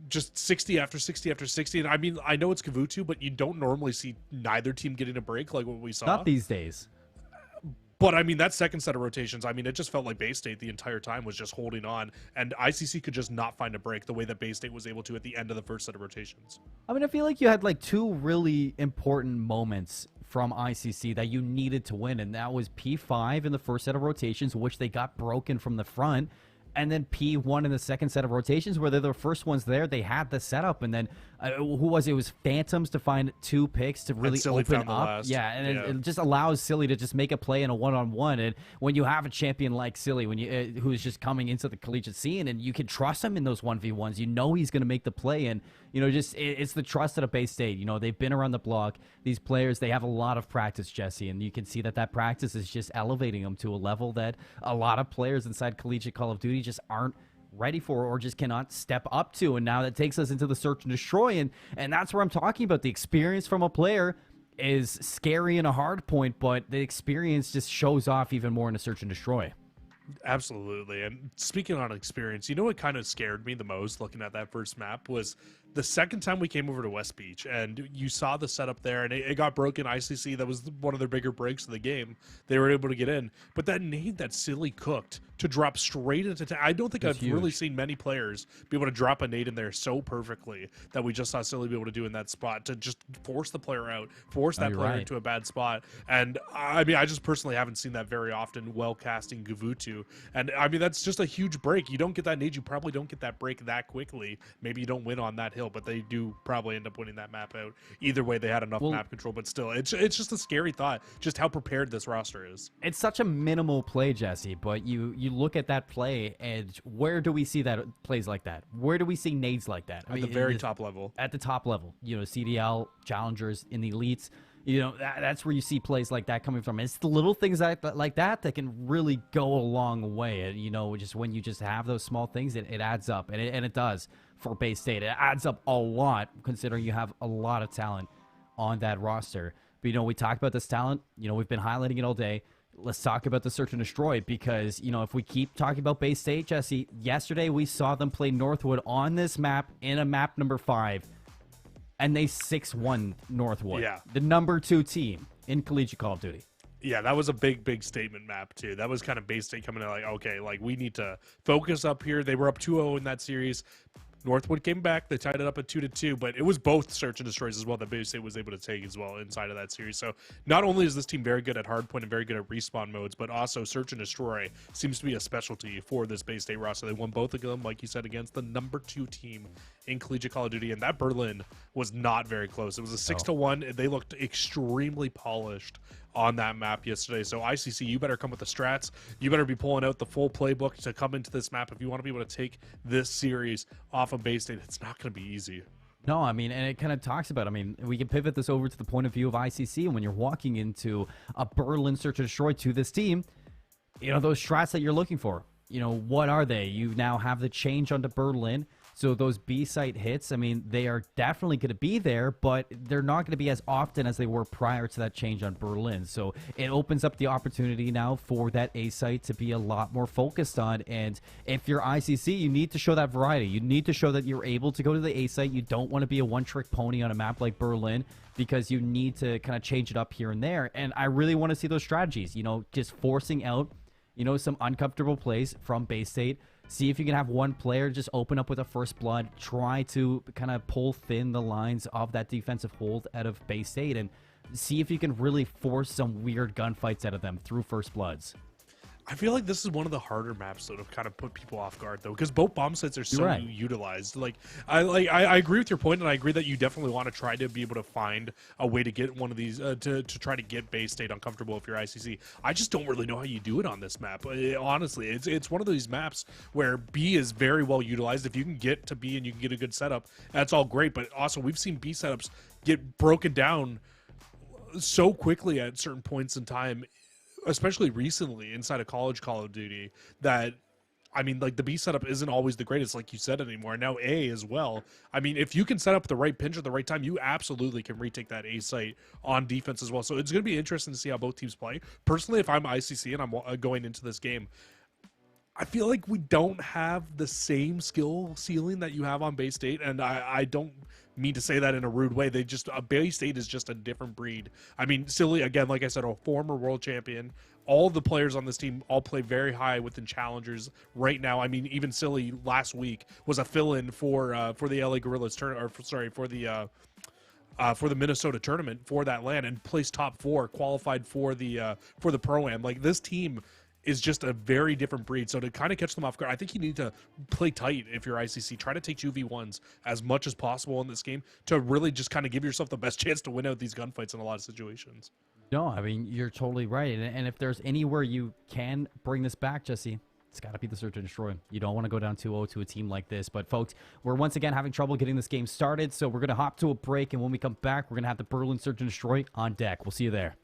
just 60 after 60 after 60. And I mean, I know it's Kavutu, but you don't normally see neither team getting a break like what we saw. Not these days. But I mean, that second set of rotations, I mean, it just felt like Bay State the entire time was just holding on, and ICC could just not find a break the way that Bay State was able to at the end of the first set of rotations. I mean, I feel like you had like 2 really important moments from ICC that you needed to win, and that was P5 in the first set of rotations, which they got broken from the front, and then P1 in the second set of rotations, where they're the first ones there. They had the setup, and then who was it? It was Phantoms to find 2 picks to really open up. Yeah, and it just allows Silly to just make a play in a one-on-one. And when you have a champion like Silly, when you who's just coming into the collegiate scene, and you can trust him in those 1v1s, he's going to make the play. And it's the trust at a Bay State. They've been around the block. These players, they have a lot of practice, Jesse, and you can see that practice is just elevating them to a level that a lot of players inside collegiate Call of Duty just aren't ready for or just cannot step up to. And now that takes us into the search and destroy, and that's where I'm talking about. The experience from a player is scary in a hard point, but the experience just shows off even more in a search and destroy. Absolutely. And speaking on experience, what kind of scared me the most looking at that first map was the second time we came over to West Beach, and you saw the setup there, and it got broken. ICC, that was one of their bigger breaks of the game. They were able to get in, but that nade that Silly cooked to drop straight into I don't think I've really seen many players be able to drop a nade in there so perfectly that we just saw Silly be able to do in that spot, to just force the player out, force that player into a bad spot. And I mean, I just personally haven't seen that very often, well casting Gavutu. And I mean, that's just a huge break. You don't get that nade, you probably don't get that break that quickly. Maybe you don't win on that hill, but they do probably end up winning that map out. Either way, they had enough map control, but still, it's just a scary thought, just how prepared this roster is. It's such a minimal play, Jesse, but you look at that play, and where do we see that plays like that? Where do we see nades like that? At the very top level. At the top level, CDL, challengers, in the elites, that's where you see plays like that coming from. It's the little things like that can really go a long way. And, just when you just have those small things, it adds up, and it does for Bay State. It adds up a lot, considering you have a lot of talent on that roster. But, we talked about this talent. We've been highlighting it all day. Let's talk about the search and destroy, because, if we keep talking about Bay State, Jesse, yesterday we saw them play Northwood on this map in a map number 5, and they 6-1 Northwood. Yeah. The number 2 team in collegiate Call of Duty. Yeah, that was a big statement map, too. That was kind of Bay State coming in like, okay, we need to focus up here. They were up 2-0 in that series. Northwood came back. They tied it up at 2-2, but it was both search and destroys as well that Bay State was able to take as well inside of that series. So not only is this team very good at hardpoint and very good at respawn modes, but also search and destroy seems to be a specialty for this Bay State roster. They won both of them, like you said, against the number 2 team in collegiate Call of Duty, and that Berlin was not very close. It was a 6-1. They looked extremely polished on that map yesterday. So ICC, you better come with the strats. You better be pulling out the full playbook to come into this map if you want to be able to take this series off of Bay State. It's not going to be easy. No, I mean, and it kind of talks about, we can pivot this over to the point of view of ICC, and when you're walking into a Berlin search and destroy to this team, those strats that you're looking for. what are they? You now have the change onto Berlin. So those B site hits, I mean, they are definitely going to be there, but they're not going to be as often as they were prior to that change on Berlin. So it opens up the opportunity now for that A site to be a lot more focused on. And if you're ICC, you need to show that variety. You need to show that you're able to go to the A site. You don't want to be a one-trick pony on a map like Berlin, because you need to kind of change it up here and there. And I really want to see those strategies, just forcing out, some uncomfortable plays from Bay State. See if you can have one player just open up with a first blood, try to kind of pull thin the lines of that defensive hold out of Bay State, and see if you can really force some weird gunfights out of them through first bloods. I feel like this is one of the harder maps that have kind of put people off guard, though, because both bomb sites are so utilized. I agree with your point, and I agree that you definitely want to try to be able to find a way to get one of these to try to get Bay State uncomfortable if you're ICC. I just don't really know how you do it on this map. Honestly, it's one of those maps where B is very well utilized. If you can get to B and you can get a good setup, that's all great. But also, we've seen B setups get broken down so quickly at certain points in time, especially recently inside of college Call of Duty, that I mean, like, the B setup isn't always the greatest, like you said, anymore. Now A as well. I mean, if you can set up the right pinch at the right time, you absolutely can retake that A site on defense as well. So it's going to be interesting to see how both teams play. Personally, if I'm ICC and I'm going into this game, I feel like we don't have the same skill ceiling that you have on Bay State, and I don't mean to say that in a rude way. Bay State is just a different breed. I mean, Silly, again, like I said, a former world champion. All the players on this team all play very high within challengers right now. I mean, even Silly last week was a fill-in for the LA Gorillas for the Minnesota tournament for that LAN, and placed top 4, qualified for the Pro-Am. Like, this team is just a very different breed. So to kind of catch them off guard, I think you need to play tight if you're ICC. Try to take 2v1s as much as possible in this game to really just kind of give yourself the best chance to win out these gunfights in a lot of situations. No, I mean, you're totally right. And if there's anywhere you can bring this back, Jesse, it's got to be the Search and Destroy. You don't want to go down 2-0 to a team like this. But, folks, we're once again having trouble getting this game started, so we're going to hop to a break, and when we come back, we're going to have the Berlin Search and Destroy on deck. We'll see you there.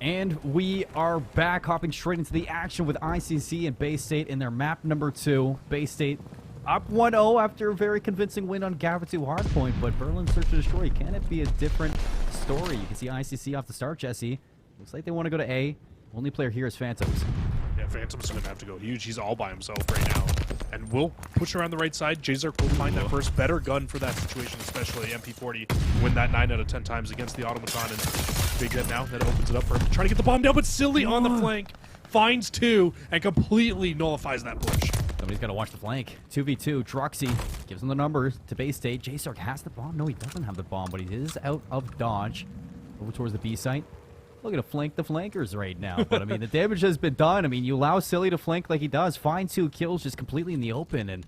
And we are back, hopping straight into the action with ICC and Bay State in their map number 2. Bay State up 1-0 after a very convincing win on Gavitu Hardpoint, but Berlin Search to Destroy, can it be a different story? You can see ICC off the start, Jesse. Looks like they want to go to A. Only player here is Phantoms. Yeah, Phantom's going to have to go huge. He's all by himself right now. And we'll push around the right side. Jzerk will find that first better gun for that situation, especially MP40. Win that 9 out of 10 times against the Automaton. And Big Head now, that opens it up for him. Trying to get the bomb down, but Silly on the flank. Finds 2 and completely nullifies that push. Somebody's got to watch the flank. 2v2, Droxy gives him the numbers to Bay State. Jzerk has the bomb. No, he doesn't have the bomb, but he is out of dodge. Over towards the B site. Looking to flank the flankers right now. But, I mean, the damage has been done. I mean, you allow Silly to flank like he does. Find 2 kills just completely in the open, and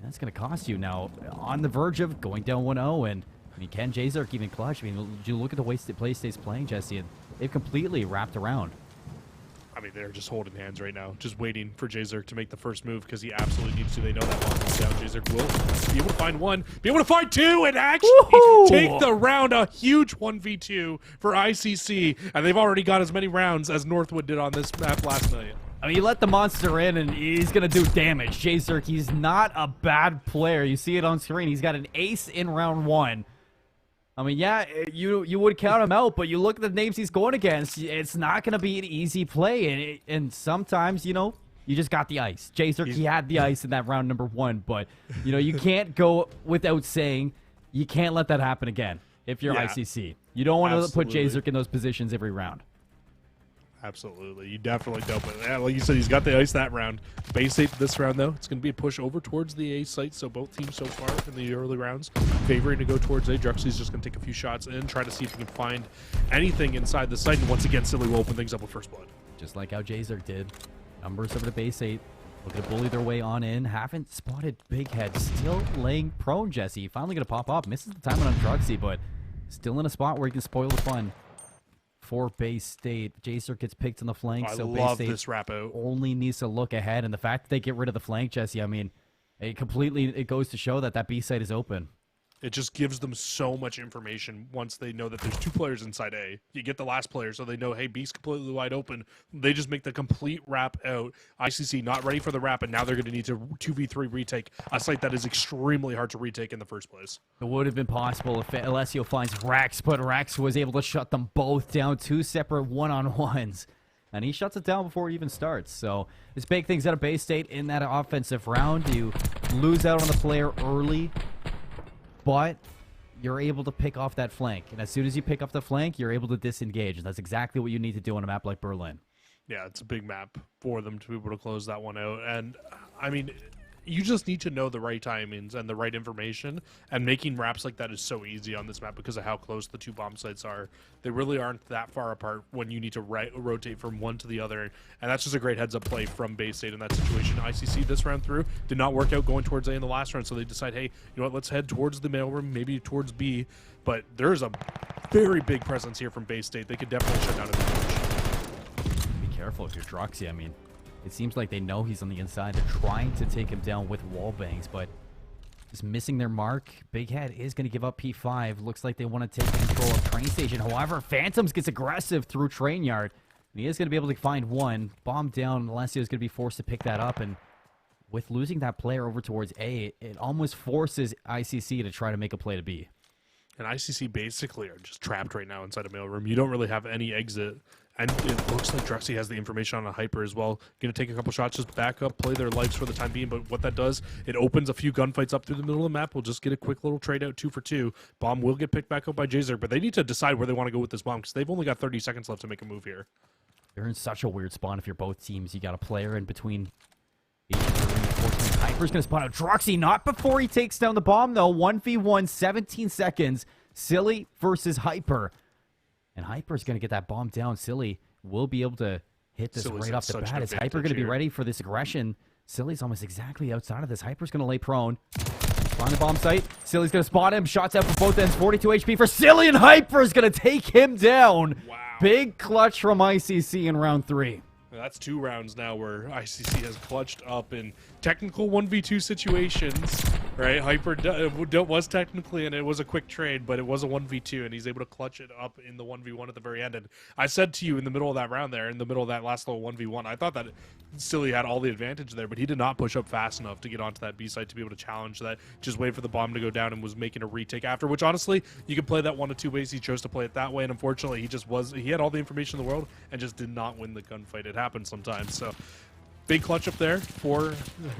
that's going to cost you. Now, on the verge of going down 1-0, and, I mean, can Jzerk even clutch? I mean, you look at the way Play State's playing, Jesse, and they've completely wrapped around. I mean, they're just holding hands right now, just waiting for Jzerk to make the first move because he absolutely needs to. They know that bomb is down. Jzerk will be able to find 1, be able to find 2, and actually take the round. A huge 1v2 for ICC, and they've already got as many rounds as Northwood did on this map last night. I mean, you let the monster in, and he's going to do damage. Jzerk, he's not a bad player. You see it on screen. He's got an ace in round 1. I mean, yeah, you would count him out, but you look at the names he's going against, it's not going to be an easy play, and sometimes, you know, you just got the ice. Jzerk, he had the ice in that round number 1, but, you know, you can't go without saying you can't let that happen again if you're ICC. You don't want to put Jzerk in those positions every round. Absolutely. You definitely don't. But yeah, like you said, he's got the ice that round. Bay State this round, though, it's going to be a push over towards the A site. So both teams so far in the early rounds favoring to go towards A. Druxy's just going to take a few shots in, try to see if he can find anything inside the site. And once again, Silly will open things up with first blood. Just like how Jzerk did. Numbers over to Bay State. Looking to bully their way on in. Haven't spotted Big Head. Still laying prone, Jesse. Finally going to pop up. Misses the timing on Druxy, but still in a spot where he can spoil the fun. For Bay State, Jzerk gets picked on the flank, so Bay State this wrap out. Only needs to look ahead, and the fact that they get rid of the flank, Jesse, I mean, it goes to show that that B site is open. It just gives them so much information once they know that there's 2 players inside A. You get the last player, so they know, hey, B's completely wide open. They just make the complete wrap out. ICC not ready for the wrap, and now they're going to need to 2v3 retake a site that is extremely hard to retake in the first place. It would have been possible if Alessio finds Rex, but Rex was able to shut them both down. 2 separate one-on-ones. And he shuts it down before it even starts. So it's big things out of Bay State in that offensive round. You lose out on the player early, but you're able to pick off that flank. And as soon as you pick off the flank, you're able to disengage. And that's exactly what you need to do on a map like Berlin. Yeah, it's a big map for them to be able to close that one out. And, I mean, you just need to know the right timings and the right information. And making wraps like that is so easy on this map because of how close the 2 bomb sites are. They really aren't that far apart when you need to rotate from one to the other. And that's just a great heads-up play from Bay State in that situation. ICC this round through did not work out going towards A in the last round, so they decide, hey, you know what, let's head towards the mailroom, maybe towards B. But there's a very big presence here from Bay State. They could definitely shut down a push. Be careful if you're Droxy. I mean, it seems like they know he's on the inside. They're trying to take him down with wall bangs, but just missing their mark. Big Head is going to give up P5. Looks like they want to take control of train station. However, Phantoms gets aggressive through train yard. And he is going to be able to find 1. Bomb down. Alessio is going to be forced to pick that up and with losing that player over towards A, it almost forces ICC to try to make a play to B. And ICC basically are just trapped right now inside a mailroom. You don't really have any exit. And it looks like Druxy has the information on a Hyper as well. Going to take a couple shots, just back up, play their lives for the time being. But what that does, it opens a few gunfights up through the middle of the map. We'll just get a quick little trade out 2 for 2. Bomb will get picked back up by Jazer, but they need to decide where they want to go with this bomb because they've only got 30 seconds left to make a move here. You're in such a weird spot if you're both teams. You got a player in between. 14. Hyper's going to spawn out Druxy, not before he takes down the bomb, though. 1v1, 17 seconds. Silly versus Hyper. And Hyper's going to get that bomb down. Silly will be able to hit this Silly's right at off the such bat. an Is Hyper advantage going to be here. ready for this aggression? Silly's almost exactly outside of this. Hyper's going to lay prone. On the bomb site. Silly's going to spot him. Shots out for both ends. 42 HP for Silly, and Hyper's going to take him down. Wow. Big clutch from ICC in round 3. That's 2 rounds now where ICC has clutched up in technical 1v2 situations, right? Hyper was technically, and it was a quick trade, but it was a 1v2, and he's able to clutch it up in the 1v1 at the very end. And I said to you in the middle of that round there, in the middle of that last little 1v1, I thought that Silly had all the advantage there, but he did not push up fast enough to get onto that B site to be able to challenge that. Just wait for the bomb to go down and was making a retake after, which honestly, you could play that 1-2 base. He chose to play it that way, and unfortunately, he had all the information in the world and just did not win the gunfight. It happens sometimes. So big clutch up there for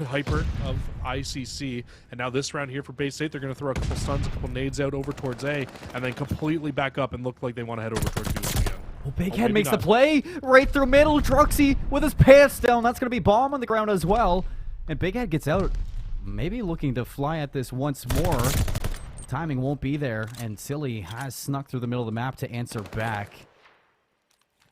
Hyper of ICC. And now this round here for Bay State, they're going to throw a couple stuns, a couple nades out over towards A, and then completely back up and look like they want to head over towards B once again. Well, Big Oh, Head maybe makes the not. play right through middle. Druxy with his pants down. That's going to be bomb on the ground as well. And Big Head gets out, maybe looking to fly at this once more. The timing won't be there, and Silly has snuck through the middle of the map to answer back.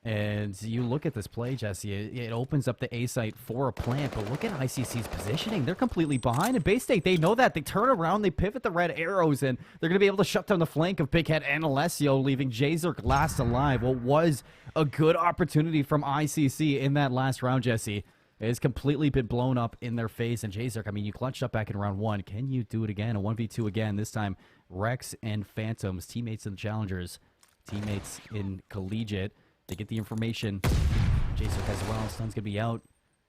And you look at this play, Jesse, it opens up the A site for a plant, but look at ICC's positioning. They're completely behind, and Bay State, they know that. They turn around, they pivot the red arrows, and they're going to be able to shut down the flank of Big Head and Alessio, leaving Jazerk last alive. What was a good opportunity from ICC in that last round, Jesse, has completely been blown up in their face. And Jazerk, I mean, you clutched up back in round 1. Can you do it again? A 1v2 again, this time Rex and Phantoms, teammates in the Challengers, teammates in Collegiate. They get the information. Jazerk as well. Stun's going to be out.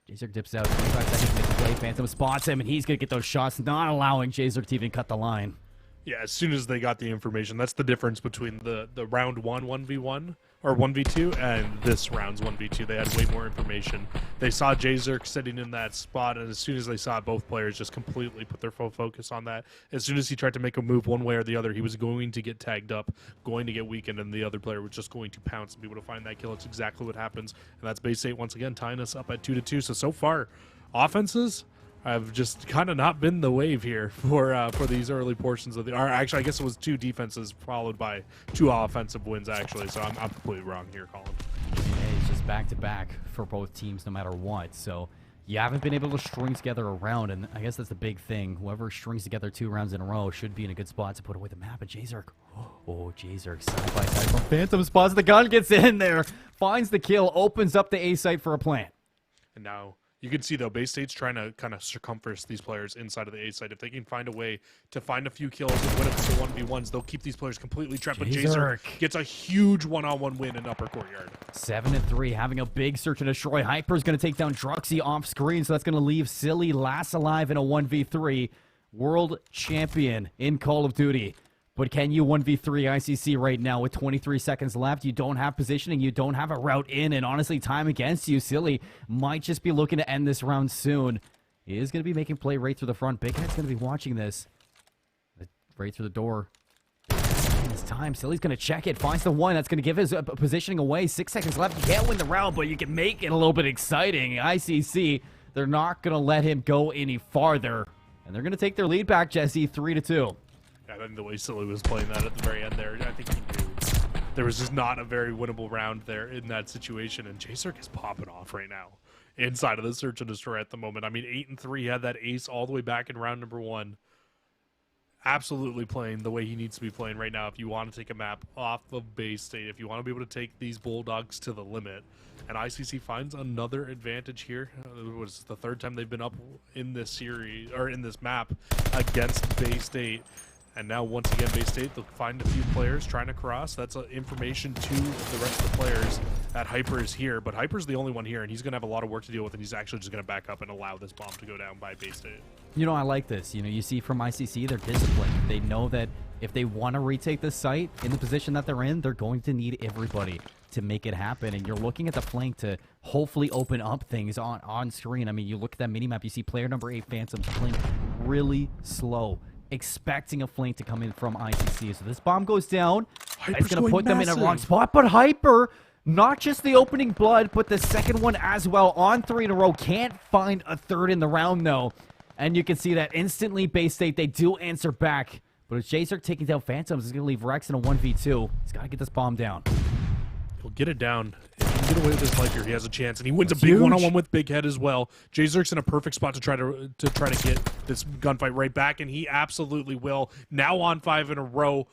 Jazerk dips out. 25 seconds to make the play. Phantom spots him, and he's going to get those shots, not allowing Jazerk to even cut the line. Yeah, as soon as they got the information, that's the difference between the round 1 1v1 or 1v2 and this round's 1v2. They had way more information. They saw Jazerk sitting in that spot, and as soon as they saw it, both players just completely put their full focus on that. As soon as he tried to make a move one way or the other, he was going to get tagged up, going to get weakened, and the other player was just going to pounce and be able to find that kill. It's exactly what happens, and that's Bay State once again tying us up at 2-2. So far, offenses have just kind of not been the wave here for these early portions of the. Or actually, I guess it was 2 defenses followed by 2 offensive wins. Actually, so I'm completely wrong here, Colin. Yeah, it's just back-to-back for both teams no matter what. So you haven't been able to string together a round, and I guess that's the big thing. Whoever strings together 2 rounds in a row should be in a good spot to put away the map. And Jazerk, oh, Jazerk side by side from Phantom spots the gun, gets in there, finds the kill, opens up the A site for a plant. And now you can see, though, Bay State's trying to kind of circumference these players inside of the A site. If they can find a way to find a few kills and win it to the 1v1s, they'll keep these players completely trapped. But Jazerk gets a huge one-on-one win in upper courtyard. 7-3, having a big search and destroy. Hyper's going to take down Druxy off screen, so that's going to leave Silly last alive in a 1v3. World champion in Call of Duty. But can you 1v3 ICC right now with 23 seconds left? You don't have positioning. You don't have a route in. And honestly, time against you. Silly might just be looking to end this round soon. He is going to be making play right through the front. Big Head's going to be watching this. Right through the door. It's time. Silly's going to check it. Finds the one. That's going to give his positioning away. 6 seconds left. You can't win the round, but you can make it a little bit exciting. ICC, they're not going to let him go any farther. And they're going to take their lead back, Jesse, 3-2. I think the way Silly was playing that at the very end there, I think he knew there was just not a very winnable round there in that situation. And Jazerk is popping off right now inside of the search and destroy at the moment. I mean, 8-3, he had that ace all the way back in round number 1. Absolutely playing the way he needs to be playing right now if you want to take a map off of Bay State, if you want to be able to take these Bulldogs to the limit. And ICC finds another advantage here. It was the 3rd time they've been up in this series, or in this map, against Bay State. And now, once again, Bay State, they'll find a few players trying to cross. That's information to the rest of the players that Hyper is here. But Hyper's the only one here, and he's going to have a lot of work to deal with, and he's actually just going to back up and allow this bomb to go down by Bay State. You know, I like this. You know, you see from ICC, they're disciplined. They know that if they want to retake this site in the position that they're in, they're going to need everybody to make it happen. And you're looking at the flank to hopefully open up things on screen. I mean, you look at that minimap, you see player number 8, Phantom, playing really slow, expecting a flank to come in from ICC. So this bomb goes down. It's going to put them in a wrong spot. But Hyper, not just the opening blood, but the second one as well on 3 in a row. Can't find a third in the round, though. And you can see that instantly Bay State, they do answer back. But it's Jzerk taking down Phantoms. He's going to leave Rex in a 1v2. He's got to get this bomb down. He'll get it down. If he can get away with this life here, he has a chance. And he wins a big one-on-one with Big Head as well. Jzerk's in a perfect spot to try to get this gunfight right back, and he absolutely will. Now on 5 in a row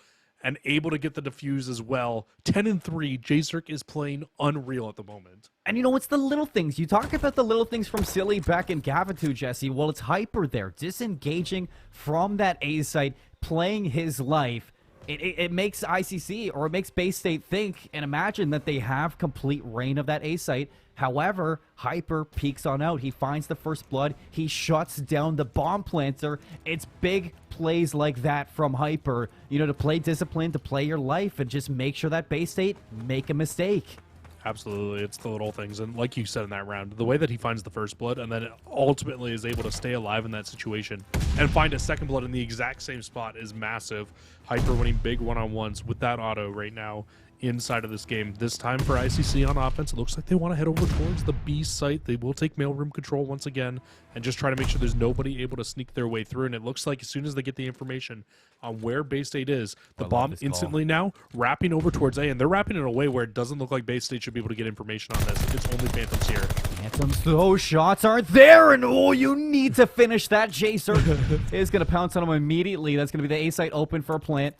and able to get the defuse as well. 10-3, Jzerk is playing unreal at the moment. And you know, it's the little things. You talk about the little things from Silly back in Gavitu, Jesse. Well, it's Hyper there, disengaging from that A site, playing his life. It makes ICC, or it makes Bay State think and imagine that they have complete reign of that A site. However, Hyper peeks on out. He finds the first blood. He shuts down the bomb planter. It's big plays like that from Hyper, you know, to play discipline, to play your life, and just make sure that Bay State make a mistake. Absolutely, it's the little things, and like you said in that round, the way that he finds the first blood and then ultimately is able to stay alive in that situation and find a second blood in the exact same spot is massive. Hyper winning big one-on-ones with that auto right now inside of this game. This time for ICC on offense, it looks like they want to head over towards the B site. They will take mailroom control once again and just try to make sure there's nobody able to sneak their way through. And it looks like as soon as they get the information on where Bay State is, the bomb instantly now wrapping over towards A. And they're wrapping it in a way where it doesn't look like Bay State should be able to get information on this. It's only Phantoms here. Phantoms, those shots aren't there, and oh, you need to finish that. Jzerk is going to pounce on him immediately. That's going to be the A site open for a plant.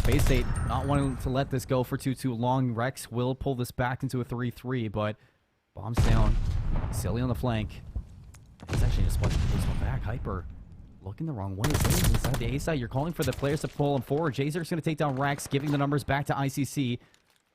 Bay State not wanting to let this go for too long. Rex will pull this back into a 3-3, but bombs down. Silly on the flank. He's actually just watching this one back. Hyper looking the wrong way. Silly's inside the A side. You're calling for the players to pull him forward. Jzerk's going to take down Rex, giving the numbers back to ICC.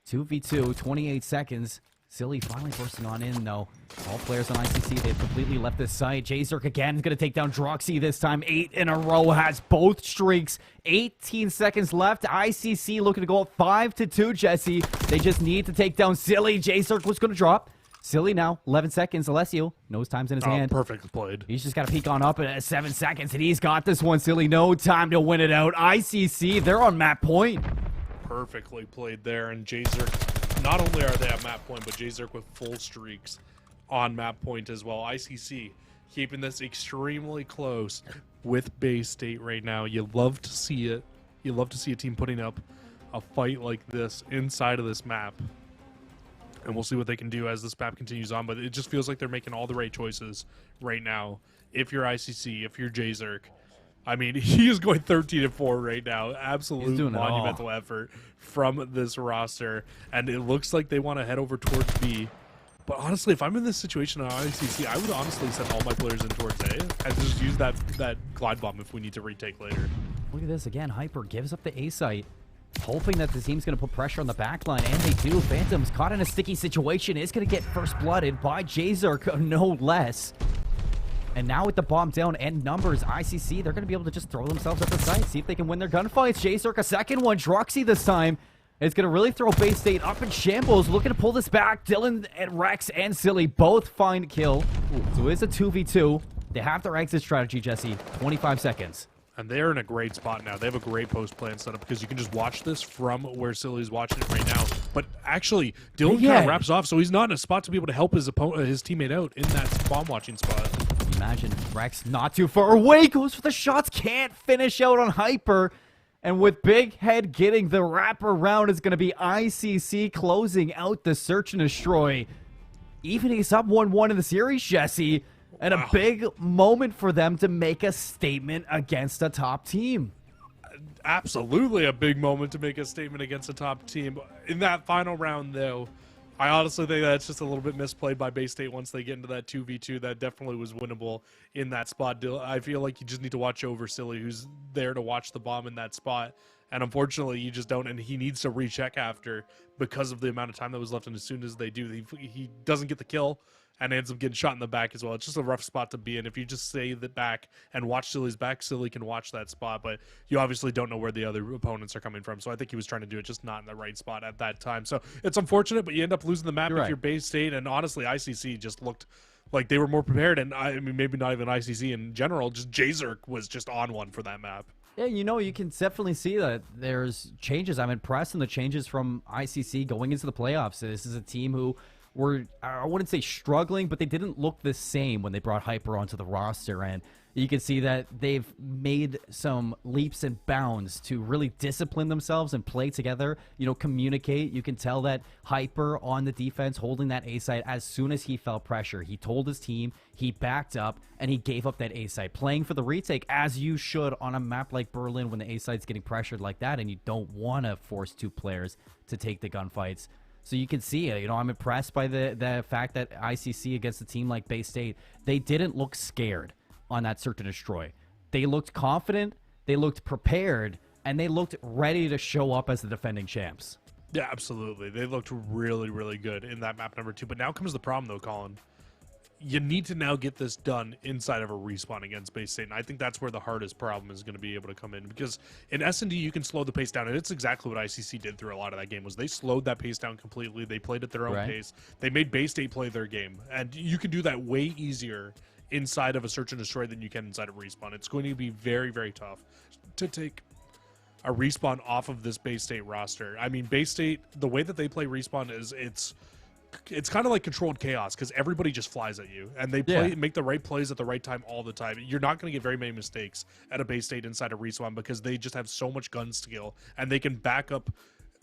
2v2, 28 seconds. Silly finally bursting on in, though. All players on ICC, they've completely left this site. Jzerk again is going to take down Droxy this time. 8 in a row, has both streaks. 18 seconds left. ICC looking to go up 5-2, Jesse. They just need to take down Silly. Jzerk was going to drop. Silly now, 11 seconds. Alessio, nose time's in his hand. Perfect played. He's just got to peek on up at 7 seconds, and he's got this one, Silly. No time to win it out. ICC, they're on map point. Perfectly played there, and Jzerk, not only are they at map point, but Jzerk with full streaks on map point as well. ICC keeping this extremely close with Bay State right now. You love to see it. You love to see a team putting up a fight like this inside of this map. And we'll see what they can do as this map continues on, but it just feels like they're making all the right choices right now. If you're ICC, if you're Jzerk, I mean, he is going 13-4 right now. Absolute monumental effort from this roster. And it looks like they want to head over towards B. But honestly, if I'm in this situation on ICC, I would honestly send all my players in towards A and just use that glide bomb if we need to retake later. Look at this again. Hyper gives up the A site, hoping that the team's going to put pressure on the backline, and they do. Phantoms caught in a sticky situation, is going to get first blooded by Jzerk, no less. And now with the bomb down and numbers, ICC, they're going to be able to just throw themselves at the site, see if they can win their gunfights. Jzerk, a second one. Droxy this time is going to really throw Bay State up in shambles, looking to pull this back. Dylan and Rex and Silly both find kill. So it's a 2v2. They have their exit strategy, Jesse. 25 seconds. And they're in a great spot now. They have a great post plan set up because you can just watch this from where Silly's watching it right now. But actually, Dylan kind of wraps off, so he's not in a spot to be able to help his teammate out in that bomb watching spot. Imagine Rex not too far away, goes for the shots, can't finish out on Hyper. And with Big Head getting the wraparound, it's going to be ICC closing out the search and destroy. Evening is up 1-1 in the series, Jesse. And a big moment for them to make a statement against a top team. Absolutely a big moment to make a statement against a top team. In that final round, though, I honestly think that's just a little bit misplayed by Bay State once they get into that 2v2. That definitely was winnable in that spot. I feel like you just need to watch over Silly, who's there to watch the bomb in that spot. And unfortunately, you just don't. And he needs to recheck after because of the amount of time that was left. And as soon as they do, he doesn't get the kill and ends up getting shot in the back as well. It's just a rough spot to be in. If you just stay the back and watch Silly's back, Silly can watch that spot, but you obviously don't know where the other opponents are coming from. So I think he was trying to do it just not in the right spot at that time. So it's unfortunate, but you end up losing the map if you're Bay State. And honestly, ICC just looked like they were more prepared. And I mean, maybe not even ICC in general, just Jzerk was just on one for that map. Yeah, you can definitely see that there's changes. I'm impressed in the changes from ICC going into the playoffs. This is a team who were, I wouldn't say struggling, but they didn't look the same when they brought Hyper onto the roster. And you can see that they've made some leaps and bounds to really discipline themselves and play together, communicate. You can tell that Hyper on the defense holding that A site as soon as he felt pressure. He told his team, he backed up, and he gave up that A site, playing for the retake as you should on a map like Berlin when the A site's getting pressured like that and you don't want to force two players to take the gunfights. So you can see it. I'm impressed by the fact that ICC against a team like Bay State, they didn't look scared on that Search and Destroy. They looked confident, they looked prepared, and they looked ready to show up as the defending champs. Yeah, absolutely. They looked really, really good in that map number 2. But now comes the problem, though, Colin. You need to now get this done inside of a respawn against Bay State, and I think that's where the hardest problem is going to be able to come in, because in S&D you can slow the pace down, and it's exactly what ICC did through a lot of that game. Was they slowed that pace down completely. They played at their own pace. They made Bay State play their game, and you can do that way easier inside of a Search and Destroy than you can inside of respawn. It's going to be very, very tough to take a respawn off of this Bay State roster. I mean, Bay State, the way that they play respawn is it's kind of like controlled chaos, because everybody just flies at you and they make the right plays at the right time all the time. You're not going to get very many mistakes at a Bay State inside of respawn, because they just have so much gun skill and they can back up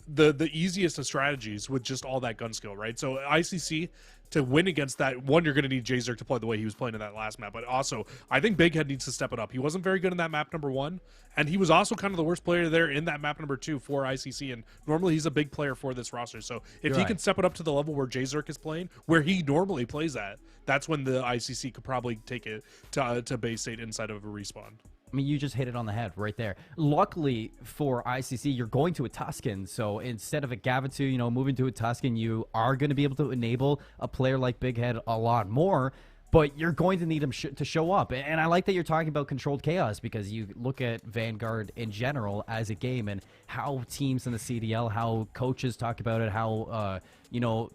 the easiest of strategies with just all that gun skill, right? So ICC, to win against that, one, you're going to need Jzerk to play the way he was playing in that last map, but also I think Big Head needs to step it up. He wasn't very good in that map number 1, and he was also kind of the worst player there in that map number 2 for ICC, and normally he's a big player for this roster. So if he can step it up to the level where Jzerk is playing, where he normally plays at, that's when the ICC could probably take it to Bay State inside of a respawn. I mean, you just hit it on the head right there. Luckily for ICC, you're going to a Tuscan, so instead of a Gavitu, moving to a Tuscan, you are going to be able to enable a player like Big Head a lot more, but you're going to need him to show up. And I like that you're talking about controlled chaos, because you look at Vanguard in general as a game and how teams in the CDL, how coaches talk about it, how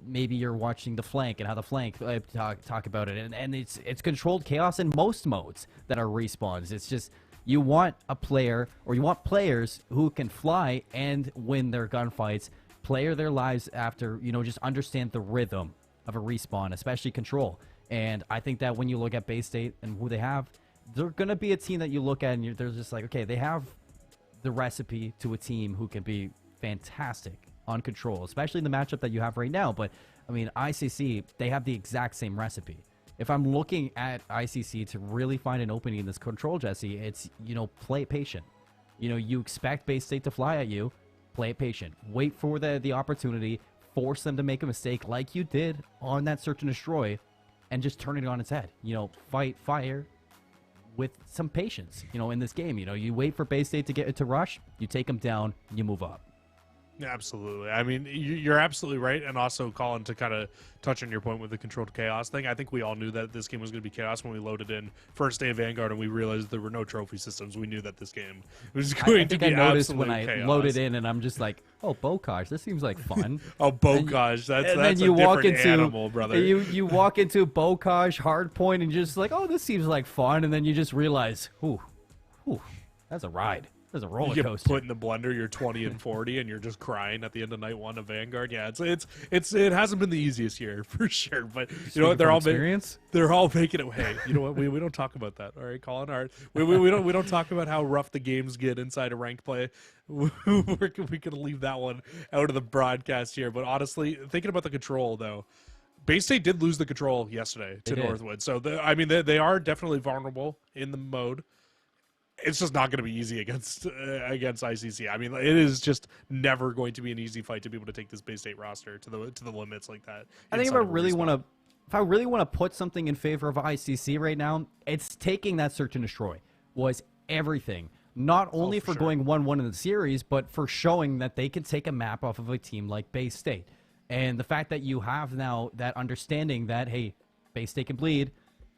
maybe you're watching the flank and how the flank talk about it, and it's controlled chaos in most modes that are respawns. It's just you want a player, or you want players who can fly and win their gunfights, play their lives after, just understand the rhythm of a respawn, especially control. And I think that when you look at Bay State and who they have, they're going to be a team that you look at and they're just like, okay, they have the recipe to a team who can be fantastic on control, especially the matchup that you have right now. But, I mean, ICC, they have the exact same recipe. If I'm looking at ICC to really find an opening in this control, Jesse, it's, play it patient. You expect Bay State to fly at you, play it patient. Wait for the opportunity, force them to make a mistake like you did on that Search and Destroy, and just turn it on its head. Fight fire with some patience, in this game. You wait for Bay State to get it to rush, you take them down, you move up. Absolutely. I mean, you're absolutely right. And also, Colin, to kind of touch on your point with the controlled chaos thing, I think we all knew that this game was going to be chaos when we loaded in first day of Vanguard and we realized there were no trophy systems. We knew that this game was going to be absolute chaos. I noticed when I loaded in and I'm just like, oh, Bocage, this seems like fun. Oh, Bocage, that's then you a walk different into, animal, brother. You walk into Bocage, Hardpoint, and you're just like, oh, this seems like fun. And then you just realize, ooh, that's a ride. There's a roller you coaster. Put in the blender, you're 20 and 40, and you're just crying at the end of night 1 of Vanguard. Yeah, it hasn't been the easiest year for sure. But you know what? They're all making it. Hey, you know what? We don't talk about that. All right, Colin. All right, we don't talk about how rough the games get inside of ranked play. We could leave that one out of the broadcast here. But honestly, thinking about the control though, Bay State did lose the control yesterday to Northwood. So they are definitely vulnerable in the mode. it's just not going to be easy against ICC. I mean, it is just never going to be an easy fight to be able to take this Bay State roster to the limits like that. I think if I really want to put something in favor of ICC right now, it's taking that search and destroy was everything. Not only for going 1-1 in the series, but for showing that they can take a map off of a team like Bay State. And the fact that you have now that understanding that, hey, Bay State can bleed,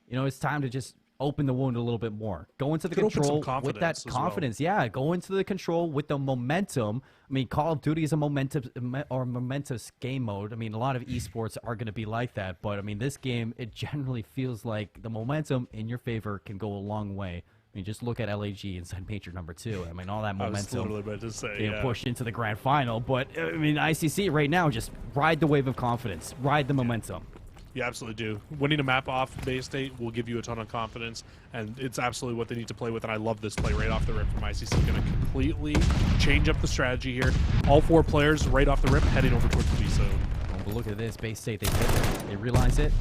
you know, it's time to just open the wound a little bit more. Go into the control with that confidence. Well. Yeah, go into the control with the momentum. I mean, Call of Duty is a momentous game mode. I mean, a lot of esports are going to be like that. But, I mean, this game, it generally feels like the momentum in your favor can go a long way. I mean, just look at LAG inside Major number 2. I mean, all that momentum being pushed into the grand final. But, I mean, ICC right now, just ride the wave of confidence. Ride the momentum. You absolutely do. Winning a map off Bay State will give you a ton of confidence, and it's absolutely what they need to play with, and I love this play right off the rip from ICC. Going to completely change up the strategy here. All 4 players right off the rip heading over towards the B zone. Oh, but look at this. Bay State, they realize it,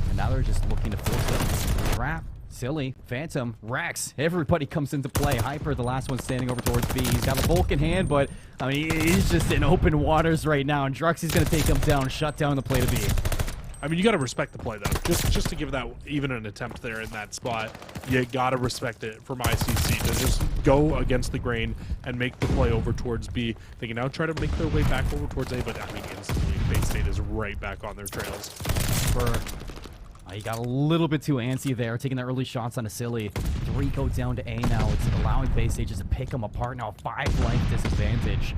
and now they're just looking to force it. Trap. Silly, Phantom, Rex, everybody comes into play. Hyper, the last one standing over towards B. He's got a Vulcan hand, but I mean, he's just in open waters right now, and Druxy's going to take him down, shut down the play to B. I mean, you got to respect the play, though. Just to give that even an attempt there in that spot, you got to respect it from ICC to just go against the grain and make the play over towards B. They can now try to make their way back over towards A, but I mean, instantly, Bay State is right back on their trails. He got a little bit too antsy there, taking the early shots on a Silly. 3 go down to A now. It's allowing Bay State just to pick them apart now. 5 life disadvantage.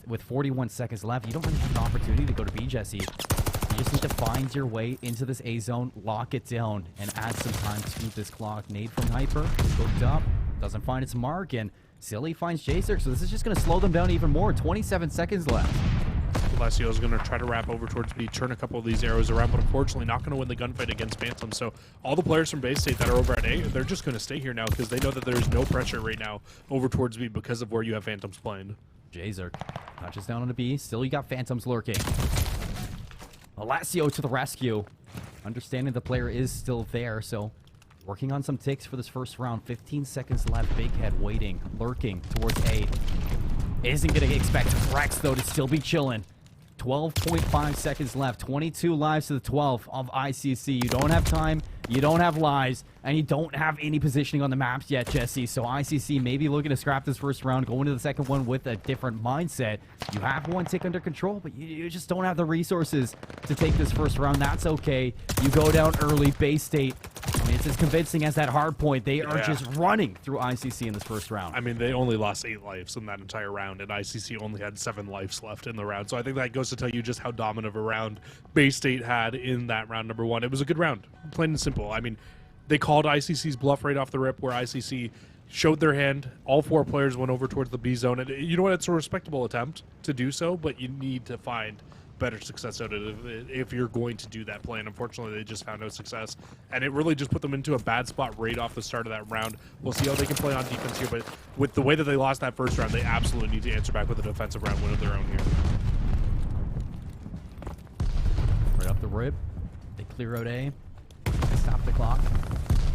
With 41 seconds left, you don't really have an opportunity to go to B, Jesse. You just need to find your way into this A zone, lock it down, and add some time to this clock. Nade from Hyper, hooked up, doesn't find its mark, and Silly finds Jacer, so this is just going to slow them down even more. 27 seconds left. Alessio is going to try to wrap over towards B, turn a couple of these arrows around, but unfortunately not going to win the gunfight against Phantom. So all the players from Bay State that are over at A, they're just going to stay here now because they know that there's no pressure right now over towards B because of where you have Phantoms playing. Jazer touches down on a B. Still, you got Phantoms lurking. Alessio to the rescue. Understanding the player is still there, so working on some ticks for this first round. 15 seconds left. Big Head waiting, lurking towards A. Isn't going to expect Rex, though, to still be chilling. 12.5 seconds left. 22 lives to the 12 of ICC. You don't have time, you don't have lives, and you don't have any positioning on the maps yet, Jesse. So ICC may be looking to scrap this first round, go into the second one with a different mindset. You have 1 tick under control, but you just don't have the resources to take this first round. That's okay. You go down early. Bay State, I mean, it's as convincing as that hard point. They are just running through ICC in this first round. I mean, they only lost 8 lives in that entire round, and ICC only had 7 lives left in the round. So I think that goes to tell you just how dominant of a round Bay State had in that round number 1. It was a good round, plain and simple. I mean, they called ICC's bluff right off the rip, where ICC showed their hand. All 4 players went over towards the B zone, and you know what? It's a respectable attempt to do so, but you need to find better success out of it if you're going to do that play, and unfortunately they just found no success, and it really just put them into a bad spot right off the start of that round. We'll see how they can play on defense here, but with the way that they lost that first round, they absolutely need to answer back with a defensive round win of their own here. Right up the rip, they clear out A, stop the clock,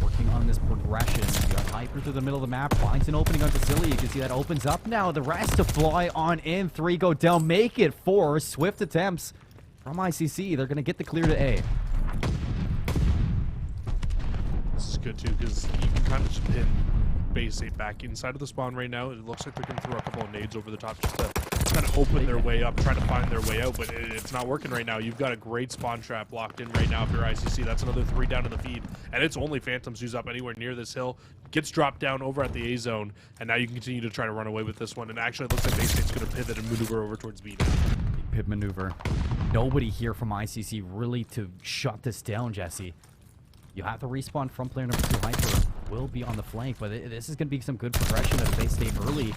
working on this progression. You got Hyper through the middle of the map, finds an opening onto Silly. You can see that opens up now. The rest to fly on in. 3 go down, make it 4. Swift attempts from ICC. They're going to get the clear to A. This is good too, because you can kind of just pin Bay State back inside of the spawn right now. It looks like they're going to throw a couple of nades over the top just to kind of open their way up, try to find their way out, but it's not working right now. You've got a great spawn trap locked in right now if you're ICC. That's another 3 down to the feed, and it's only Phantoms who's up anywhere near this hill. Gets dropped down over at the A zone, and now you can continue to try to run away with this one. And actually, it looks like Bay State's going to pivot and maneuver over towards B now. Pivot maneuver. Nobody here from ICC really to shut this down, Jesse. You have to respawn from player number 2. Hyper will be on the flank, but this is going to be some good progression if they stay early.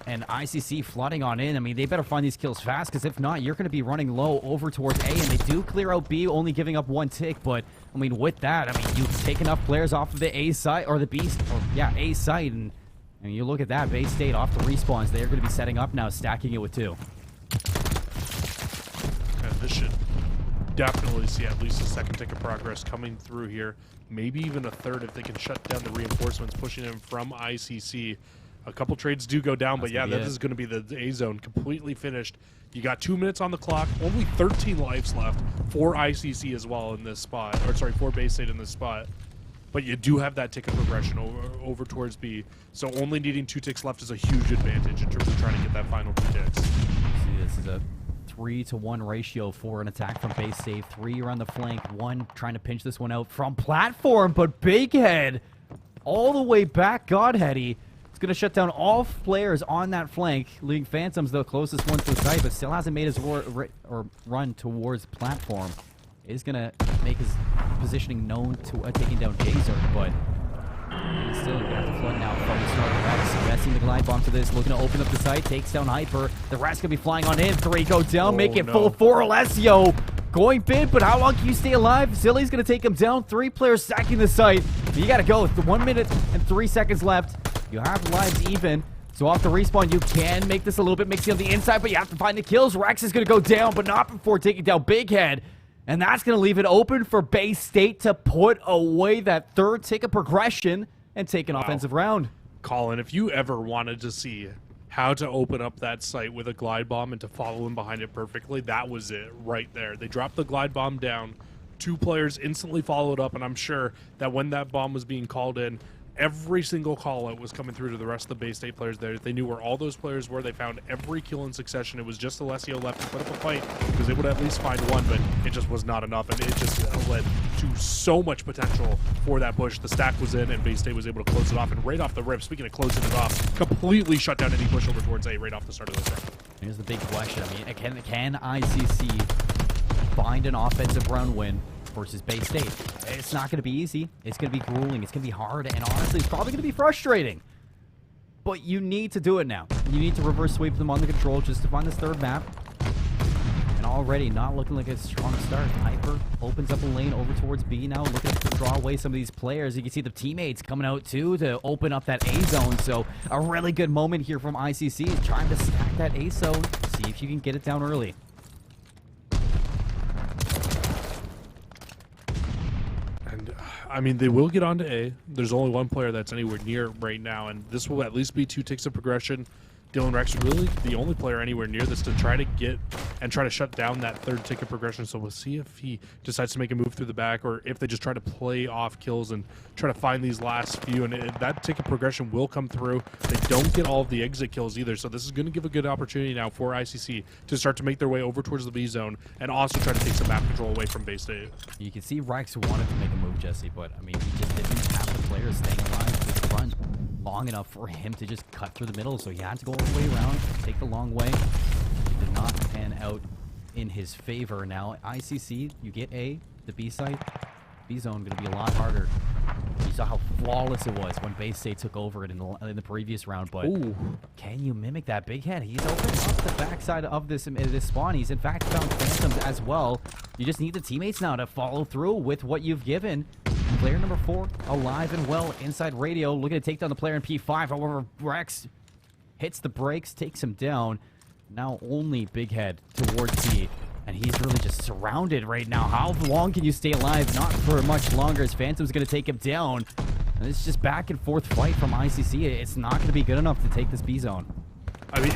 And ICC flooding on in. I mean, they better find these kills fast, because if not, you're going to be running low over towards A, and they do clear out B, only giving up 1 tick. But, I mean, with that, I mean, you take enough players off of the A side, or the B, or, yeah, A side, and you look at that, Bay State off the respawns. They're going to be setting up now, stacking it with 2. And this should definitely see at least a second tick of progress coming through here. Maybe even a third if they can shut down the reinforcements pushing in from ICC. A couple trades do go down, but yeah, that is going to be the A zone completely finished. You got 2 minutes on the clock, only 13 lives left for ICC as well in this spot, or sorry, for Bay State in this spot. But you do have that tick of progression over towards B, so only needing 2 ticks left is a huge advantage in terms of trying to get that final 2 ticks. See, this is a 3-to-1 ratio for an attack from Bay State. 3 around the flank, 1 trying to pinch this one out from platform, but Big Head all the way back, Godheady. It's going to shut down all players on that flank, leaving Phantoms the closest one to the site, but still hasn't made his run towards platform. Is going to make his positioning known to taking down Jazer, but he's still going to have to flood now from the start of Rex. Messing the glide bomb to this, looking to open up the site, takes down Hyper. The rest going to be flying on in. 3 go down, make it full 4. Alessio going bid, but how long can you stay alive? Zilly's going to take him down. 3 players stacking the site. You got to go. With 1 minute and 3 seconds left. You have lives even, so off the respawn, you can make this a little bit mixy on the inside, but you have to find the kills. Rex is going to go down, but not before taking down Big Head. And that's going to leave it open for Bay State to put away that 3rd tick of progression and take an offensive round. Colin, if you ever wanted to see how to open up that site with a glide bomb and to follow in behind it perfectly, that was it right there. They dropped the glide bomb down. 2 players instantly followed up, and I'm sure that when that bomb was being called in, every single call out was coming through to the rest of the Bay State players there. They knew where all those players were. They found every kill in succession. It was just Alessio left to put up a fight because they would at least find one, but it just was not enough, and it just led to so much potential for that push. The stack was in, and Bay State was able to close it off, and right off the rip, speaking of closing it off, completely shut down any push over towards A right off the start of this round. Here's the big question. I mean, can ICC find an offensive round win versus Bay State? It's not going to be easy. It's going to be grueling. It's going to be hard. And honestly, it's probably going to be frustrating. But you need to do it now. You need to reverse sweep them on the control just to find this 3rd map. And already not looking like a strong start. Hyper opens up a lane over towards B now, looking to draw away some of these players. You can see the teammates coming out too to open up that A zone. So a really good moment here from ICC, trying to stack that A zone. See if you can get it down early. I mean, they will get onto A. There's only 1 player that's anywhere near right now, and this will at least be 2 ticks of progression. Dylan Rex really the only player anywhere near this to try to get and try to shut down that 3rd tick of progression. So we'll see if he decides to make a move through the back or if they just try to play off kills and try to find these last few. And that tick of progression will come through. They don't get all of the exit kills either. So this is going to give a good opportunity now for ICC to start to make their way over towards the B zone and also try to take some map control away from Bay State. You can see Rex wanted to make a move, Jesse, but I mean, he just didn't have the players staying alive to the front long enough for him to just cut through the middle, so he had to go all the way around, take the long way. It did not pan out in his favor. Now, ICC, you get A, the B site. B zone going to be a lot harder. You saw how flawless it was when Bay State took over it in the previous round, but Ooh. Can you mimic that? Big Head, he's opened up the backside of this spawn. He's in fact found Phantoms as well. You just need the teammates now to follow through with what you've given. Player number 4 alive and well inside radio, looking to take down the player in P5. However, Rex hits the brakes, takes him down. Now only Big Head towards B, and he's really just surrounded right now. How long can you stay alive? Not for much longer, as Phantom's going to take him down. And it's just back and forth fight from ICC. It's not going to be good enough to take this B zone. I mean,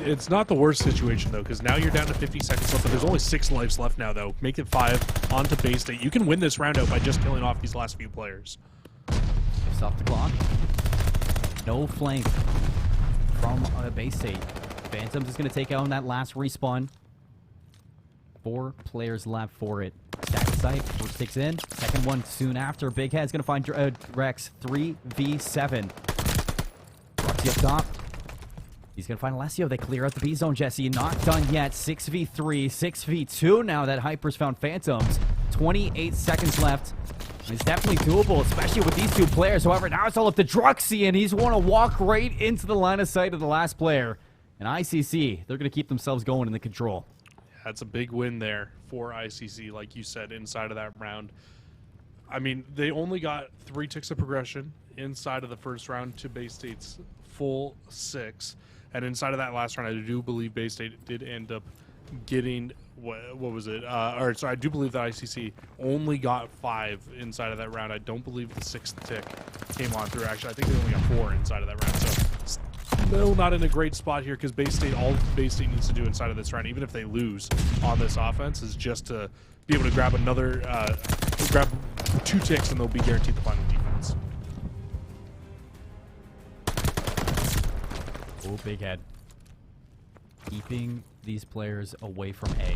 it's not the worst situation, though, because now you're down to 50 seconds left, but there's only 6 lives left now, though. Make it 5 onto Bay State. You can win this round out by just killing off these last few players. Stop the clock. No flank from Bay State. Phantoms is going to take out on that last respawn. 4 players left for it. Stack the site. First takes in. Second one soon after. Big Head's going to find Rex. 3v7. Roxy up top. He's going to find Alessio. They clear out the B zone, Jesse. Not done yet. 6v3, 6v2 now that Hyper's found Phantoms. 28 seconds left. It's definitely doable, especially with these 2 players. However, now it's all up to Druxy, and he's want to walk right into the line of sight of the last player. And ICC, they're going to keep themselves going in the control. That's a big win there for ICC, like you said, inside of that round. I mean, they only got 3 ticks of progression inside of the first round to Bay State's full 6. And inside of that last round, I do believe Bay State did end up getting what was it? Or sorry, I do believe that ICC only got 5 inside of that round. I don't believe the 6th tick came on through. Actually, I think they only got 4 inside of that round. So still not in a great spot here because all Bay State needs to do inside of this round, even if they lose on this offense, is just to be able to grab grab 2 ticks, and they'll be guaranteed the final defense. Oh, big head. Keeping these players away from A.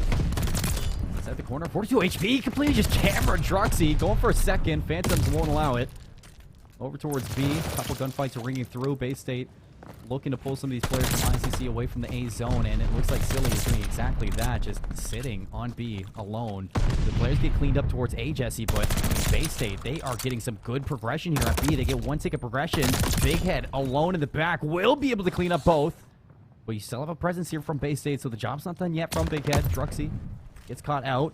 Inside the corner, 42 HP, completely just camera Druxy. Going for a second, Phantoms won't allow it. Over towards B, a couple gunfights are ringing through. Bay State looking to pull some of these players from ICC away from the A zone, and it looks like Silly is doing exactly that, just sitting on B alone. The players get cleaned up towards A, Jesse, but Bay State, they are getting some good progression here at B. They get 1 tick of progression. Big Head alone in the back will be able to clean up both. But you still have a presence here from Bay State, so the job's not done yet from Big Head. Druxy gets caught out.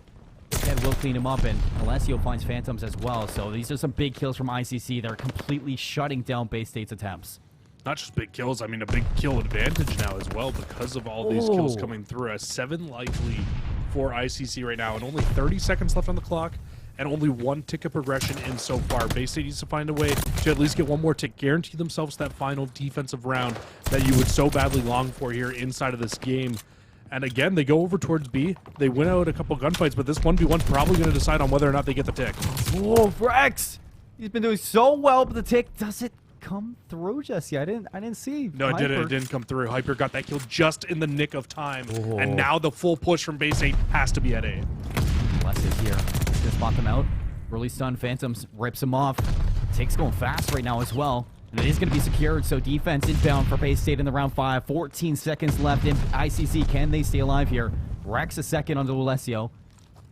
Big Head will clean him up, and Alessio finds Phantoms as well. So these are some big kills from ICC. They're completely shutting down Bay State's attempts. Not just big kills, I mean a big kill advantage now as well because of all these kills coming through. A 7-life lead for ICC right now, and only 30 seconds left on the clock, and only 1 tick of progression in so far. Bay State needs to find a way to at least get 1 more tick, guarantee themselves that final defensive round that you would so badly long for here inside of this game. And again, they go over towards B. They win out a couple gunfights, but this 1v1's probably going to decide on whether or not they get the tick. Oh, Rex! He's been doing so well, but the tick doesn't come through, Jesse. I didn't see. No, it didn't. It didn't come through. Hyper got that kill just in the nick of time, and now the full push from Bay State has to be at A. Les is here. He's gonna spot them out. Early stun, Phantoms rips him off. Tick's going fast right now as well. And it is going to be secured, so defense inbound for Bay State in the round 5. 14 seconds left in ICC. Can they stay alive here? Rex a second onto Alessio.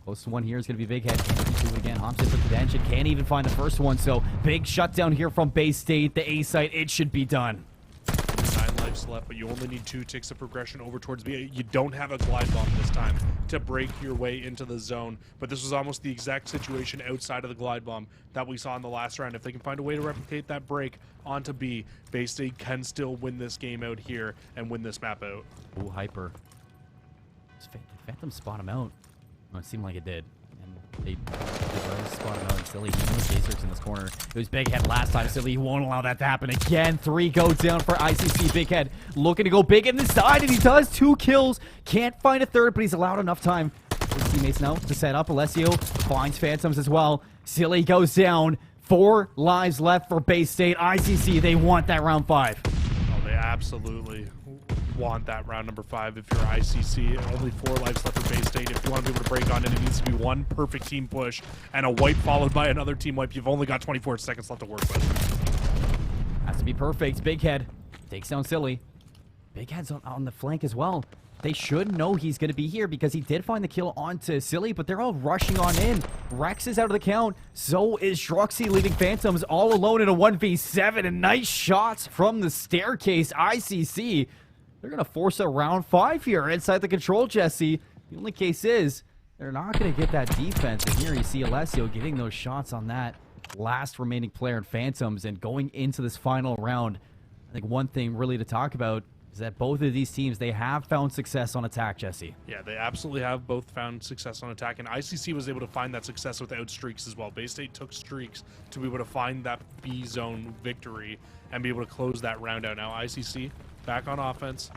Close to one here is going to be Big Head. Can he do it again? Hops in for the bench and can't even find the first one. So big shutdown here from Bay State. The A site, it should be done. 9 lives left, but you only need 2 ticks of progression over towards B. You don't have a glide bomb this time to break your way into the zone, but this was almost the exact situation outside of the glide bomb that we saw in the last round. If they can find a way to replicate that break onto B, Bay State can still win this game out here and win this map out. Ooh, Hyper. Did Phantom spot him out? Oh, it seemed like it did. And they spot him out. And Silly, he knows J-Circ's in this corner. It was Big Head last time. Silly won't allow that to happen again. 3 go down for ICC. Big Head looking to go big in the side, and he does. 2 kills. Can't find a third, but he's allowed enough time for his teammates now to set up. Alessio finds Phantoms as well. Silly goes down. 4 lives left for Bay State. ICC, they want that round 5. Oh, they absolutely want that round number 5 if you're ICC. Only 4 lives left for Bay State. If you want to be able to break on it needs to be 1 perfect team push and a wipe followed by another team wipe. You've only got 24 seconds left to work with. Has to be perfect. Big Head takes down Silly. Big Head's on the flank as well. They should know he's going to be here because he did find the kill onto Silly, but they're all rushing on in. Rex is out of the count. So is Druxy, leaving Phantoms all alone in a 1v7. And nice shots from the staircase. ICC, they're going to force a round 5 here inside the control, Jesse. The only case is they're not going to get that defense. And here you see Alessio getting those shots on that last remaining player in Phantoms. And going into this final round, I think one thing really to talk about is that both of these teams, they have found success on attack, Jesse. Yeah, they absolutely have both found success on attack, and ICC was able to find that success without streaks as well. Bay State took streaks to be able to find that B zone victory and be able to close that round out. Now ICC back on offense.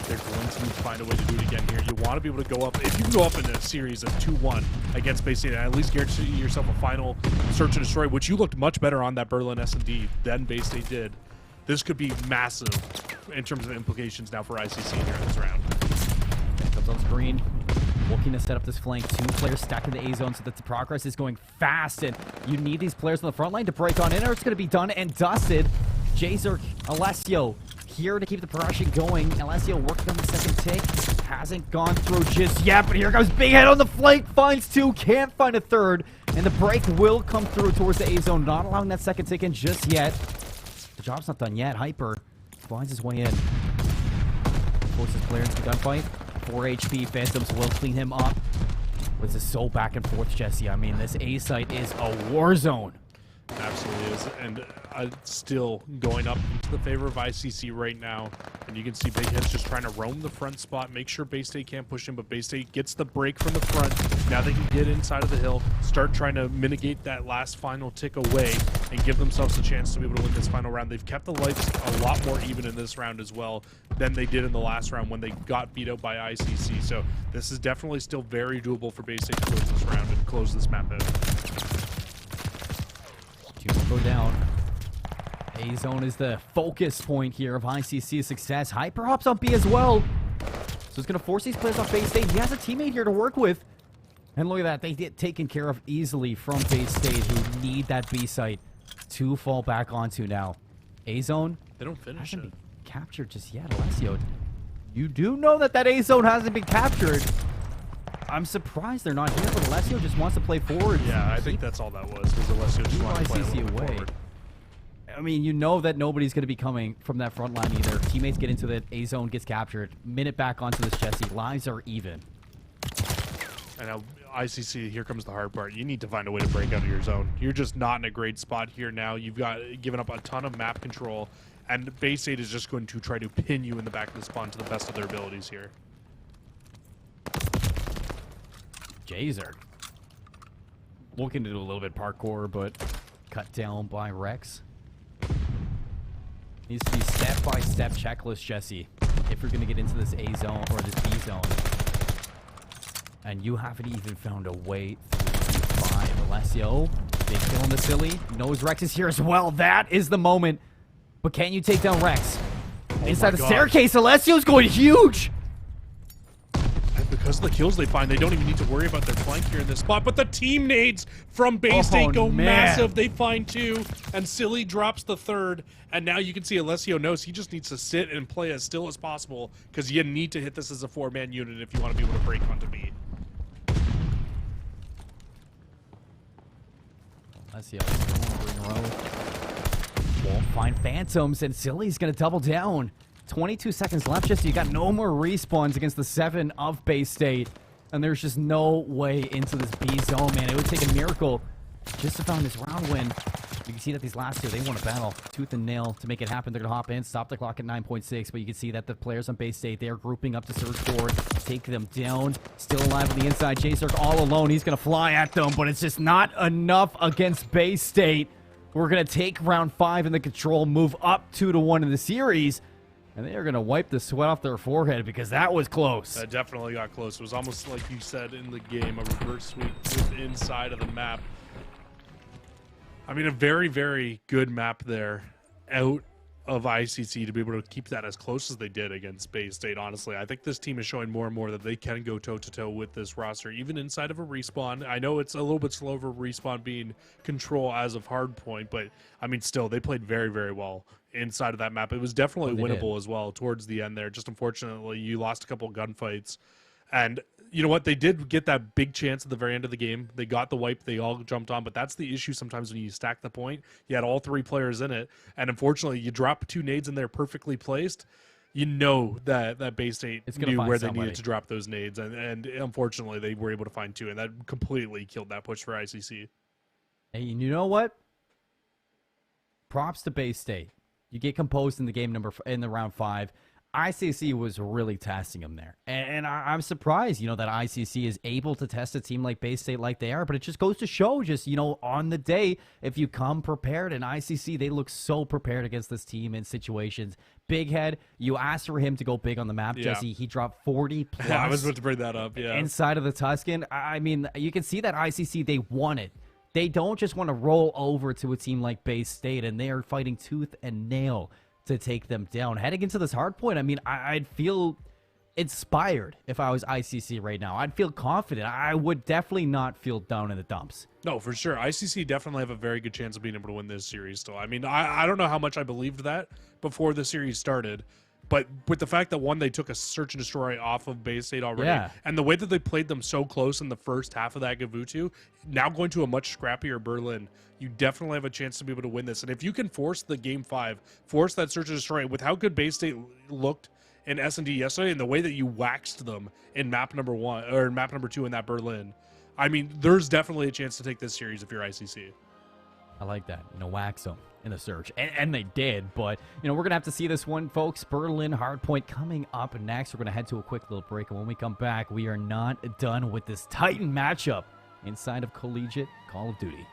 They're going to need to find a way to do it again here. You want to be able to go up. If you can go up in a series of 2-1 against Bay State and at least guarantee yourself a final search and destroy, which you looked much better on that Berlin S&D than Bay State did. This could be massive in terms of implications now for ICC here in this round. Comes on screen, looking to set up this flank. 2 players stacked in the A zone so that the progress is going fast, and you need these players on the front line to break on in, or it's going to be done and dusted. J-Zerk, Alessio here to keep the progression going. Alessio working on the second tick. Hasn't gone through just yet, but here comes Big Head on the flank. Finds 2, can't find a third, and the break will come through towards the A zone, not allowing that second tick in just yet. The job's not done yet. Hyper finds his way in. Forces player into the gunfight. 4 HP. Phantoms will clean him up. This is so back and forth, Jesse. I mean, this A site is a war zone. Absolutely is, and still going up into the favor of ICC right now. And you can see Big Head's just trying to roam the front spot, make sure Bay State can't push him, but Bay State gets the break from the front. Now they can get inside of the hill, start trying to mitigate that last final tick away, and give themselves a chance to be able to win this final round. They've kept the lights a lot more even in this round as well than they did in the last round when they got beat out by ICC. So this is definitely still very doable for Bay State to close this round and close this map out. Go down. A-zone is the focus point here of ICC's success. Hyper hops on B as well. So it's going to force these players off Bay State. He has a teammate here to work with. And look at that. They get taken care of easily from Bay State, who need that B site to fall back onto now. A-zone They don't finish hasn't it. been captured just yet, Alessio. You do know that that A-zone hasn't been captured. I'm surprised they're not here, but Alessio just wants to play forward. Yeah, I think that's all that was Alessio just wanted to play a ICC little bit away. forward. I mean, you know that nobody's going to be coming from that front line either. Teammates get into the A-zone, gets captured. Minute back onto this Jesse. Lives are even. And now ICC, here comes the hard part. You need to find a way to break out of your zone. You're just not in a great spot here now. You've got given up a ton of map control, and Bay State is just going to try to pin you in the back of the spawn to the best of their abilities here. Jazer looking to do a little bit parkour, but cut down by Rex. Needs to be step-by-step checklist, Jesse, if you're going to get into this A zone or this B zone. And you haven't even found a way through 5. Alessio, big kill on the silly. Knows Rex is here as well. That is the moment. But can you take down Rex? Inside the God. staircase, Alessio's going huge! And because of the kills they find, they don't even need to worry about their flank here in this spot. But the team nades from Bay State go man. massive. They find 2, and Silly drops the 3rd. And now you can see Alessio knows he just needs to sit and play as still as possible, because you need to hit this as a 4-man unit if you want to be able to break onto B. Alessio in a row. Won't find Phantoms, and Silly's going to double down. 22 seconds left, just so you got no more respawns against the 7 of Bay State. And there's just no way into this B zone, man. It would take a miracle just to find this round win. You can see that these last 2, they want to battle tooth and nail to make it happen. They're going to hop in, stop the clock at 9.6, but you can see that the players on Bay State, they are grouping up to surge forward, take them down. Still alive on the inside. J-Circ all alone. He's going to fly at them, but it's just not enough against Bay State. We're going to take round 5 in the control, move up 2-1 in the series. And they are going to wipe the sweat off their forehead because that was close. That definitely got close. It was almost like you said in the game, a reverse sweep with inside of the map. I mean, a very, very good map there out of ICC to be able to keep that as close as they did against Bay State, honestly. I think this team is showing more and more that they can go toe-to-toe with this roster, even inside of a respawn. I know it's a little bit slower for respawn being control as of hardpoint, but, I mean, still, they played very, very well inside of that map. It was definitely winnable as well towards the end there. Just unfortunately, you lost a couple gunfights. And you know what? They did get that big chance at the very end of the game. They got the wipe. They all jumped on. But that's the issue sometimes when you stack the point. You had all 3 players in it. And unfortunately, you drop 2 nades in there perfectly placed. You know that Bay State knew where they needed to drop those nades. And unfortunately, they were able to find 2. And that completely killed that push for ICC. Hey, and you know what? Props to Bay State. You get composed in the game in the round 5. ICC was really testing them there. And I'm surprised, you know, that ICC is able to test a team like Bay State like they are, but it just goes to show just, you know, on the day, if you come prepared, and ICC, they look so prepared against this team in situations. Big Head, you asked for him to go big on the map, Jesse. He dropped 40 plus. I was about to bring that up, yeah. Inside of the Tuscan. I mean, you can see that ICC, they want it. They don't just want to roll over to a team like Bay State, and they are fighting tooth and nail to take them down. Heading into this hard point, I mean, I'd feel inspired if I was ICC right now. I'd feel confident. I would definitely not feel down in the dumps. No, for sure. ICC definitely have a very good chance of being able to win this series still. I mean, I don't know how much I believed that before the series started, but with the fact that, one, they took a search and destroy off of Bay State already, and the way that they played them so close in the first half of that Gavutu, now going to a much scrappier Berlin, you definitely have a chance to be able to win this. And if you can force the game 5, force that search and destroy, with how good Bay State looked in S&D yesterday and the way that you waxed them in map number 1 or map number 2 in that Berlin, I mean, there's definitely a chance to take this series if you're ICC. I like that. Wax them in the search. And they did, but, we're going to have to see this one, folks. Berlin Hardpoint coming up next. We're going to head to a quick little break, and when we come back, we are not done with this Titan matchup inside of Collegiate Call of Duty.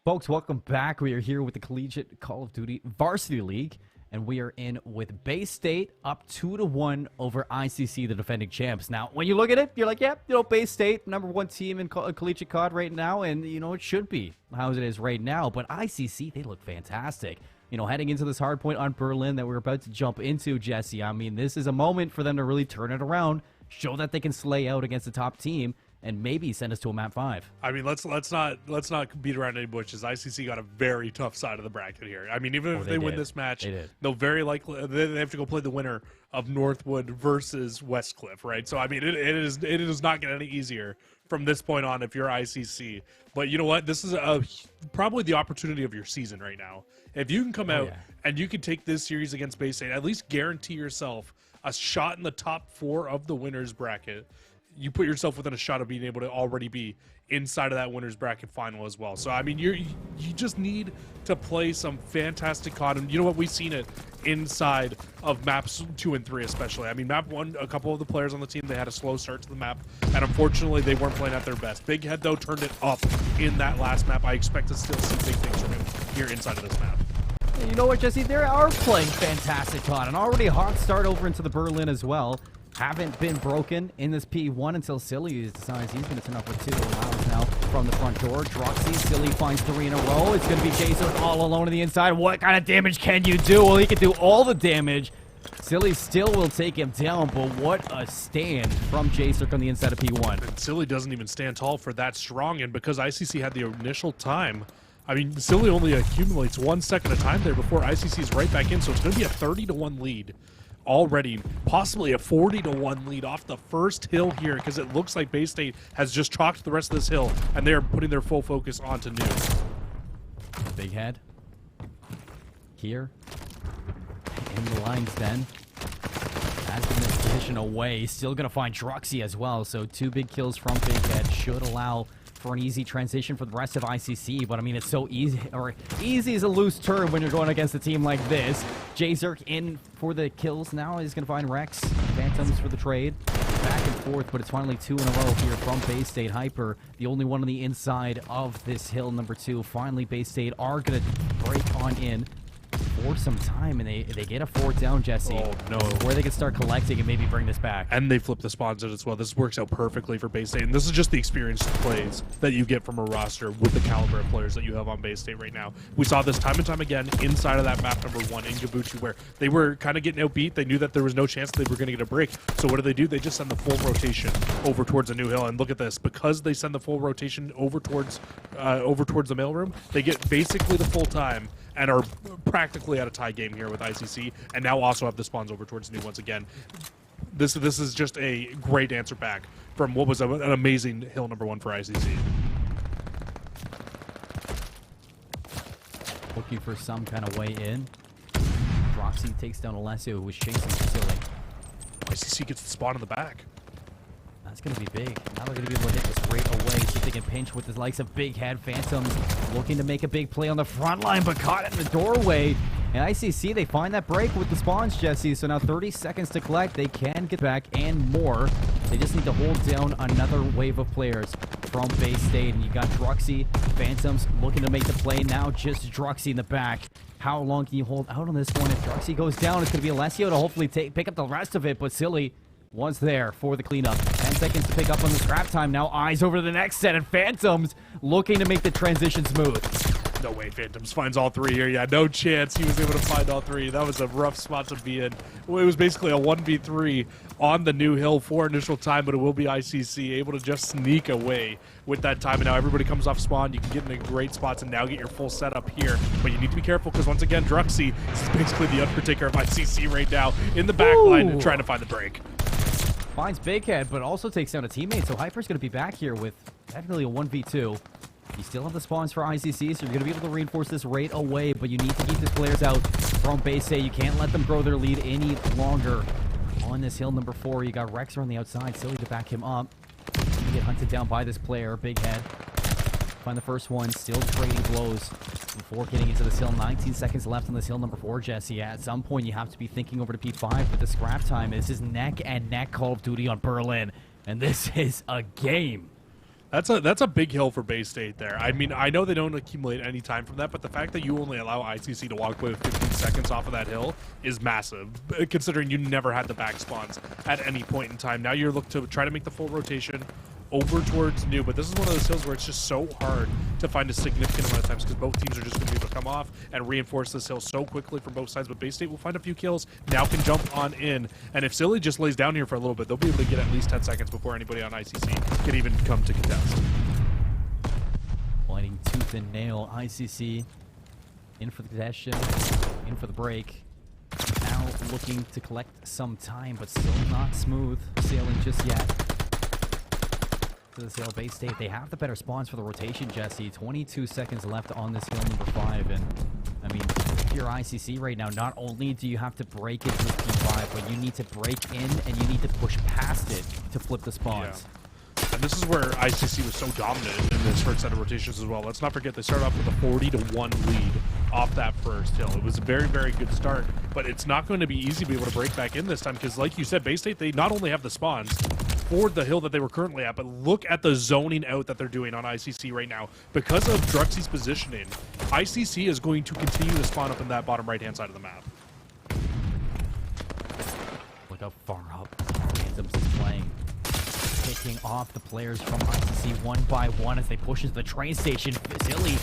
Folks, welcome back. We are here with the Collegiate Call of Duty Varsity League, and we are in with Bay State up 2-1 over ICC, the defending champs. Now, when you look at it, you're like, yeah, Bay State, #1 team in Collegiate COD right now, and, it should be how it is right now. But ICC, they look fantastic. Heading into this hard point on Berlin that we're about to jump into, Jesse, I mean, this is a moment for them to really turn it around, show that they can slay out against the top team, and maybe send us to a map 5. I mean, let's not beat around any bushes. ICC got a very tough side of the bracket here. I mean, even if they win this match, they'll very likely they have to go play the winner of Northwood versus Westcliff, right? So I mean, it is not getting any easier from this point on if you're ICC. But you know what? This is probably the opportunity of your season right now. If you can come out and you can take this series against Bay State, at least guarantee yourself a shot in the top 4 of the winners bracket. You put yourself within a shot of being able to already be inside of that winner's bracket final as well. So, I mean, you just need to play some fantastic COD. And you know what? We've seen it inside of maps 2 and 3 especially. I mean, map 1, a couple of the players on the team, they had a slow start to the map. And unfortunately, they weren't playing at their best. Big Head, though, turned it up in that last map. I expect to still see big things from him here inside of this map. And you know what, Jesse? They are playing fantastic COD. And already a hot start over into the Berlin as well. Haven't been broken in this P1 until Silly decides he's going to turn up with 2 allows now from the front door. Droxy, Silly finds 3 in a row. It's going to be Jason all alone on the inside. What kind of damage can you do? Well, he can do all the damage. Silly still will take him down, but what a stand from Jason on the inside of P1. And Silly doesn't even stand tall for that strong, and because ICC had the initial time, I mean, Silly only accumulates 1 second of time there before ICC's right back in, so it's going to be a 30-1 lead. Already, possibly a 40-1 lead off the first hill here, because it looks like Bay State has just chalked the rest of this hill, and they're putting their full focus onto News. Big Head here in the lines then. Has been this transition away. Still going to find Druxy as well. So 2 big kills from Big Head should allow for an easy transition for the rest of ICC. But I mean, it's so easy, or easy is a loose term when you're going against a team like this. J-Zerk in for the kills now. He's going to find Rex. Phantoms for the trade. Back and forth, but it's finally 2 in a row here from Bay State. Hyper, the only one on the inside of this hill, number 2. Finally, Bay State are going to break on in for some time, and they get a 4 down, Jesse. Oh, no. Where they can start collecting and maybe bring this back. And they flip the spawns out as well. This works out perfectly for Bay State. And this is just the experienced plays that you get from a roster with the caliber of players that you have on Bay State right now. We saw this time and time again inside of that map number 1 in Gabuchi, where they were kind of getting outbeat. They knew that there was no chance they were going to get a break. So what do? They just send the full rotation over towards a new hill. And look at this. Because they send the full rotation over towards the mailroom, they get basically the full time and are practically at a tie game here with ICC, and now also have the spawns over towards new once again. This is just a great answer back from what was an amazing hill number 1 for ICC. Looking for some kind of way in. Roxy takes down Alessio, who was chasing Facility. ICC gets the spawn in the back. That's going to be big. Now they're going to be able to hit this right away. See if they can pinch with the likes of Big Head. Phantoms looking to make a big play on the front line, but caught in the doorway. And ICC, they find that break with the spawns, Jesse. So now 30 seconds to collect. They can get back and more. They just need to hold down another wave of players from Bay State. And you got Druxy, Phantoms looking to make the play. Now just Druxy in the back. How long can you hold out on this one? If Druxy goes down, it's going to be Alessio to hopefully pick up the rest of it. But Silly was there for the cleanup. 10 seconds to pick up on the scrap time. Now eyes over to the next set, and Phantoms looking to make the transition smooth. No way, Phantoms finds all 3 here. Yeah, no chance he was able to find all 3. That was a rough spot to be in. Well, it was basically a 1v3 on the new hill for initial time, but it will be ICC able to just sneak away with that time. And now everybody comes off spawn. You can get into great spots and now get your full setup here. But you need to be careful because once again, Druxy is basically the Undertaker of ICC right now in the back line and trying to find the break. Finds Big Head, but also takes down a teammate. So Hyper's going to be back here with technically a 1v2. You still have the spawns for ICC, so you're going to be able to reinforce this right away, but you need to keep these players out from Bay State. You can't let them grow their lead any longer. On this hill number 4, you got Rexer on the outside, Silly to back him up. You get hunted down by this player, Big Head. Find the first one, still trading blows before getting into this hill. 19 seconds left on this hill number 4, Jesse. At some point, you have to be thinking over to P5 with the scrap time. This is neck and neck Call of Duty on Berlin, and this is a game. That's a big hill for Bay State there. I mean, I know they don't accumulate any time from that, but the fact that you only allow ICC to walk away with 15 seconds off of that hill is massive, considering you never had the back spawns at any point in time. Now you're looking to try to make the full rotation over towards new, but this is one of those hills where it's just so hard to find a significant amount of times because both teams are just going to be able to come off and reinforce this hill so quickly from both sides. But Bay State will find a few kills, now can jump on in, and if Silly just lays down here for a little bit, they'll be able to get at least 10 seconds before anybody on ICC can even come to contest. Fighting tooth and nail, ICC in for the possession, in for the break. Now looking to collect some time, but still not smooth sailing just yet. To this hill, Bay State, they have the better spawns for the rotation, Jesse. 22 seconds left on this hill number 5, and I mean, if you're ICC right now, not only do you have to break into this P5, but you need to break in and you need to push past it to flip the spawns. Yeah. And this is where ICC was so dominant in this first set of rotations as well. Let's not forget they started off with a 40-1 lead off that first hill. It was a very, very good start, but it's not going to be easy to be able to break back in this time because, like you said, Bay State, they not only have the spawns for the hill that they were currently at, but look at the zoning out that they're doing on ICC right now. Because of Druxy's positioning, ICC is going to continue to spawn up in that bottom right-hand side of the map. Look how far up Phantoms is playing. Picking off the players from ICC one by one as they push into the train station. Vasily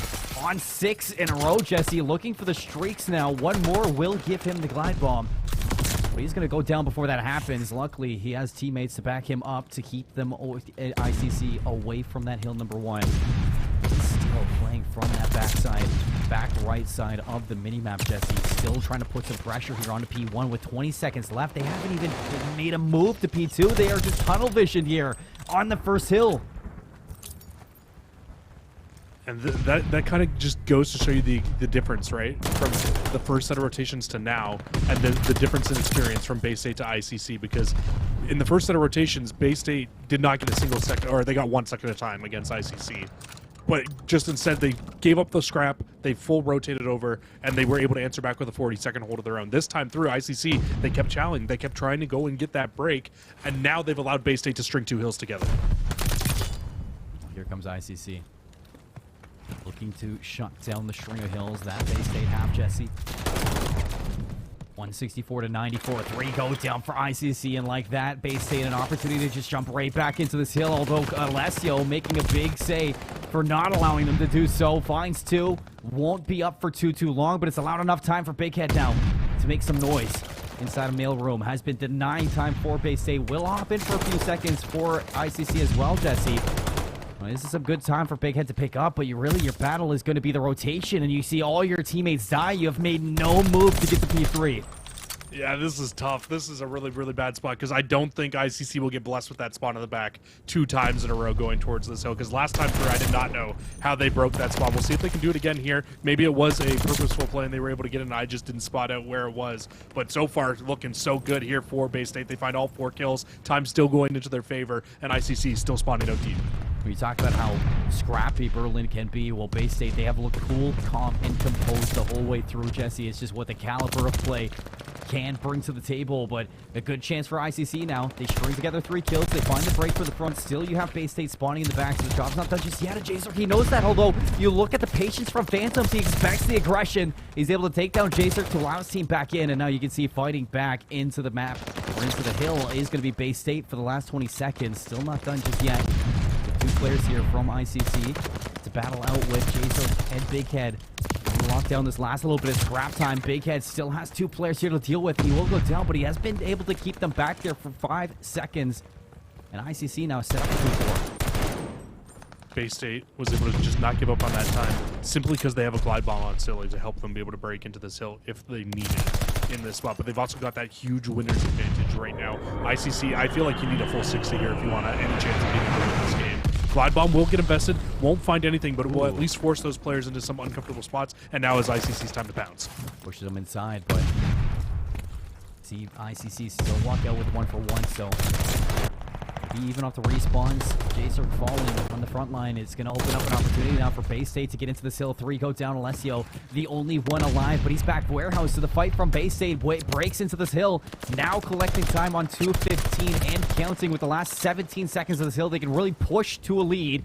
on 6 in a row, Jesse, looking for the streaks now. One more will give him the glide bomb. But he's going to go down before that happens. Luckily, he has teammates to back him up to keep them ICC away from that hill number 1. Still playing from that back right side of the minimap, Jesse. Still trying to put some pressure here onto P1 with 20 seconds left. They haven't even made a move to P2. They are just tunnel visioned here on the first hill. And that kind of just goes to show you the difference, right? From the first set of rotations to now, and the difference in experience from Bay State to ICC, because in the first set of rotations, Bay State did not get a single second, or they got 1 second at a time against ICC. But just instead, they gave up the scrap, they full rotated over, and they were able to answer back with a 40-second hold of their own. This time through, ICC, they kept challenging, they kept trying to go and get that break, and now they've allowed Bay State to string 2 hills together. Here comes ICC. Looking to shut down the string of hills that Bay State have, Jesse. 164 to 94. 3 goes down for ICC, and like that, Bay State an opportunity to just jump right back into this hill, although Alessio making a big save for not allowing them to do so. Finds 2. Won't be up for too long, but it's allowed enough time for Big Head now to make some noise inside a mail room. Has been denying time for Bay State. Will hop in for a few seconds for ICC as well, Jesse. Well, this is some good time for Big Head to pick up, but your battle is going to be the rotation, and you see all your teammates die. You have made no move to get the P3. Yeah, this is tough. This is a really, really bad spot because I don't think ICC will get blessed with that spawn in the back 2 times in a row going towards this hill, because last time through I did not know how they broke that spawn. We'll see if they can do it again here. Maybe it was a purposeful play and they were able to get it, and I just didn't spot out where it was. But so far, looking so good here for Bay State. They find all 4 kills. Time still going into their favor, and ICC still spawning out deep. When you talk about how scrappy Berlin can be, well, Bay State, they have looked cool, calm, and composed the whole way through, Jesse. It's just what the caliber of play can bring to the table, but a good chance for ICC now. They string together 3 kills. They find the break for the front. Still, you have Bay State spawning in the back, so the job's not done just yet. Jacer, he knows that, although you look at the patience from Phantoms. He expects the aggression. He's able to take down Jacer to allow his team back in, and now you can see fighting back into the map, or into the hill, is going to be Bay State for the last 20 seconds. Still not done just yet. 2 players here from ICC to battle out with Jacer and Big Head. Lock down this last little bit of scrap time. Big Head still has 2 players here to deal with. He will go down, but he has been able to keep them back there for 5 seconds. And ICC now set up for 2-4. Bay State was able to just not give up on that time simply because they have a glide bomb on Silly to help them be able to break into this hill if they need it in this spot. But they've also got that huge winner's advantage right now. ICC, I feel like you need a full 60 here if you want any chance of getting to win this game. Glide bomb will get invested, won't find anything, but it will at least force those players into some uncomfortable spots, and now is ICC's time to pounce. Pushes them inside, but see ICC still walk out with 1-for-1, so even off the respawns, Jacer falling on the front line. It's going to open up an opportunity now for Bay State to get into this hill. 3 go down. Alessio, the only one alive, but he's back warehouse. So the fight from Bay State breaks into this hill. Now collecting time on 2:15 and counting with the last 17 seconds of this hill. They can really push to a lead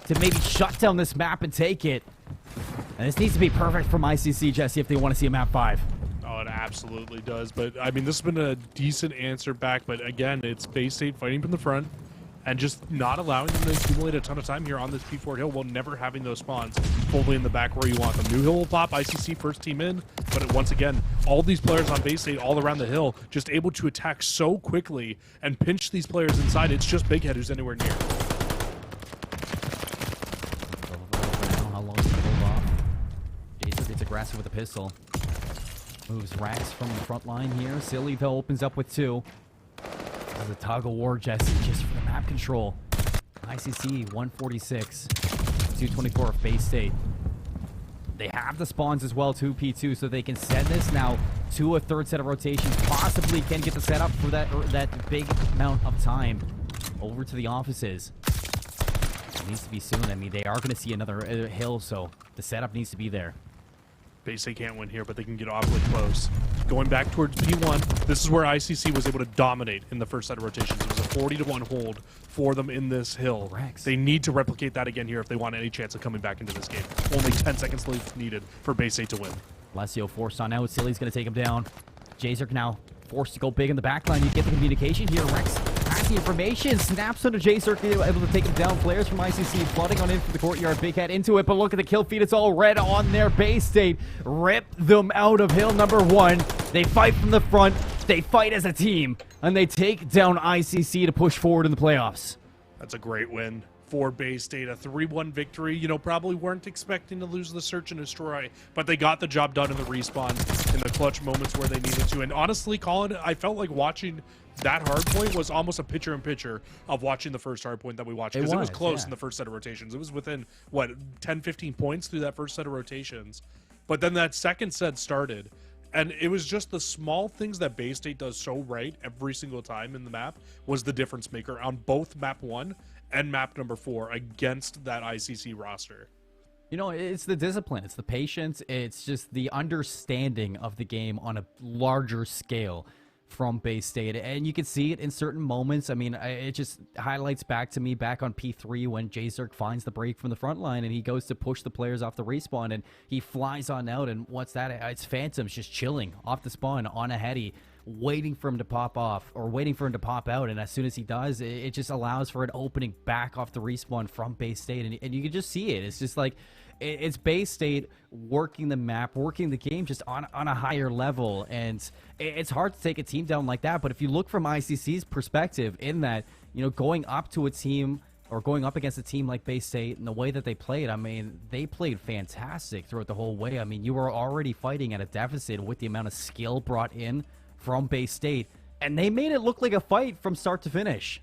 to maybe shut down this map and take it. And this needs to be perfect from ICC, Jesse, if they want to see a map 5. Oh, it absolutely does. But, I mean, this has been a decent answer back. But, again, it's Bay State fighting from the front and just not allowing them to accumulate a ton of time here on this P4 hill while never having those spawns fully in the back where you want them. New hill will pop, ICC first team in. But, once again, all these players on Bay State all around the hill just able to attack so quickly and pinch these players inside. It's just Big Head who's anywhere near. How long does he hold off? Jason gets aggressive with a pistol. Moves Rex from the front line here. Silly, though, opens up with 2. This is a tug of war, Jesse, just for the map control. ICC, 146. 224 of Bay State. They have the spawns as well, 2P2, so they can send this now to a 3rd set of rotations. Possibly can get the setup for that big amount of time over to the offices. It needs to be soon. I mean, they are going to see another hill, so the setup needs to be there. Bay State can't win here, but they can get awfully close. Going back towards P1, this is where ICC was able to dominate in the first set of rotations. It was a 40-1 hold for them in this hill. Rex. They need to replicate that again here if they want any chance of coming back into this game. Only 10 seconds left needed for Bay State to win. Alessio forced on out. Silly's going to take him down. Jazer now forced to go big in the backline. You get the communication here. Rex has the information. Snaps onto Jazer, able to take him down. Players from ICC flooding on in from the courtyard. Big Head into it, but look at the kill feed. It's all red on their Bay State. Rip them out of hill number 1. They fight from the front. They fight as a team, and they take down ICC to push forward in the playoffs. That's a great win for Bay State. A 3-1 victory. You know, probably weren't expecting to lose the search and destroy, but they got the job done in the respawn in the clutch moments where they needed to. And honestly, Colin, I felt like watching that hard point was almost a picture-in-picture of watching the first hard point that we watched, because it was close in the first set of rotations. It was within, what, 10, 15 points through that first set of rotations. But then that second set started, And it was just the small things that Bay State does so right every single time in the map was the difference maker on both map 1 and map number 4 against that ICC roster. You know, it's the discipline, it's the patience, it's just the understanding of the game on a larger scale from Bay State, and you can see it in certain moments. I mean, it just highlights back to me back on P3 when J-Zerk finds the break from the front line and he goes to push the players off the respawn and he flies on out, and what's that? It's Phantoms just chilling off the spawn on a heady, waiting for him to pop off or waiting for him to pop out, and as soon as he does, it just allows for an opening back off the respawn from Bay State, and you can just see it. It's just like it's Bay State working the map, working the game just on a higher level, and it's hard to take a team down like that. But if you look from ICC's perspective in that, you know, going up to a team or going up against a team like Bay State and the way that they played, I mean, they played fantastic throughout the whole way. I mean, you were already fighting at a deficit with the amount of skill brought in from Bay State, and they made it look like a fight from start to finish.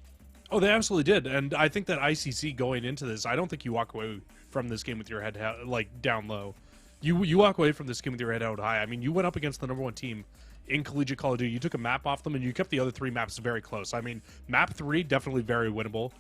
Oh, they absolutely did. And I think that ICC going into this, I don't think you walk away from this game with your head like down low. You walk away from this game with your head held high. I mean, you went up against the #1 team in collegiate Call of Duty. You took a map off them, and you kept the other 3 maps very close. I mean, map 3 definitely very winnable.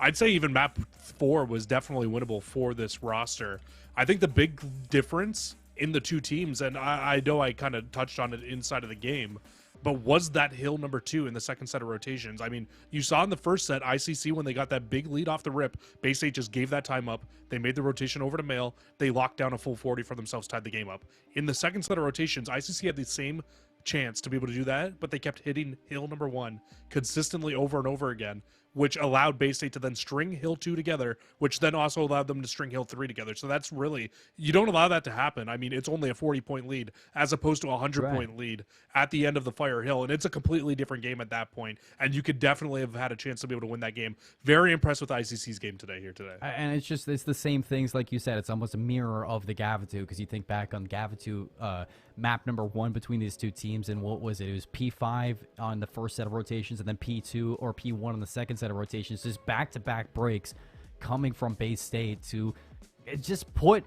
I'd say even map 4 was definitely winnable for this roster. I think the big difference in the 2 teams, and I know I kind of touched on it inside of the game, but was that hill number 2 in the second set of rotations. I mean, you saw in the first set, ICC, when they got that big lead off the rip, Bay State just gave that time up. They made the rotation over to Mail. They locked down a full 40 for themselves, tied the game up. In the second set of rotations, ICC had the same chance to be able to do that, but they kept hitting hill number 1 consistently over and over again, which allowed Bay State to then string hill 2 together, which then also allowed them to string hill 3 together. So that's really, you don't allow that to happen. I mean, it's only a 40-point lead as opposed to a 100-point lead at the end of the Fire Hill, and it's a completely different game at that point, and you could definitely have had a chance to be able to win that game. Very impressed with ICC's game here today. And it's the same things, like you said. It's almost a mirror of the Gavitu, because you think back on Gavitu map number 1 between these 2 teams, and what was it? It was P5 on the first set of rotations, and then P2 or P1 on the second set of rotations. Just back-to-back breaks coming from Bay State to just put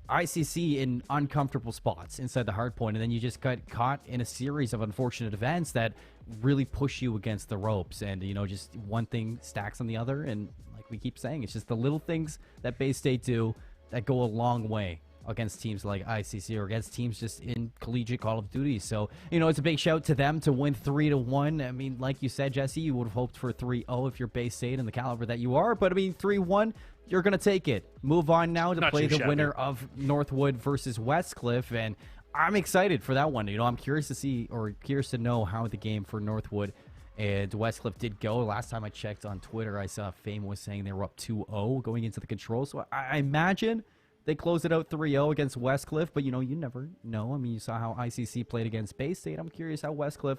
ICC in uncomfortable spots inside the hard point, and then you just got caught in a series of unfortunate events that really push you against the ropes, and you know, just one thing stacks on the other, and like we keep saying, it's just the little things that Bay State do that go a long way against teams like ICC or against teams just in collegiate Call of Duty. So, you know, it's a big shout to them to win 3-1. I mean, like you said, Jesse, you would have hoped for 3-0 if you're Bay State and the caliber that you are, but I mean, 3-1, you're going to take it. Move on now to play the winner of Northwood versus Westcliff, and I'm excited for that one. You know, I'm curious to see, or curious to know how the game for Northwood and Westcliff did go. Last time I checked on Twitter, I saw Fame was saying they were up 2-0 going into the control, so I imagine they closed it out 3-0 against Westcliff, but, you know, you never know. I mean, you saw how ICC played against Bay State. I'm curious how Westcliff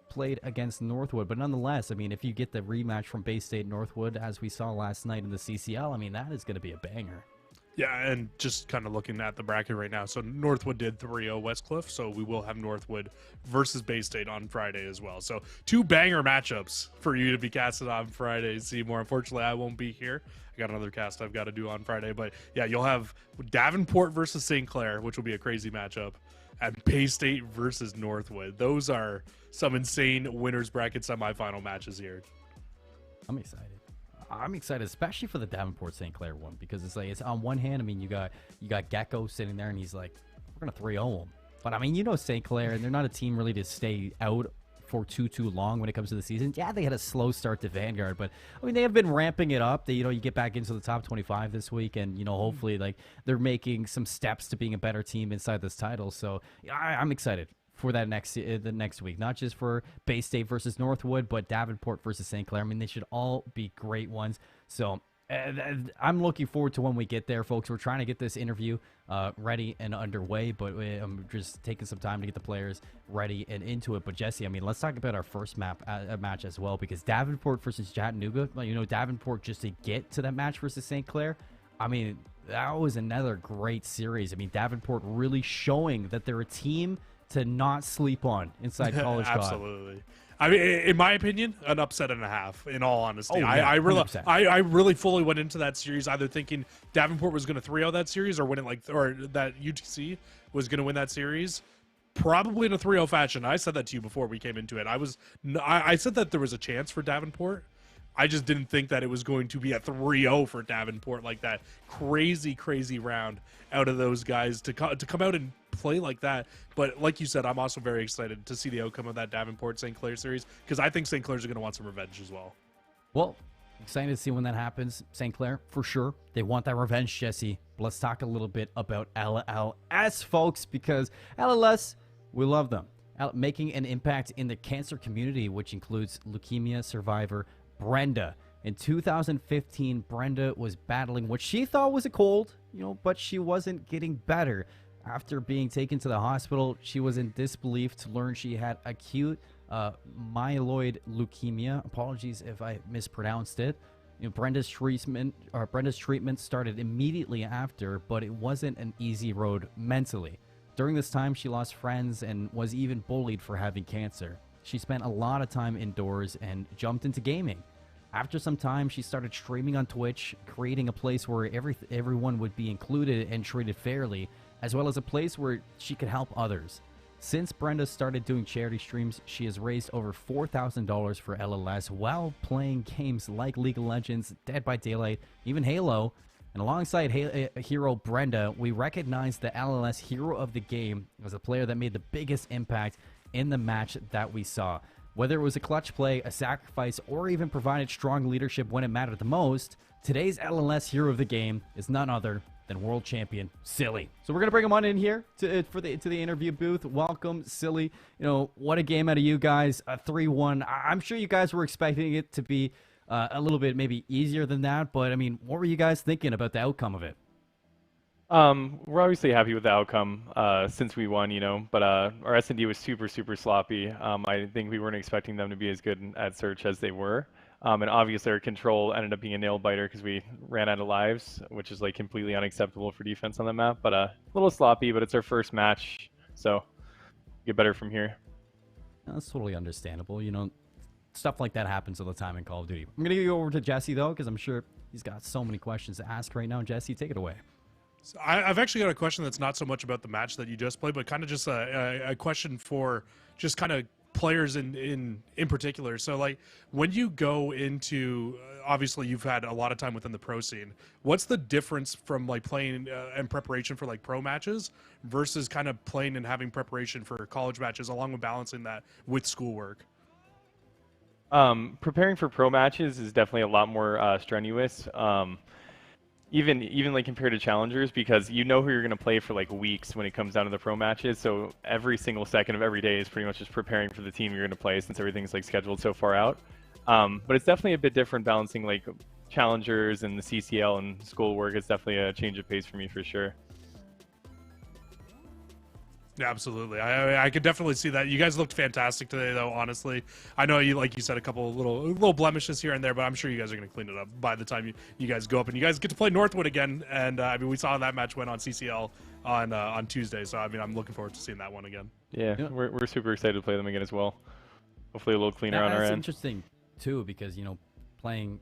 played against Northwood. But nonetheless, I mean, if you get the rematch from Bay State Northwood, as we saw last night in the CCL, I mean, that is going to be a banger. Yeah, and just kind of looking at the bracket right now. So Northwood did 3-0 Westcliff, so we will have Northwood versus Bay State on Friday as well. So 2 banger matchups for you to be casted on Friday, Seymour. Unfortunately, I won't be here. I got another cast I've got to do on Friday. But yeah, you'll have Davenport versus St. Clair, which will be a crazy matchup, and Bay State versus Northwood. Those are some insane winners bracket semifinal matches here. I'm excited, especially for the Davenport St. Clair one, because it's like, it's on one hand, I mean, you got Gecko sitting there and he's like, we're gonna 3-0 him. But I mean, you know, St. Clair, and they're not a team really to stay out for too long when it comes to the season. Yeah, they had a slow start to Vanguard, but I mean, they have been ramping it up. They, you know, you get back into the top 25 this week, and you know, hopefully, like, they're making some steps to being a better team inside this title. So I'm excited for that the next week, not just for Bay State versus Northwood, but Davenport versus St. Clair. I mean, they should all be great ones. So I'm looking forward to when we get there, folks. We're trying to get this interview ready and underway, but I'm just taking some time to get the players ready and into it. But Jesse, I mean, let's talk about our first match as well, because Davenport versus Chattanooga, you know, Davenport just to get to that match versus St. Clair, I mean, that was another great series. I mean, Davenport really showing that they're a team to not sleep on inside College God. Absolutely. I mean, in my opinion, an upset and a half, in all honesty. Oh, yeah, I really fully went into that series either thinking Davenport was going to 3-0 that series, or win it, like, or that UTC was going to win that series. probably in a 3-0 fashion. I said that to you before we came into it. I said that there was a chance for Davenport. I just didn't think that it was going to be a 3-0 for Davenport, like that crazy round out of those guys to come out and play like that. But like you said, I'm also very excited to see the outcome of that Davenport St. Clair series, because I think St. Clair's are going to want some revenge as well. Well, excited to see when that happens. St. Clair, for sure. They want that revenge, Jesse. But let's talk a little bit about LLS, folks, because LLS, we love them. Making an impact in the cancer community, which includes leukemia survivor Brenda. In 2015, Brenda was battling what she thought was a cold, but she wasn't getting better. After being taken to the hospital, she was in disbelief to learn she had acute myeloid leukemia. Apologies if I mispronounced it. Brenda's treatment started immediately after, but it wasn't an easy road mentally. During this time, she lost friends and was even bullied for having cancer. She spent a lot of time indoors and jumped into gaming. After some time, she started streaming on Twitch, creating a place where everyone would be included and treated fairly, as well as a place where she could help others. Since Brenda started doing charity streams, she has raised over $4,000 for LLS while playing games like League of Legends, Dead by Daylight, even Halo. And alongside hero Brenda, we recognize the LLS hero of the game as a player that made the biggest impact in the match that we saw. Whether it was a clutch play, a sacrifice, or even provided strong leadership when it mattered the most, today's LLS hero of the game is none other than world champion Silly. So we're gonna bring him on in here to the interview booth. Welcome, Silly. What a game out of you guys. A 3-1. I'm sure you guys were expecting it to be a little bit maybe easier than that, but I mean, what were you guys thinking about the outcome of it? We're obviously happy with the outcome since we won, but our S&D was super sloppy. I think we weren't expecting them to be as good at search as they were. And obviously our control ended up being a nail biter because we ran out of lives, which is like completely unacceptable for defense on the map. But a little sloppy, but it's our first match, so get better from here. That's totally understandable. Stuff like that happens all the time in Call of Duty. I'm going to give you over to Jesse, though, because I'm sure he's got so many questions to ask right now. Jesse, take it away. So I've actually got a question that's not so much about the match that you just played, but kind of just a question for just kind of players in particular. So like when you go into, obviously you've had a lot of time within the pro scene. What's the difference from like playing in preparation for like pro matches versus kind of playing and having preparation for college matches, along with balancing that with schoolwork? Preparing for pro matches is definitely a lot more strenuous. Even like compared to challengers, because you know who you're going to play for like weeks when it comes down to the pro matches. So every single second of every day is pretty much just preparing for the team you're going to play, since everything's like scheduled so far out. But it's definitely a bit different balancing like challengers and the CCL and schoolwork. It's definitely a change of pace for me for sure. Yeah, absolutely. I could definitely see that. You guys looked fantastic today, though. Honestly, I know you, like you said, a couple of little blemishes here and there, but I'm sure you guys are going to clean it up by the time you guys go up and you guys get to play Northwood again. And I mean, we saw that match went on CCL on Tuesday, so I mean, I'm looking forward to seeing that one again. Yeah, we're super excited to play them again as well. Hopefully, a little cleaner on our end. That's interesting too, because playing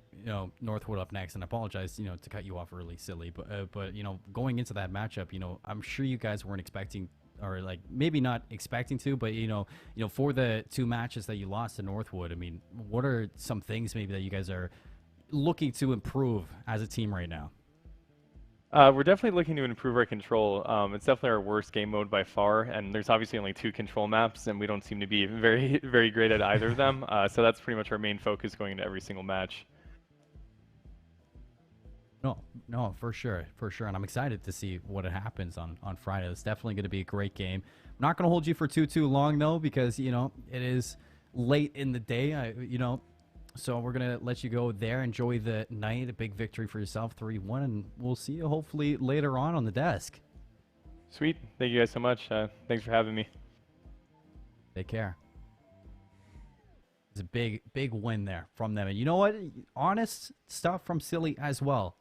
Northwood up next, and I apologize to cut you off early, Silly, but going into that matchup, I'm sure you guys weren't expecting, or like maybe not expecting to, but for the two matches that you lost to Northwood, I mean, what are some things maybe that you guys are looking to improve as a team right now? We're definitely looking to improve our control. It's definitely our worst game mode by far, and there's obviously only 2 control maps, and we don't seem to be very, very great at either of them. So that's pretty much our main focus going into every single match. No, for sure. And I'm excited to see what happens on Friday. It's definitely going to be a great game. I'm not going to hold you for too long, though, because, it is late in the day, so we're going to let you go there. Enjoy the night. A big victory for yourself, 3-1, and we'll see you hopefully later on the desk. Sweet. Thank you guys so much. Thanks for having me. Take care. It's a big win there from them. And you know what? Honest stuff from Silly as well.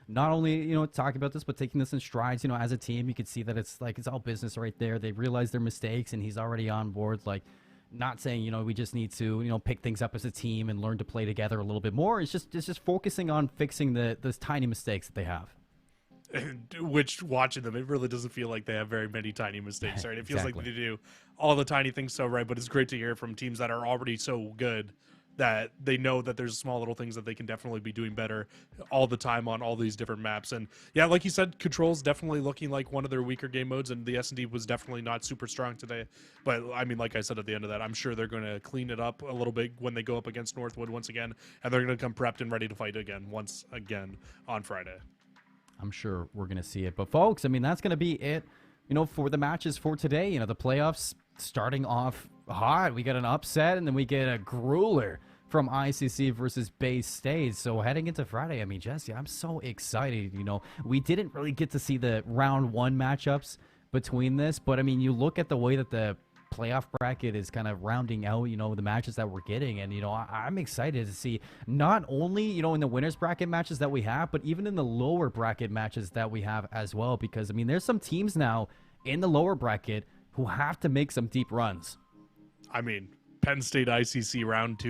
Not only, talking about this, but taking this in strides, as a team. You could see that it's all business right there. They realize their mistakes, and he's already on board. Like, not saying, we just need to, pick things up as a team and learn to play together a little bit more. It's just focusing on fixing those tiny mistakes that they have. which watching them, it really doesn't feel like they have very many tiny mistakes, right? It feels like Exactly. they do all the tiny things so right, but it's great to hear from teams that are already so good that they know that there's small little things that they can definitely be doing better all the time on all these different maps. And yeah, like you said, Control's definitely looking like one of their weaker game modes, and the S&D was definitely not super strong today. But I mean, like I said at the end of that, I'm sure they're going to clean it up a little bit when they go up against Northwood once again, and they're going to come prepped and ready to fight again once again on Friday. I'm sure we're going to see it. But folks, I mean, that's going to be it, for the matches for today. The playoffs starting off hot. We get an upset, and then we get a grueler from ICC versus Bay State. So heading into Friday, I mean, Jesse, I'm so excited. We didn't really get to see the round 1 matchups between this, but I mean, you look at the way that the playoff bracket is kind of rounding out, the matches that we're getting. And, I'm excited to see not only, in the winners bracket matches that we have, but even in the lower bracket matches that we have as well. Because, I mean, there's some teams now in the lower bracket who have to make some deep runs. I mean, Penn State ICC round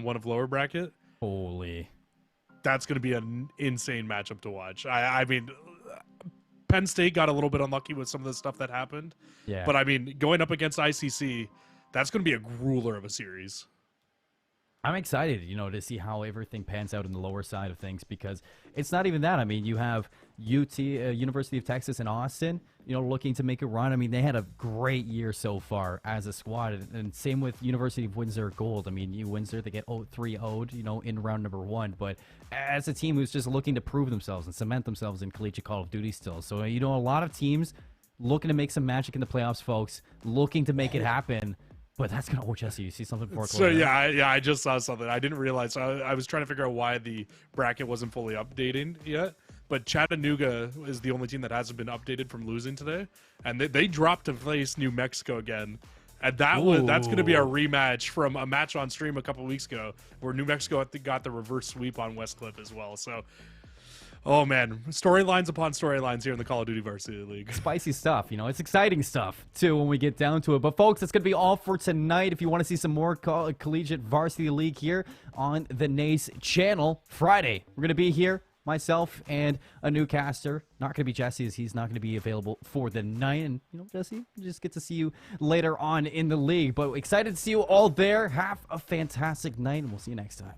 1 of lower bracket. Holy. That's going to be an insane matchup to watch. I mean, Penn State got a little bit unlucky with some of the stuff that happened. Yeah. But I mean, going up against ICC, that's going to be a grueler of a series. I'm excited, to see how everything pans out in the lower side of things, because it's not even that. I mean, you have UT, University of Texas in Austin, looking to make a run. I mean, they had a great year so far as a squad, and same with University of Windsor Gold. I mean, Windsor, they get 3-0'd, in round number 1, but as a team who's just looking to prove themselves and cement themselves in collegiate Call of Duty still. So, a lot of teams looking to make some magic in the playoffs, folks, looking to make it happen. But that's gonna. Oh, Jesse, you see something before? So I just saw something. I didn't realize. I was trying to figure out why the bracket wasn't fully updating yet. But Chattanooga is the only team that hasn't been updated from losing today, and they dropped to face New Mexico again. And that's going to be a rematch from a match on stream a couple weeks ago, where New Mexico got the reverse sweep on Westcliff as well. So. Oh, man. Storylines upon storylines here in the Call of Duty Varsity League. Spicy stuff. It's exciting stuff, too, when we get down to it. But, folks, that's going to be all for tonight. If you want to see some more Collegiate Varsity League here on the NACE channel, Friday, we're going to be here, myself and a new caster. Not going to be Jesse, as he's not going to be available for the night. And, Jesse, we just get to see you later on in the league. But excited to see you all there. Have a fantastic night, and we'll see you next time.